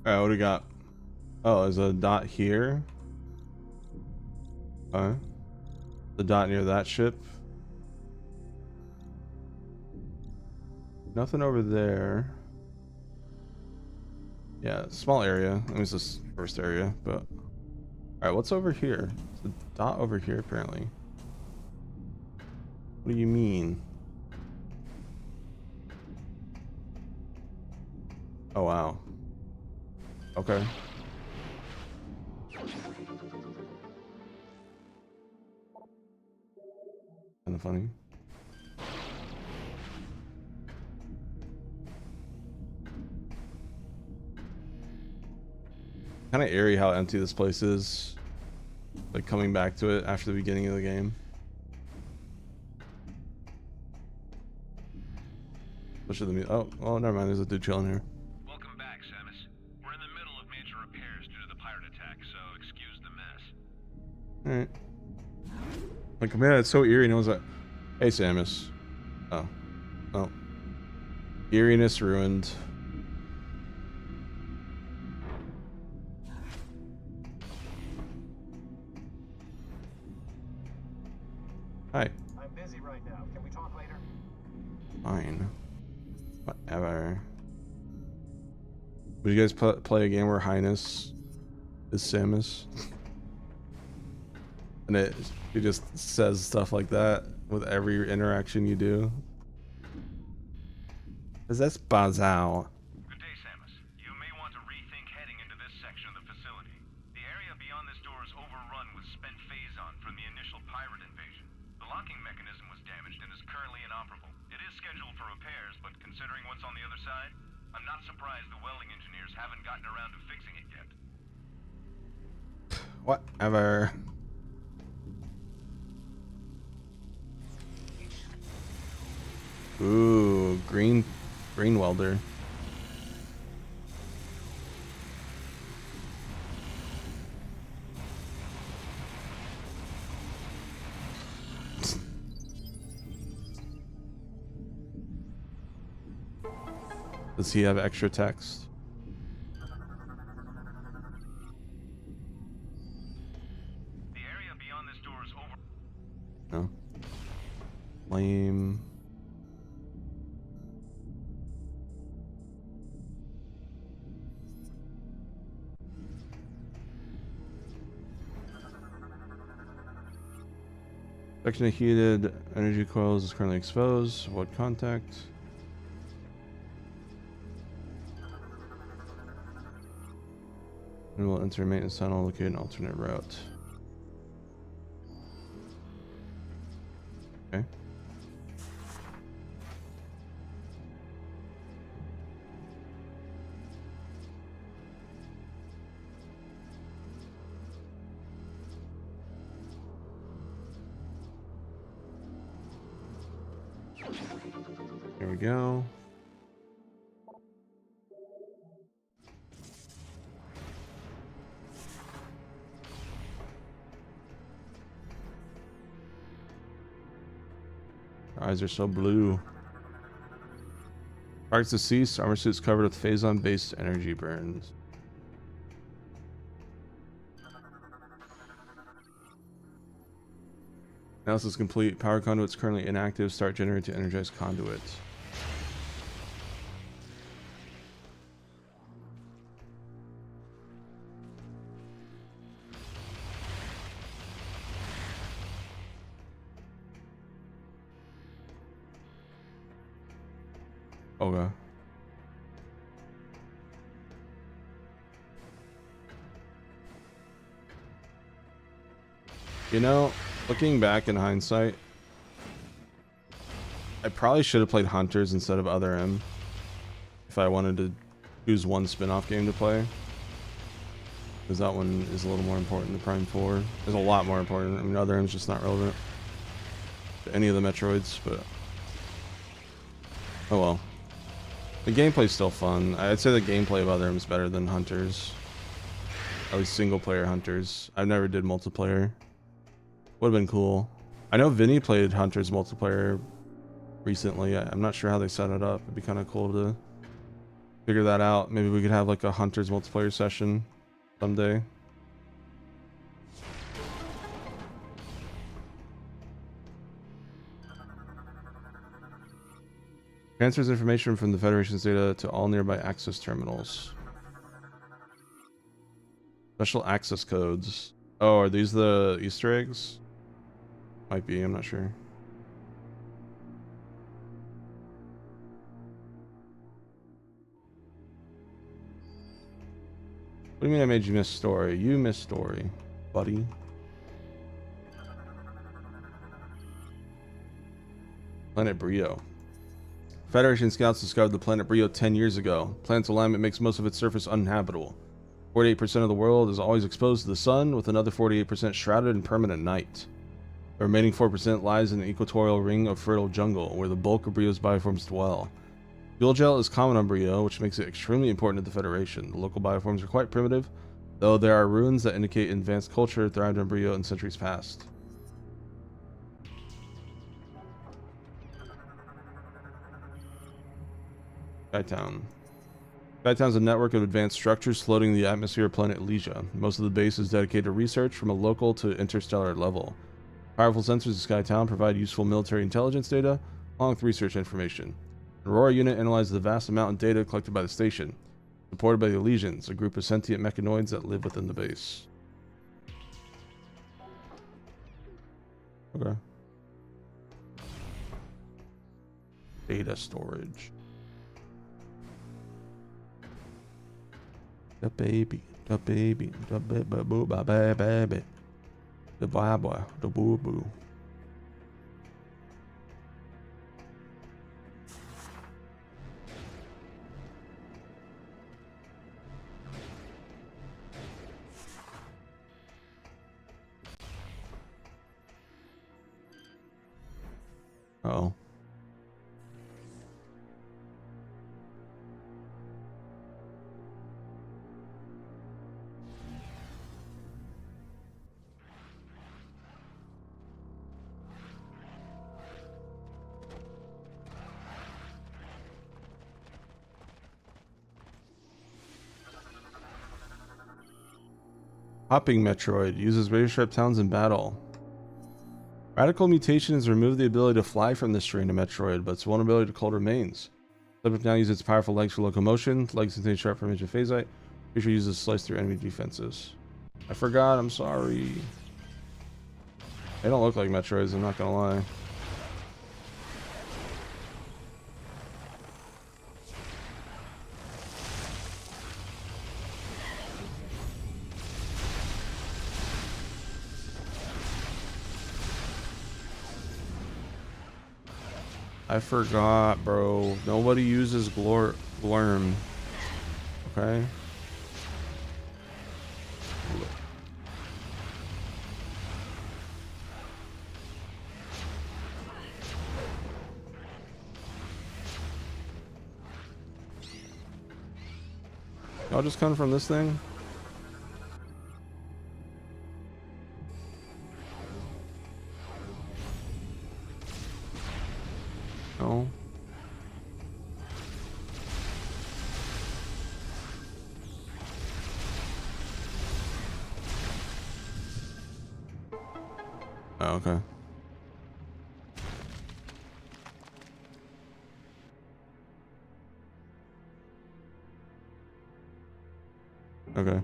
Alright, what do we got? Oh, there's a dot here. Okay. The dot near that ship. Nothing over there. Yeah, small area. I mean, it's this first area, but... Alright, what's over here? It's a dot over here, apparently. What do you mean? Oh, wow. Okay. Kind of funny. Kind of eerie how empty this place is. Like coming back to it after the beginning of the game. Especially the oh, never mind. There's a dude chilling here. Welcome back, Samus. We're in the middle of major repairs due to the pirate attack, so excuse the mess. Alright. Like, man, it's so eerie. No one's like, hey, Samus. Oh. Oh. Eeriness ruined. Hi. I'm busy right now. Can we talk later? Fine. Whatever. Would you guys play a game where Highness is Samus? And it just says stuff like that with every interaction you do. Cause that's Bazao. Good day, Samus. You may want to rethink heading into this section of the facility. The area beyond this door is overrun with spent phazon from the initial pirate invasion. The locking mechanism was damaged and is currently inoperable. It is scheduled for repairs, but considering what's on the other side, I'm not surprised the welding engineers haven't gotten around to fixing it yet. Whatever. Ooh, green welder. Does he have extra text? The area beyond this door is over. No. Flame. Section of heated energy coils is currently exposed. Avoid contact. And we'll enter a maintenance tunnel, locate an alternate route. Okay. There we go. Our eyes are so blue. Targets to cease. Armor suits covered with phazon-based energy burns. Analysis complete. Power conduits currently inactive. Start generating to energize conduits. Okay. You know, looking back in hindsight, I probably should have played Hunters instead of Other M if I wanted to choose one spin-off game to play. Because that one is a little more important than Prime 4. It's a lot more important. I mean, Other M's just not relevant to any of the Metroids, but oh well. The gameplay's still fun. I'd say the gameplay of Other M is better than Hunters. At least single-player Hunters. I never did multiplayer. Would have been cool. I know Vinny played Hunters multiplayer recently. I'm not sure how they set it up. It'd be kind of cool to figure that out. Maybe we could have like a Hunters multiplayer session someday. Transfers information from the Federation's data to all nearby access terminals. Special access codes. Oh, are these the Easter eggs? Might be, I'm not sure. What do you mean I made you miss story? You missed story, buddy. Planet Brio. Federation scouts discovered the planet Brio 10 years ago. Planet's alignment makes most of its surface uninhabitable. 48% of the world is always exposed to the sun, with another 48% shrouded in permanent night. The remaining 4% lies in an equatorial ring of fertile jungle, where the bulk of Brio's bioforms dwell. Fuel gel is common on Brio, which makes it extremely important to the Federation. The local bioforms are quite primitive, though there are ruins that indicate advanced culture thrived on Brio in centuries past. Skytown. Skytown is a network of advanced structures floating in the atmosphere of planet Elysia. Most of the base is dedicated to research from a local to interstellar level. Powerful sensors in Skytown provide useful military intelligence data, along with research information. The Aurora unit analyzes the vast amount of data collected by the station, supported by the Elysians, a group of sentient mechanoids that live within the base. Okay. Data storage. The baby, the baby, the baby, boo, baby, the boy, the boo boo. Uh-oh. Hopping Metroid uses radiostrip towns in battle. Radical mutations remove the ability to fly from this terrain of Metroid, but its vulnerability to cold remains. Subject now uses its powerful legs for locomotion. Legs contain sharp image of phasite. Creature uses slice through enemy defenses. I forgot, I'm sorry. They don't look like Metroids, I'm not gonna lie. I forgot, bro. Nobody uses Glorm. Okay. Y'all just come from this thing? No. Oh, okay. Okay.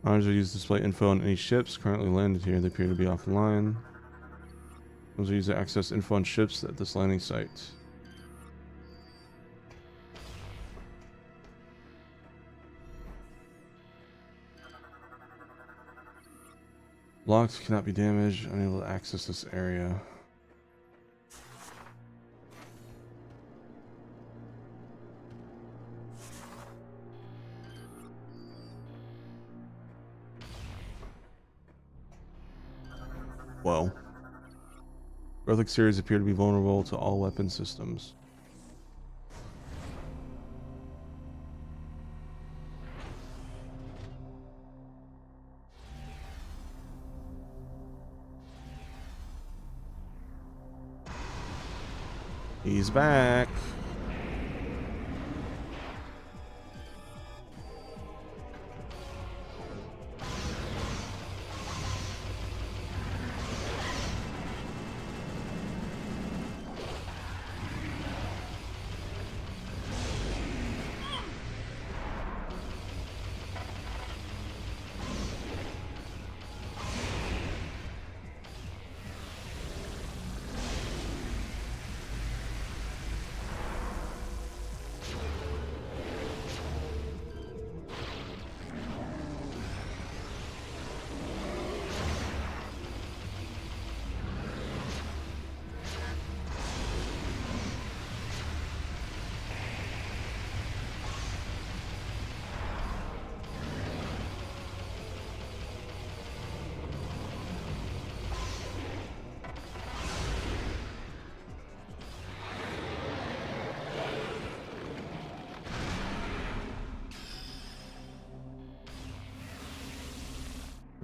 Monitors use display info on any ships currently landed here. They appear to be offline. Those are used to access info on ships at this landing site. Locked, cannot be damaged. Unable to access this area. Whoa. Gothic series appear to be vulnerable to all weapon systems. He's back.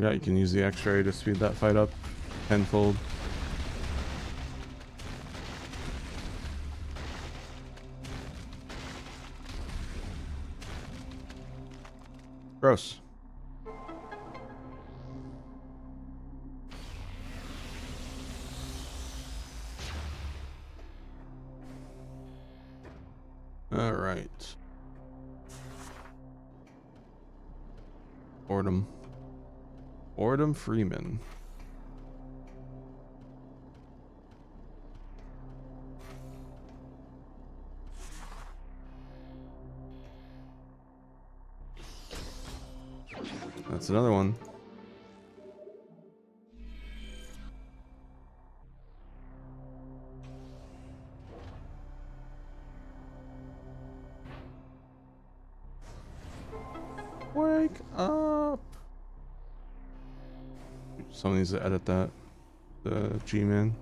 Yeah, you can use the X-ray to speed that fight up tenfold. Gross. All right. Boredom. Boredom Freeman. That's another one. Wake up. Someone needs to edit that. The G-Man.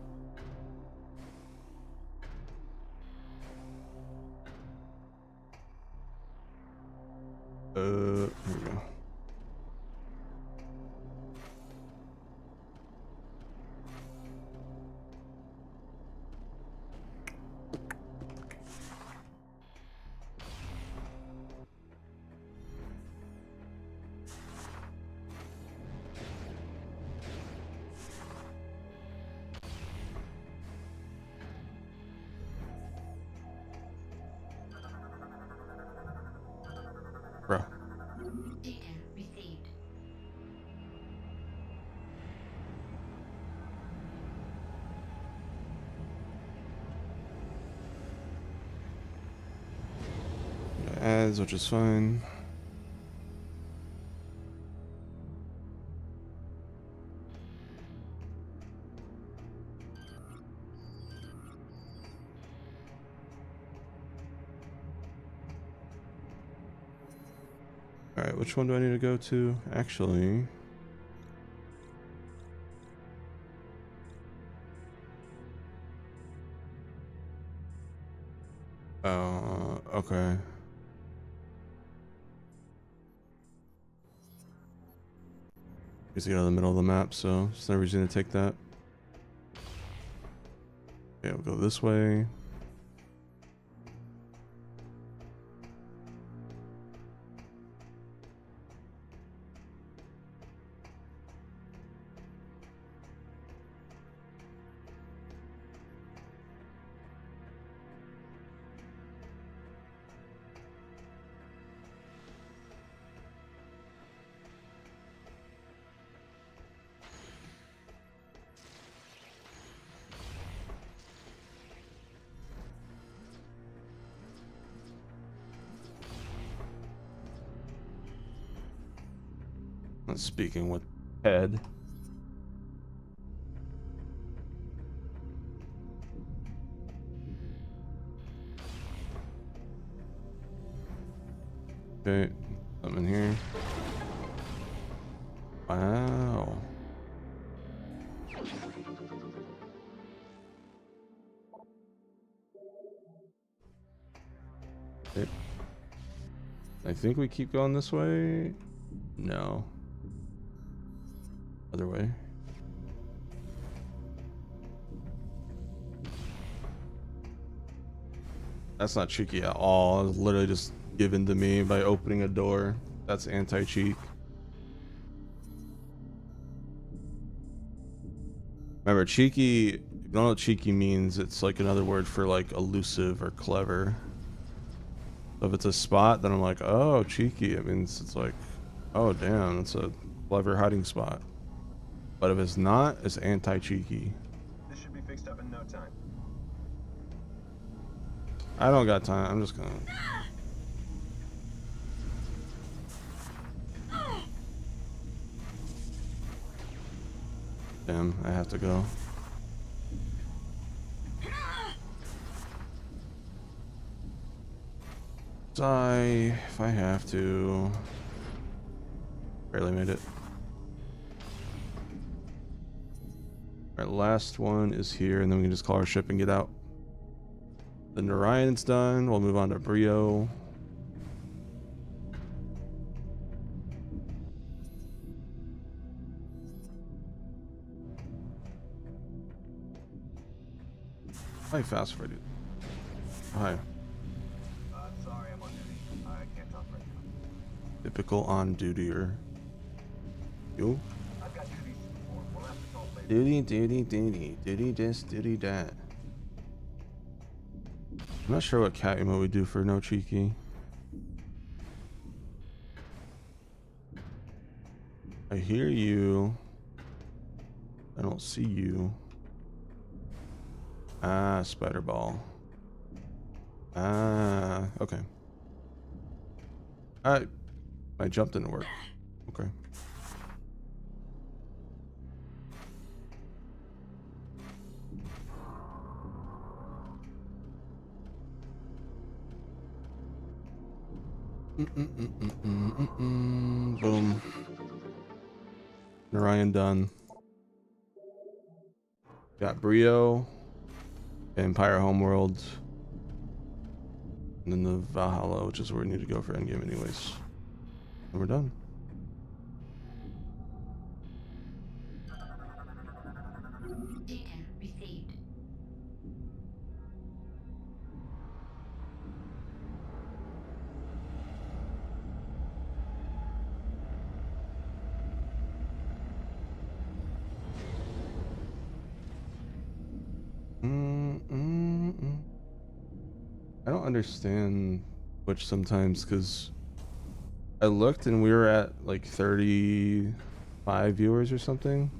Here we go. Bro. Data received. Ads, which is fine. All right, which one do I need to go to? Actually, okay. Just get out of the middle of the map, so there's no reason to take that. Okay, we'll go this way. Not speaking with head. Okay, something here. Wow. Okay. I think we keep going this way. No. Other way. That's not cheeky at all. It was literally just given to me by opening a door. That's anti-cheek. Remember, cheeky, if you don't know what cheeky means, it's like another word for like elusive or clever. So if it's a spot, then I'm like, oh, cheeky. It means it's like, oh, damn, it's a clever hiding spot. But if it's not, it's anti-cheeky. This should be fixed up in no time. I don't got time. I'm just gonna... Damn, I have to go. Die if I have to. Barely made it. Alright, last one is here, and then we can just call our ship and get out. The Narayan's done. We'll move on to Brio. Hi, fast for dude. Hi. Sorry, I'm on duty. I can't talk right now. Typical on-dutyer. You? I've got duties. We'll have to talk later. Duty this, duty that. I'm not sure what cat emo would do for no cheeky. I hear you. I don't see you. Ah, spider ball. Ah, okay. My jump didn't work. Okay. Boom. Narayan done. Got Brio, Empire Homeworld, and then the Valhalla, which is where we need to go for endgame anyways. And we're done. Data received. I don't understand Twitch sometimes because I looked and we were at like 35 viewers or something.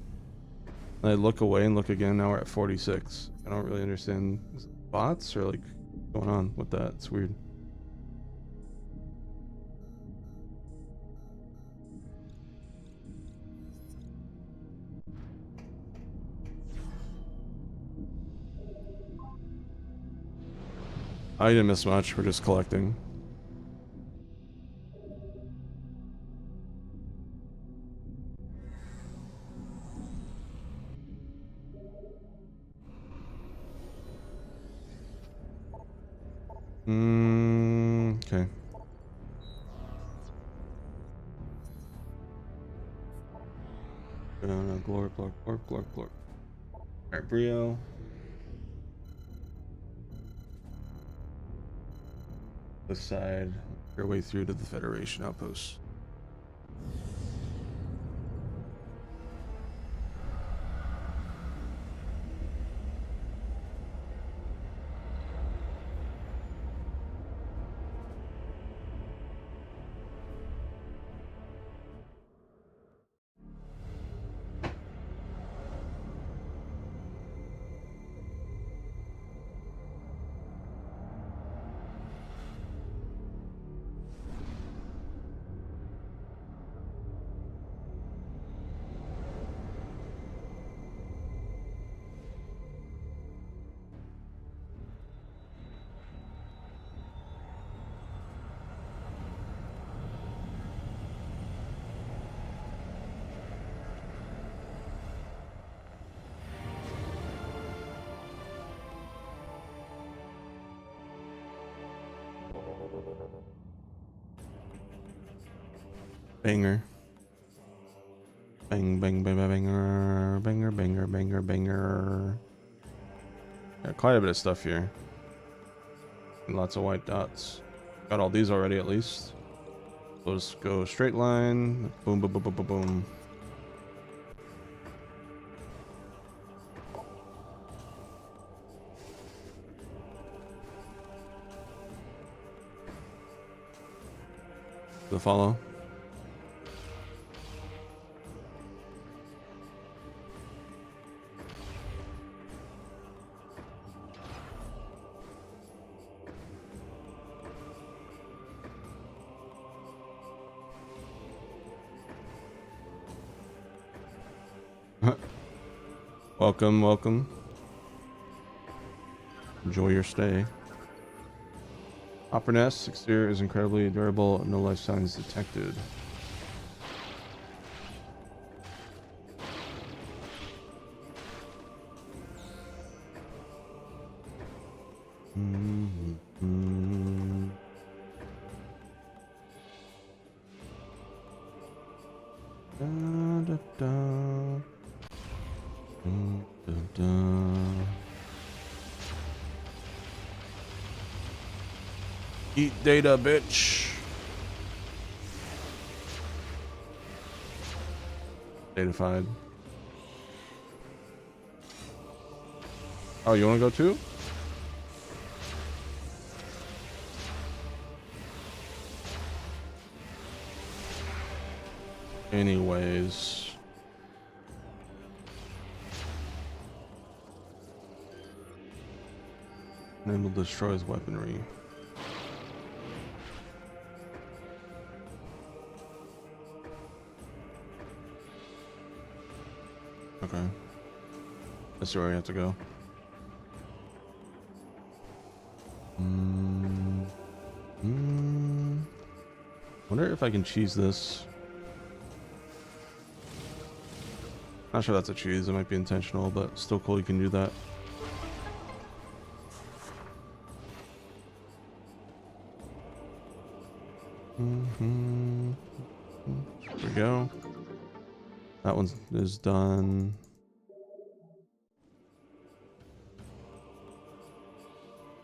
And I look away and look again, now we're at 46. I don't really understand. Is it bots or like what's going on with that? It's weird. I didn't miss much, we're just collecting. Okay. Glorp, glorp, glorp, glorp, glorp. Alright, Brio. This side, your way through to the Federation outpost. Banger. Bang, bang, bang, bang, banger, banger, banger, banger, banger. Got quite a bit of stuff here. And lots of white dots. Got all these already, at least. So let's go straight line. Boom, boom, boom, boom, boom, boom. The follow. Welcome, welcome. Enjoy your stay. Opera nest, exterior is incredibly durable, no life signs detected. Eat data, bitch. Datafied. Oh, you want to go too? Anyways. Enable destroys weaponry. Okay. That's where we have to go. Wonder if I can cheese this. Not sure that's a cheese. It might be intentional, but still cool you can do that. There we go. That one is done.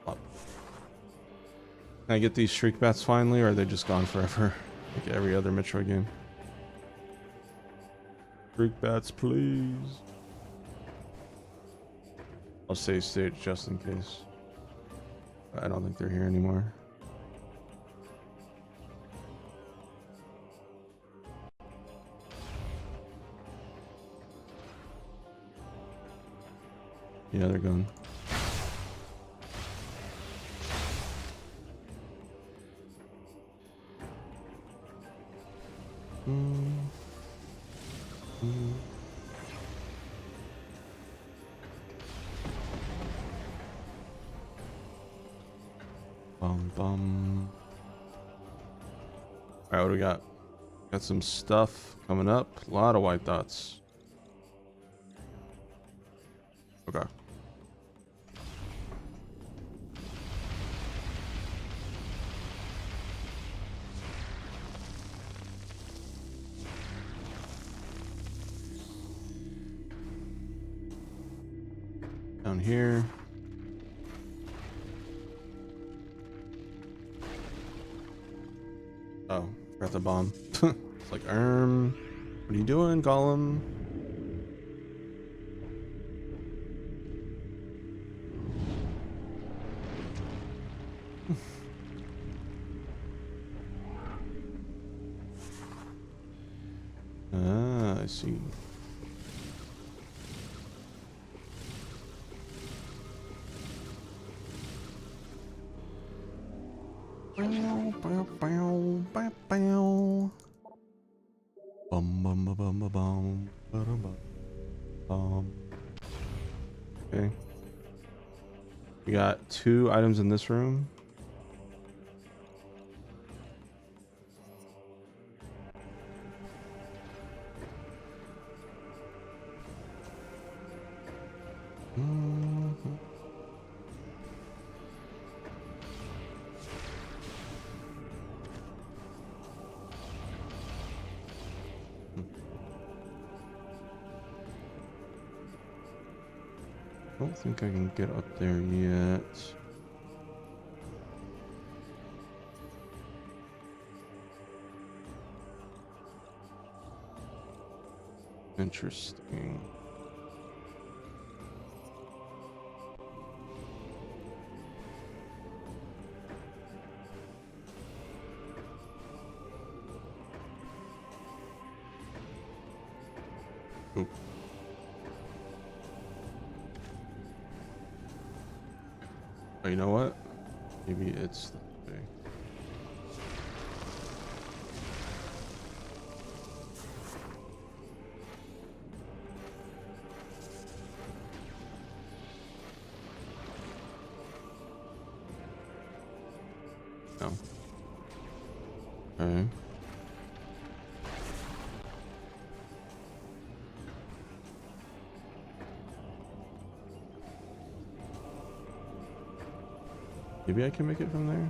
Up. Can I get these shriek bats finally, or are they just gone forever? Like every other Metroid game. Shriek bats, please. I'll save state just in case. I don't think they're here anymore. Yeah, they're gone. Bum bum. Alright, what do we got? Got some stuff coming up. A lot of white dots. Okay. Down here. Oh, forgot the bomb. It's like, what are you doing, Gollum? Ah, I see. Okay. We got 2 items in this room. I don't think I can get up there yet. Interesting. Oop. Oh, you know what? Maybe it's the way. No. Okay. Maybe I can make it from there.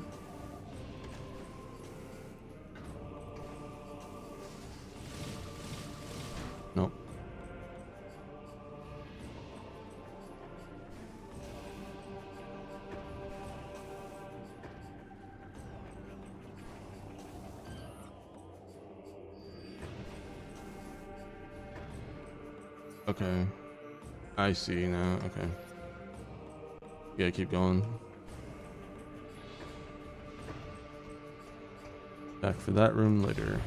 Nope. Okay. I see now. Okay. Yeah, keep going. Back for that room later.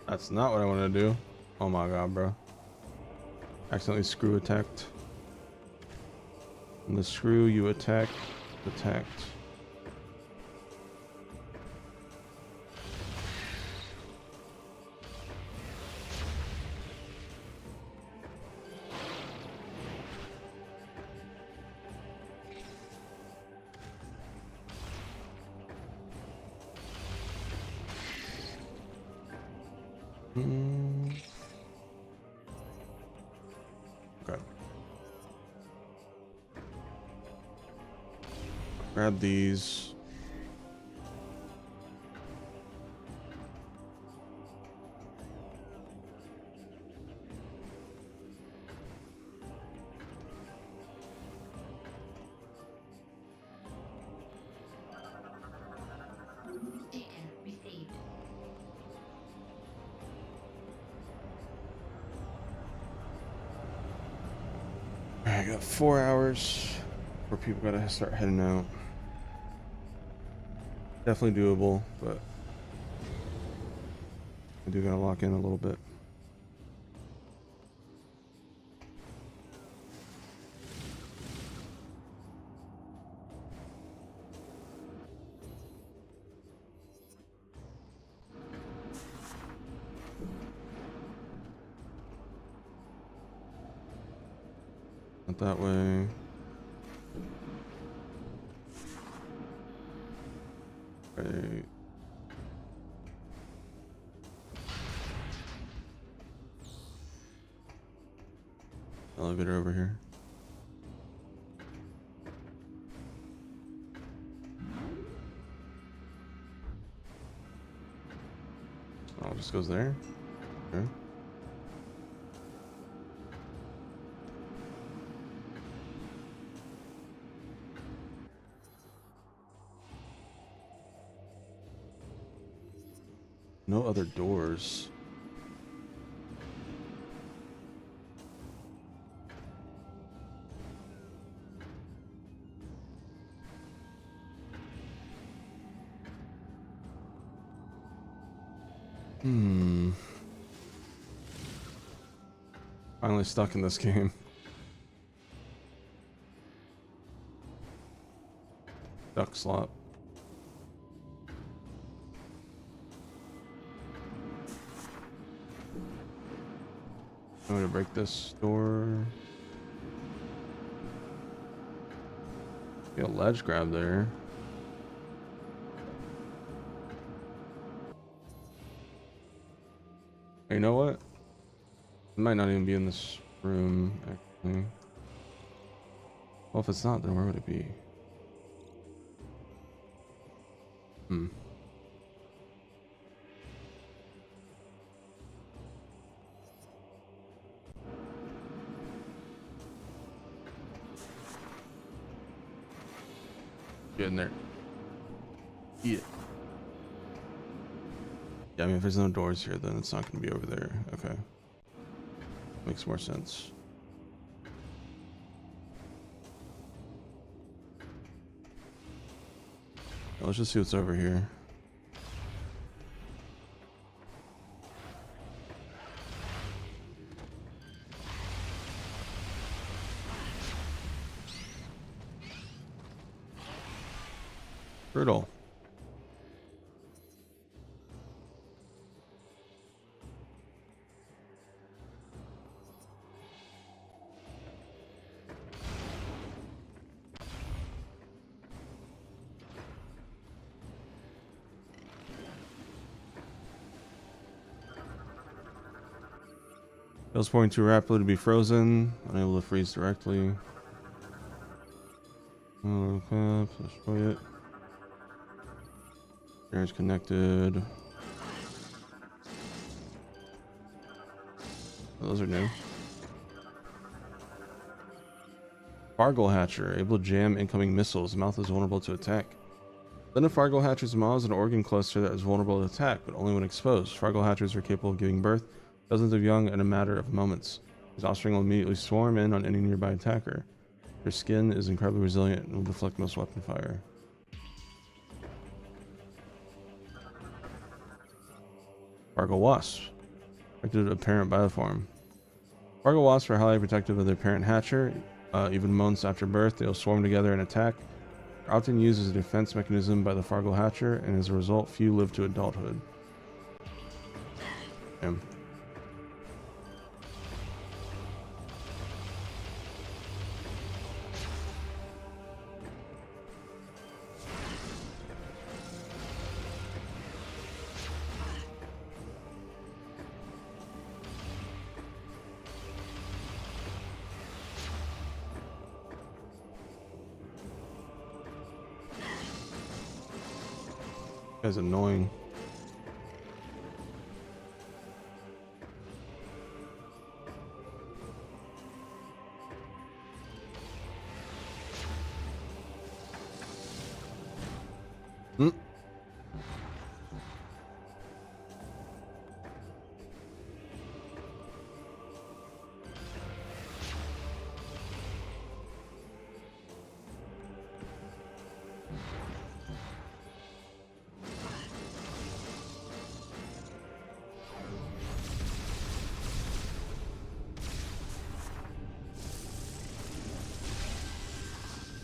That's not what I want to do. Oh my god, bro. Accidentally screw attacked. And the screw you attacked. Okay. Grab these. Data received. Alright, I got 4 hours where people gotta start heading out. Definitely doable, but I do gotta lock in a little bit. Not that way. Right. Elevator over here. Oh, it just goes there? Okay. No other doors. Finally stuck in this game. Duck slot. I'm gonna break this door. Get a ledge grab there. Hey, you know what? It might not even be in this room, actually. Well, if it's not, then where would it be? Get in there. Eat it. Yeah, I mean, if there's no doors here, then it's not going to be over there. Okay. Makes more sense. Let's just see what's over here. Brutal. It's pouring too rapidly to be frozen. Unable to freeze directly. Okay, destroy it. Air's connected. Those are new. Fargle Hatcher, able to jam incoming missiles. Mouth is vulnerable to attack. Then a Fargle Hatcher's maw is an organ cluster that is vulnerable to attack, but only when exposed. Fargle Hatchers are capable of giving birth dozens of young in a matter of moments. His offspring will immediately swarm in on any nearby attacker. Their skin is incredibly resilient and will deflect most weapon fire. Fargle Wasp, protected apparent bioform. Fargle wasps are highly protective of their parent hatcher. Even months after birth, they will swarm together and attack. They're often used as a defense mechanism by the Fargle hatcher, and as a result, few live to adulthood. Damn. That's annoying.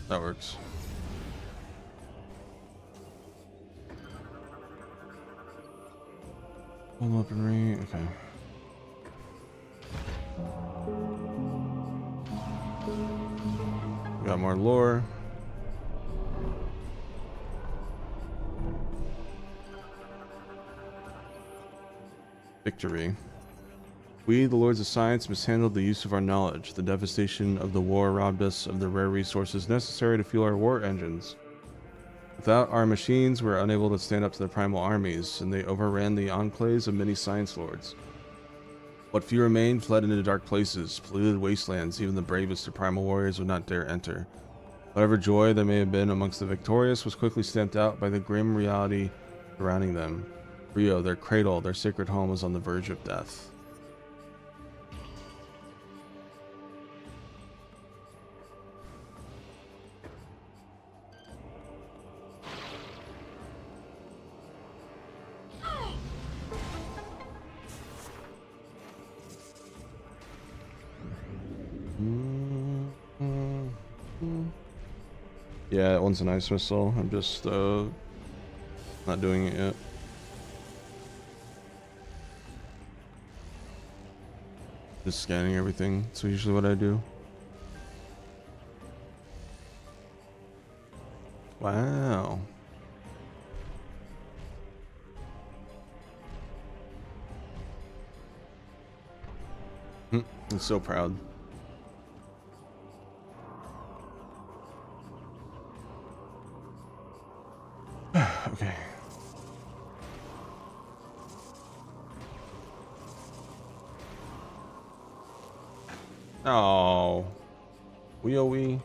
That works. Full weaponry, okay. We got more lore. Victory. We, the Lords of Science, mishandled the use of our knowledge. The devastation of the war robbed us of the rare resources necessary to fuel our war engines. Without our machines, we were unable to stand up to the primal armies, and they overran the enclaves of many science lords. What few remained fled into dark places, polluted wastelands even the bravest of primal warriors would not dare enter. Whatever joy there may have been amongst the victorious was quickly stamped out by the grim reality surrounding them. Rio, their cradle, their sacred home, was on the verge of death. Yeah, that one's an ice missile. I'm just not doing it yet. Just scanning everything. That's usually what I do. Wow. I'm so proud. Okay. Oh. We.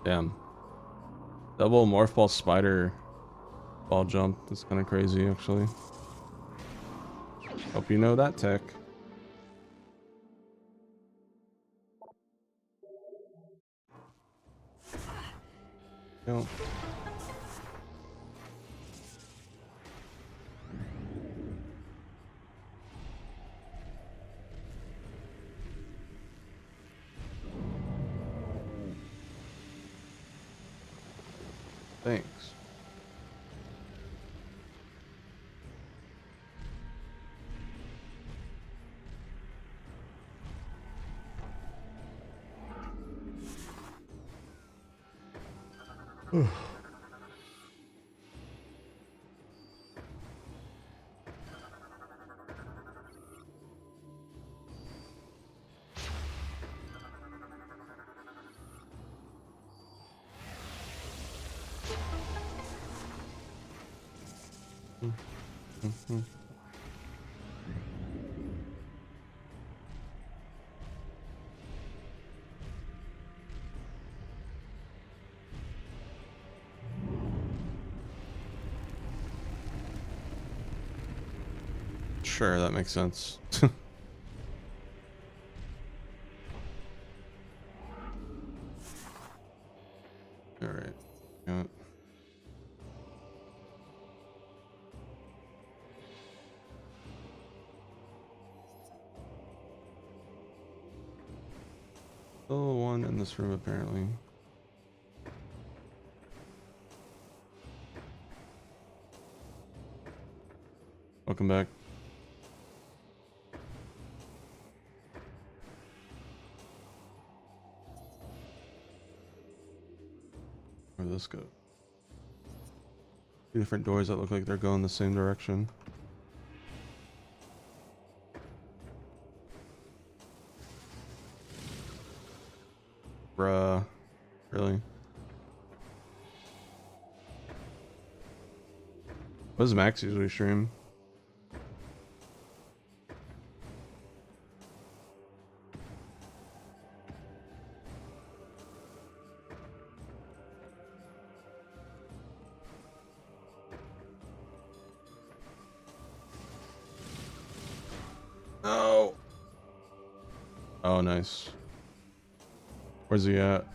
Damn. Double morph ball spider ball jump. That's kind of crazy, actually. Hope you know that tech. No. Thanks. Sure, that makes sense. All right. Yeah. Still one in this room, apparently. Welcome back. Where'd this go? Two different doors that look like they're going the same direction. Bruh. Really? What does Max usually stream? Oh. Oh, nice. Where's he at?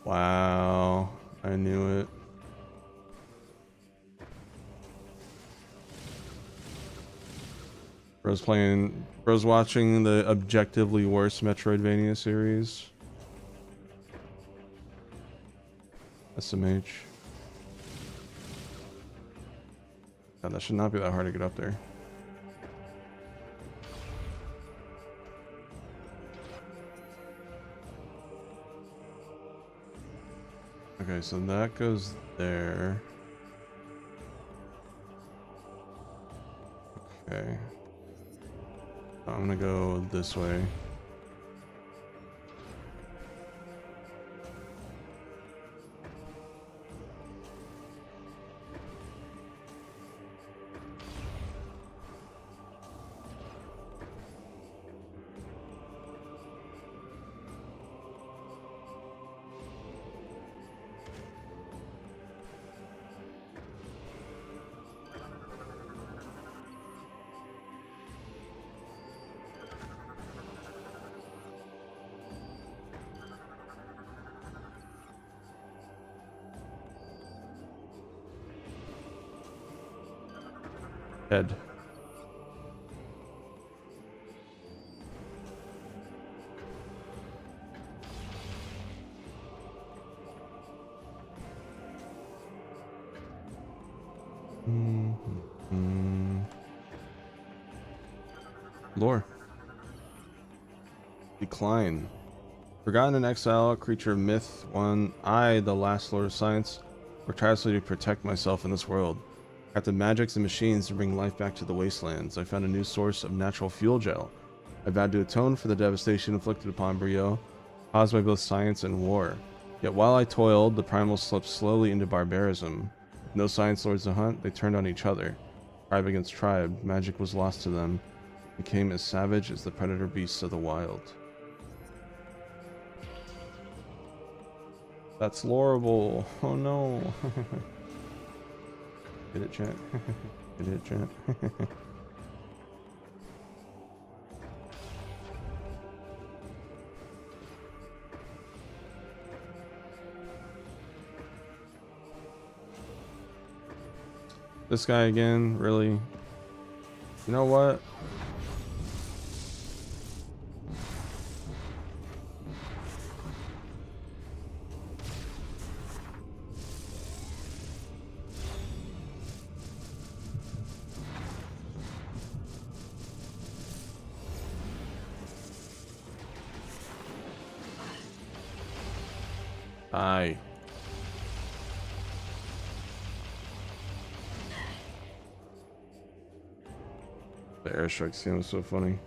Wow, I knew it. Bro's watching the objectively worst Metroidvania series. SMH. God, that should not be that hard to get up there. Okay, so that goes there. Okay. I'm gonna go this way. Head. Lore. Decline. Forgotten in exile, a creature of myth, one I, the last lord of science, work tirelessly to protect myself in this world. Crafted magics and machines to bring life back to the wastelands. I found a new source of natural fuel gel. I vowed to atone for the devastation inflicted upon Brio, caused by both science and war. Yet while I toiled, the primals slipped slowly into barbarism. With no science lords to hunt, they turned on each other. Tribe against tribe, magic was lost to them. Became as savage as the predator beasts of the wild. That's loreable. Oh no. Get it, chat? Get it, chat? This guy again, really? You know what? Aye. The airstrike scene was so funny.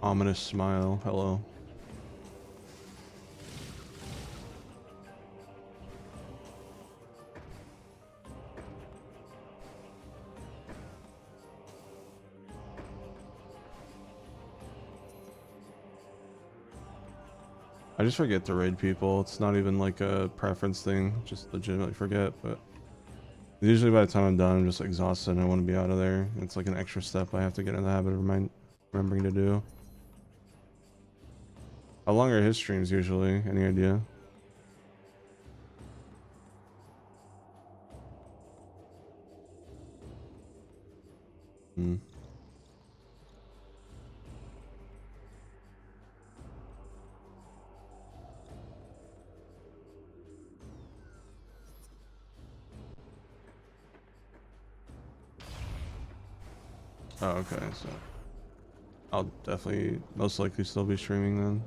Ominous smile. Hello. I just forget to raid people. It's not even like a preference thing. Just legitimately forget. But usually by the time I'm done, I'm just exhausted and I want to be out of there. It's like an extra step I have to get in the habit of remembering to do. How long are his streams usually? Any idea? Hmm. Oh, okay, so I'll definitely most likely still be streaming then.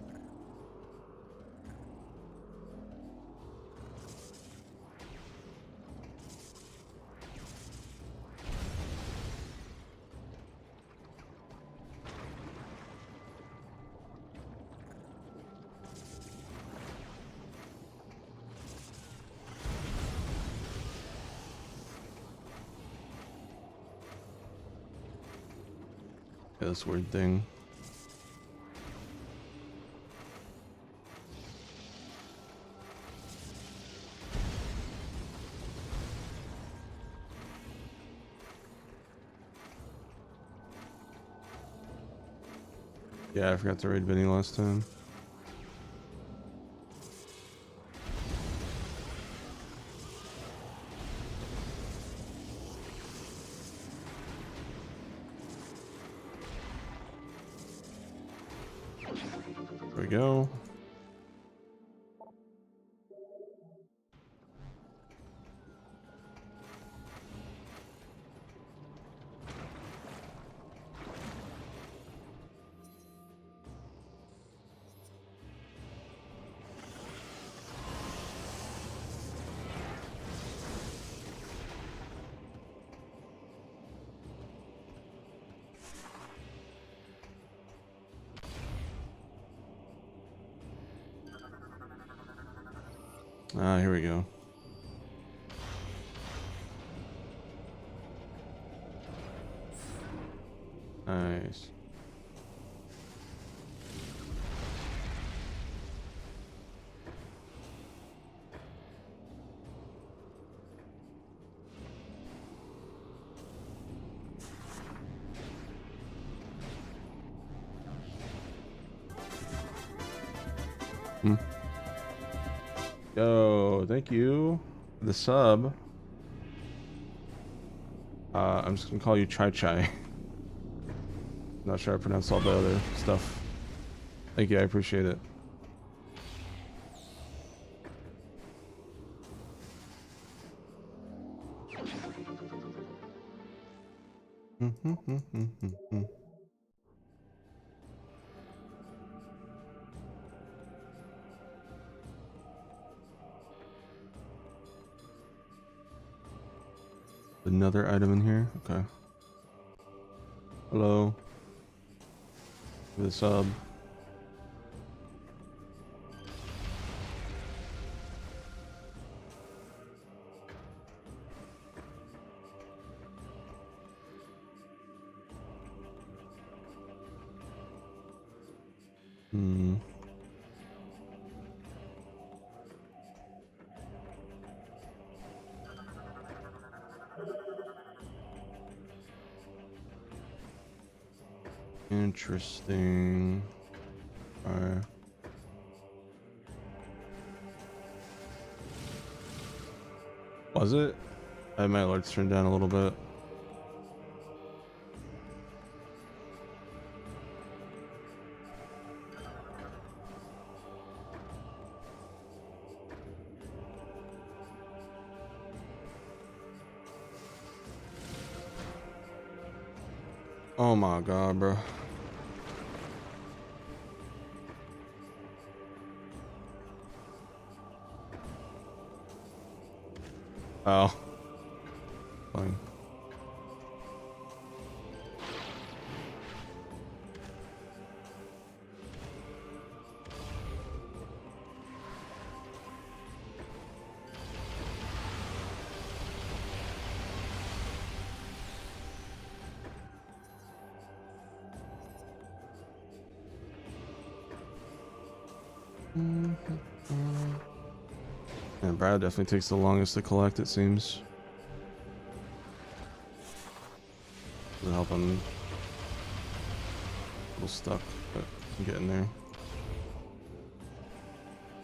Yeah, this weird thing. Yeah, I forgot to raid Vinny last time. There we go. Ah, here we go. Nice. Yo, thank you for the sub. I'm just gonna call you Chai Chai. Not sure I pronounced all the other stuff. Thank you, I appreciate it. Another item in here? Okay. Hello. The sub. Interesting. Alright. Was it? I had my alerts turned down a little bit. Oh my god, bro. Oh. Fine. And Brad definitely takes the longest to collect, it seems. Doesn't help him. A little stuck, but I'm getting there.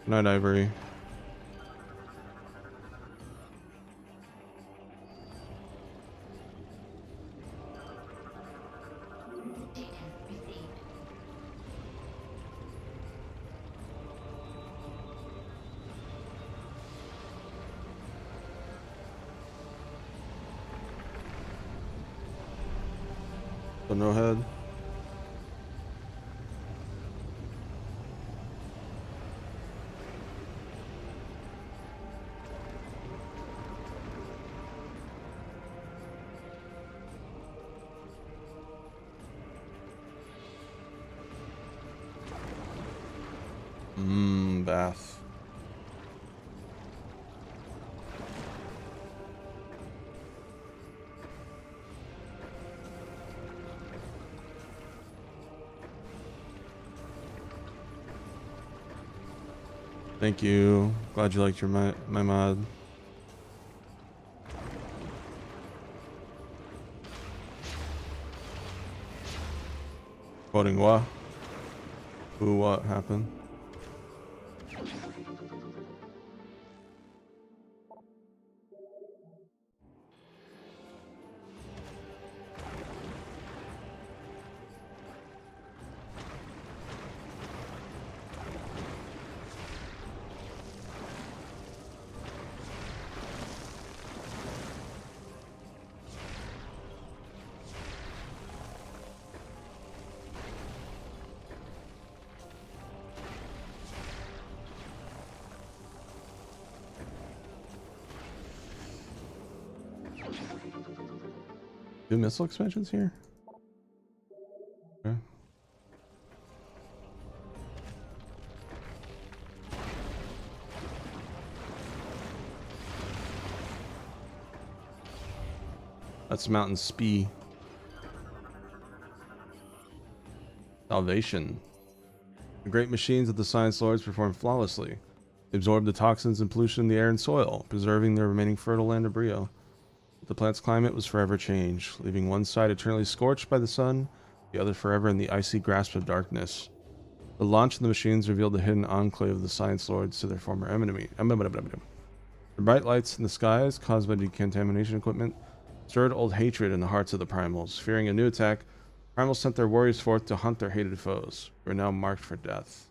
Good night, Ivory. Data received. So no head. Bath. Thank you. Glad you liked your my mod. Quoting what? Who, what happened? Do missile expansions here? Okay. That's Mountain Spee. Salvation. The great machines of the Science Lords perform flawlessly. They absorb the toxins and pollution in the air and soil, preserving the remaining fertile land of Brio. The plant's climate was forever changed, leaving one side eternally scorched by the sun, the other forever in the icy grasp of darkness. The launch of the machines revealed the hidden enclave of the Science Lords to their former enemy. The bright lights in the skies, caused by decontamination equipment, stirred old hatred in the hearts of the Primals. Fearing a new attack, Primals sent their warriors forth to hunt their hated foes, who are now marked for death.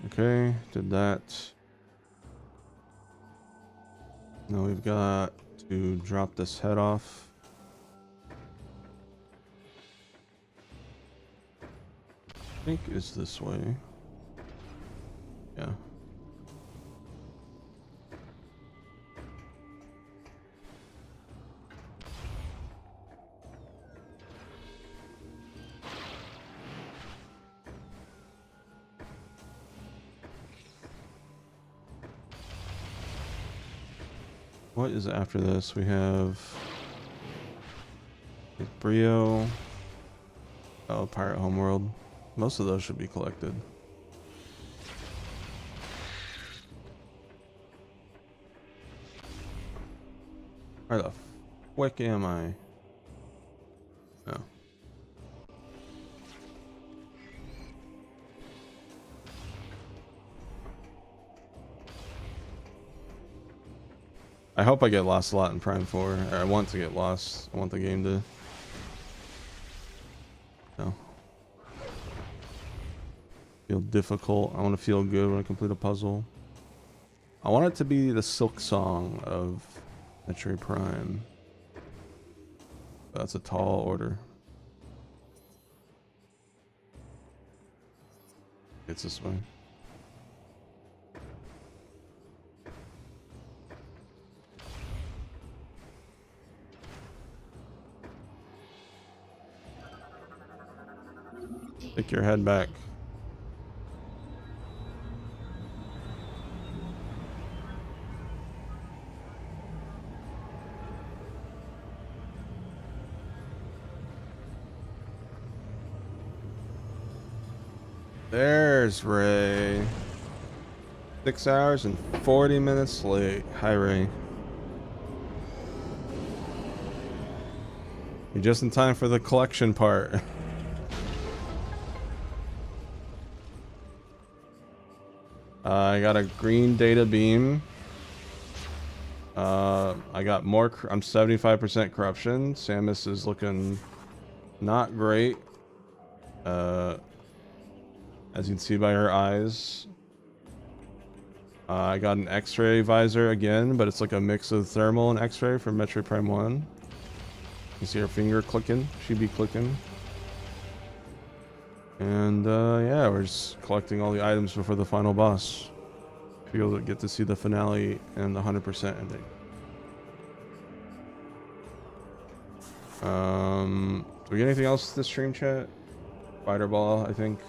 Okay, did that. Now we've got to drop this head off. think is this way. Yeah. What is after this? We have Brio. Oh, Pirate Homeworld. Most of those should be collected. Where the frick am I? Oh. I hope I get lost a lot in Prime 4. Or I want to get lost. I want the game to... No. Feel difficult. I want to feel good when I complete a puzzle. I want it to be the Silk Song of Metroid Prime. That's a tall order. It's this way. Take your head back. There's Ray. 6 hours and 40 minutes late. Hi, Ray. You're just in time for the collection part. I got a green data beam. I got more. I'm 75% corruption. Samus is looking not great. As you can see by her eyes. I got an X-ray visor again, but it's like a mix of thermal and X-ray from Metroid Prime 1. You see her finger clicking. She be clicking. And yeah, we're just collecting all the items before the final boss. You'll get to see the finale and the 100% ending. Do we get anything else this stream, chat? Spider Ball, I think.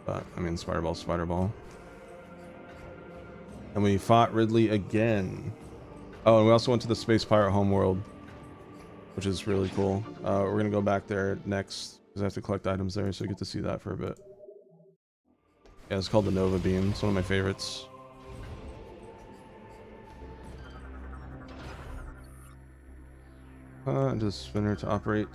But I mean, Spider Ball, Spider Ball. And we fought Ridley again. Oh, and we also went to the Space Pirate Homeworld, which is really cool. We're gonna go back there next because I have to collect items there, so I get to see that for a bit. Yeah, it's called the Nova Beam. It's one of my favorites. Just spinner to operate.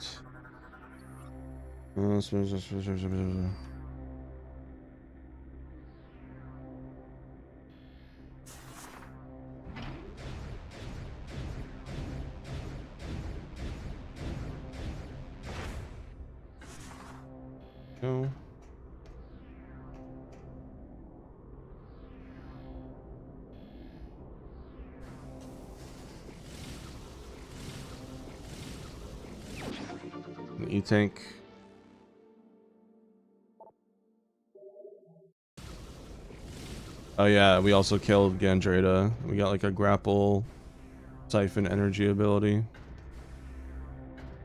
Go. An E-tank. Oh yeah, we also killed Gandreda. We got like a grapple siphon energy ability.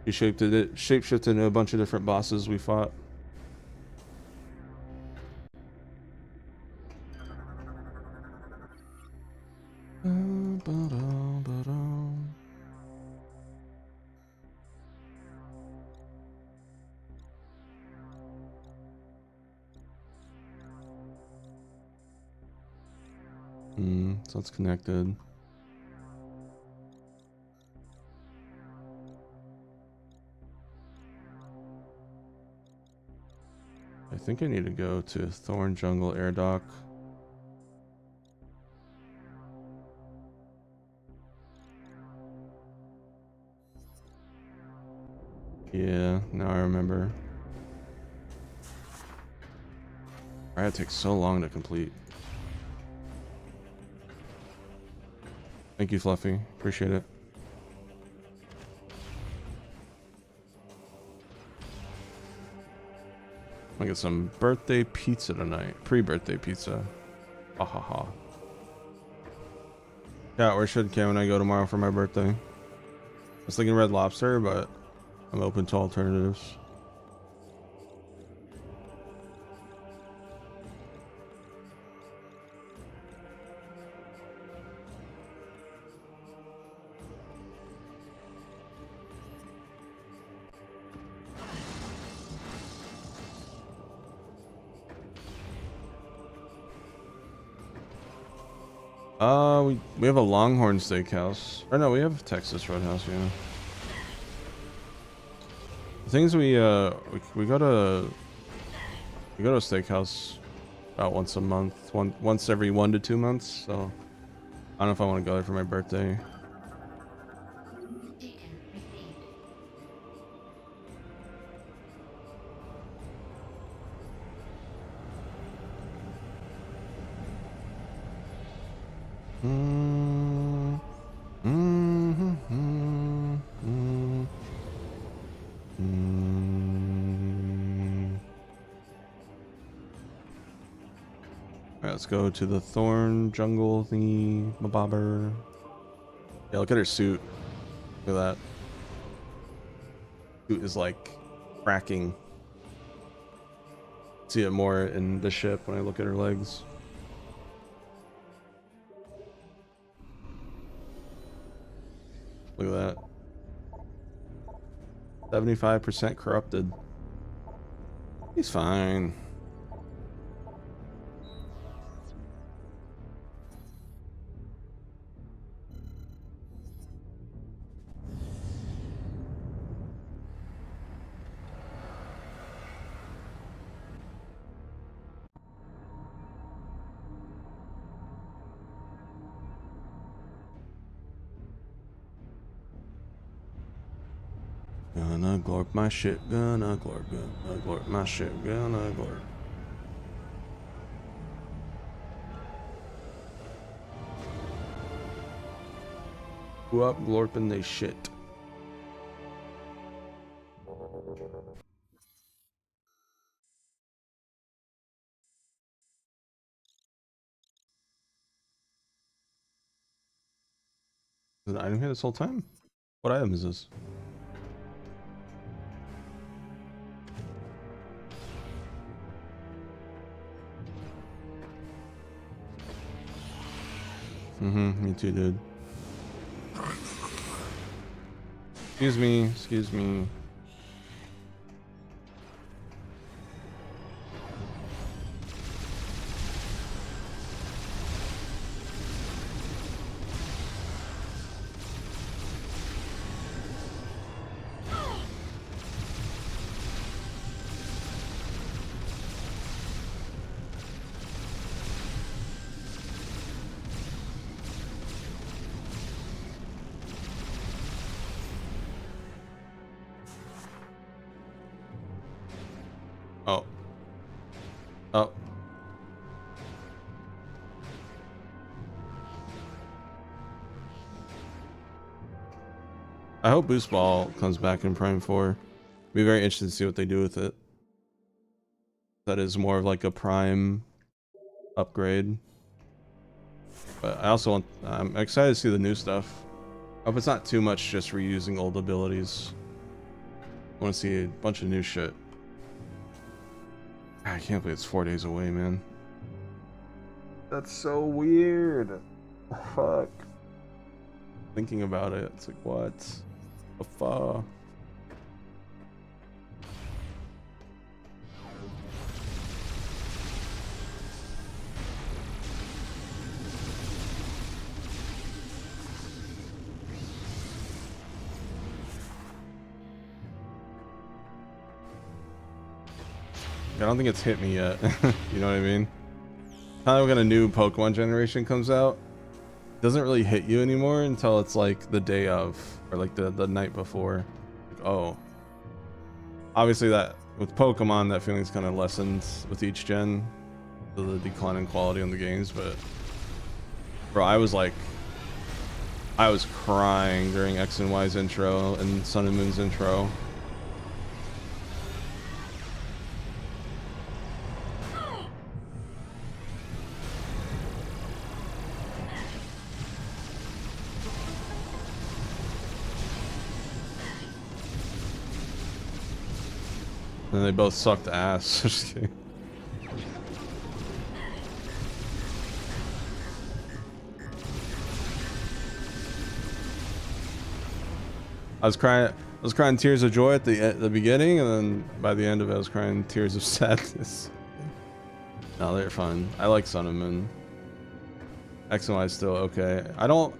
He shapeshifted into a bunch of different bosses we fought. So it's connected. I think I need to go to Thorn Jungle Air Dock. Yeah, now I remember. Why it takes so long to complete. Thank you, Fluffy. Appreciate it. I get some birthday pizza tonight. Pre-birthday pizza. Ha ha ha. Yeah, where should Cam and I go tomorrow for my birthday? I was thinking Red Lobster, but I'm open to alternatives. We have a Longhorn Steakhouse. Or no, we have Texas Roadhouse, yeah. The things we go to a steakhouse about once a month, once every 1 to 2 months, so I don't know if I want to go there for my birthday. Alright, let's go to the Thorn Jungle thingy, mabobber. Yeah, look at her suit. Look at that. Suit is like cracking. See it more in the ship when I look at her legs. Look at that. 75% corrupted. He's fine. Gonna glorp my shit, gonna glorp my shit, gonna glorp. Who up glorping they shit? Is an item here this whole time? What item is this? Me too, dude. Excuse me, excuse me. Oh. Oh. I hope Boost Ball comes back in Prime 4. Be very interested to see what they do with it. That is more of like a Prime upgrade. But I also want, I'm excited to see the new stuff. I hope it's not too much just reusing old abilities. I want to see a bunch of new shit. I can't believe it's 4 days away, man. That's so weird. Fuck. Thinking about it, it's like, what the fuck? I don't think it's hit me yet. You know what I mean? Kind of when a new Pokemon generation comes out, it doesn't really hit you anymore until it's like the day of, or like the night before. Like, oh. Obviously that, with Pokemon, that feeling's kind of lessened with each gen, the decline in quality on the games, but bro, I was crying during X and Y's intro and Sun and Moon's intro. And they both sucked ass. Just kidding. I was crying tears of joy at the beginning, and then by the end of it, I was crying tears of sadness. No, they're fun. I like Sun and Moon. X and Y is still okay. I thought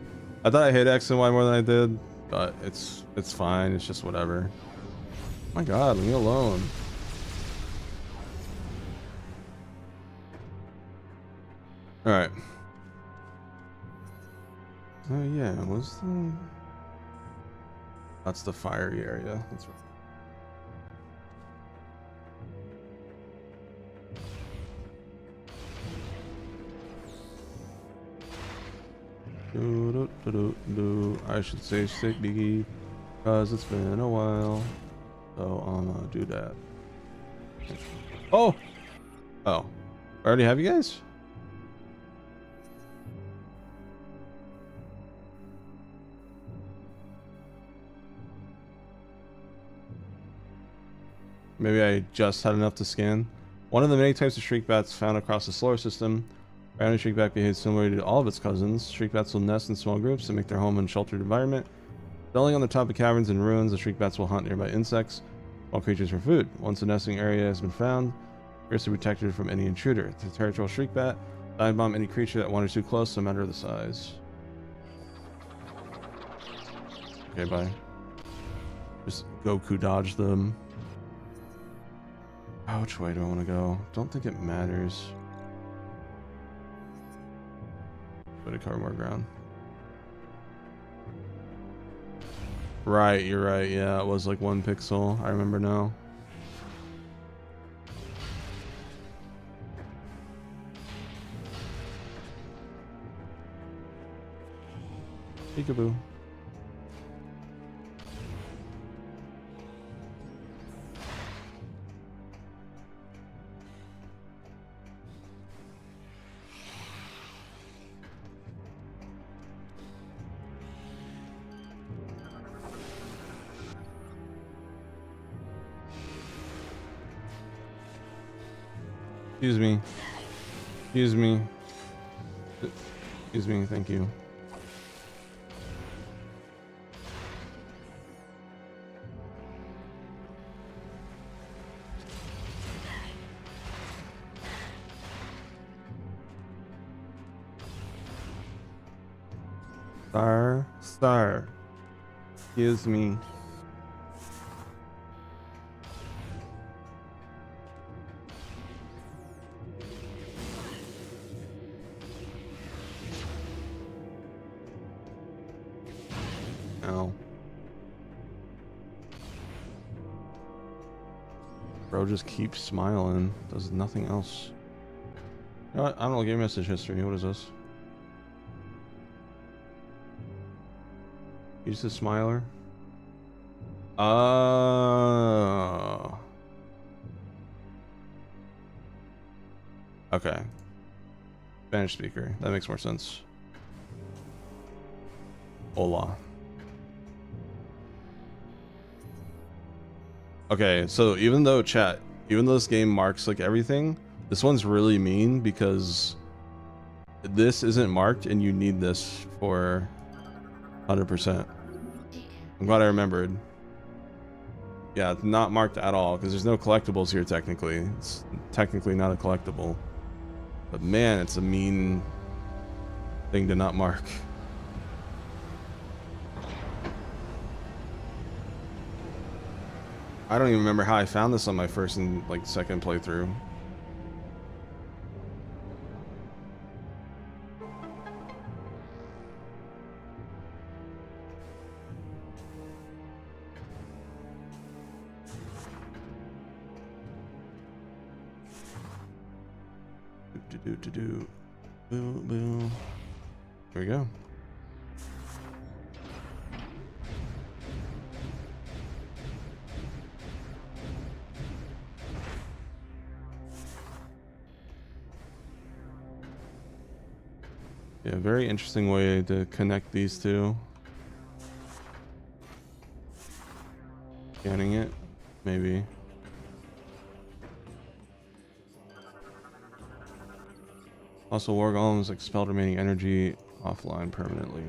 I hated X and Y more than I did, but it's fine. It's just whatever. Oh my God, leave me alone. All right. Oh yeah, what's the? That's the fiery area. That's right. I should say stick biggie, cause it's been a while. So I'm gonna do that. Oh! Oh. I already have you guys? Maybe I just had enough to scan. One of the many types of shriek bats found across the solar system. Brown shriek bat behaves similarly to all of its cousins. Shriek bats will nest in small groups and make their home in a sheltered environment. Settling on the top of caverns and ruins, the shriek bats will hunt nearby insects, small creatures for food. Once a nesting area has been found, fiercely protected from any intruder. The territorial shriek bat dive bomb any creature that wanders too close, no matter the size. Okay, bye. Just Goku dodge them. Oh, which way do I want to go? Don't think it matters. But to cover more ground. Right, you're right. Yeah, it was like 1 pixel. I remember now. Peekaboo. Excuse me. Excuse me. Excuse me, thank you. Star. Excuse me. Bro just keeps smiling, does nothing else. You know what? I don't know, game message history. What is this? Use the smiler. Okay. Spanish speaker. That makes more sense. Hola. Okay, so even though this game marks like everything, this one's really mean because this isn't marked and you need this for 100%. I'm glad I remembered. Yeah, it's not marked at all because there's no collectibles here technically. It's technically not a collectible. But man, it's a mean thing to not mark. I don't even remember how I found this on my first and like second playthrough. Boo, boo. Here we go. Yeah, very interesting way to connect these two. Scanning it, maybe. Also, war golems expelled remaining energy offline permanently.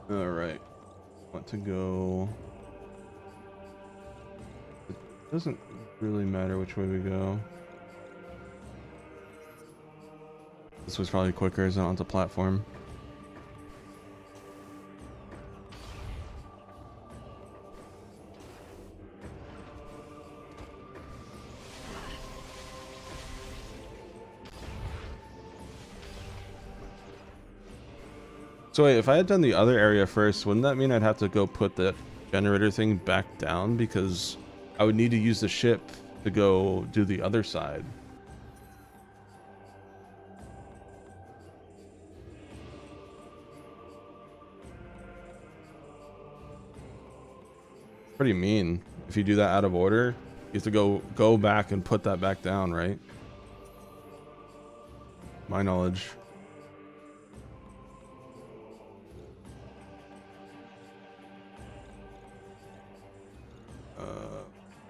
All right, want to go. It doesn't really matter which way we go. This was probably quicker, isn't it, onto platform? So wait, if I had done the other area first, wouldn't that mean I'd have to go put the generator thing back down? Because I would need to use the ship to go do the other side. Pretty mean. If you do that out of order, you have to go back and put that back down, right? My knowledge.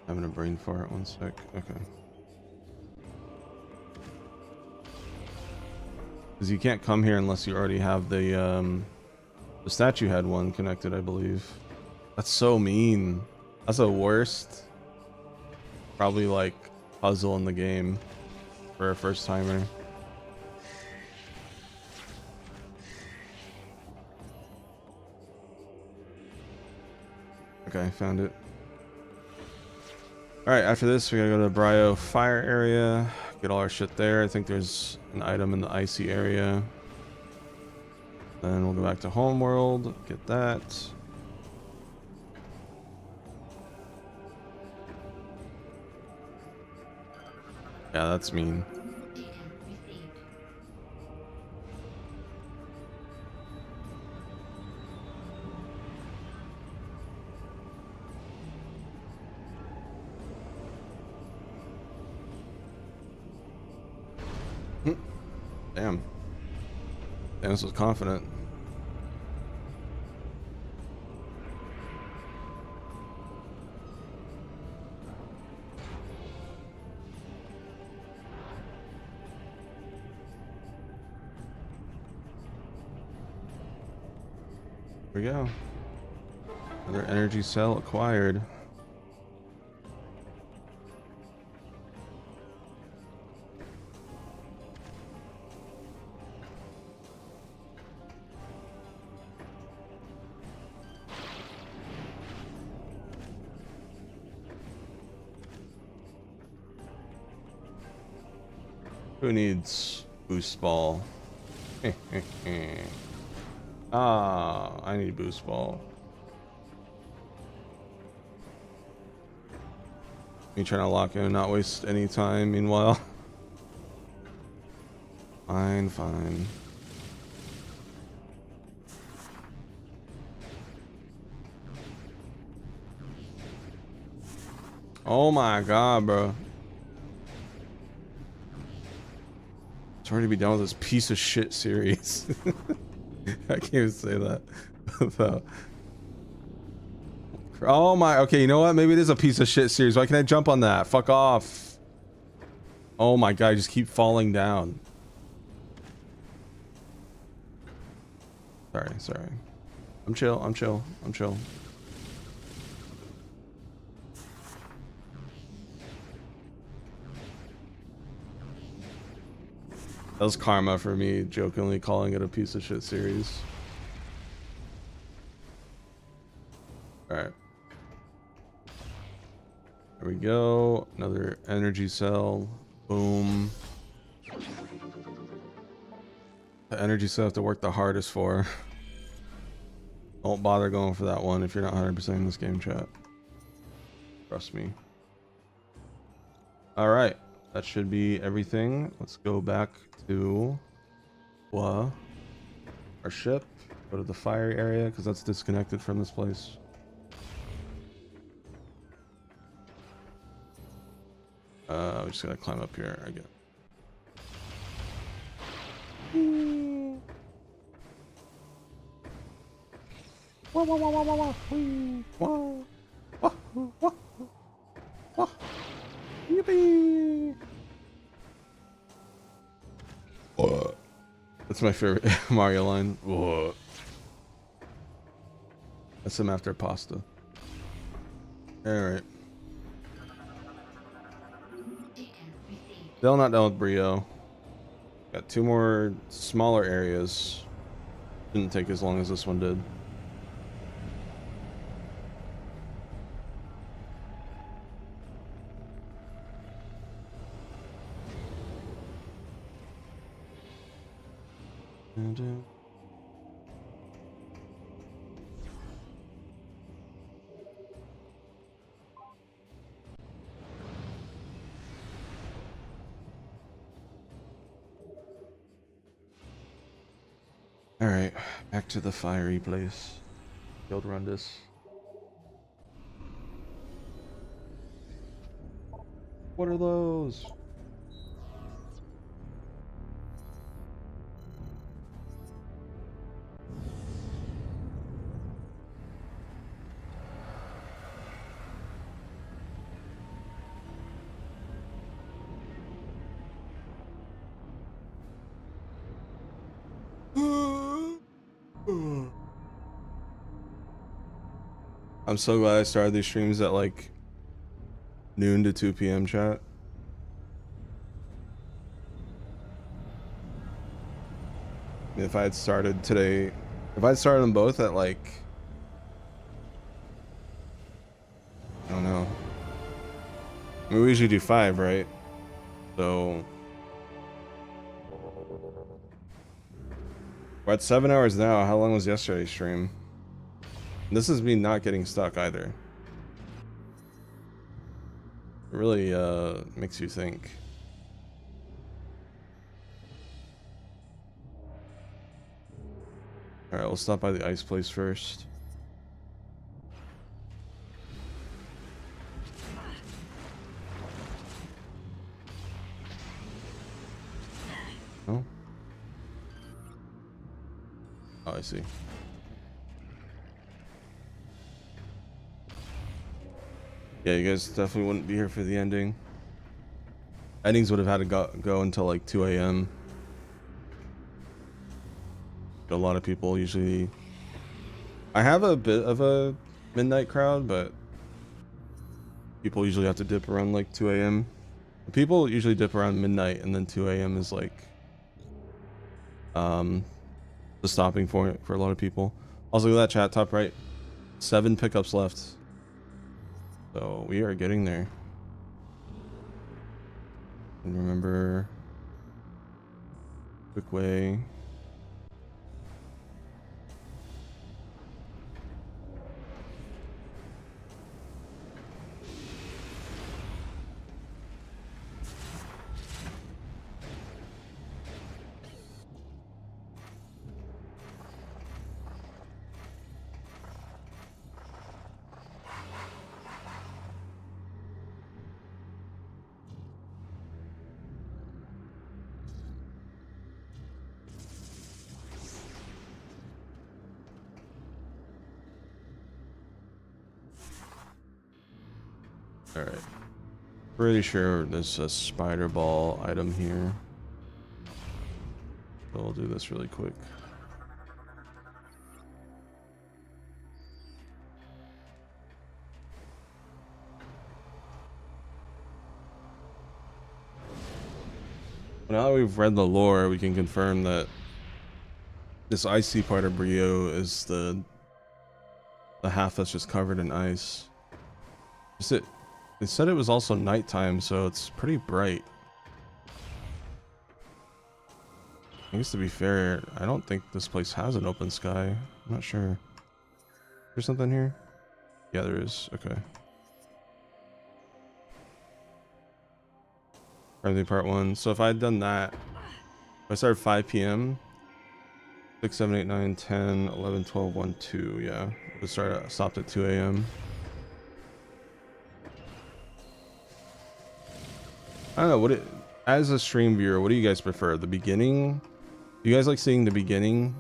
Having a brain fart, 1 sec. Okay. Because you can't come here unless you already have the statue had one connected, I believe. That's so mean. That's the worst. Probably like puzzle in the game for a first timer. Okay, found it. Alright, after this we gotta go to the Brio fire area, get all our shit there. I think there's an item in the icy area. Then we'll go back to Homeworld, get that. Yeah, that's mean. Damn. Damn, this was confident. Here we go. Another energy cell acquired. Who needs boost ball? Ah, I need boost ball. Me trying to lock in and not waste any time meanwhile. Fine, fine. Oh my god, bro. It's ready to be done with this piece of shit series. I can't even say that. Oh my, okay, you know what? Maybe it is a piece of shit series. Why can't I jump on that? Fuck off. Oh my god, I just keep falling down. Sorry, sorry. I'm chill, I'm chill, I'm chill. That was karma for me jokingly calling it a piece of shit series. Alright. There we go. Another energy cell. Boom. The energy cell I have to work the hardest for. Don't bother going for that one if you're not 100% in this game, chat. Trust me. Alright. That should be everything. Let's go back to our ship. Go to the fire area because that's disconnected from this place. We just gotta climb up here, I guess. Wah, wah, wah, wah, wah, wah. Whee. Wah. Wah, wah, wah. Yippee. Wah. That's my favorite Mario line. Whoa. That's him after pasta. Alright. Still not done with Brio. Got 2 more smaller areas. Didn't take as long as this one did. Alright, back to the fiery place. Killed Rundus. What are those? I'm so glad I started these streams at like noon to 2 p.m. chat. If I had started today, if I'd started them both at like, I don't know. I mean, we usually do 5, right? So we're at 7 hours now. How long was yesterday's stream? This is me not getting stuck either. It really makes you think. Alright, we'll stop by the ice place first. Oh? Oh, I see. Yeah, you guys definitely wouldn't be here for the ending. Endings would have had to go until like 2 a.m. A lot of people usually... I have a bit of a midnight crowd, but people usually have to dip around like 2 a.m. People usually dip around midnight, and then 2 a.m. is like the stopping point for a lot of people. Also, look at that chat top right. 7 pickups left. So we are getting there. And remember, quick way. Alright. Pretty sure there's a spider ball item here. So we'll do this really quick. Now that we've read the lore, we can confirm that this icy part of Brio is the half that's just covered in ice. They said it was also nighttime, so it's pretty bright. I guess to be fair, I don't think this place has an open sky. I'm not sure. There's something here? Yeah, there is. Okay. Friendly part 1. So if I had done that, if I started 5 p.m., 6, 7, 8, 9, 10, 11, 12, 1, 2, yeah. It stopped at 2 a.m. I don't know, as a stream viewer, what do you guys prefer? The beginning? Do you guys like seeing the beginning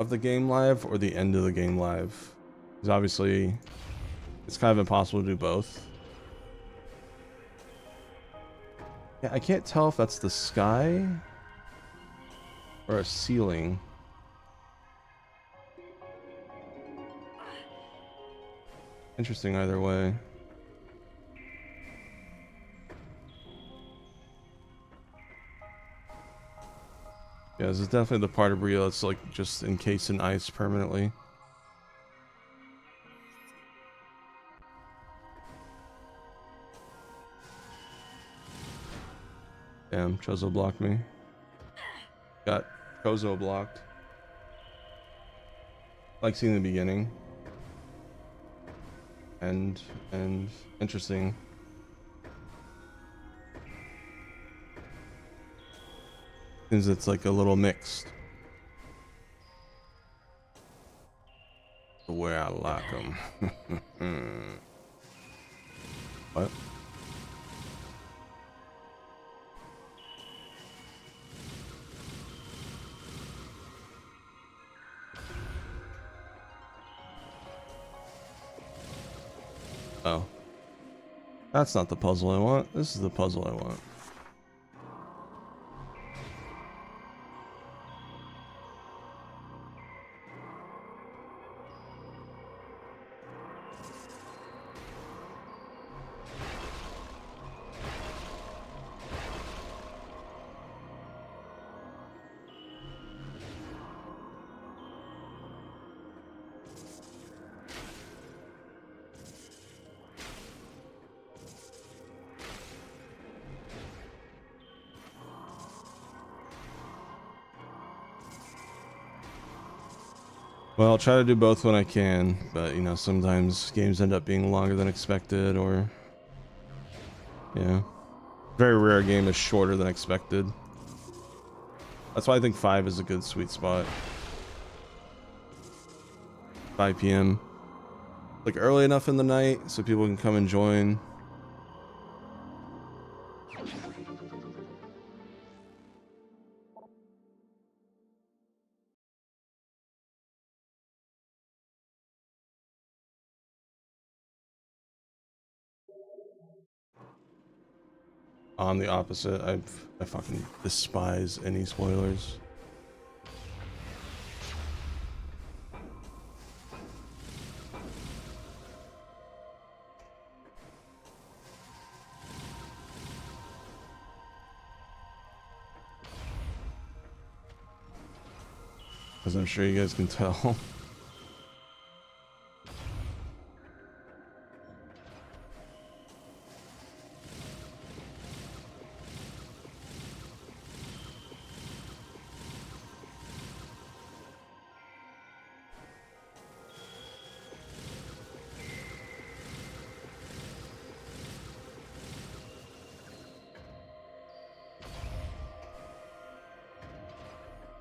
of the game live or the end of the game live. Because obviously it's kind of impossible to do both. Yeah, I can't tell if that's the sky or a ceiling. Interesting either way. Yeah, this is definitely the part of Rio that's like just encased in ice permanently. Damn, Chozo blocked me. Got Chozo blocked. Like seeing the beginning. And interesting. Seems it's like a little mixed. The way I like them. What? Oh. That's not the puzzle I want. This is the puzzle I want. Well, I'll try to do both when I can, but you know, sometimes games end up being longer than expected, or yeah, very rare a game is shorter than expected. That's why I think 5 is a good sweet spot. 5 p.m. like early enough in the night so people can come and join. I'm the opposite. I fucking despise any spoilers. As I'm sure you guys can tell.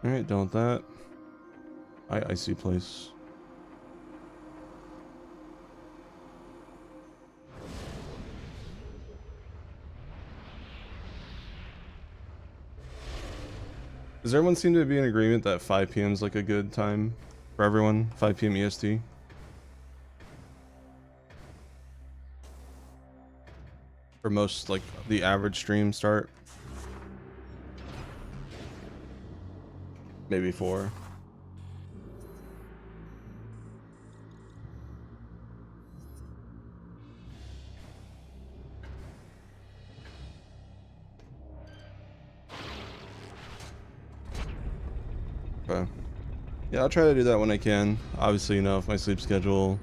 Alright, done with that. I see place. Does everyone seem to be in agreement that 5 p.m. is like a good time for everyone? 5 p.m. EST? For most, like, the average stream start? Maybe 4. Okay. Yeah, I'll try to do that when I can. Obviously, you know, if my sleep schedule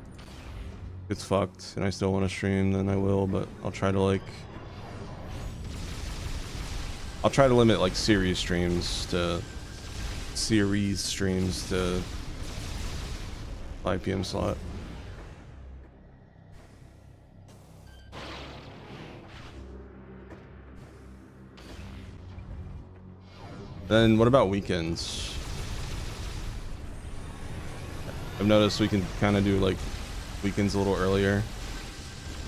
gets fucked and I still want to stream, then I will, but I'll try to, like... I'll try to limit, like, series streams to 5 p.m. slot. Then what about weekends? I've noticed we can kind of do like weekends a little earlier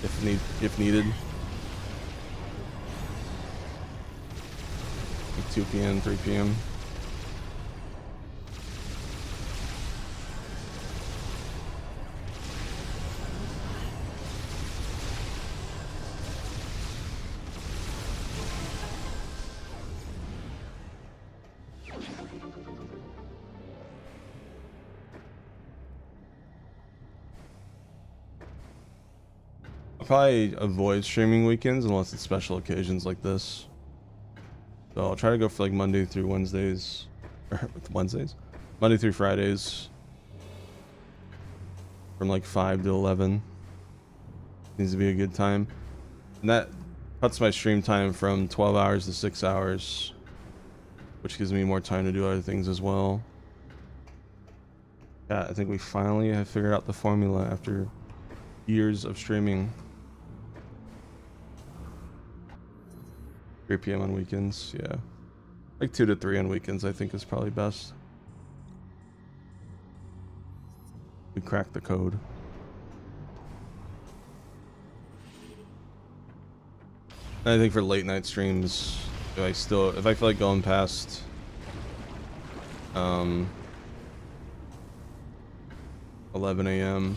if needed. Like 2 p.m., 3 p.m. probably avoid streaming weekends unless it's special occasions like this. So I'll try to go for like Monday through Wednesdays, or Wednesdays, Monday through Fridays, from like 5 to 11. Needs to be a good time, and that cuts my stream time from 12 hours to 6 hours, which gives me more time to do other things as well. Yeah, I think we finally have figured out the formula after years of streaming. 3 p.m. on weekends, yeah. Like 2 to 3 on weekends, I think is probably best. We cracked the code. And I think for late night streams, if I feel like going past 11 a.m.,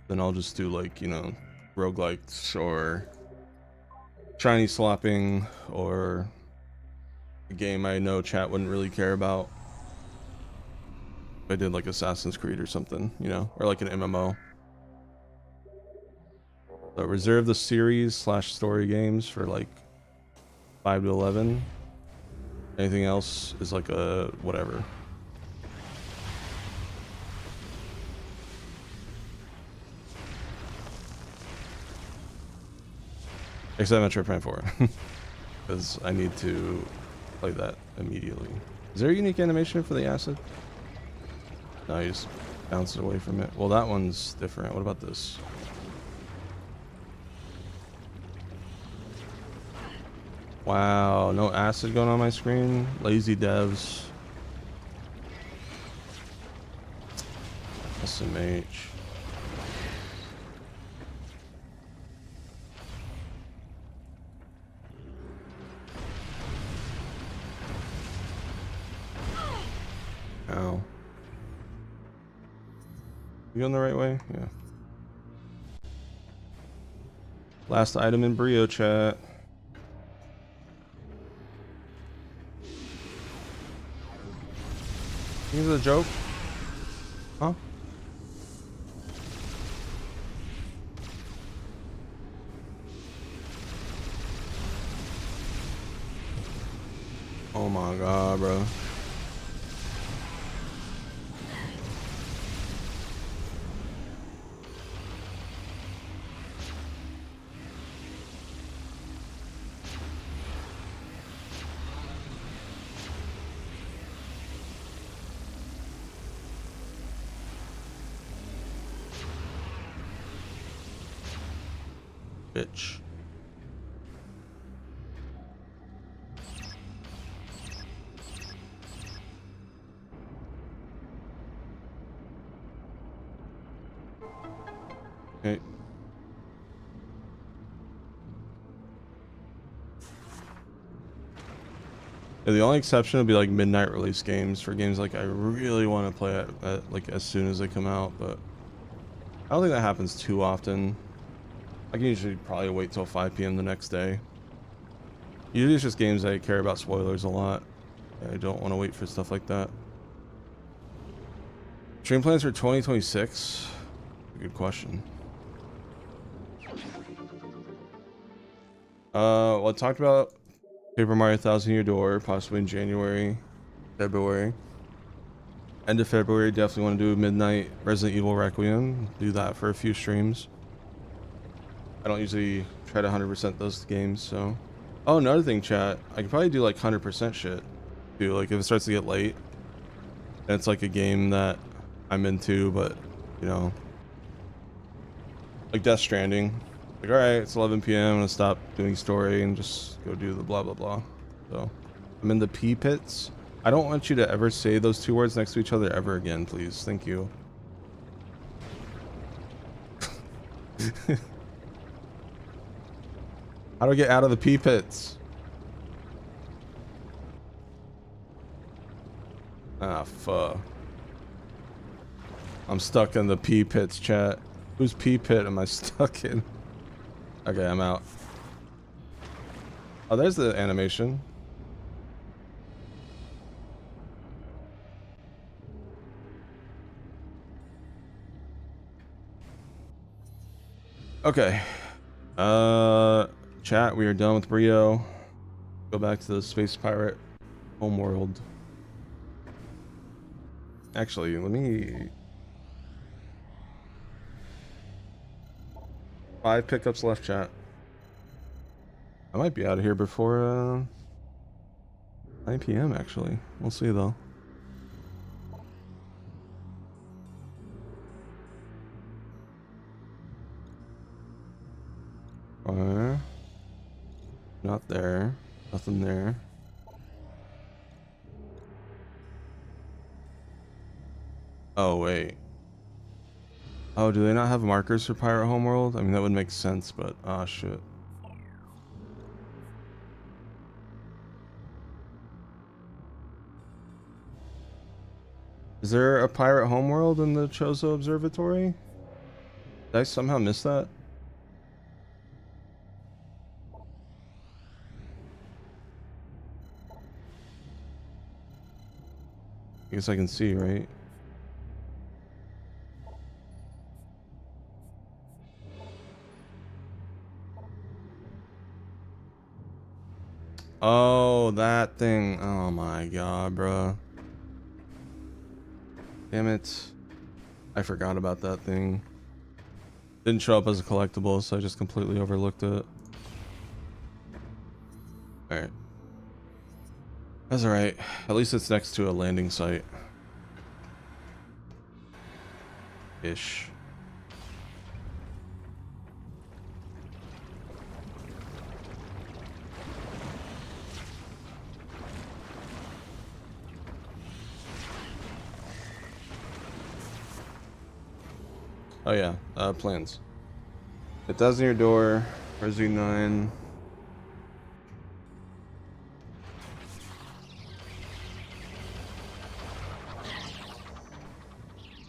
then I'll just do like, you know, roguelikes or shiny swapping or a game I know chat wouldn't really care about. If I did like Assassin's Creed or something, you know, or like an MMO. So reserve the series / story games for like 5 to 11. Anything else is like a whatever. Except Metroid Prime 4. Because I need to play that immediately. Is there a unique animation for the acid? No, you just bounce it away from it. Well, that one's different. What about this? Wow, no acid going on my screen. Lazy devs. SMH. Ow. You going the right way? Yeah. Last item in Brio chat. Is it a joke? Huh? Oh my god, bro. Bitch. Okay. Yeah, the only exception would be like midnight release games for games like I really want to play at like as soon as they come out, but I don't think that happens too often. I can usually probably wait till 5 p.m. the next day. Usually it's just games I care about spoilers a lot. I don't want to wait for stuff like that. Stream plans for 2026? Good question. Well, I talked about Paper Mario Thousand Year Door, possibly in January, February. End of February, definitely want to do Midnight Resident Evil Requiem. Do that for a few streams. I don't usually try to 100% those games, so. Oh, another thing, chat. I could probably do like 100% shit. Too. Like if it starts to get late, and it's like a game that I'm into, but you know, like Death Stranding. Like, all right, it's 11 p.m. I'm gonna stop doing story and just go do the blah blah blah. So, I'm in the pee pits. I don't want you to ever say those two words next to each other ever again, please. Thank you. How do I get out of the pee pits? Ah, fuck. I'm stuck in the pee pits, chat. Whose pee pit am I stuck in? Okay, I'm out. Oh, there's the animation. Okay. Chat, we are done with Brio. Go back to the Space Pirate homeworld. Actually, let me... 5 pickups left, chat. I might be out of here before 9 p.m. actually. We'll see though. Not there. Nothing there. Oh, wait. Oh, do they not have markers for Pirate Homeworld? I mean, that would make sense, but... ah, shit. Is there a Pirate Homeworld in the Chozo Observatory? Did I somehow miss that? I guess I can see, right? Oh, that thing. Oh my god, bruh. Damn it. I forgot about that thing. Didn't show up as a collectible, so I just completely overlooked it. Alright. That's alright. At least it's next to a landing site. Ish. Oh yeah, plans. It does near your door. Resi 9.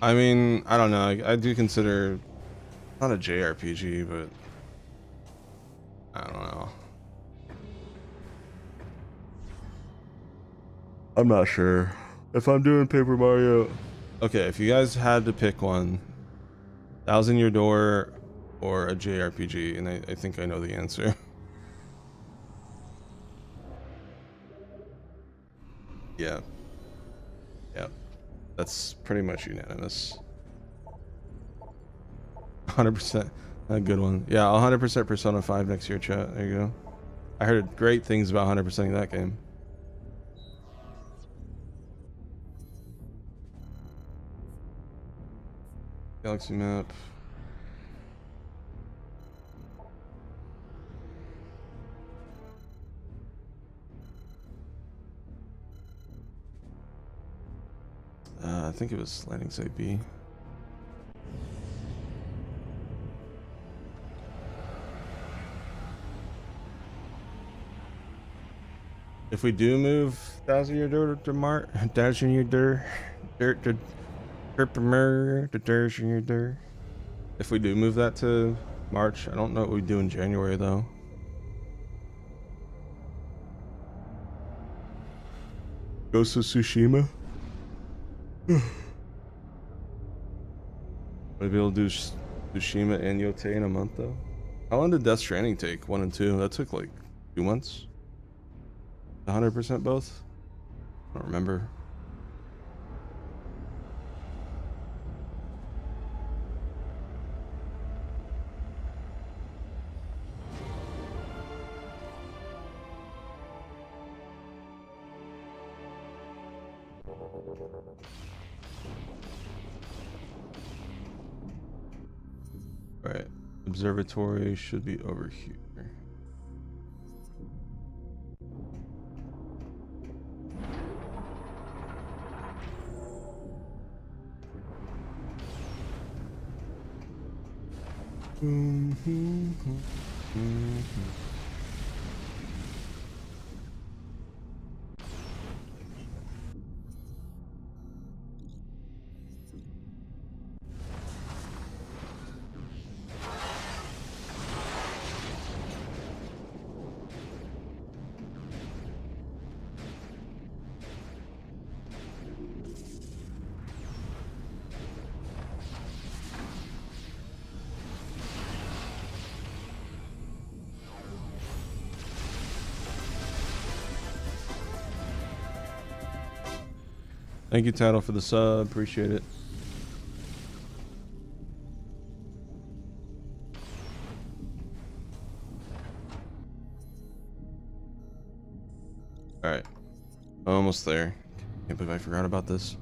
I mean, I don't know. I do consider not a JRPG, but I don't know. I'm not sure if I'm doing Paper Mario. Okay, if you guys had to pick one, Thousand Year Door or a JRPG, and I think I know the answer. Yeah. Yeah. That's pretty much unanimous. 100%. A good one. Yeah, 100% Persona 5 next year, chat. There you go. I heard great things about 100%ing that game. Galaxy map. I think it was landing site B. If we do move Thousand Year Door to Mart, Thousand Year Door, Dirt to Thousand Year Door. If we do move that to March, I don't know what we do in January though. Ghost of Tsushima. Maybe we'll do Tsushima and Yote in a month though. How long did Death Stranding take? 1 and 2? That took like 2 months. 100% both? I don't remember. Alright, observatory should be over here. Thank you, Tattle, for the sub. Appreciate it. Alright. Almost there. Can't believe I forgot about this.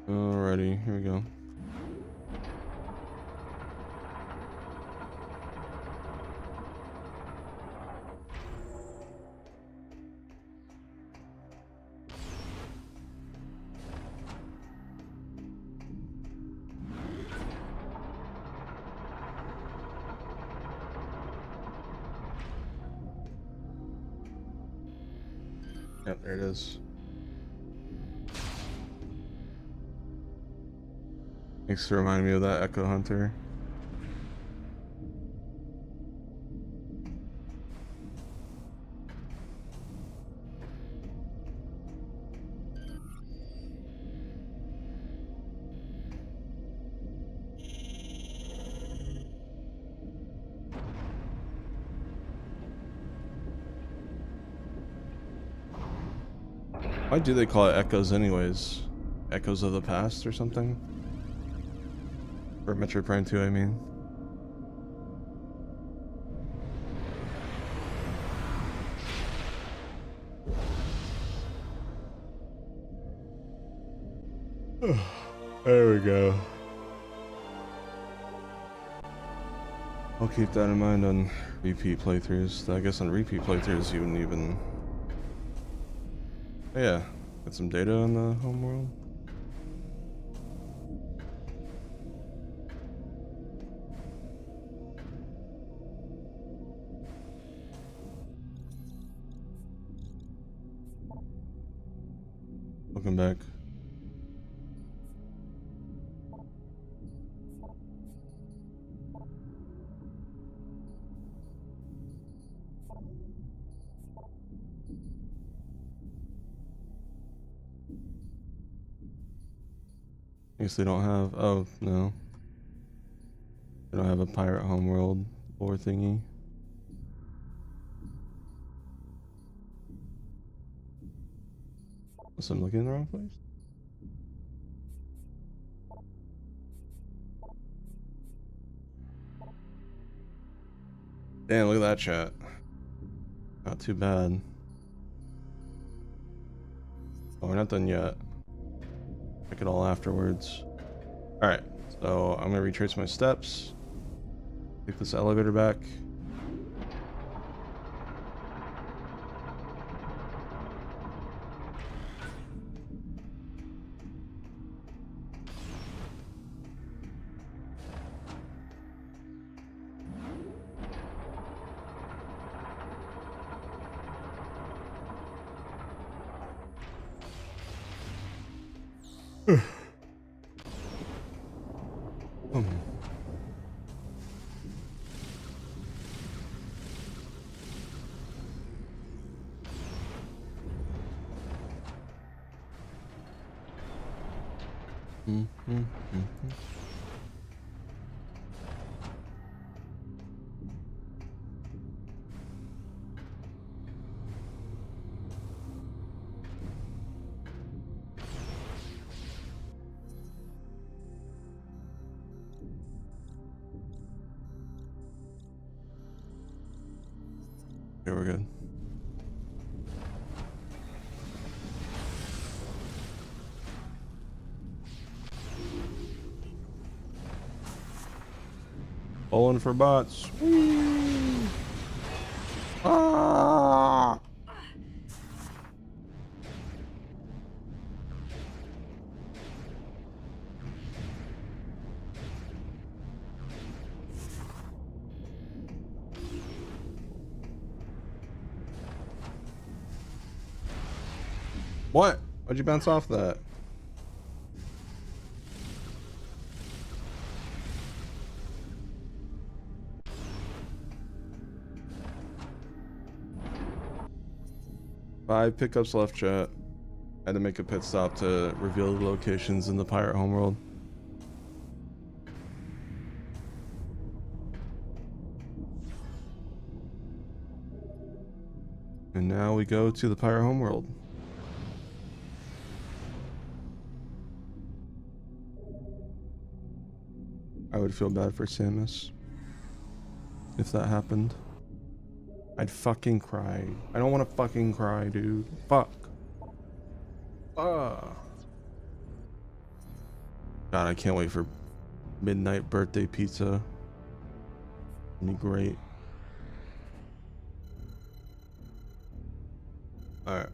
Alrighty, here we go. Yep, there it is. Thanks for reminding me of that Echo Hunter. Why do they call it echoes anyways? Echoes of the past or something? For Metroid Prime 2, I mean. There we go. I'll keep that in mind on repeat playthroughs. I guess on repeat playthroughs you wouldn't even... Oh, yeah, got some data on the home world. Welcome back. I guess they don't have... Oh, no. They don't have a pirate homeworld lore thingy. Was I looking in the wrong place? Damn, look at that chat. Not too bad. Oh, we're not done yet. Check it all afterwards. Alright, so I'm gonna retrace my steps. Take this elevator back. Okay, we're good. Pulling for bots. Whee! Ah! What? Why'd you bounce off that? 5 pickups left, chat. Had to make a pit stop to reveal the locations in the pirate homeworld. And now we go to the pirate homeworld. I would feel bad for Samus if that happened. I'd fucking cry. I don't want to fucking cry, dude. Fuck. God, I can't wait for midnight birthday pizza. It'd be great. Alright.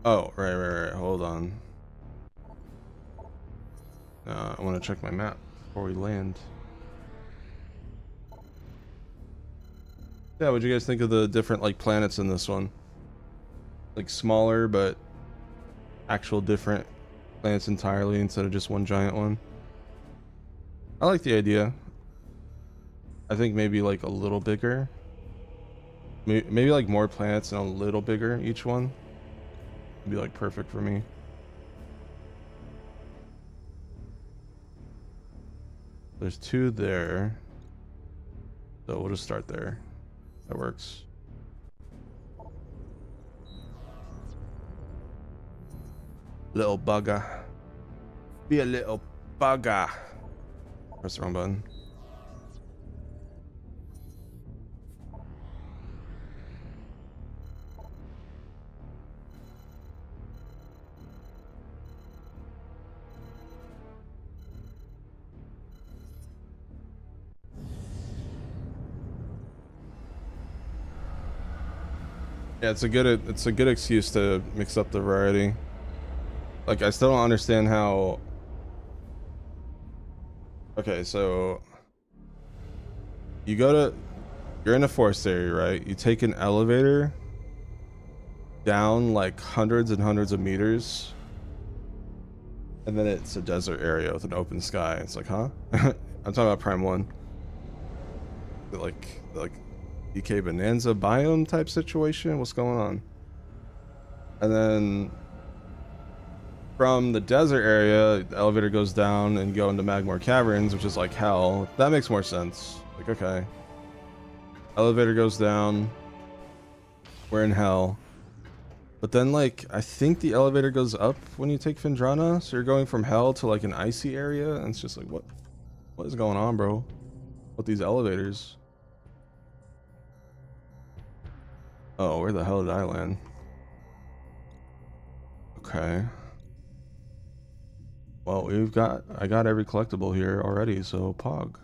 Oh, right. Hold on. I want to check my map before we land. Yeah, what'd you guys think of the different like planets in this one? Like smaller, but actual different planets entirely instead of just one giant one. I like the idea. I think maybe like a little bigger. Maybe like more planets and a little bigger each one. Would be like perfect for me. There's 2 there. So we'll just start there. That works. Little bugger. Be a little bugger. Press the wrong button. Yeah, it's a good excuse to mix up the variety. Like, I still don't understand how. Okay, so you're in a forest area, right? You take an elevator down like hundreds and hundreds of meters, and then it's a desert area with an open sky. It's like, huh? I'm talking about Prime 1. Like DK Bonanza biome type situation. What's going on? And then from the desert area, the elevator goes down and go into Magmore Caverns, which is like hell. That makes more sense. Like, okay, elevator goes down, we're in hell. But then, like, I think the elevator goes up when you take Findrana, so you're going from hell to like an icy area, and it's just like, what is going on, bro, with these elevators? Oh, where the hell did I land? Okay. Well, I got every collectible here already, so Pog.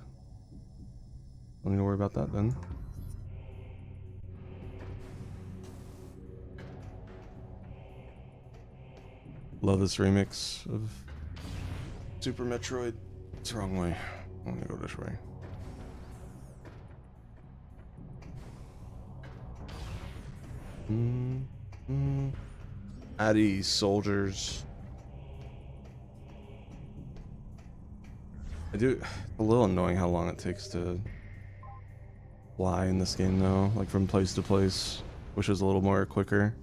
Don't need to worry about that then. Love this remix of Super Metroid. It's the wrong way. I'm gonna go this way. Addy soldiers. It's a little annoying how long it takes to fly in this game though, like from place to place, which is a little more quicker.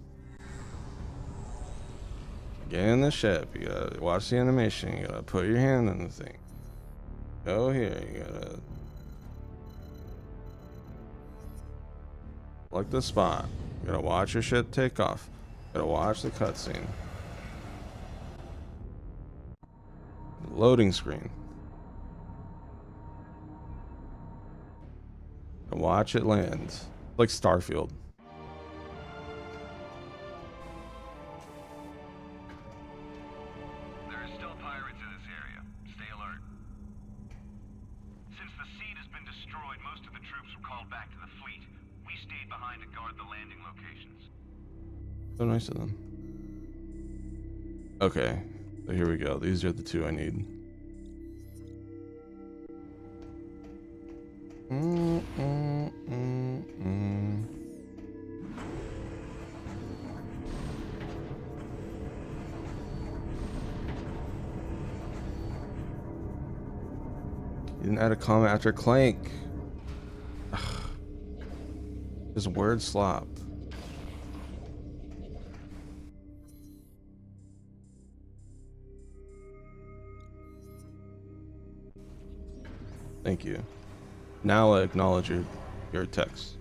Get in the ship, you gotta watch the animation, you gotta put your hand on the thing. Go here, you gotta select the spot. You gotta watch your ship take off. You gotta watch the cutscene. Loading screen. And watch it land. Like Starfield. There are still pirates in this area. Stay alert. Since the seed has been destroyed, most of the troops were called back to the fleet. We stayed behind to guard the landing locations. So nice of them. Okay, so here we go. These are the 2 I need. You didn't add a comment after Clank. Ugh. Just word slop. Thank you. Now I acknowledge your text.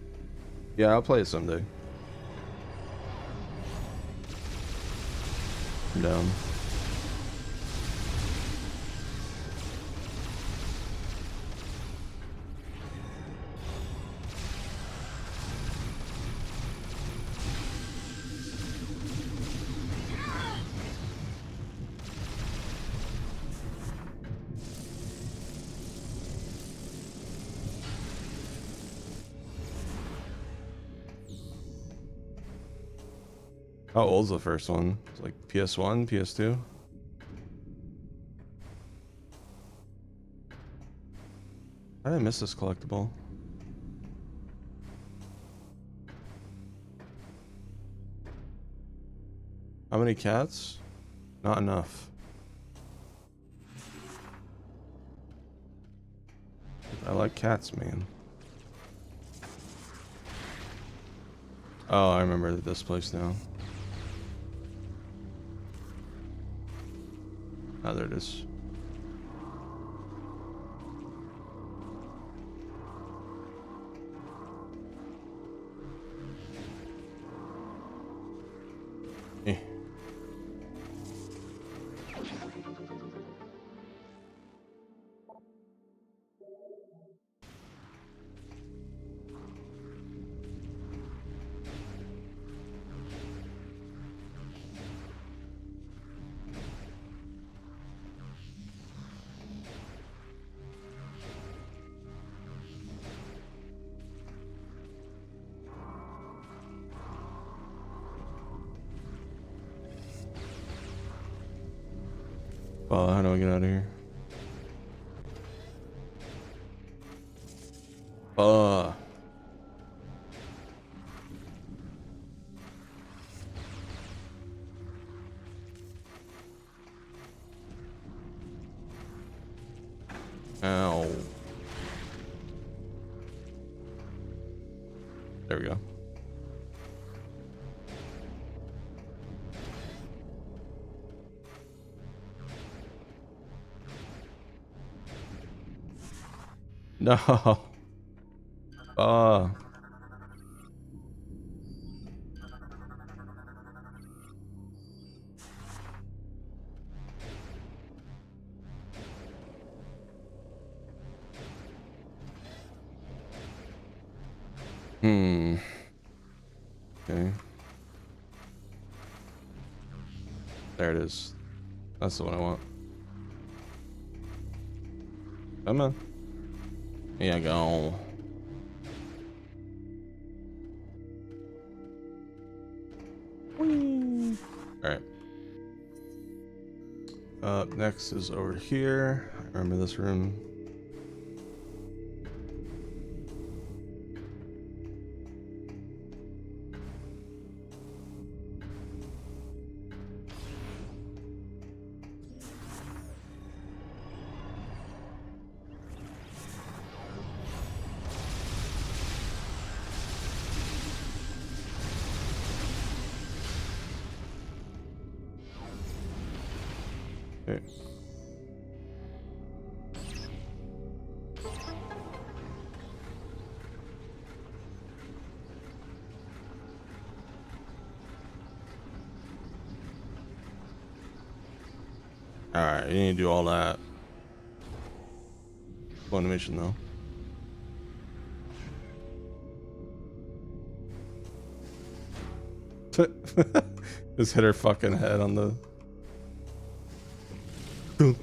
Yeah, I'll play it someday. I'm down. How old's the first one? It's like PS1, PS2? How did I miss this collectible? How many cats? Not enough. I like cats, man. Oh, I remember this place now. Oh, there it is. Eh. How do I get out of here? Ow. There we go. No. Okay. There it is. That's the one I want. Come on. Here you go. Alright. Next is over here. I remember this room. Okay. Alright, you need to do all that. One mission though. Just hit her fucking head on the dunk.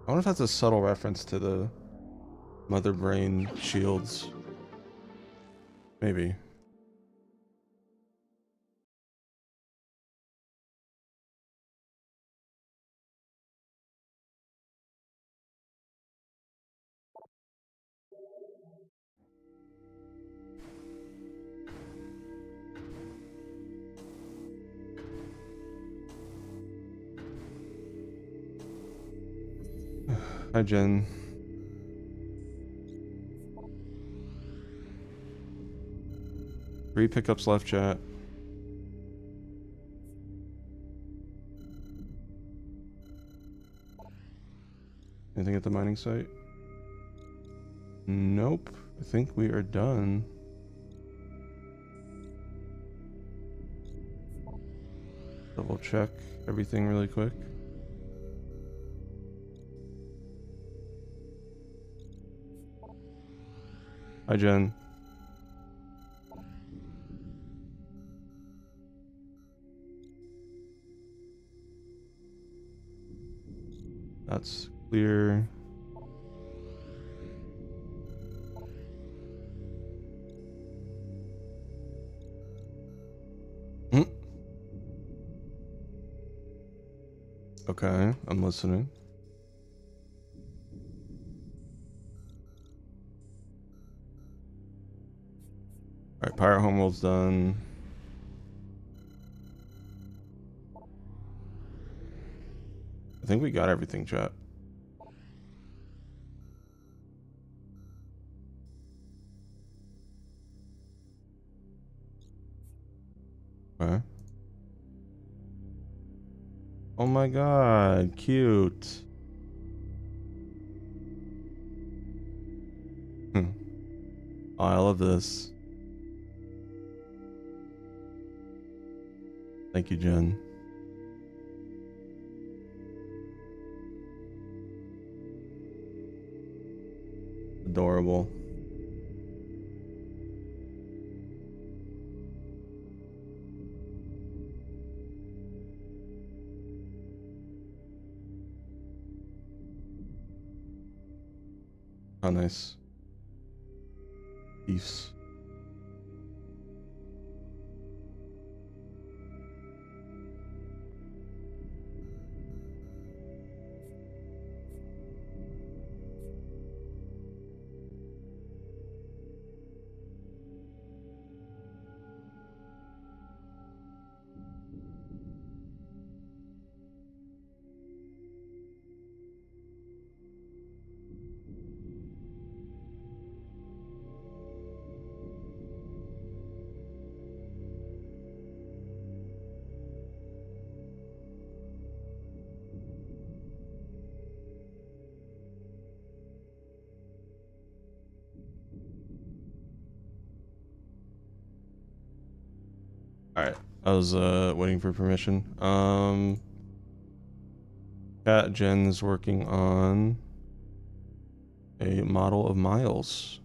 I wonder if that's a subtle reference to the Mother Brain shields. Maybe. Hi, Jen. Three pickups left, chat. Anything at the mining site? Nope. I think we are done. Double check everything really quick. Hi, Jen. That's clear. Okay, I'm listening. Alright, Pirate Homeworld's done. I think we got everything, chat. Okay. Oh my god, cute. Oh, I love this. Thank you, Jen. Adorable. How nice. Peace. Alright, I was waiting for permission. Cat Jen's working on a model of Miles.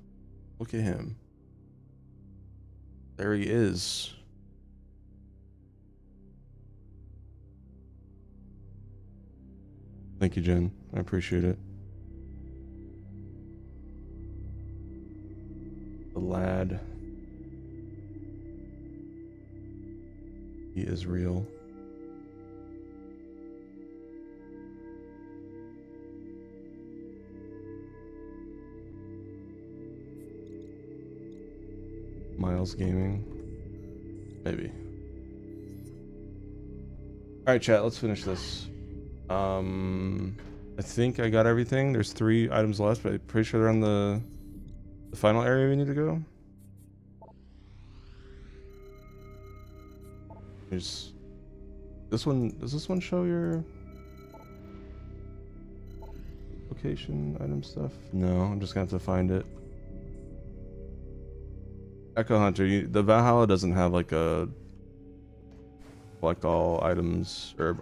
Look at him. There he is. Thank you, Jen. I appreciate it. The lad. He is real. Miles Gaming. Maybe. Alright, chat, let's finish this. I think I got everything. There's 3 items left, but I'm pretty sure they're on the final area we need to go. There's this one. Does this one show your location, item stuff? No, I'm just gonna have to find it. Echo Hunter, the Valhalla doesn't have like a collect all items or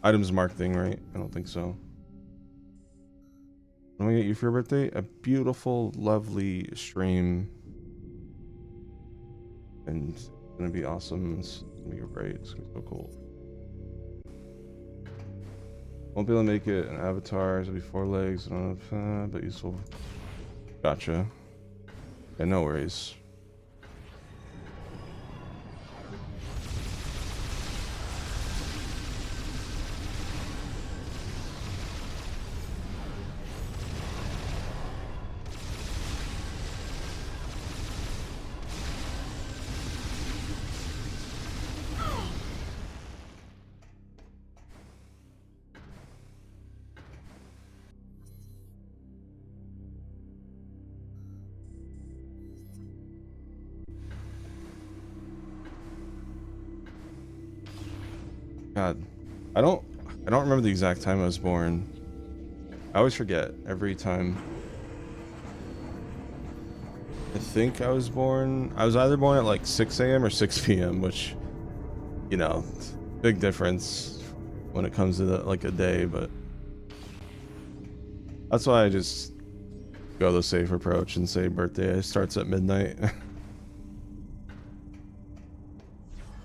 items marked thing, right? I don't think so. What do I get you for your birthday? A beautiful, lovely stream. And it's gonna be awesome. It's gonna be great. It's gonna be so cool. Won't be able to make it an avatar. It'll be 4 legs, but useful. Gotcha. Yeah, no worries. God, I don't remember the exact time I was born. I always forget every time. I think I was either born at like 6 a.m. or 6 p.m., which, you know, big difference when it comes to like a day, but that's why I just go the safe approach and say birthday starts at midnight.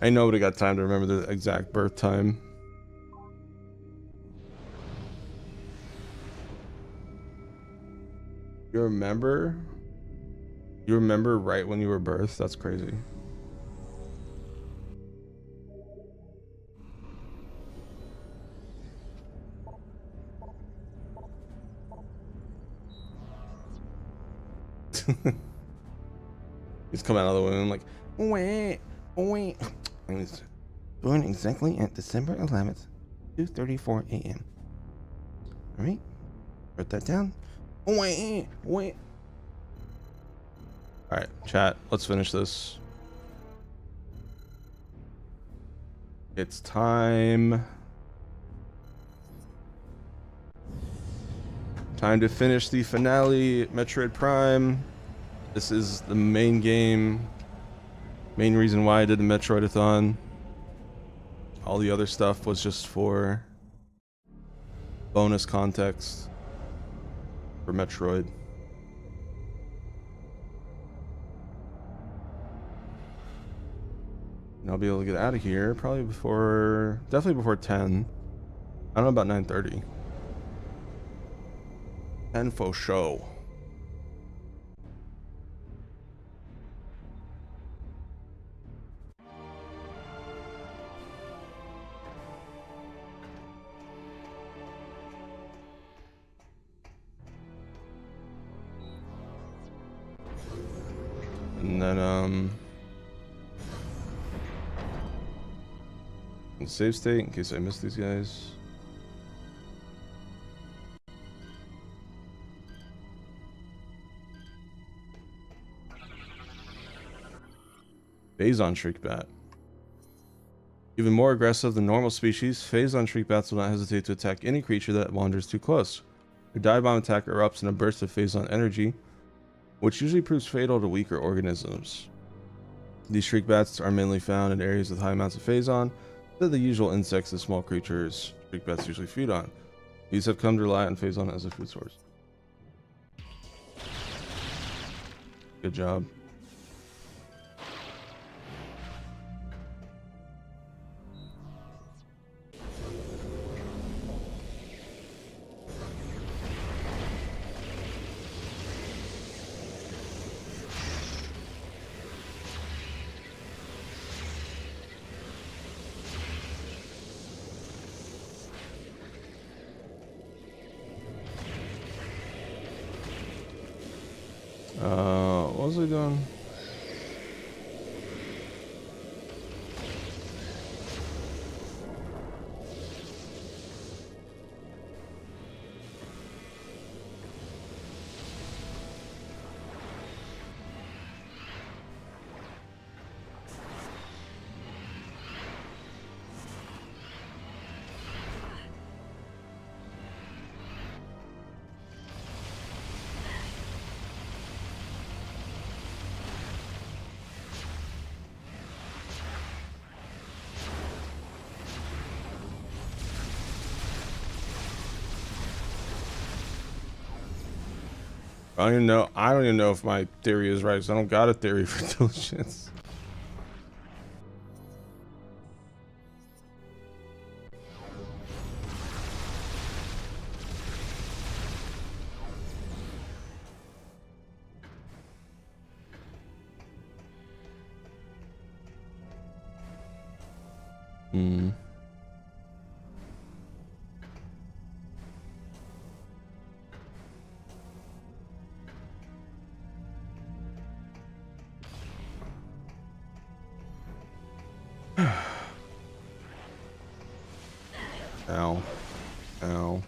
I nobody got time to remember the exact birth time. You remember? You remember right when you were birthed? That's crazy. He's coming out of the womb like, wait. I was born exactly at December 11th, 2:34 a.m. All right, write that down. Wait. All right, chat. Let's finish this. It's time. Time to finish the finale, Metroid Prime. This is the main game. Main reason why I did the Metroidathon. All the other stuff was just for bonus context for Metroid. And I'll be able to get out of here probably definitely before 10. I don't know about 9:30. 10 for show. And then save state in case I miss these guys. Phazon Shriekbat. Even more aggressive than normal species, Phazon Shriekbats will not hesitate to attack any creature that wanders too close. Their dive bomb attack erupts in a burst of Phazon energy, which usually proves fatal to weaker organisms. These Shriekbats are mainly found in areas with high amounts of Phazon, they're the usual insects that small creatures Shriekbats usually feed on. These have come to rely on Phazon as a food source. Good job. What was I doing? I don't even know if my theory is right, so I don't got a theory for those shits. Ow. Ow.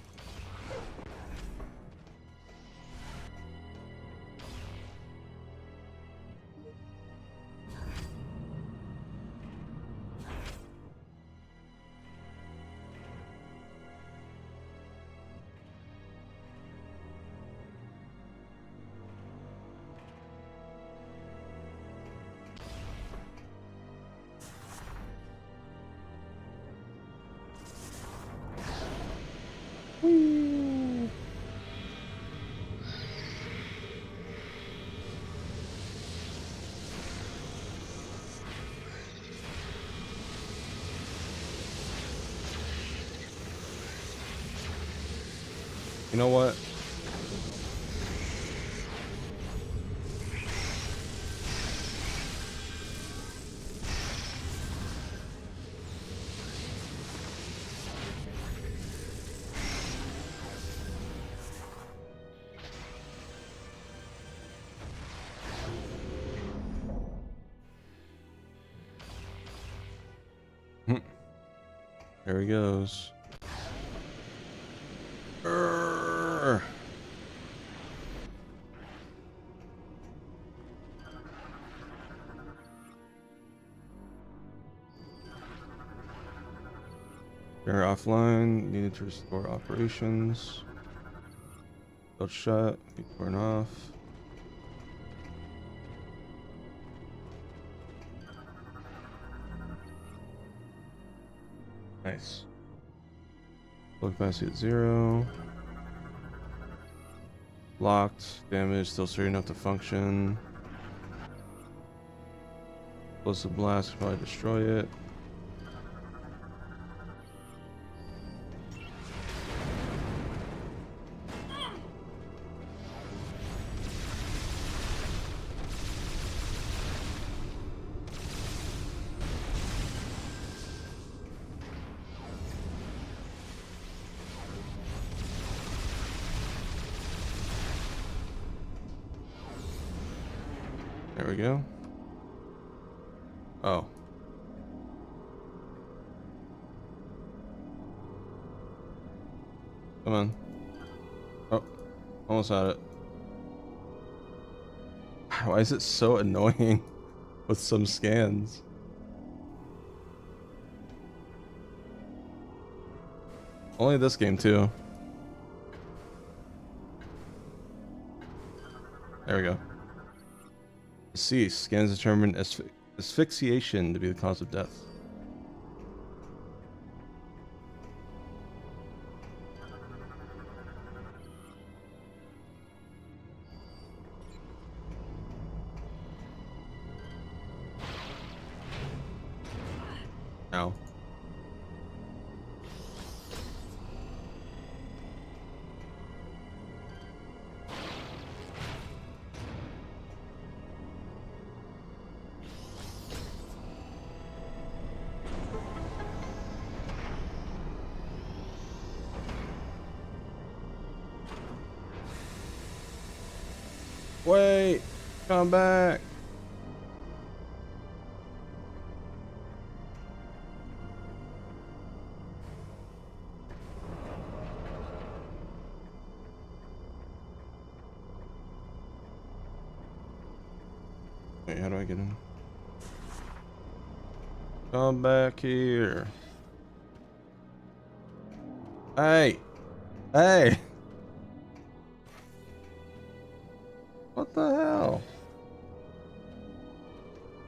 know what? There he goes. Urgh. They're offline. Needed to restore operations. Belt shut. Turn off. Nice. Load capacity at 0. Locked. Damage still certain enough to function. Explosive blast probably destroy it. There we go. Oh. Come on. Oh, almost had it. Why is it so annoying with some scans? Only this game too. There we go. C. Scans determine asphyxiation to be the cause of death. Ow. Wait, come back. Wait, how do I get in? Come back here. Hey. Hey. What the hell?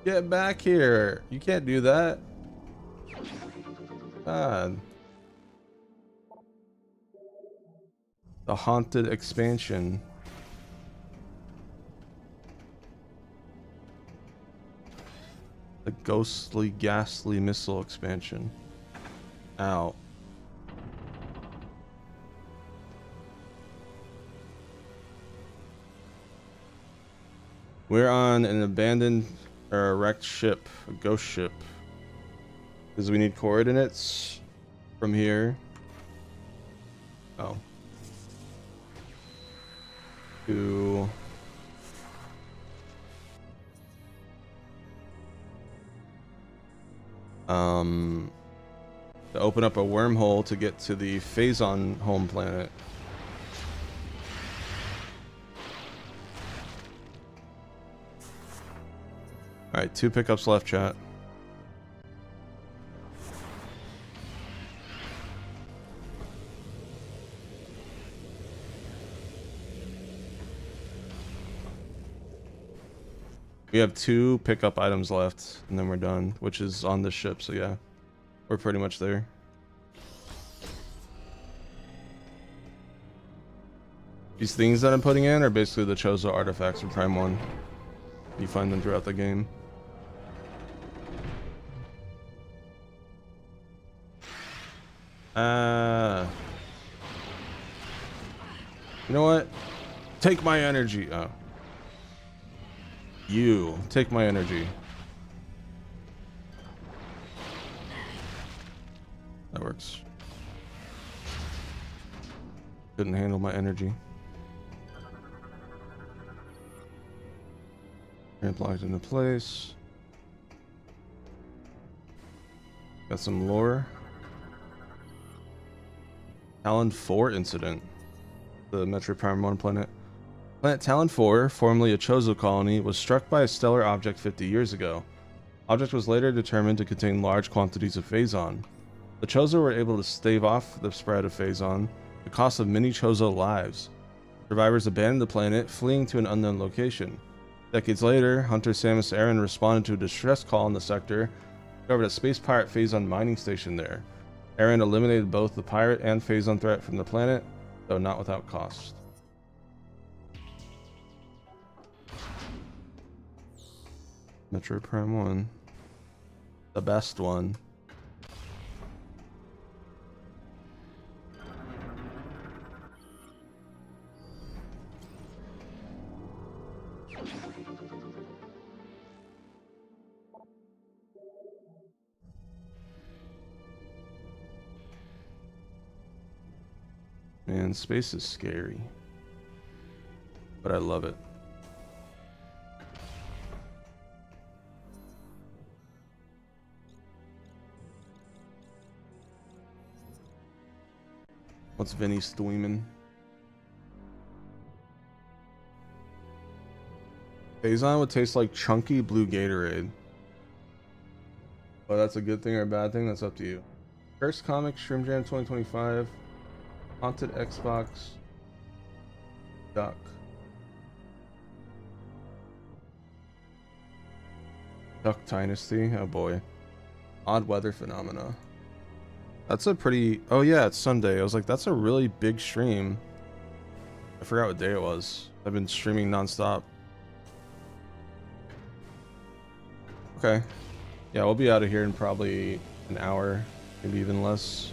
Get back here. You can't do that. God. The haunted expansion. The ghostly, ghastly missile expansion. Ow. We're on an abandoned or a wrecked ship, a ghost ship. Because we need coordinates from here. Oh. To open up a wormhole to get to the Phazon home planet. Alright, 2 pickups left, chat. We have 2 pickup items left, and then we're done, which is on the ship, so yeah. We're pretty much there. These things that I'm putting in are basically the Chozo artifacts from Prime 1. You find them throughout the game. You know what? Take my energy. Oh. You take my energy. That works. Couldn't handle my energy. Ramp locked into place. Got some lore. Talon 4 incident. The Metroid Prime 1 planet. Planet Talon 4, formerly a Chozo colony, was struck by a stellar object 50 years ago. Object was later determined to contain large quantities of Phazon. The Chozo were able to stave off the spread of Phazon, the cost of many Chozo lives. Survivors abandoned the planet, fleeing to an unknown location. Decades later, Hunter Samus Aran responded to a distress call in the sector, discovered a space pirate Phazon mining station there. Aran eliminated both the pirate and Phazon threat from the planet, though not without cost. Metroid Prime 1. The best one. Man, space is scary, but I love it. What's Vinny Stuyman? Phazon would taste like chunky blue Gatorade. But that's a good thing or a bad thing, that's up to you. First Comic Shroom Jam 2025. Haunted Xbox. Duck. Duck Dynasty. Oh boy. Odd Weather Phenomena. That's a pretty... Oh yeah, it's Sunday. I was like, that's a really big stream. I forgot what day it was. I've been streaming nonstop. Okay. Yeah, we'll be out of here in probably an hour. Maybe even less.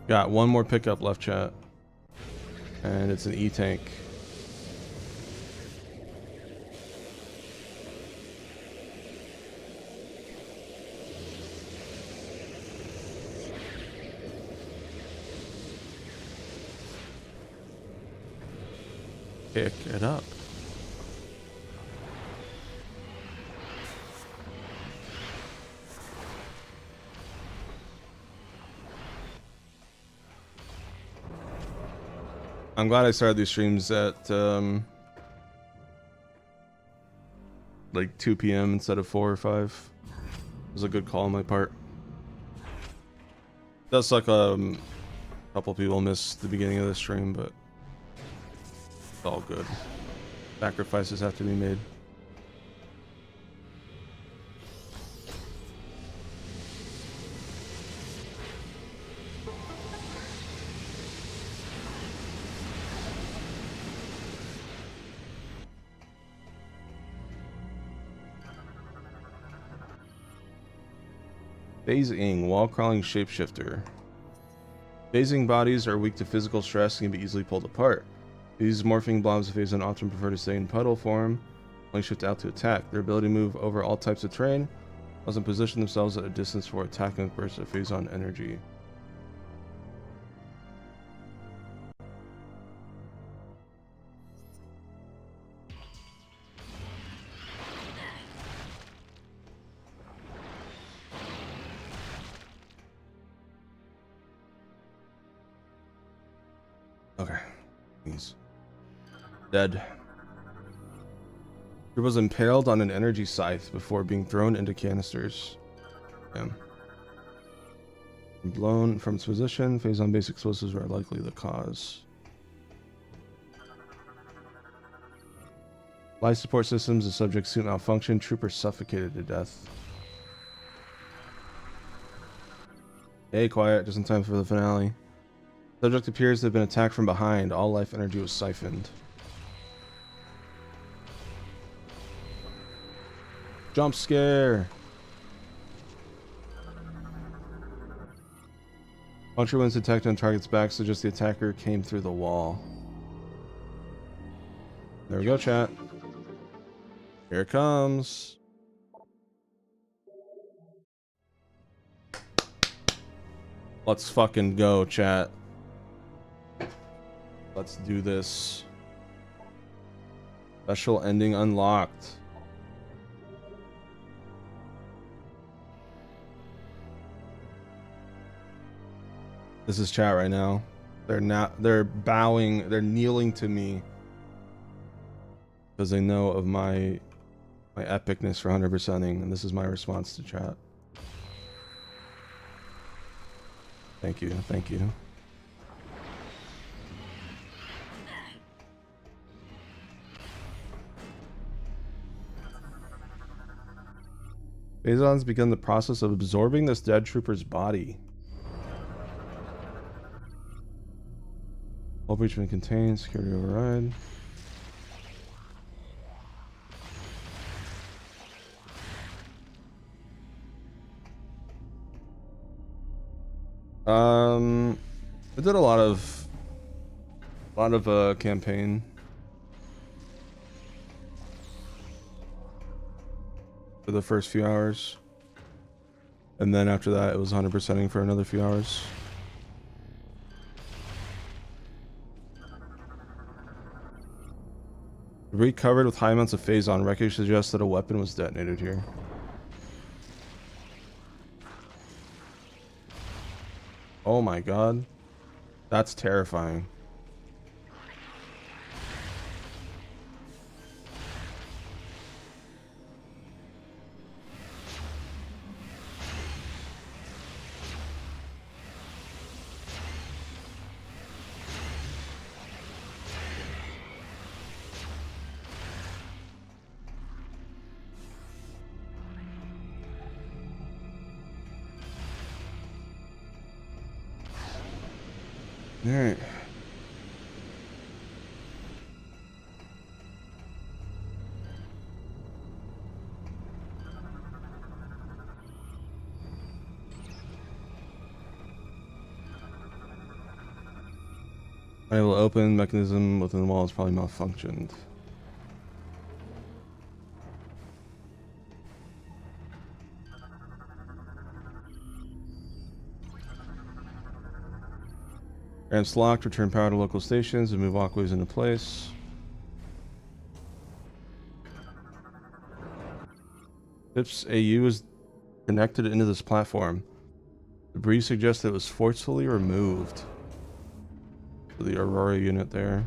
Got one more pickup left, chat. And it's an E-tank. Pick it up. I'm glad I started these streams at like 2 p.m. instead of 4 or 5. It was a good call on my part. Does suck a couple people missed the beginning of the stream, but it's all good. Sacrifices have to be made. Phasing, wall-crawling shapeshifter. Phasing bodies are weak to physical stress and can be easily pulled apart. These morphing blobs of Phazon often prefer to stay in puddle form, only shift out to attack. Their ability to move over all types of terrain allows them to position themselves at a distance for attacking bursts of Phazon energy. Okay, he's dead. He was impaled on an energy scythe before being thrown into canisters. Damn. Blown from its position, Phazon-based explosives are likely the cause. Life support systems, the subject suit malfunction, trooper suffocated to death. Hey, quiet, just in time for the finale. Subject appears to have been attacked from behind. All life energy was siphoned. Jump scare! Puncture when detected on target's back, suggests the attacker came through the wall. There we go, chat. Here it comes. Let's fucking go, chat. Let's do this. Special ending unlocked. This is chat right now. They're bowing, they're kneeling to me because they know of my epicness for 100%ing, and this is my response to chat. Thank you, thank you. Phazon's begun the process of absorbing this dead trooper's body. All breach been contained, security override. I did a lot of campaign. For the first few hours. And then after that it was 100%ing for another few hours. Debris covered with high amounts of Phazon. Wreckage suggests that a weapon was detonated here. Oh my god. That's terrifying. Alright. I will open mechanism within the wall is probably malfunctioned. Ramps locked, return power to local stations and move walkways into place. Ship's AU is connected into this platform. Debris suggests it was forcefully removed. The Aurora unit there.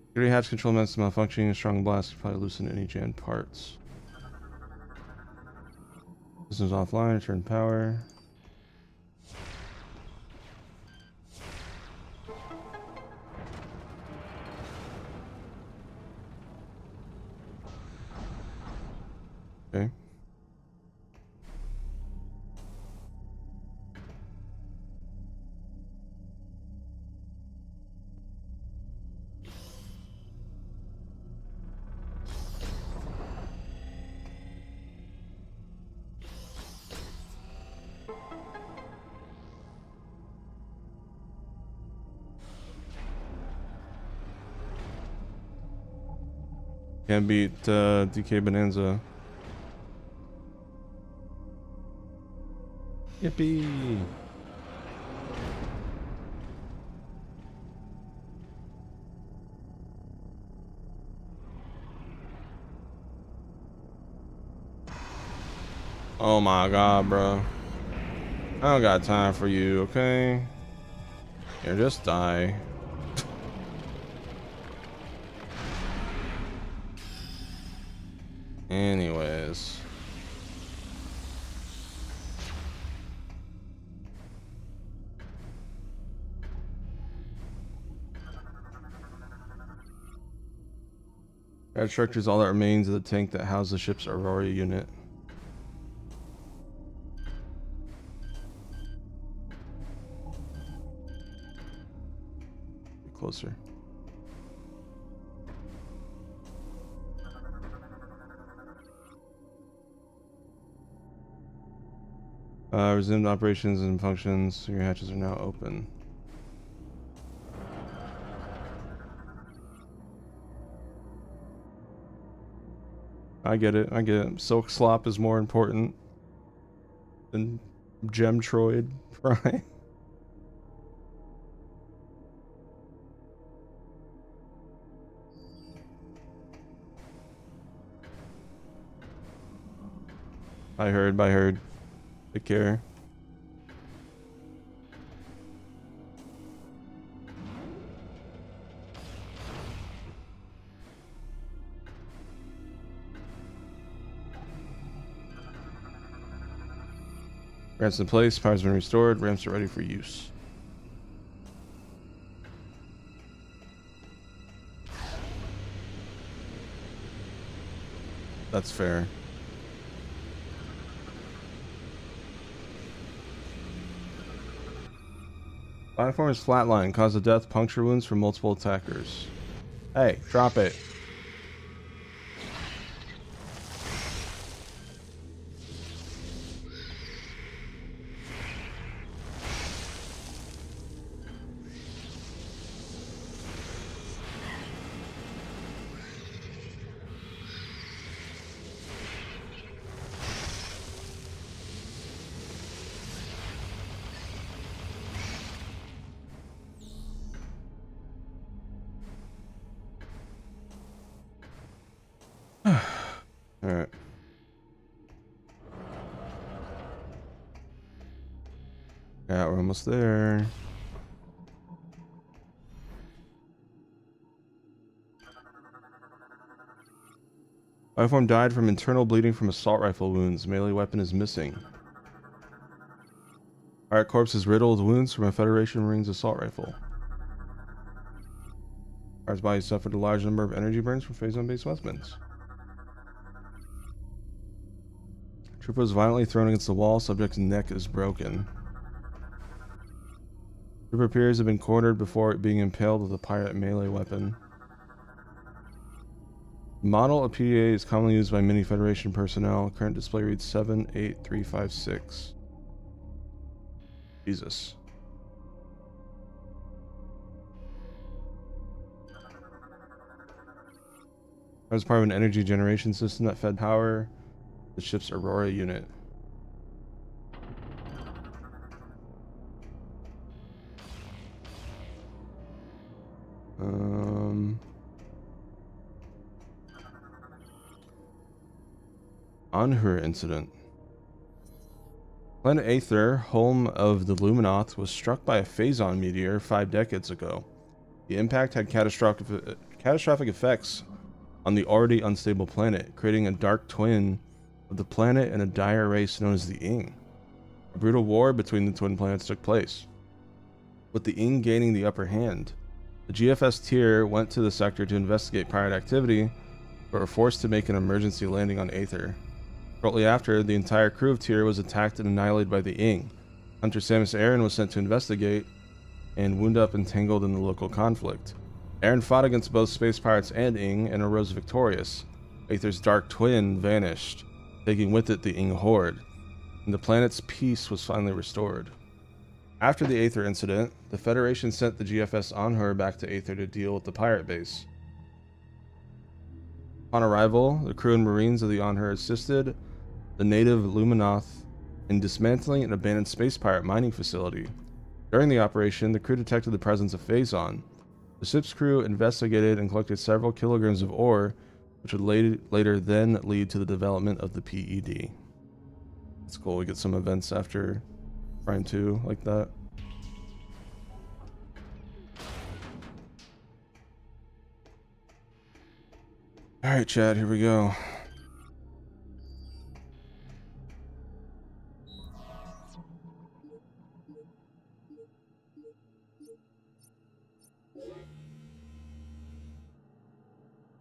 Security hatch control meant malfunctioning. A strong blast could probably loosen any jammed parts. Systems offline, return power. Okay. Can't beat DK Bonanza. Yippee! Oh my god, bro. I don't got time for you, okay? Here, just die. Anyways. That structure is all that remains of the tank that housed the ship's Aurora unit. Get closer. Resumed operations and functions. Your hatches are now open. I get it. I get it. Silk Slop is more important than Gemtroid Fry. I heard. Take care. Ramps in place, power's been restored, ramps are ready for use. That's fair. Platform is flatline, cause of death, puncture wounds from multiple attackers. Hey, drop it. Alright. Yeah, we're almost there. Platform died from internal bleeding from assault rifle wounds. Melee weapon is missing. Pirate corpse is riddled with wounds from a Federation Marines assault rifle. Pirate's body suffered a large number of energy burns from phase-on-based weapons. Trooper was violently thrown against the wall. Subject's neck is broken. Trooper peers have been cornered before being impaled with a pirate melee weapon. The model of PDA is commonly used by many Federation personnel. Current display reads 78356. Jesus. That was part of an energy generation system that fed power the ship's Aurora unit. Anhur incident. Planet Aether, home of the Luminoth, was struck by a Phazon meteor 5 decades ago. The impact had catastrophic effects on the already unstable planet, creating a dark twin of the planet and a dire race known as the Ing. A brutal war between the twin planets took place, with the Ing gaining the upper hand. The GFS tier went to the sector to investigate pirate activity, but were forced to make an emergency landing on Aether. Shortly after, the entire crew of Tier was attacked and annihilated by the Ing. Hunter Samus Aran was sent to investigate and wound up entangled in the local conflict. Aran fought against both space pirates and Ing and arose victorious. Aether's dark twin vanished, taking with it the Ing horde, and the planet's peace was finally restored. After the Aether incident, the Federation sent the GFS Anhur back to Aether to deal with the pirate base. Upon arrival, the crew and marines of the Anhur assisted the native Luminoth in dismantling an abandoned space pirate mining facility. During the operation, the crew detected the presence of Phazon. The ship's crew investigated and collected several kilograms of ore, which would later then lead to the development of the PED. It's cool, we get some events after Prime 2 like that. Alright, Chad, here we go.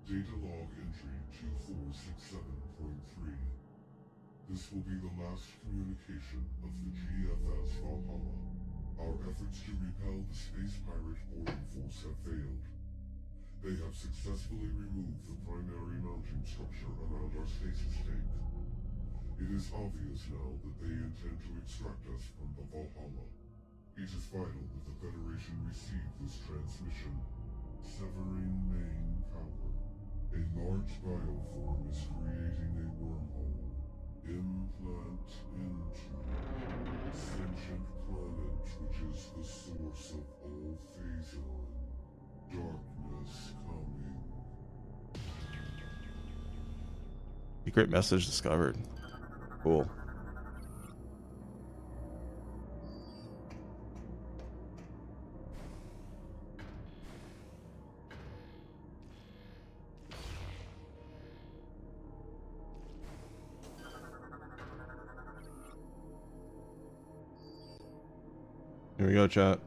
Data log entry 2467.3. This will be the last communication of the GFS Valhalla. Our efforts to repel the space pirate boarding force have failed. They have successfully removed the primary mounting structure around our stasis tank. It is obvious now that they intend to extract us from the Valhalla. It is vital that the Federation receive this transmission. Severing main power. A large bioform is creating a wormhole. Implant into sentient planet which is the source of all Phazon. Darkness coming. Secret message discovered. Cool. Here we go, chat.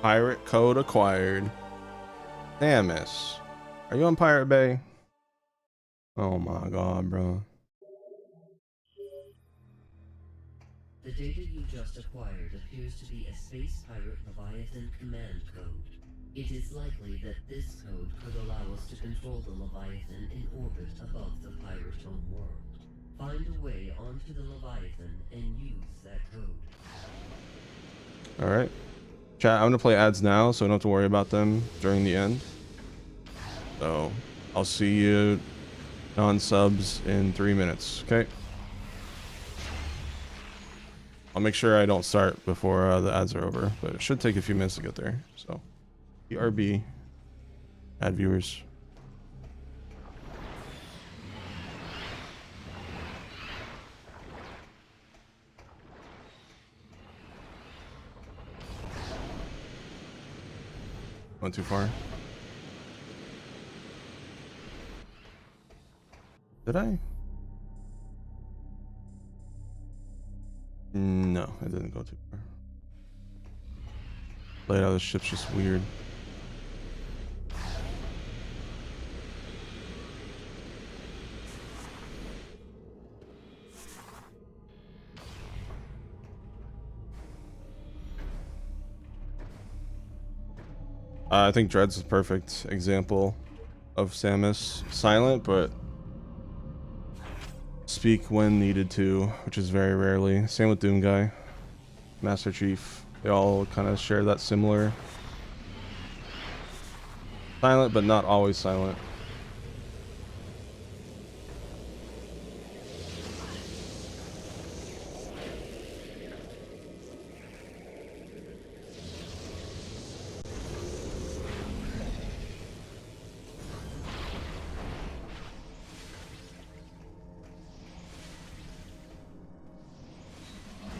Pirate code acquired. Samus, are you on Pirate Bay? Oh my god, bro. The data you just acquired appears to be a Space Pirate Leviathan command code. It is likely that this code could allow us to control the Leviathan in orbit above the pirate home world. Find a way onto the Leviathan and use that code. Alright. Chat, I'm gonna play ads now, so I don't have to worry about them during the end. So, I'll see you on subs in 3 minutes, okay? I'll make sure I don't start before the ads are over, but it should take a few minutes to get there, so. BRB. Ad viewers. Went too far. Did I? No, I didn't go too far. Layout of the ship's just weird. I think Dread's a perfect example of Samus. Silent, but speak when needed to, which is very rarely. Same with Doomguy, Master Chief. They all kind of share that similar. Silent, but not always silent.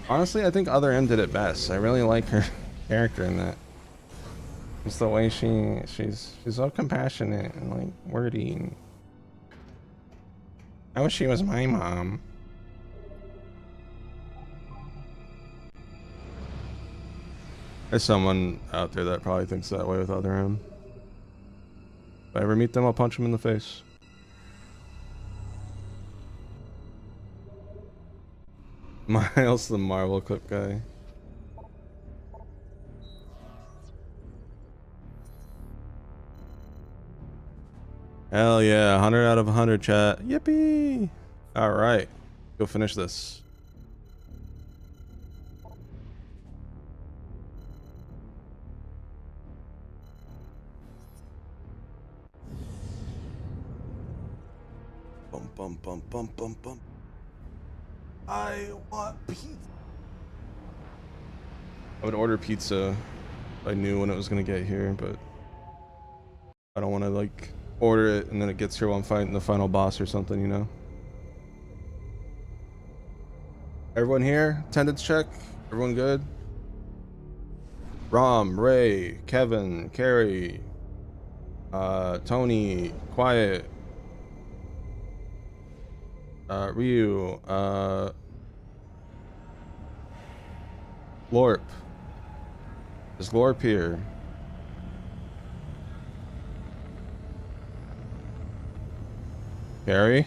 Honestly, I think Other M did it best. I really like her character in that. Just the way she's so compassionate and like wordy. And I wish she was my mom. There's someone out there that probably thinks that way with Other M. If I ever meet them, I'll punch them in the face. Miles, the Marvel clip guy. Hell yeah, 100 out of 100, chat. Yippee! All right, go finish this. Bum bum bum bum bum bum. I want pizza. I would order pizza if I knew when it was gonna get here, but I don't want to like order it and then it gets here while I'm fighting the final boss or something, you know? Everyone here? Attendance check? Everyone good? Rom, Ray, Kevin, Carrie, Tony, Quiet, Ryu, Lorp. Is Lorp here? Carrie?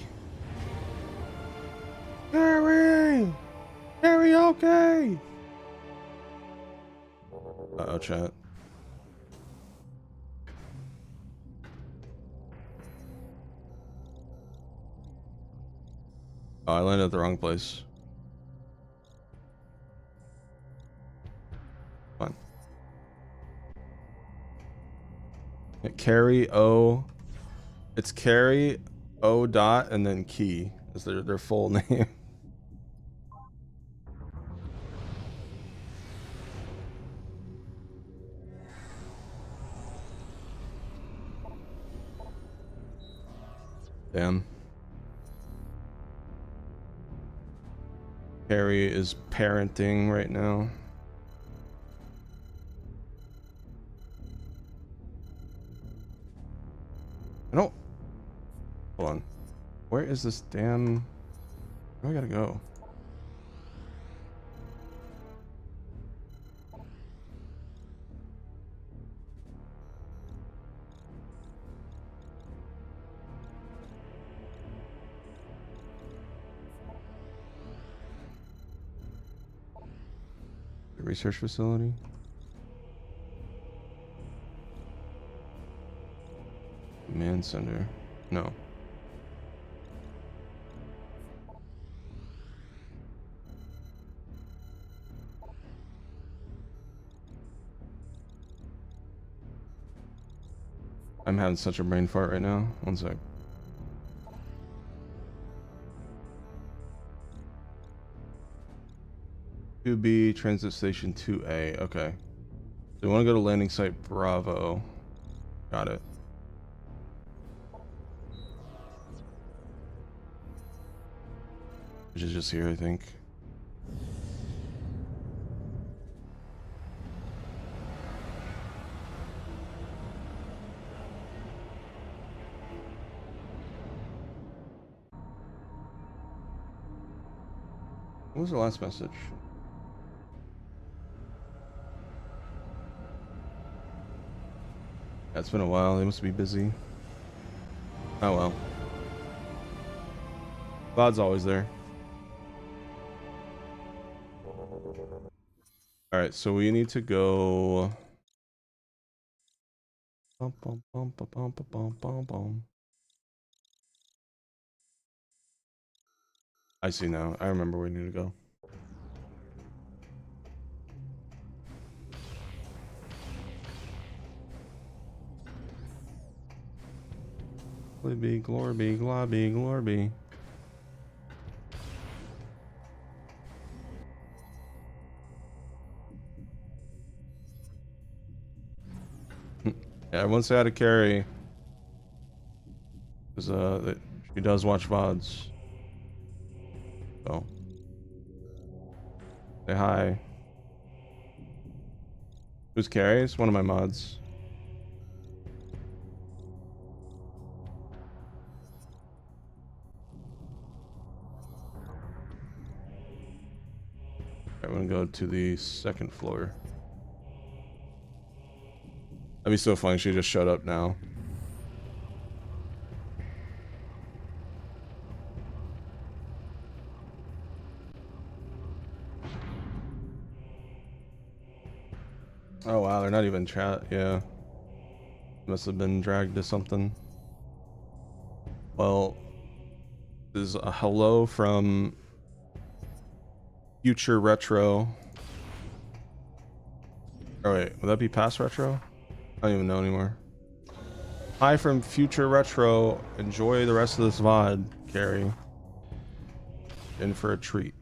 Carrie! Karaoke! Uh-oh, chat. Oh, I landed at the wrong place. Fine. Yeah, Carrie O. It's Carrie O. Dot and then Key is their full name. Damn. Carrie is parenting right now. I don't. Hold on. Where is this damn? Where do I gotta go? The research facility. Command center. No. I'm having such a brain fart right now. One sec. Two B transit station 2A. Okay. So we want to go to landing site Bravo. Got it. Which is just here, I think. What was the last message? Yeah, it's been a while. They must be busy. Oh well. God's always there. Alright, so we need to go. Bum, bum, bum, bum, bum, bum, bum, bum. I see now. I remember where we need to go. Glibby, glorby, globby, glorby. Yeah, everyone say how to carry. Because she does watch VODs. So. Say hi. Who's Carrie? It's one of my mods. I'm gonna go to the second floor. That'd be so funny. She just showed up now. Oh wow, they're not even chat. Yeah, must have been dragged to something. Well, this is a hello from Future Retro. Oh wait, would that be past Retro? I don't even know anymore. Hi from Future Retro. Enjoy the rest of this VOD, Carrie. In for a treat.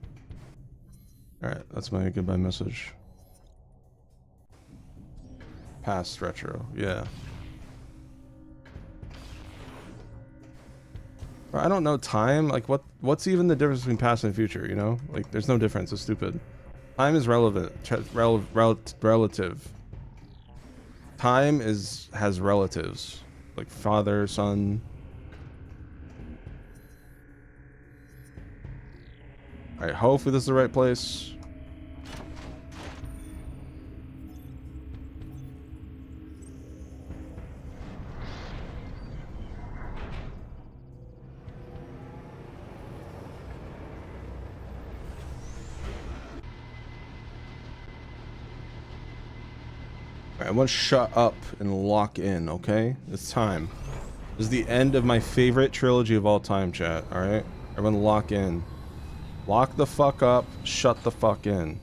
Alright, that's my goodbye message. Past Retro, yeah. I don't know time. Like, what's even the difference between past and future? You know, like, there's no difference. It's stupid. Time is relevant. Relative. Time has relatives, like father, son. Alright, hopefully this is the right place. Alright, everyone shut up and lock in, okay? It's time. This is the end of my favorite trilogy of all time, chat, alright? Everyone lock in. Lock the fuck up, shut the fuck in.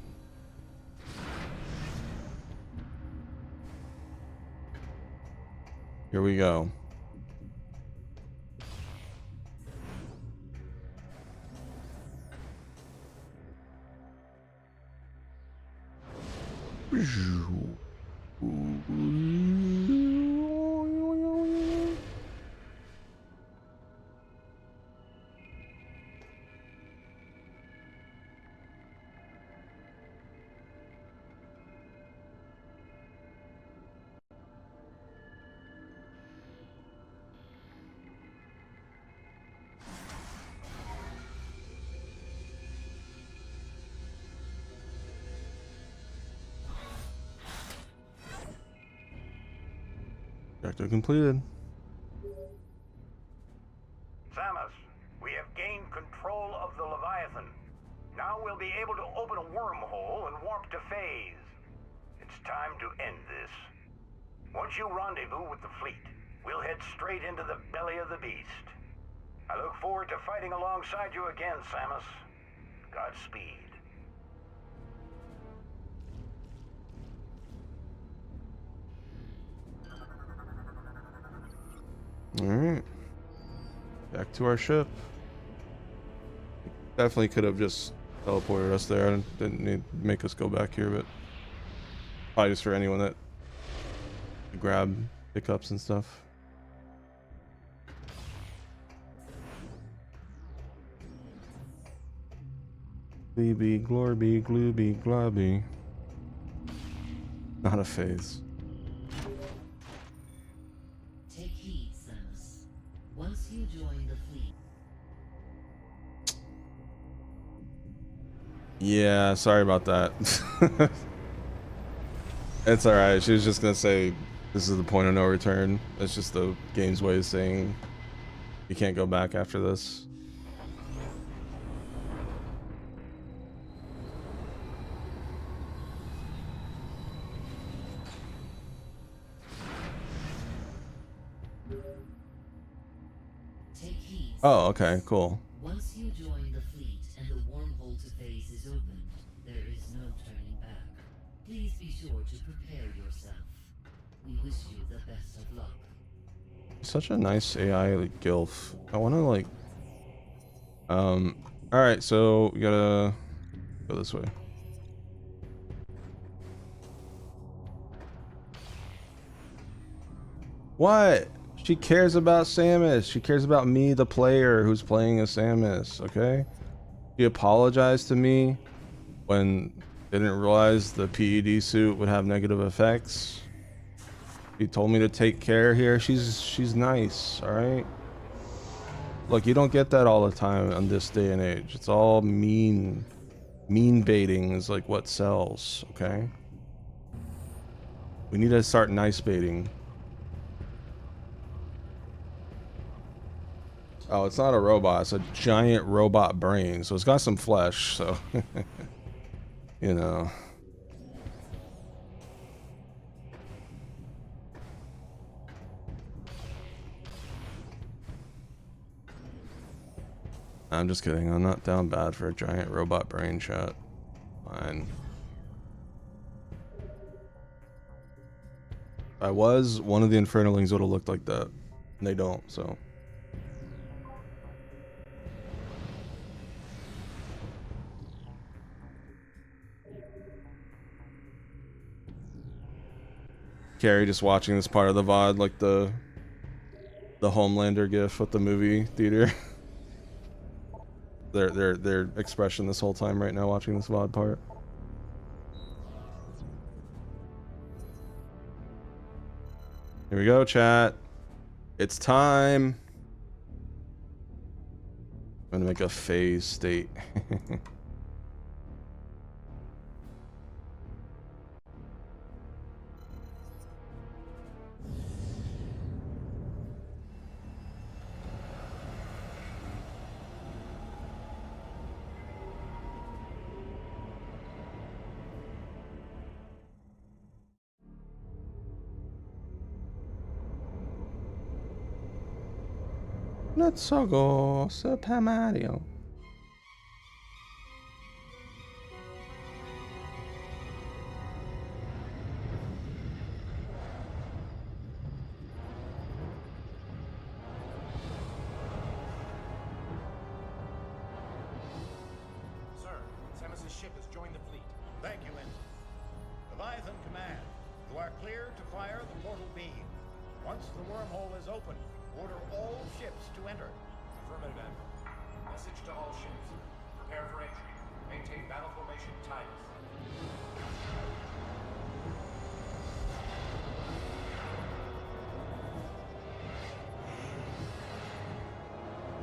Here we go. Objective completed. Samus, we have gained control of the Leviathan. Now we'll be able to open a wormhole and warp to phase. It's time to end this. Once you rendezvous with the fleet, we'll head straight into the belly of the beast. I look forward to fighting alongside you again, Samus. Godspeed. Alright. Back to our ship. Definitely could have just teleported us there. I didn't need to make us go back here, but probably just for anyone that grab pickups and stuff. Gleeby, glorby, glooby, globby. Not a phase. Take heed, Samus. Once you join the fleet. Yeah, sorry about that. It's alright. She was just gonna say this is the point of no return. It's just the game's way of saying you can't go back after this. Take heed. Oh, okay, cool. Once you join the fleet and the wormhole to phase is opened, there is no turning back. Please be sure to prepare yourself. We wish you the best of luck. Such a nice AI like gilf. I wanna like alright, so we gotta go this way. What? She cares about Samus. She cares about me, the player who's playing as Samus, okay? She apologized to me when didn't realize the PED suit would have negative effects. She told me to take care here. She's nice, alright? Look, you don't get that all the time on this day and age. It's all mean. Mean baiting is like what sells, okay? We need to start nice baiting. Oh, it's not a robot. It's a giant robot brain. So it's got some flesh, so... you know... I'm just kidding. I'm not down bad for a giant robot brain shot. Fine. If I was, one of the Infernalings would have looked like that. And they don't, so... Carrie just watching this part of the VOD like the Homelander gif at the movie theater. their expression this whole time right now watching this VOD part. Here we go, chat. It's time. I'm gonna make a phase state. Let's all go Super Mario. Sir, Samus's ship has joined the fleet. Thank you, Ensign. Leviathan Command, you are clear to fire the portal beam. Once the wormhole is open, order all ships to enter. Affirmative, Admiral. Message to all ships. Prepare for entry. Maintain battle formation Titus.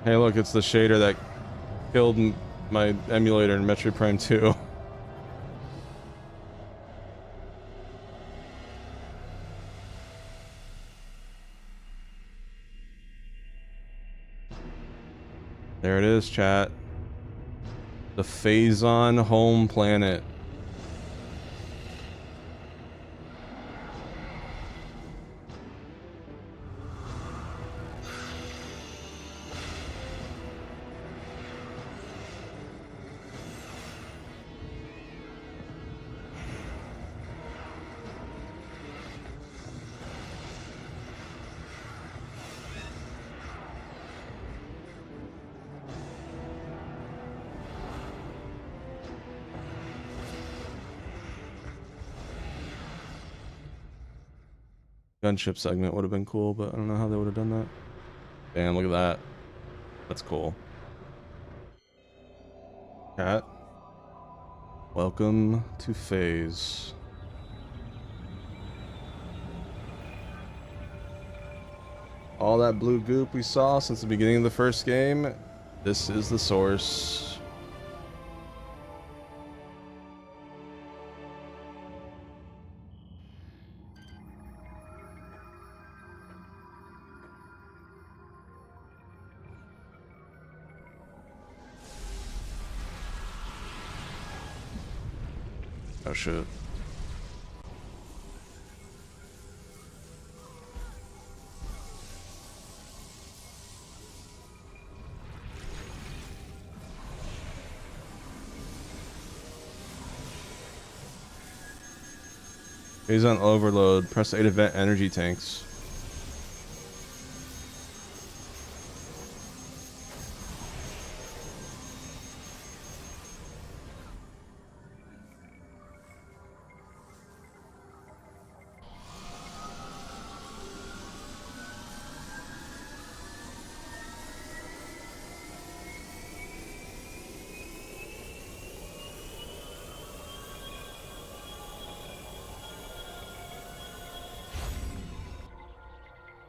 Hey, look, it's the shader that killed my emulator in Metroid Prime 2. There it is, chat. The Phazon home planet. Gunship segment would have been cool, but I don't know how they would have done that. Damn, look at that. That's cool. Cat. Welcome to Phase. All that blue goop we saw since the beginning of the first game, this is the source. Oh shit. Phazon overload. Press A to vent energy tanks.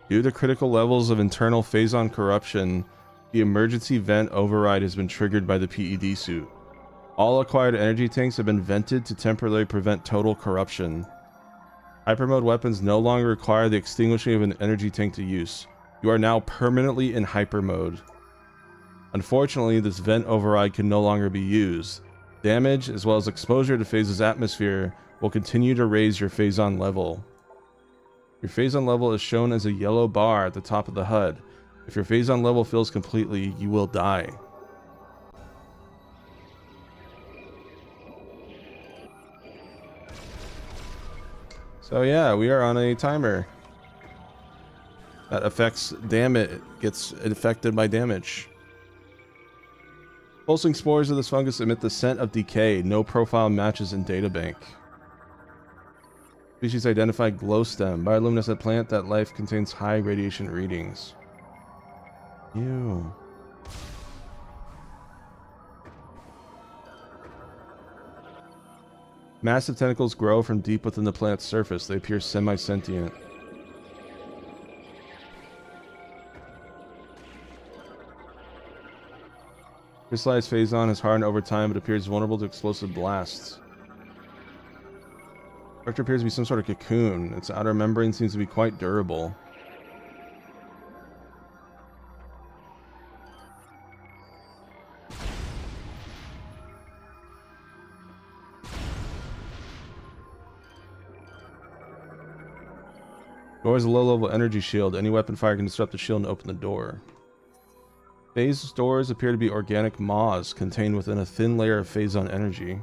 Due to critical levels of internal Phazon corruption, the emergency vent override has been triggered by the PED suit. All acquired energy tanks have been vented to temporarily prevent total corruption. Hypermode weapons no longer require the extinguishing of an energy tank to use. You are now permanently in hypermode. Unfortunately, this vent override can no longer be used. Damage, as well as exposure to Phase's atmosphere, will continue to raise your Phazon level. Your Phazon level is shown as a yellow bar at the top of the HUD. If your Phazon level fills completely, you will die. So yeah, we are on a timer that affects damage, gets affected by damage. Pulsing spores of this fungus emit the scent of decay. No profile matches in databank. Species identified glowstem. Bioluminescent plant that life contains high radiation readings. Ew. Massive tentacles grow from deep within the plant's surface. They appear semi-sentient. Crystallized Phazon has hardened over time but appears vulnerable to explosive blasts. Structure appears to be some sort of cocoon. Its outer membrane seems to be quite durable. Door is a low-level energy shield. Any weapon fire can disrupt the shield and open the door. Phase doors appear to be organic maws contained within a thin layer of phazon energy.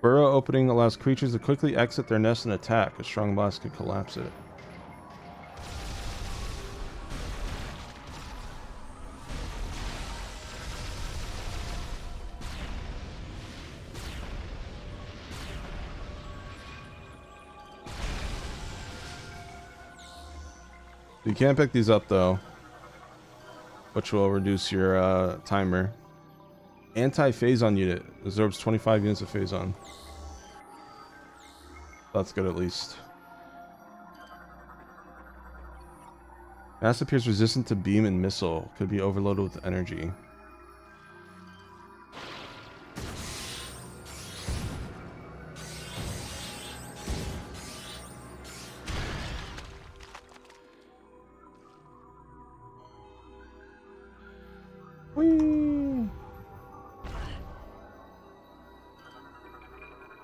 Burrow opening allows creatures to quickly exit their nest and attack. A strong blast could collapse it. You can't pick these up though, which will reduce your timer. Anti-phazon unit absorbs 25 units of phazon. That's good at least. Mass appears resistant to beam and missile. Could be overloaded with energy. Whee!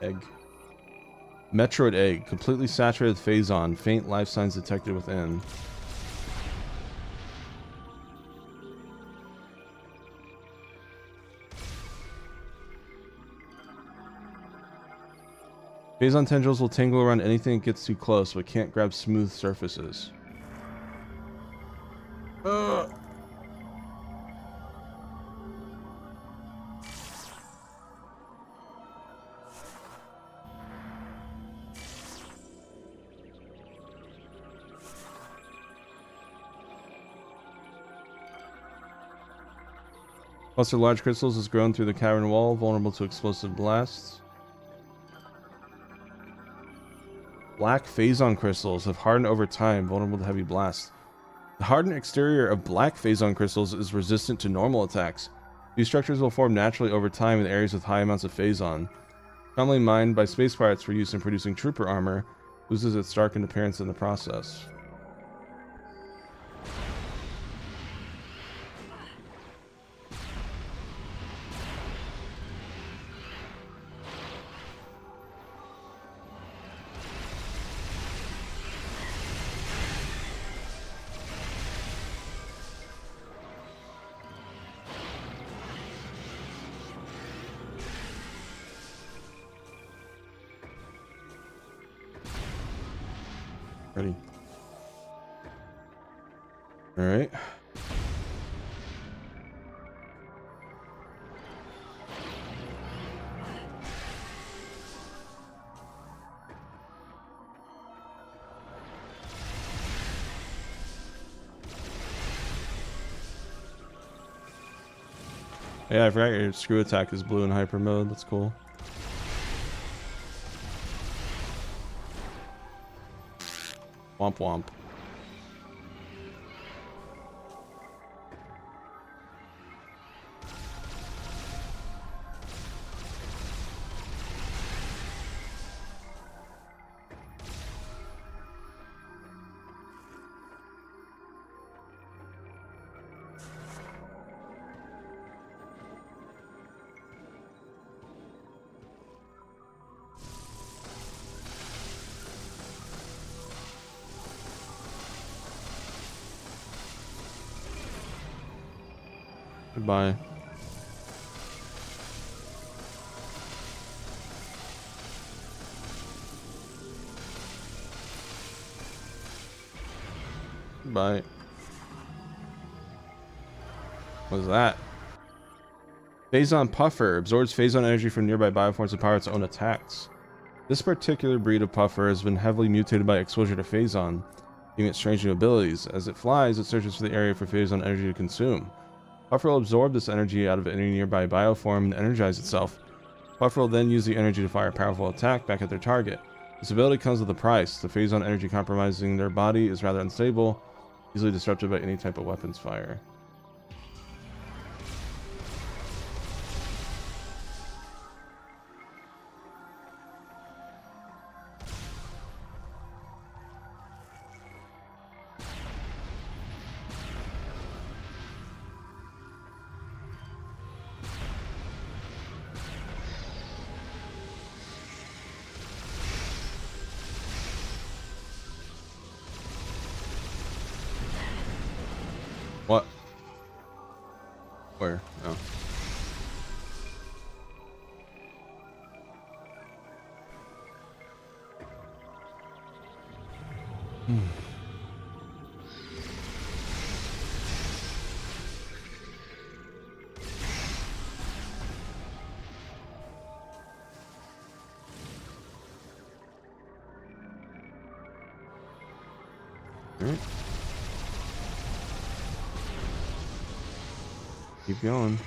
Egg. Metroid egg. Completely saturated with phazon. Faint life signs detected within. Phazon tendrils will tangle around anything that gets too close, but can't grab smooth surfaces. Cluster of large crystals has grown through the cavern wall, vulnerable to explosive blasts. Black phazon crystals have hardened over time, vulnerable to heavy blasts. The hardened exterior of black phazon crystals is resistant to normal attacks. These structures will form naturally over time in areas with high amounts of phazon. Commonly mined by space pirates for use in producing trooper armor, loses its darkened appearance in the process. Ready. All right. Yeah, I forgot your screw attack is blue in hyper mode. That's cool. Womp womp. Goodbye. Goodbye. What is that? Phazon Puffer absorbs phazon energy from nearby bioforms to power its own attacks. This particular breed of puffer has been heavily mutated by exposure to phazon, giving it strange new abilities. As it flies, it searches for the area for phazon energy to consume. Puffer will absorb this energy out of any nearby bioform and energize itself. Puffer will then use the energy to fire a powerful attack back at their target. This ability comes with a price. The phazon energy compromising their body is rather unstable, easily disrupted by any type of weapons fire. What? Where? Oh. Alright. Keep going.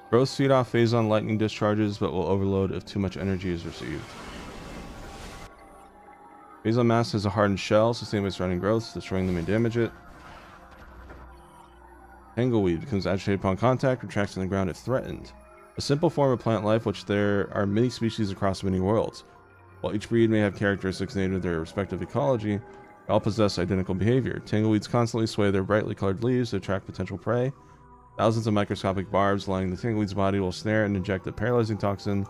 Growth feed off phase-on lightning discharges, but will overload if too much energy is received. Phase-on mass has a hardened shell, sustained by surrounding growths. Destroying them may damage it. Tangleweed becomes agitated upon contact, retracts on the ground if threatened. A simple form of plant life, which there are many species across many worlds. While each breed may have characteristics native to their respective ecology, they all possess identical behavior. Tangleweeds constantly sway their brightly colored leaves to attract potential prey. Thousands of microscopic barbs lining the tangleweed's body will snare and inject a paralyzing toxin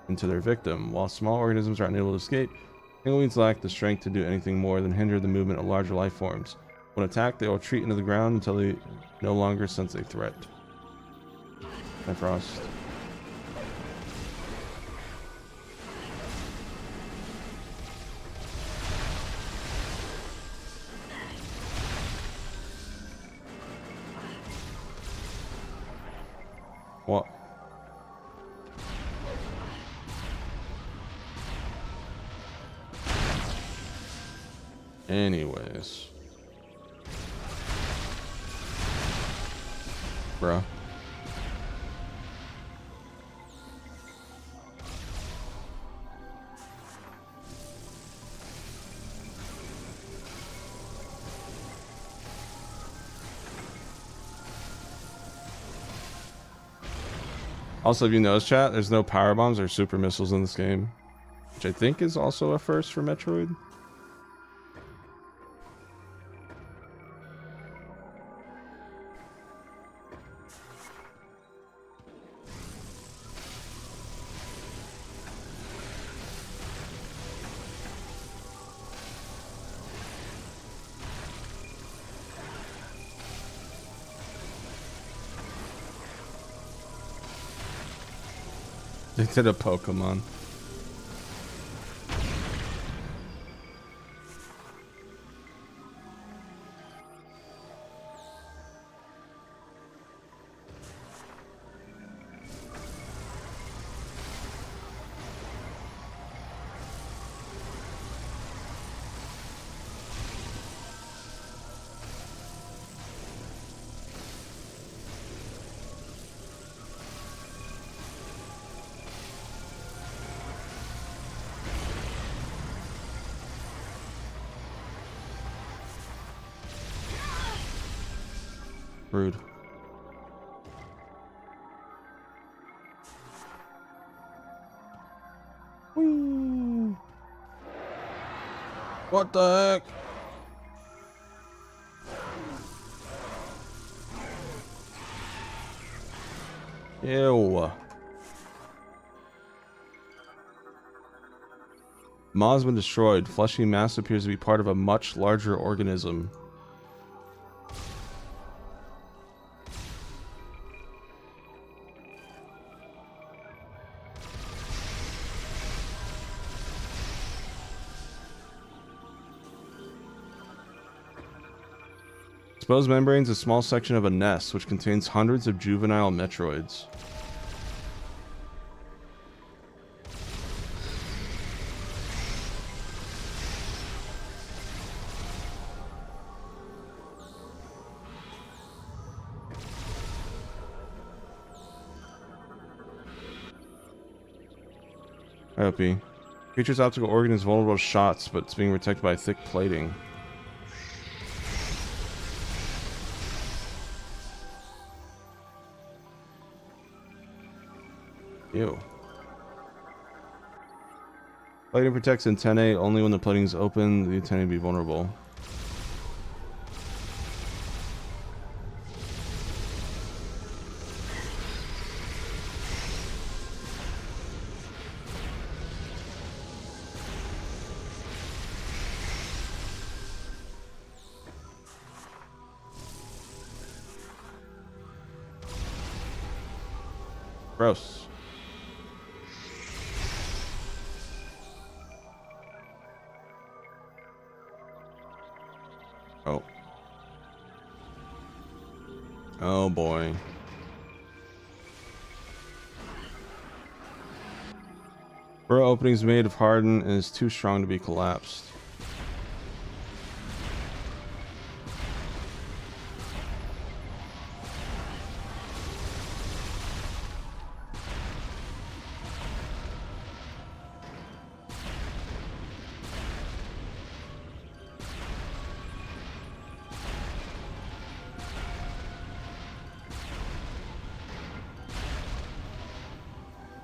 into their victim. While small organisms are unable to escape, tangleweeds lack the strength to do anything more than hinder the movement of larger life forms. When attacked, they will retreat into the ground until they no longer sense a threat. Frost. What? Anyways. Bruh. Also, if you notice, chat, there's no power bombs or super missiles in this game, which I think is also a first for Metroid. They did a Pokemon. Rude. Whee. What the heck? Ew. Maw has been destroyed. Fleshy mass appears to be part of a much larger organism. Exposed membrane is a small section of a nest which contains hundreds of juvenile Metroids. OP. Creature's optical organ is vulnerable to shots, but it's being protected by thick plating. Ew. Plating protects antennae. Only when the plating is open, the antennae be vulnerable. Gross. Oh. Oh boy. Burrow opening is made of hardened and is too strong to be collapsed.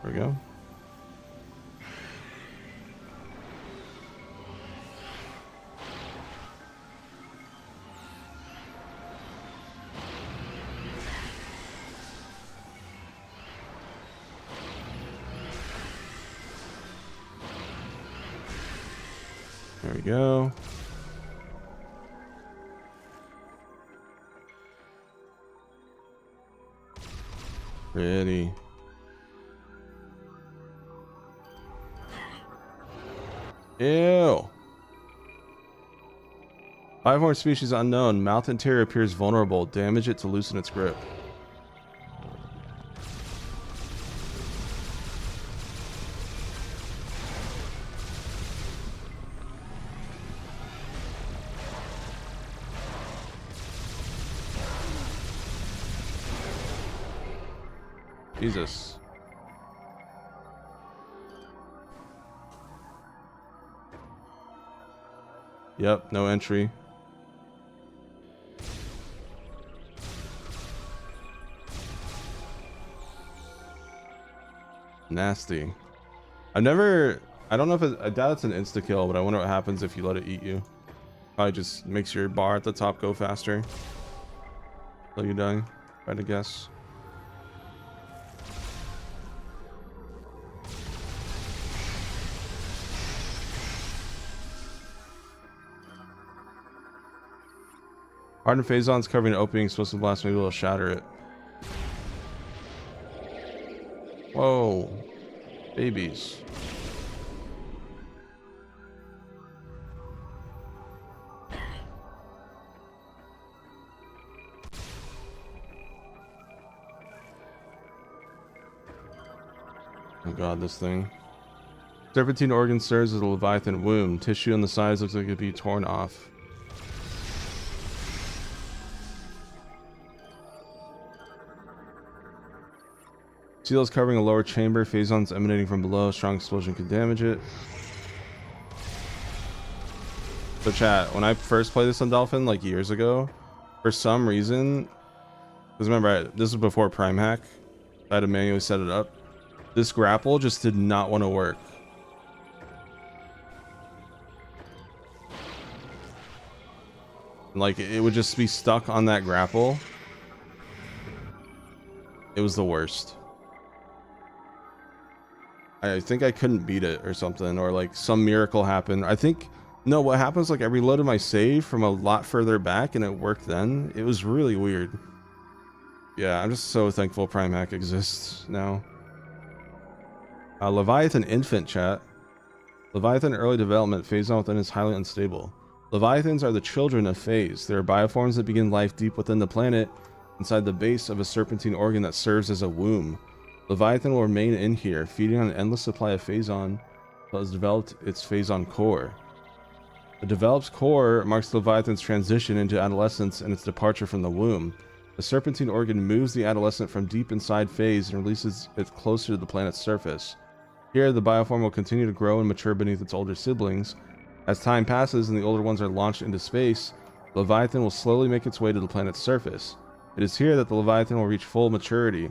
There we go. There we go. Pretty. Ew. Five more species unknown. Mouth interior appears vulnerable. Damage it to loosen its grip. Jesus. Yep, no entry. Nasty. I don't know if I doubt it's an insta kill, but I wonder what happens if you let it eat you. Probably just makes your bar at the top go faster. Till you die, try to guess. Hardened phasons covering an opening supposed to blast, maybe it'll shatter it. Whoa. Babies. Oh god, this thing. Serpentine organ serves as a leviathan womb. Tissue on the sides looks like it could be torn off. Seals covering a lower chamber, phasons emanating from below, strong explosion could damage it. So chat, when I first played this on Dolphin like years ago, for some reason, because remember, this was before Prime Hack, I had to manually set it up. This grapple just did not want to work. Like, it would just be stuck on that grapple. It was the worst. I think I couldn't beat it or something, or like some miracle happened. I think, no, what happens, like I reloaded my save from a lot further back and it worked then. It was really weird. Yeah, I'm just so thankful Prime Hack exists now. Leviathan infant chat. Leviathan early development, phazon within is highly unstable. Leviathans are the children of phase. They are bioforms that begin life deep within the planet, inside the base of a serpentine organ that serves as a womb. Leviathan will remain in here, feeding on an endless supply of phazon until it has developed its phazon core. The developed core marks the Leviathan's transition into adolescence and its departure from the womb. The serpentine organ moves the adolescent from deep inside phase and releases it closer to the planet's surface. Here, the bioform will continue to grow and mature beneath its older siblings. As time passes and the older ones are launched into space, the Leviathan will slowly make its way to the planet's surface. It is here that the Leviathan will reach full maturity.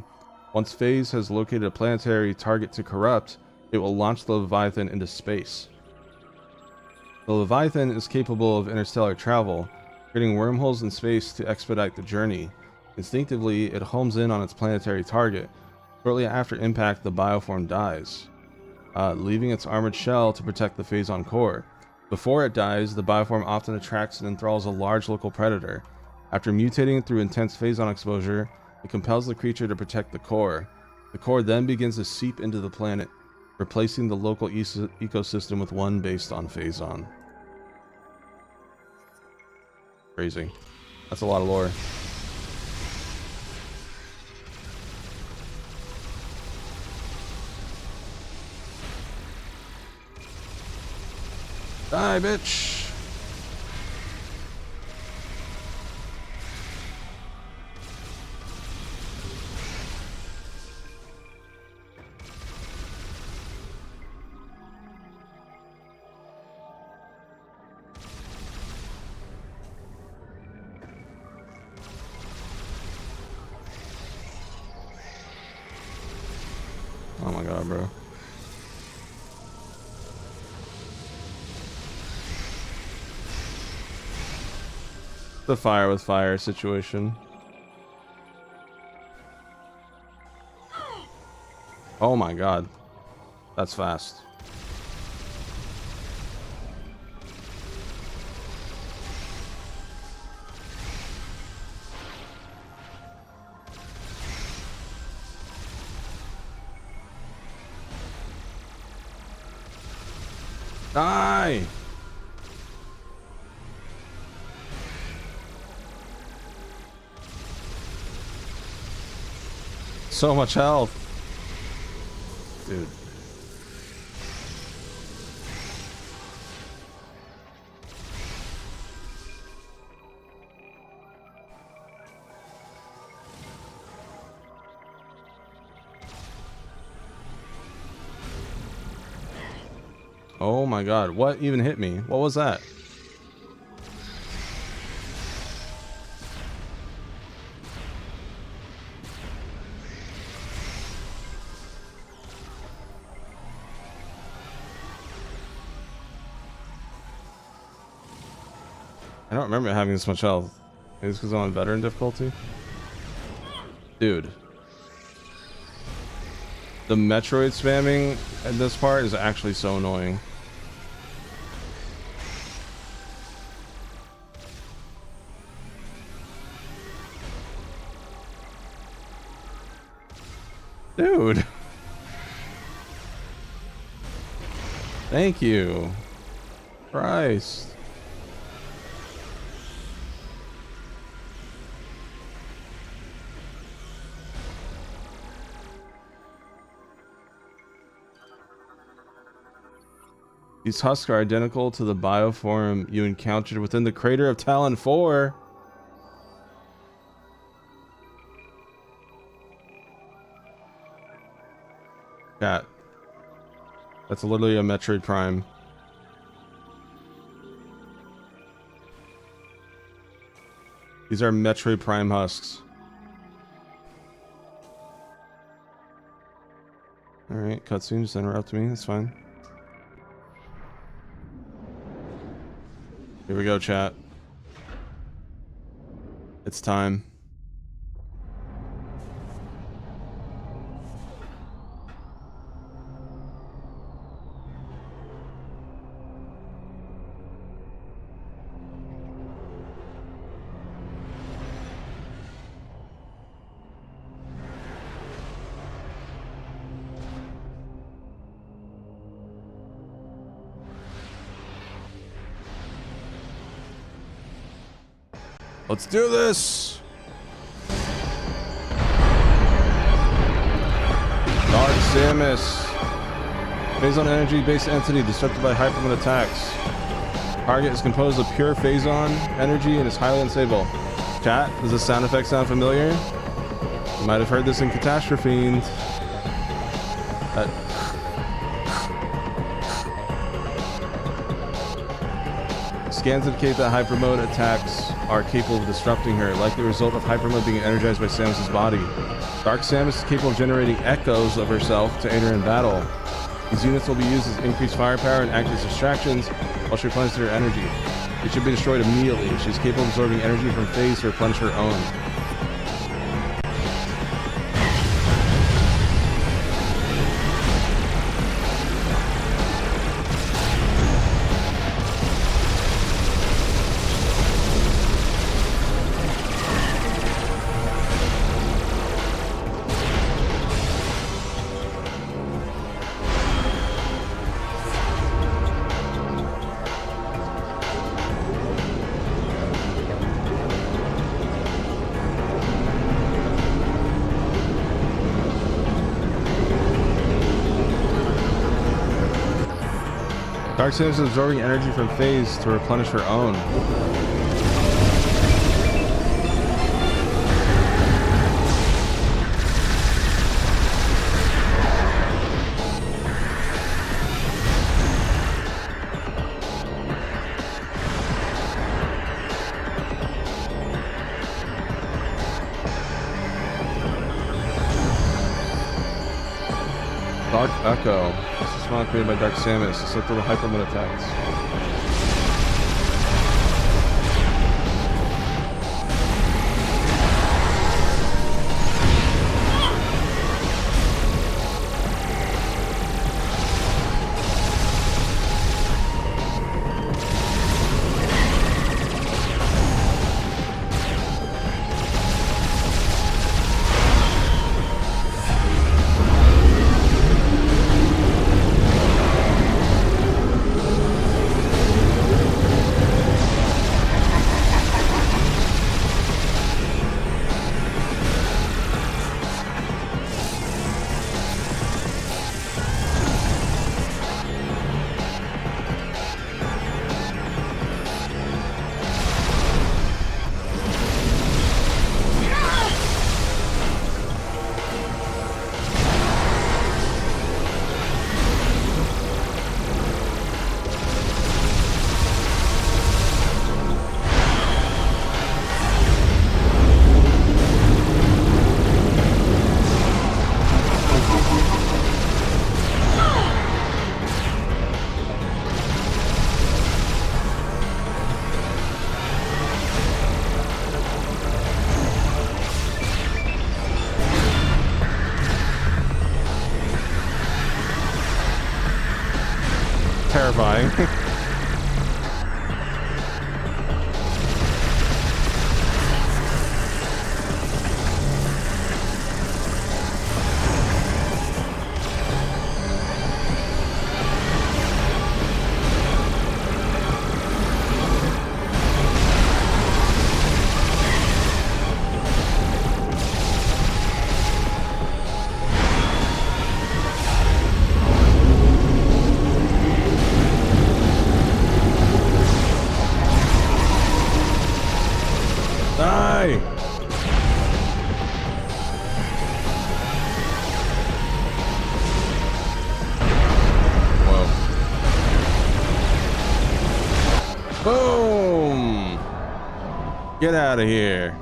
Once Phase has located a planetary target to corrupt, it will launch the Leviathan into space. The Leviathan is capable of interstellar travel, creating wormholes in space to expedite the journey. Instinctively, it homes in on its planetary target. Shortly after impact, the bioform dies, leaving its armored shell to protect the phazon core. Before it dies, the bioform often attracts and enthralls a large local predator. After mutating through intense phazon exposure, it compels the creature to protect the core. The core then begins to seep into the planet, replacing the local ecosystem with one based on Phazon. Crazy. That's a lot of lore. Die, bitch! Oh my god, bro. The fire with fire situation. Oh my god. That's fast. Die! So much health. Dude. Oh my god, what even hit me? What was that? I don't remember having this much health. Maybe it's because I'm on veteran difficulty? Dude. The Metroid spamming at this part is actually so annoying. Dude. Thank you. Christ. These husks are identical to the bioform you encountered within the crater of Talon 4. Cat. That's literally a Metroid Prime. These are Metroid Prime husks. Alright, cutscene, just interrupt me, that's fine. Here we go, chat. It's time. Let's do this! Dark Samus. Phazon energy-based entity disrupted by hyperman attacks. Target is composed of pure Phazon energy and is highly unstable. Chat, does this sound effect sound familiar? You might have heard this in Catastrophe. Scans indicate that hyper mode attacks are capable of disrupting her, likely a result of hyper mode being energized by Samus' body. Dark Samus is capable of generating echoes of herself to aid her in battle. These units will be used as increased firepower and act as distractions while she replenishes her energy. It should be destroyed immediately. She is capable of absorbing energy from phase to replenish her own. Dark Samus is absorbing energy from phase to replenish her own. Dark Echo. This is not created by Dark Samus. It's like little hyperman attacks. Terrifying. Die! Whoa. Boom! Get out of here.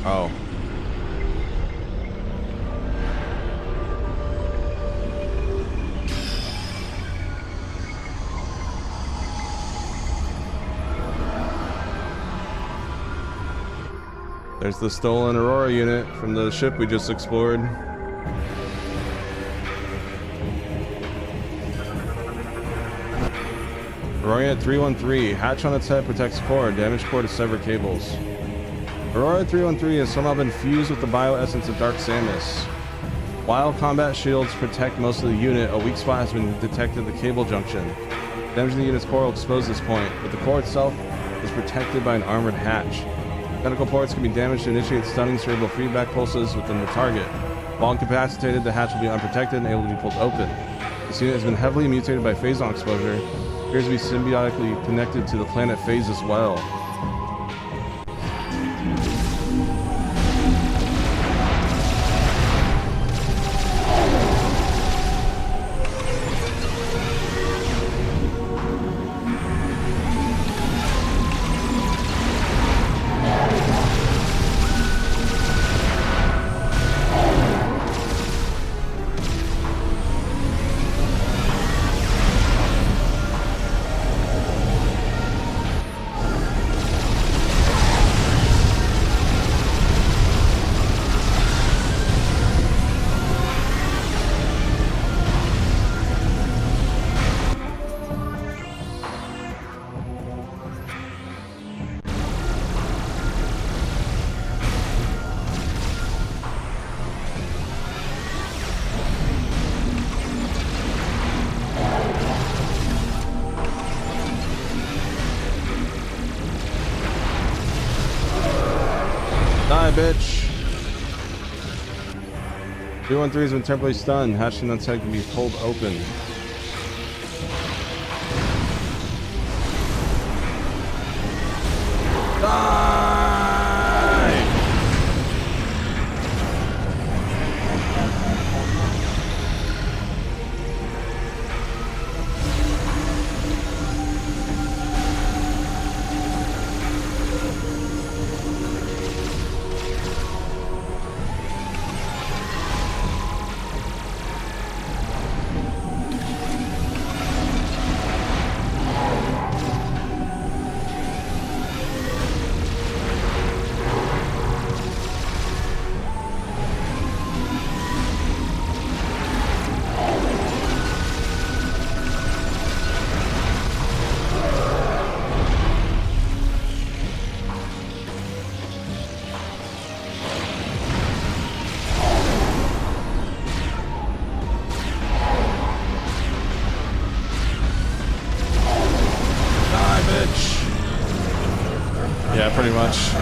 Oh. There's the stolen Aurora unit from the ship we just explored. Aurora 313. Hatch on its head protects core. Damaged core to sever cables. Aurora 313 has somehow been fused with the bioessence of Dark Samus. While combat shields protect most of the unit, a weak spot has been detected at the cable junction. Damaging the unit's core will expose this point, but the core itself is protected by an armored hatch. Medical ports can be damaged to initiate stunning cerebral feedback pulses within the target. While incapacitated, the hatch will be unprotected and able to be pulled open. This unit has been heavily mutated by phazon exposure. It appears to be symbiotically connected to the planet Phase as well. 313 has been temporarily stunned. Hatching on head can be pulled open. Yeah, pretty much.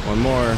One more.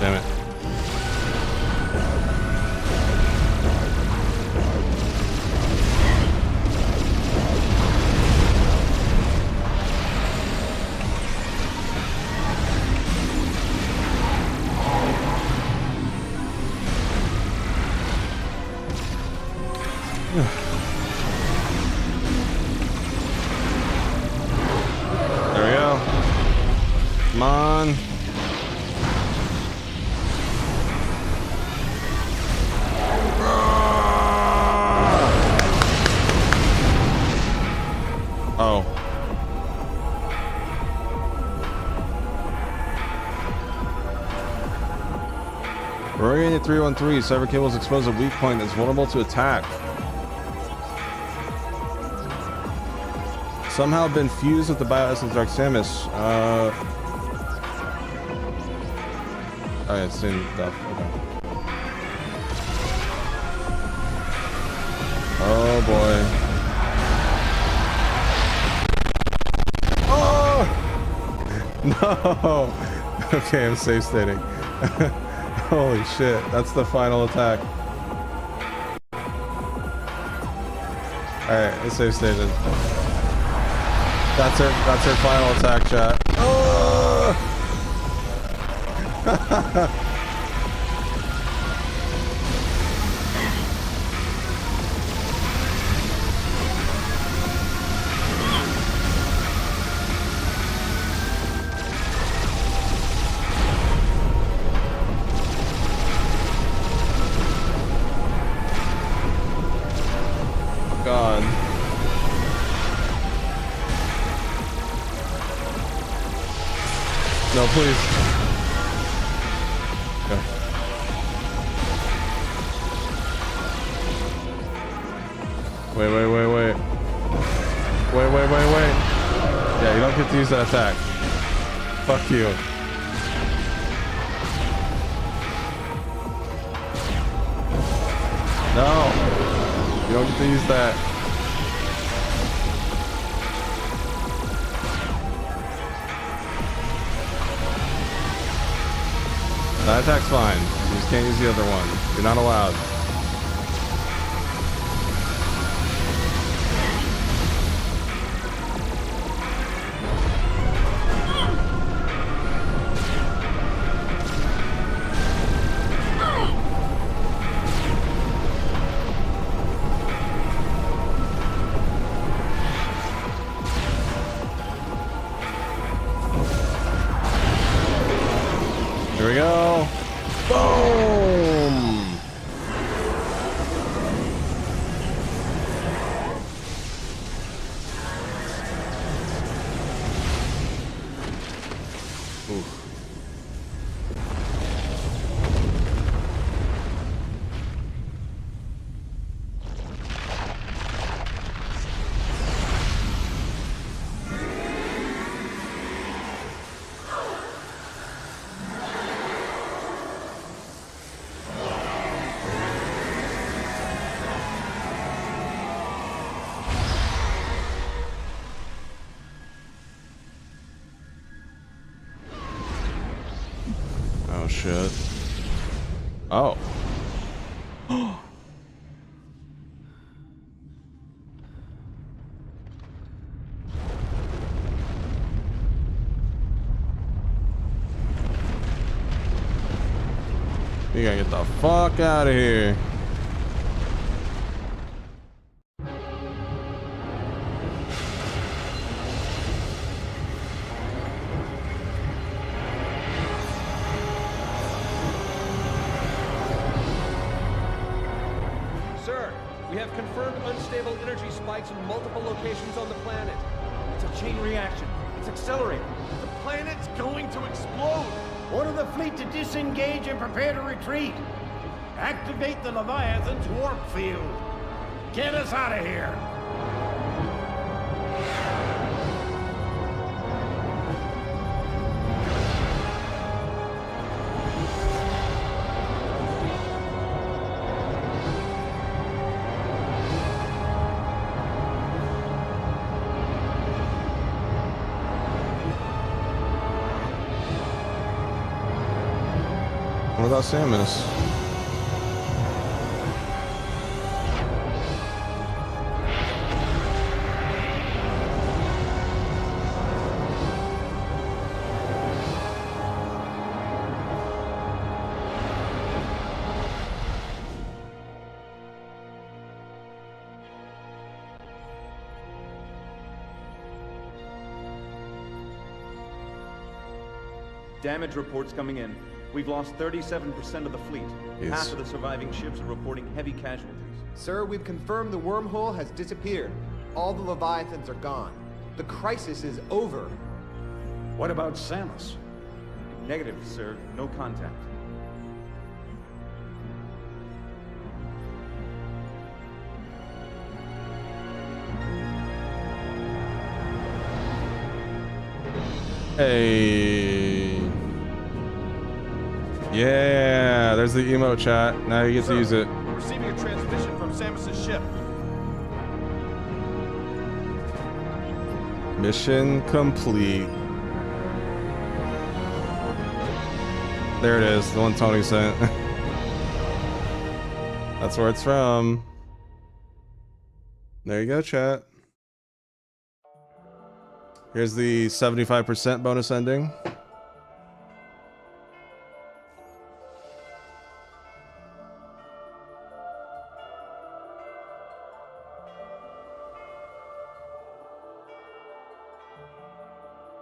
Damn it. There we go. Come on. Oh. Roaring at 313, cyber cables expose a weak point that's vulnerable to attack. Somehow been fused with the bioessence Dark Samus. Oh, yeah, it's in stuff. Okay. Oh boy. Oh! No! Okay, I'm safe stating. Holy shit, that's the final attack. Alright, it's safe stated. That's her final attack, chat. Oh! God. No, please. Okay. Wait. Wait. Yeah, you don't get to use that attack. Fuck you. No. You don't get to use that. That attack's fine. You just can't use the other one. You're not allowed. Here we go. Boom! Oof. Oh shit. Oh. You gotta get the fuck out of here. Sir, we have confirmed unstable energy spikes in multiple locations on the planet. It's a chain reaction. It's accelerating. The planet's going to explode. Order the fleet to disengage and prepare to retreat. Activate the Leviathan's warp field. Get us out of here. What about Samus? Damage reports coming in. We've lost 37% of the fleet. Yes. Half of the surviving ships are reporting heavy casualties. Sir, we've confirmed the wormhole has disappeared. All the Leviathans are gone. The crisis is over. What about Samus? Negative, sir. No contact. Hey. Yeah, there's the emote chat. Now you get to use it. We're receiving a transmission from Samus's ship. Mission complete. There it is, the one Tony sent. That's where it's from. There you go, chat. Here's the 75% bonus ending.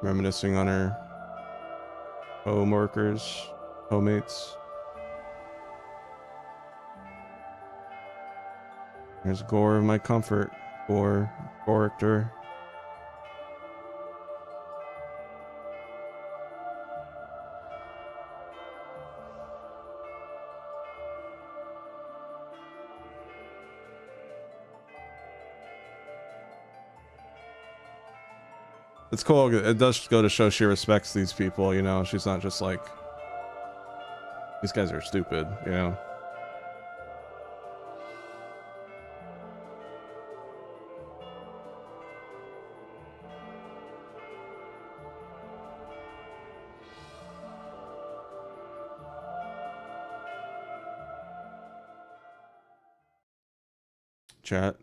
Reminiscing on her home-workers, homemates. There's gore of my comfort for character. It's cool. It does go to show she respects these people, you know. She's not just like, these guys are stupid, you know. Chat.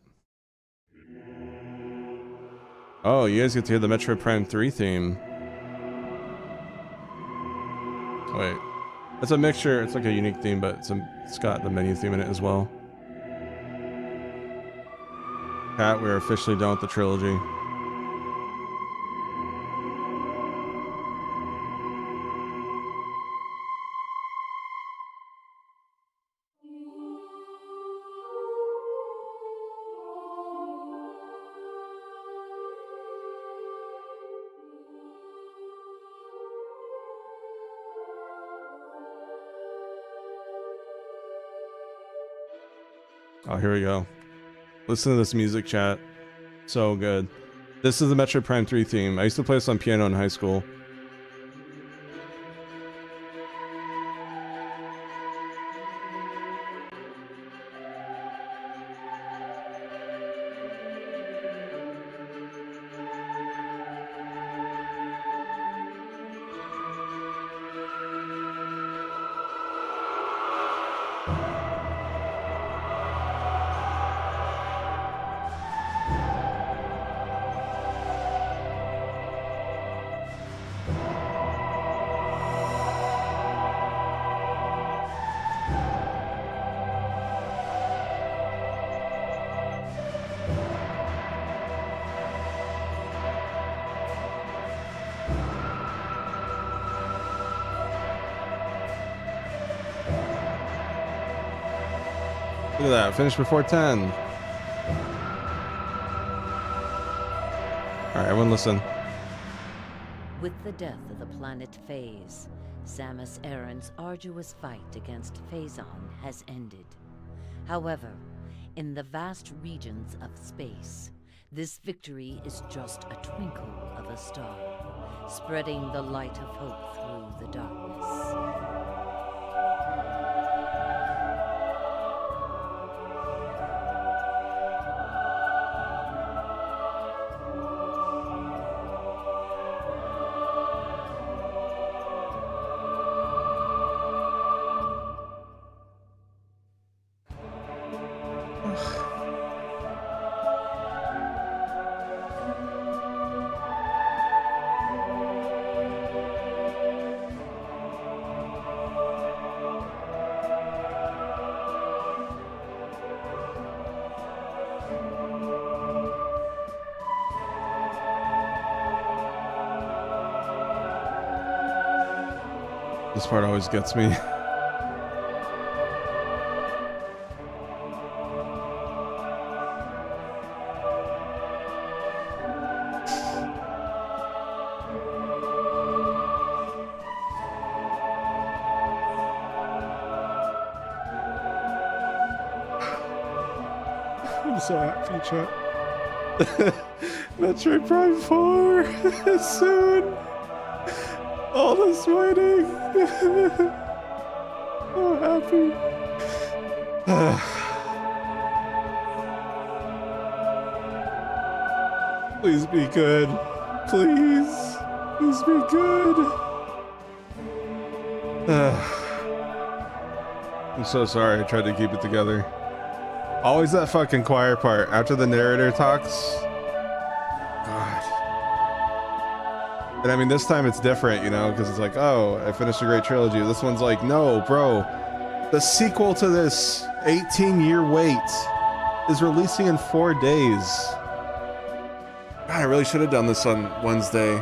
Oh, you guys get to hear the Metroid Prime 3 theme. Wait. It's a mixture. It's like a unique theme, but it's got the menu theme in it as well. Pat, we're officially done with the trilogy. Oh, here we go. Listen to this music, chat. So good. This is the Metroid Prime 3 theme. I used to play this on piano in high school. Look at that, finished before 10. Alright, everyone listen. With the death of the planet Phase, Samus Aran's arduous fight against Phazon has ended. However, in the vast regions of space, this victory is just a twinkle of a star, spreading the light of hope through the darkness. This part always gets me. I'm so happy, chat. Metroid Prime 4 soon. All this waiting. So happy. Please be good. Please. Please be good. I'm so sorry. I tried to keep it together. Always that fucking choir part after the narrator talks. God. And I mean, this time it's different, you know, because it's like, oh, I finished a great trilogy. This one's like, no, bro. The sequel to this 18-year wait is releasing in 4 days. God, I really should have done this on Wednesday.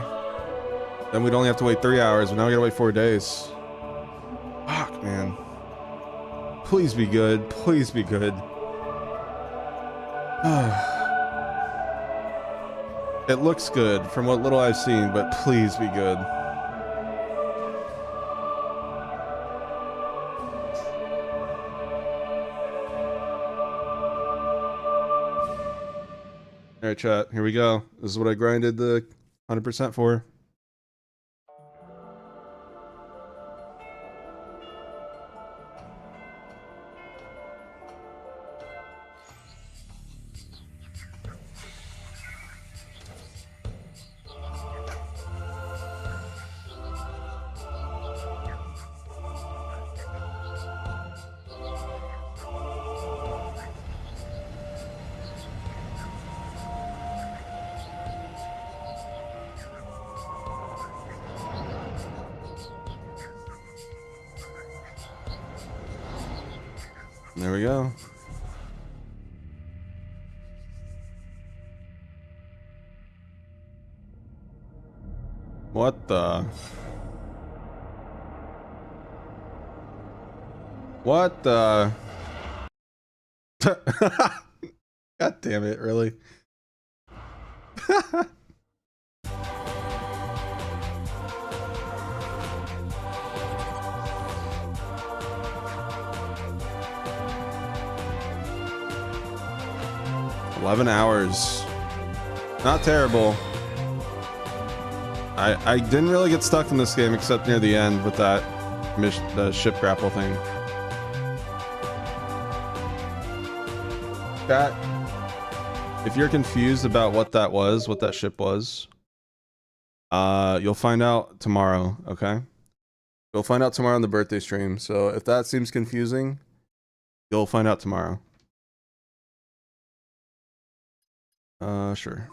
Then we'd only have to wait 3 hours, but now we gotta wait 4 days. Fuck, man. Please be good. Please be good. It looks good from what little I've seen, but please be good. All right, chat. Here we go. This is what I grinded the 100% for. There we go. What the? What the? God damn it, really? 11 hours. Not terrible. I didn't really get stuck in this game except near the end with that the ship grapple thing. Chat, if you're confused about what that ship was, you'll find out tomorrow, okay? You'll find out tomorrow on the birthday stream. So if that seems confusing, you'll find out tomorrow. Sure.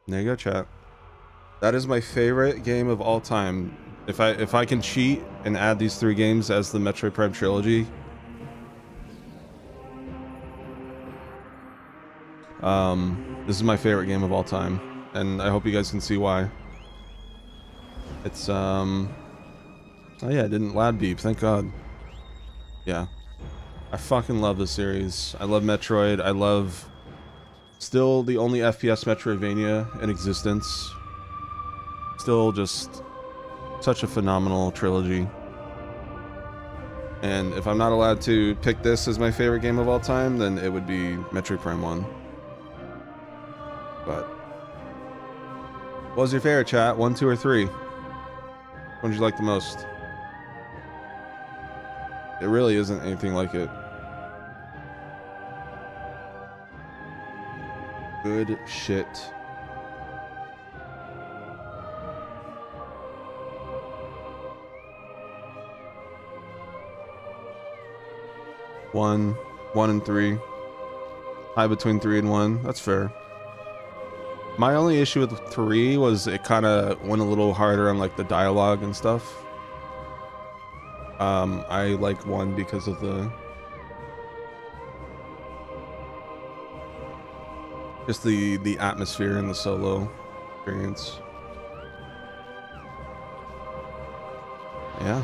There you go, chat. That is my favorite game of all time. If I can cheat and add these 3 games as the Metroid Prime trilogy, this is my favorite game of all time, and I hope you guys can see why. It's oh yeah, I didn't lad beep, thank God. Yeah, I fucking love this series. I love Metroid. I love still the only FPS Metroidvania in existence. Still just such a phenomenal trilogy. And if I'm not allowed to pick this as my favorite game of all time, then it would be Metroid Prime 1. But what was your favorite, chat? 1, 2, or 3? What did you like the most? It really isn't anything like it. Good shit. One and 3. High between 3 and 1. That's fair. My only issue with 3 was it kind of went a little harder on like the dialogue and stuff. I like 1 because of just the atmosphere and the solo experience. Yeah.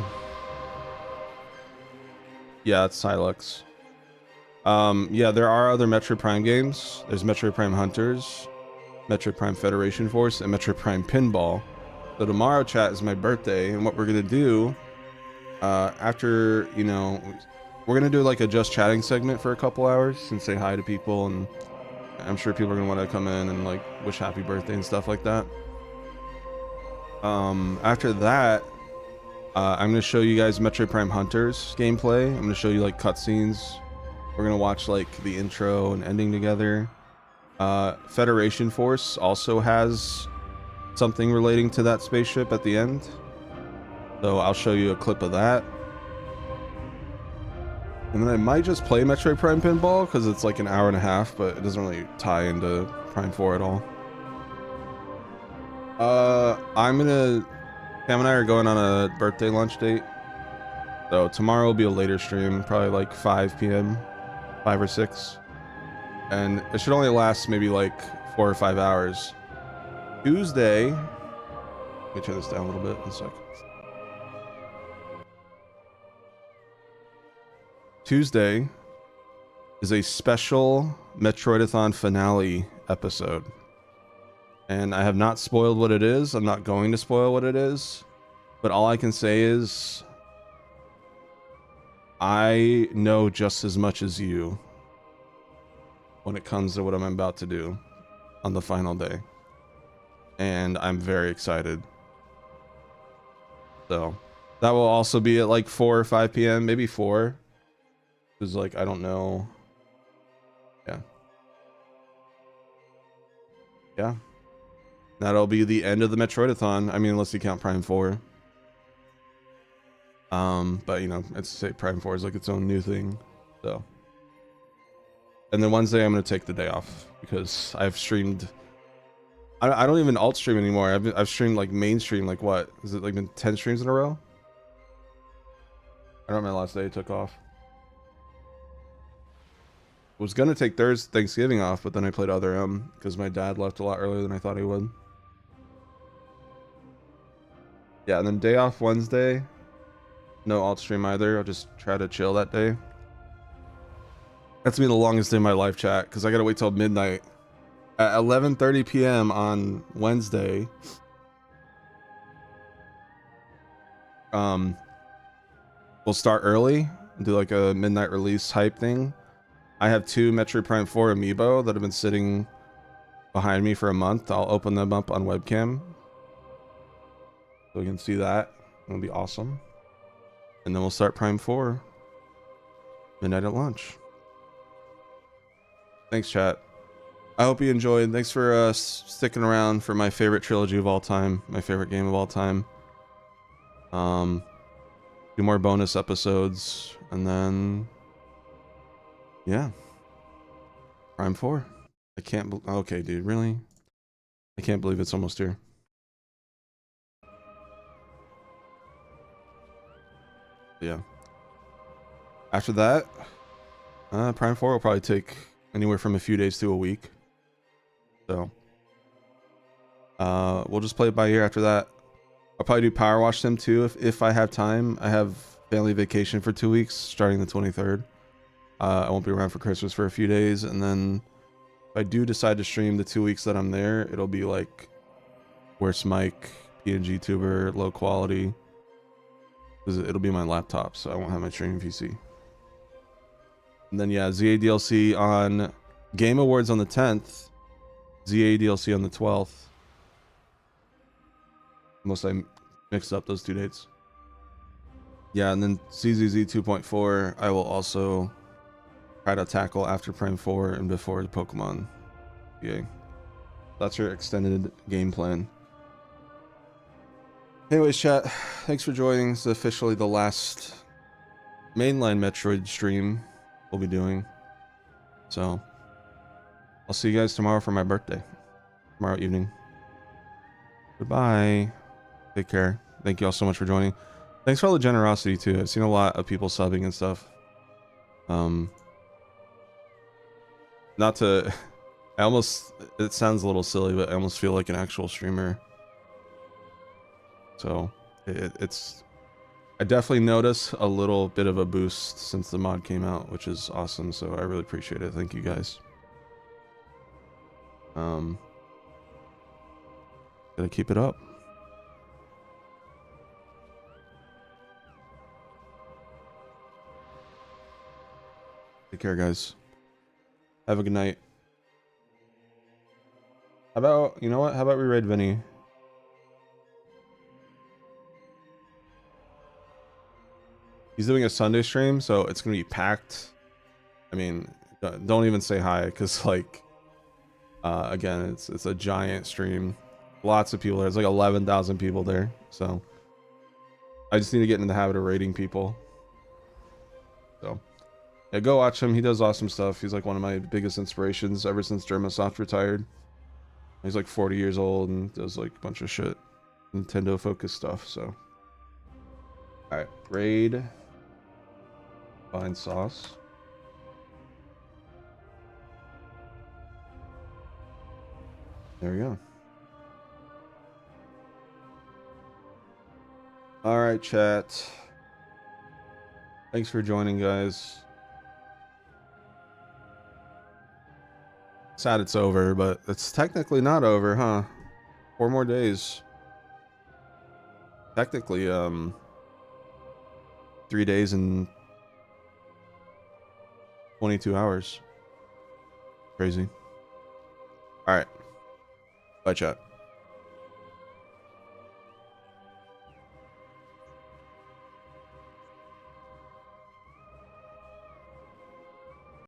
Yeah, it's Silex. Yeah, there are other Metroid Prime games. There's Metroid Prime Hunters, Metroid Prime Federation Force, and Metroid Prime Pinball. So tomorrow, chat, is my birthday, and what we're gonna do, after, you know, we're gonna do like a just chatting segment for a couple hours and say hi to people, and I'm sure people are gonna want to come in and like wish happy birthday and stuff like that. After that, I'm gonna show you guys Metroid Prime Hunters gameplay. I'm gonna show you like cutscenes. We're gonna watch like the intro and ending together. Federation Force also has something relating to that spaceship at the end, so I'll show you a clip of that. And then I might just play Metroid Prime Pinball because it's like an hour and a half, but it doesn't really tie into Prime 4 at all. Cam and I are going on a birthday lunch date, so tomorrow will be a later stream, probably like 5 p.m, 5 or 6, and it should only last maybe like 4 or 5 hours. Tuesday, let me turn this down a little bit, 1 second. Tuesday is a special Metroidathon finale episode. And I have not spoiled what it is. I'm not going to spoil what it is. But all I can say is I know just as much as you when it comes to what I'm about to do on the final day. And I'm very excited. So that will also be at like 4 or 5 p.m, maybe 4. Because like, I don't know. Yeah. Yeah. That'll be the end of the Metroidathon. I mean, unless you count Prime 4. But you know, it's say Prime 4 is like its own new thing. So. And then Wednesday I'm gonna take the day off because I've streamed. I don't even alt stream anymore. I've streamed like mainstream. Like what? Is it like been 10 streams in a row? I don't remember the last day I took off. I was gonna take Thursday Thanksgiving off, but then I played Other M because my dad left a lot earlier than I thought he would. Yeah, and then day off Wednesday. No alt stream either. I'll just try to chill that day. That's gonna be the longest day of my life, chat, because I gotta wait till midnight. At 11:30 p.m. on Wednesday. We'll start early and do like a midnight release hype thing. I have 2 Metroid Prime 4 amiibo that have been sitting behind me for a month. I'll open them up on webcam so we can see that. It'll be awesome. And then we'll start Prime 4 midnight at lunch. Thanks, chat. I hope you enjoyed. Thanks for sticking around for my favorite trilogy of all time, my favorite game of all time. 2 more bonus episodes, and then yeah, Prime 4. I can't. Okay, dude, really? I can't believe it's almost here. Yeah. After that, Prime 4 will probably take anywhere from a few days to a week. So, we'll just play it by ear after that. I'll probably do Power Wash Sim too if I have time. I have family vacation for 2 weeks starting the 23rd. I won't be around for Christmas for a few days, and then if I do decide to stream the 2 weeks that I'm there, it'll be like worst mic, PNG tuber, low quality. It'll be my laptop, so I won't have my streaming PC. And then yeah, ZA DLC on Game Awards on the 10th, ZA DLC on the 12th. Unless I mixed up those 2 dates. Yeah, and then CZZ 2.4 I will also try to tackle after Prime 4 and before the Pokemon. Yeah, that's your extended game plan. Anyways, chat, thanks for joining. This is officially the last mainline Metroid stream we'll be doing. So, I'll see you guys tomorrow for my birthday. Tomorrow evening. Goodbye. Take care. Thank you all so much for joining. Thanks for all the generosity too. I've seen a lot of people subbing and stuff. Not to... it sounds a little silly, but I almost feel like an actual streamer. So, it's... I definitely notice a little bit of a boost since the mod came out, which is awesome, so I really appreciate it. Thank you guys. Gotta keep it up. Take care, guys. Have a good night. How about, you know what? How about we raid Vinny? He's doing a Sunday stream, so it's gonna be packed. I mean, don't even say hi, because like, again, it's a giant stream. Lots of people there. There's like 11,000 people there. So I just need to get in the habit of rating people. So yeah, go watch him. He does awesome stuff. He's like one of my biggest inspirations ever since Germasoft retired. He's like 40 years old and does like a bunch of shit, Nintendo focused stuff. So, all right, raid, find sauce. There we go. All right, chat. Thanks for joining, guys. Sad it's over, but it's technically not over, huh? 4 more days. Technically, 3 days and 22 hours. Crazy. All right. Bye, chat.